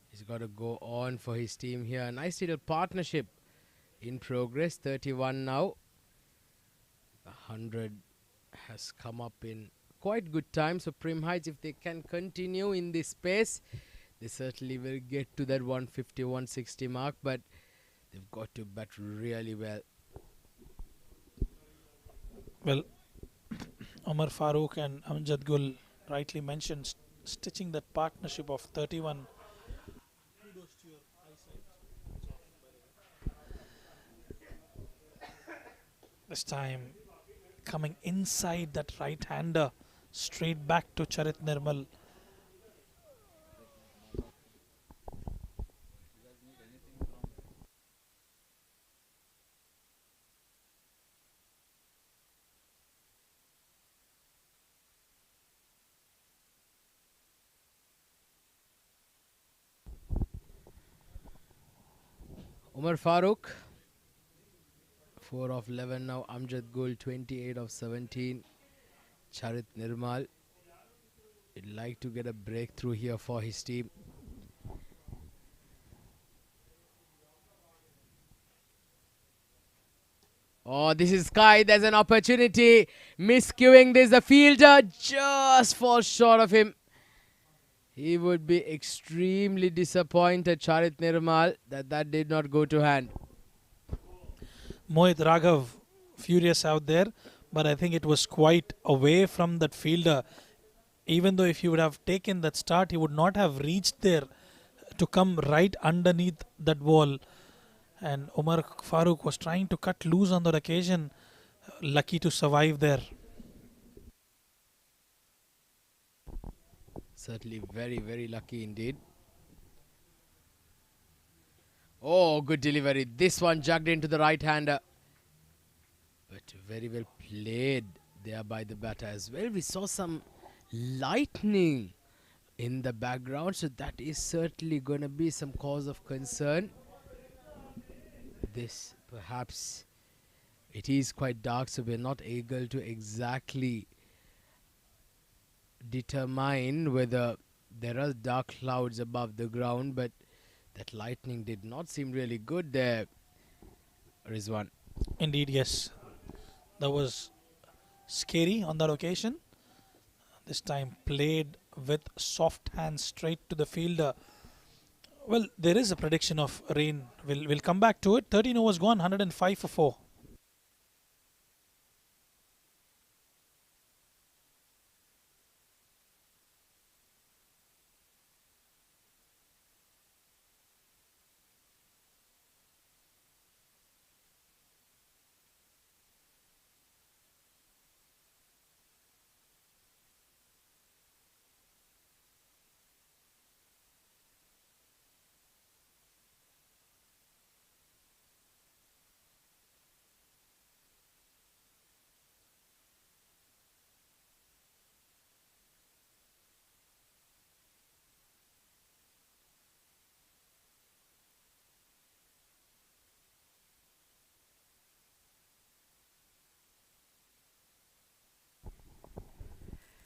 He's got to go on for his team here. A nice little partnership in progress. 31 now. The 100 has come up in quite good time. So Prim Heights, if they can continue in this pace, they certainly will get to that 150, 160 mark. But they've got to bat really well. Well, Omar Farooq and Amjad Gul rightly mentioned stitching that partnership of 31. This time coming inside that right hander straight back to Charit Nirmal. Umar Farooq 4 of 11 now. Amjad Gul 28 of 17. Charit Nirmal would like to get a breakthrough here for his team. Oh, this is Sky. There's an opportunity. Miscuing this. The fielder just falls short of him. He would be extremely disappointed, Charit Nirmal, that did not go to hand. Mohit Raghav furious out there, but I think it was quite away from that fielder. Even though if he would have taken that start, he would not have reached there to come right underneath that wall. And Umar Farooq was trying to cut loose on that occasion. Lucky to survive there. Certainly very, very lucky indeed. Oh, good delivery. This one jugged into the right-hander. But very well played there by the batter as well. We saw some lightning in the background, so that is certainly going to be some cause of concern. This perhaps it is quite dark, so we're not able to exactly determine whether there are dark clouds above the ground, but that lightning did not seem really good there, Rizwan. Indeed, yes. That was scary on that occasion. This time played with soft hands straight to the fielder. Well, there is a prediction of rain. We'll come back to it. 13 overs gone, 105 for 4.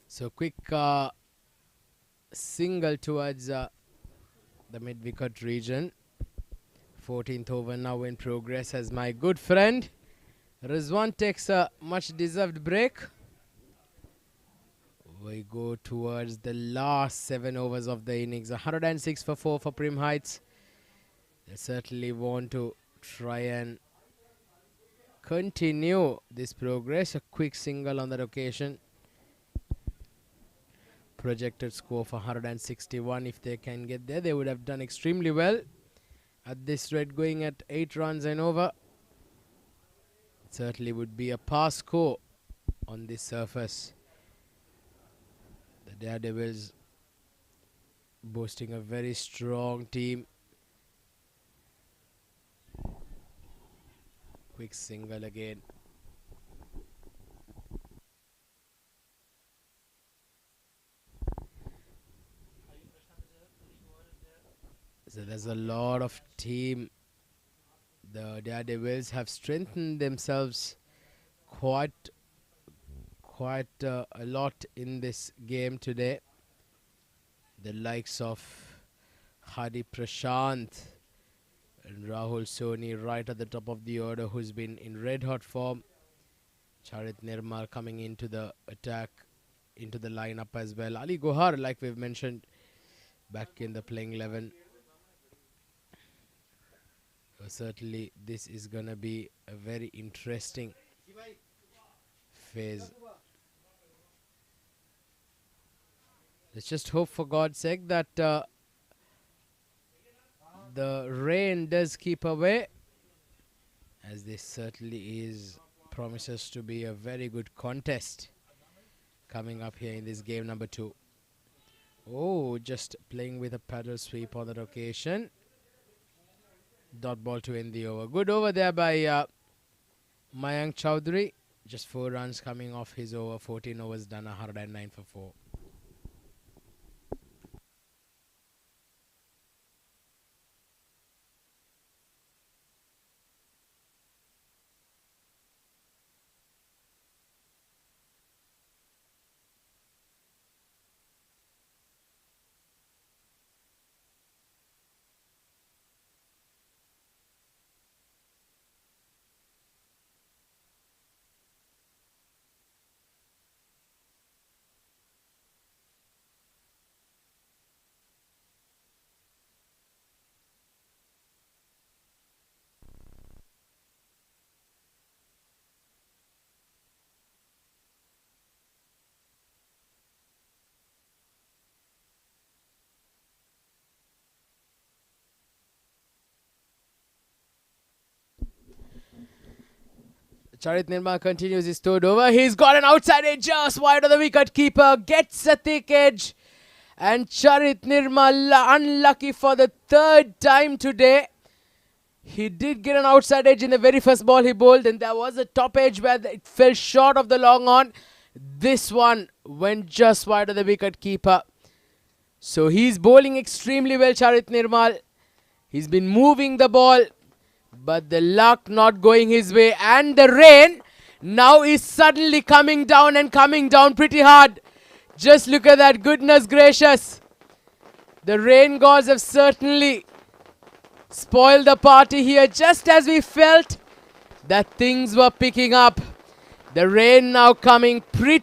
So quick single towards the mid-wicket region. 14th over now in progress as my good friend Rizwan takes a much-deserved break. We go towards the last 7 overs of the innings. 106 for 4 for Prim Heights. They certainly want to try and continue this progress. A quick single on that occasion. Projected score for 161. If they can get there, they would have done extremely well. At this rate, going at 8 runs and over, it certainly would be a pass score on this surface. The Daredevils boasting a very strong team. Quick single again. So there's a lot of team. The Daredevils have strengthened themselves quite a lot in this game today. The likes of Hadi Prashant and Rahul Soni right at the top of the order, who's been in red hot form. Charit Nirmal coming into the attack, into the lineup as well. Ali Gohar, like we've mentioned, back in the playing 11. So certainly this is going to be a very interesting phase. Let's just hope for God's sake that the rain does keep away, as this certainly promises to be a very good contest coming up here in this game number 2. Oh, just playing with a paddle sweep on that occasion. Dot ball to end the over. Good over there by Mayank Chowdhury. Just 4 runs coming off his over. 14 overs done, 109 for 4. Charit Nirmal continues his third over. He's got an outside edge just wide of the wicket keeper. Gets a thick edge. And Charit Nirmal unlucky for the 3rd time today. He did get an outside edge in the very first ball he bowled, and there was a top edge where it fell short of the long on. This one went just wide of the wicket keeper. So he's bowling extremely well, Charit Nirmal. He's been moving the ball, but the luck not going his way. And the rain now is suddenly coming down, and coming down pretty hard. Just look at that, goodness gracious. The rain gods have certainly spoiled the party here, just as we felt that things were picking up. The rain now coming pretty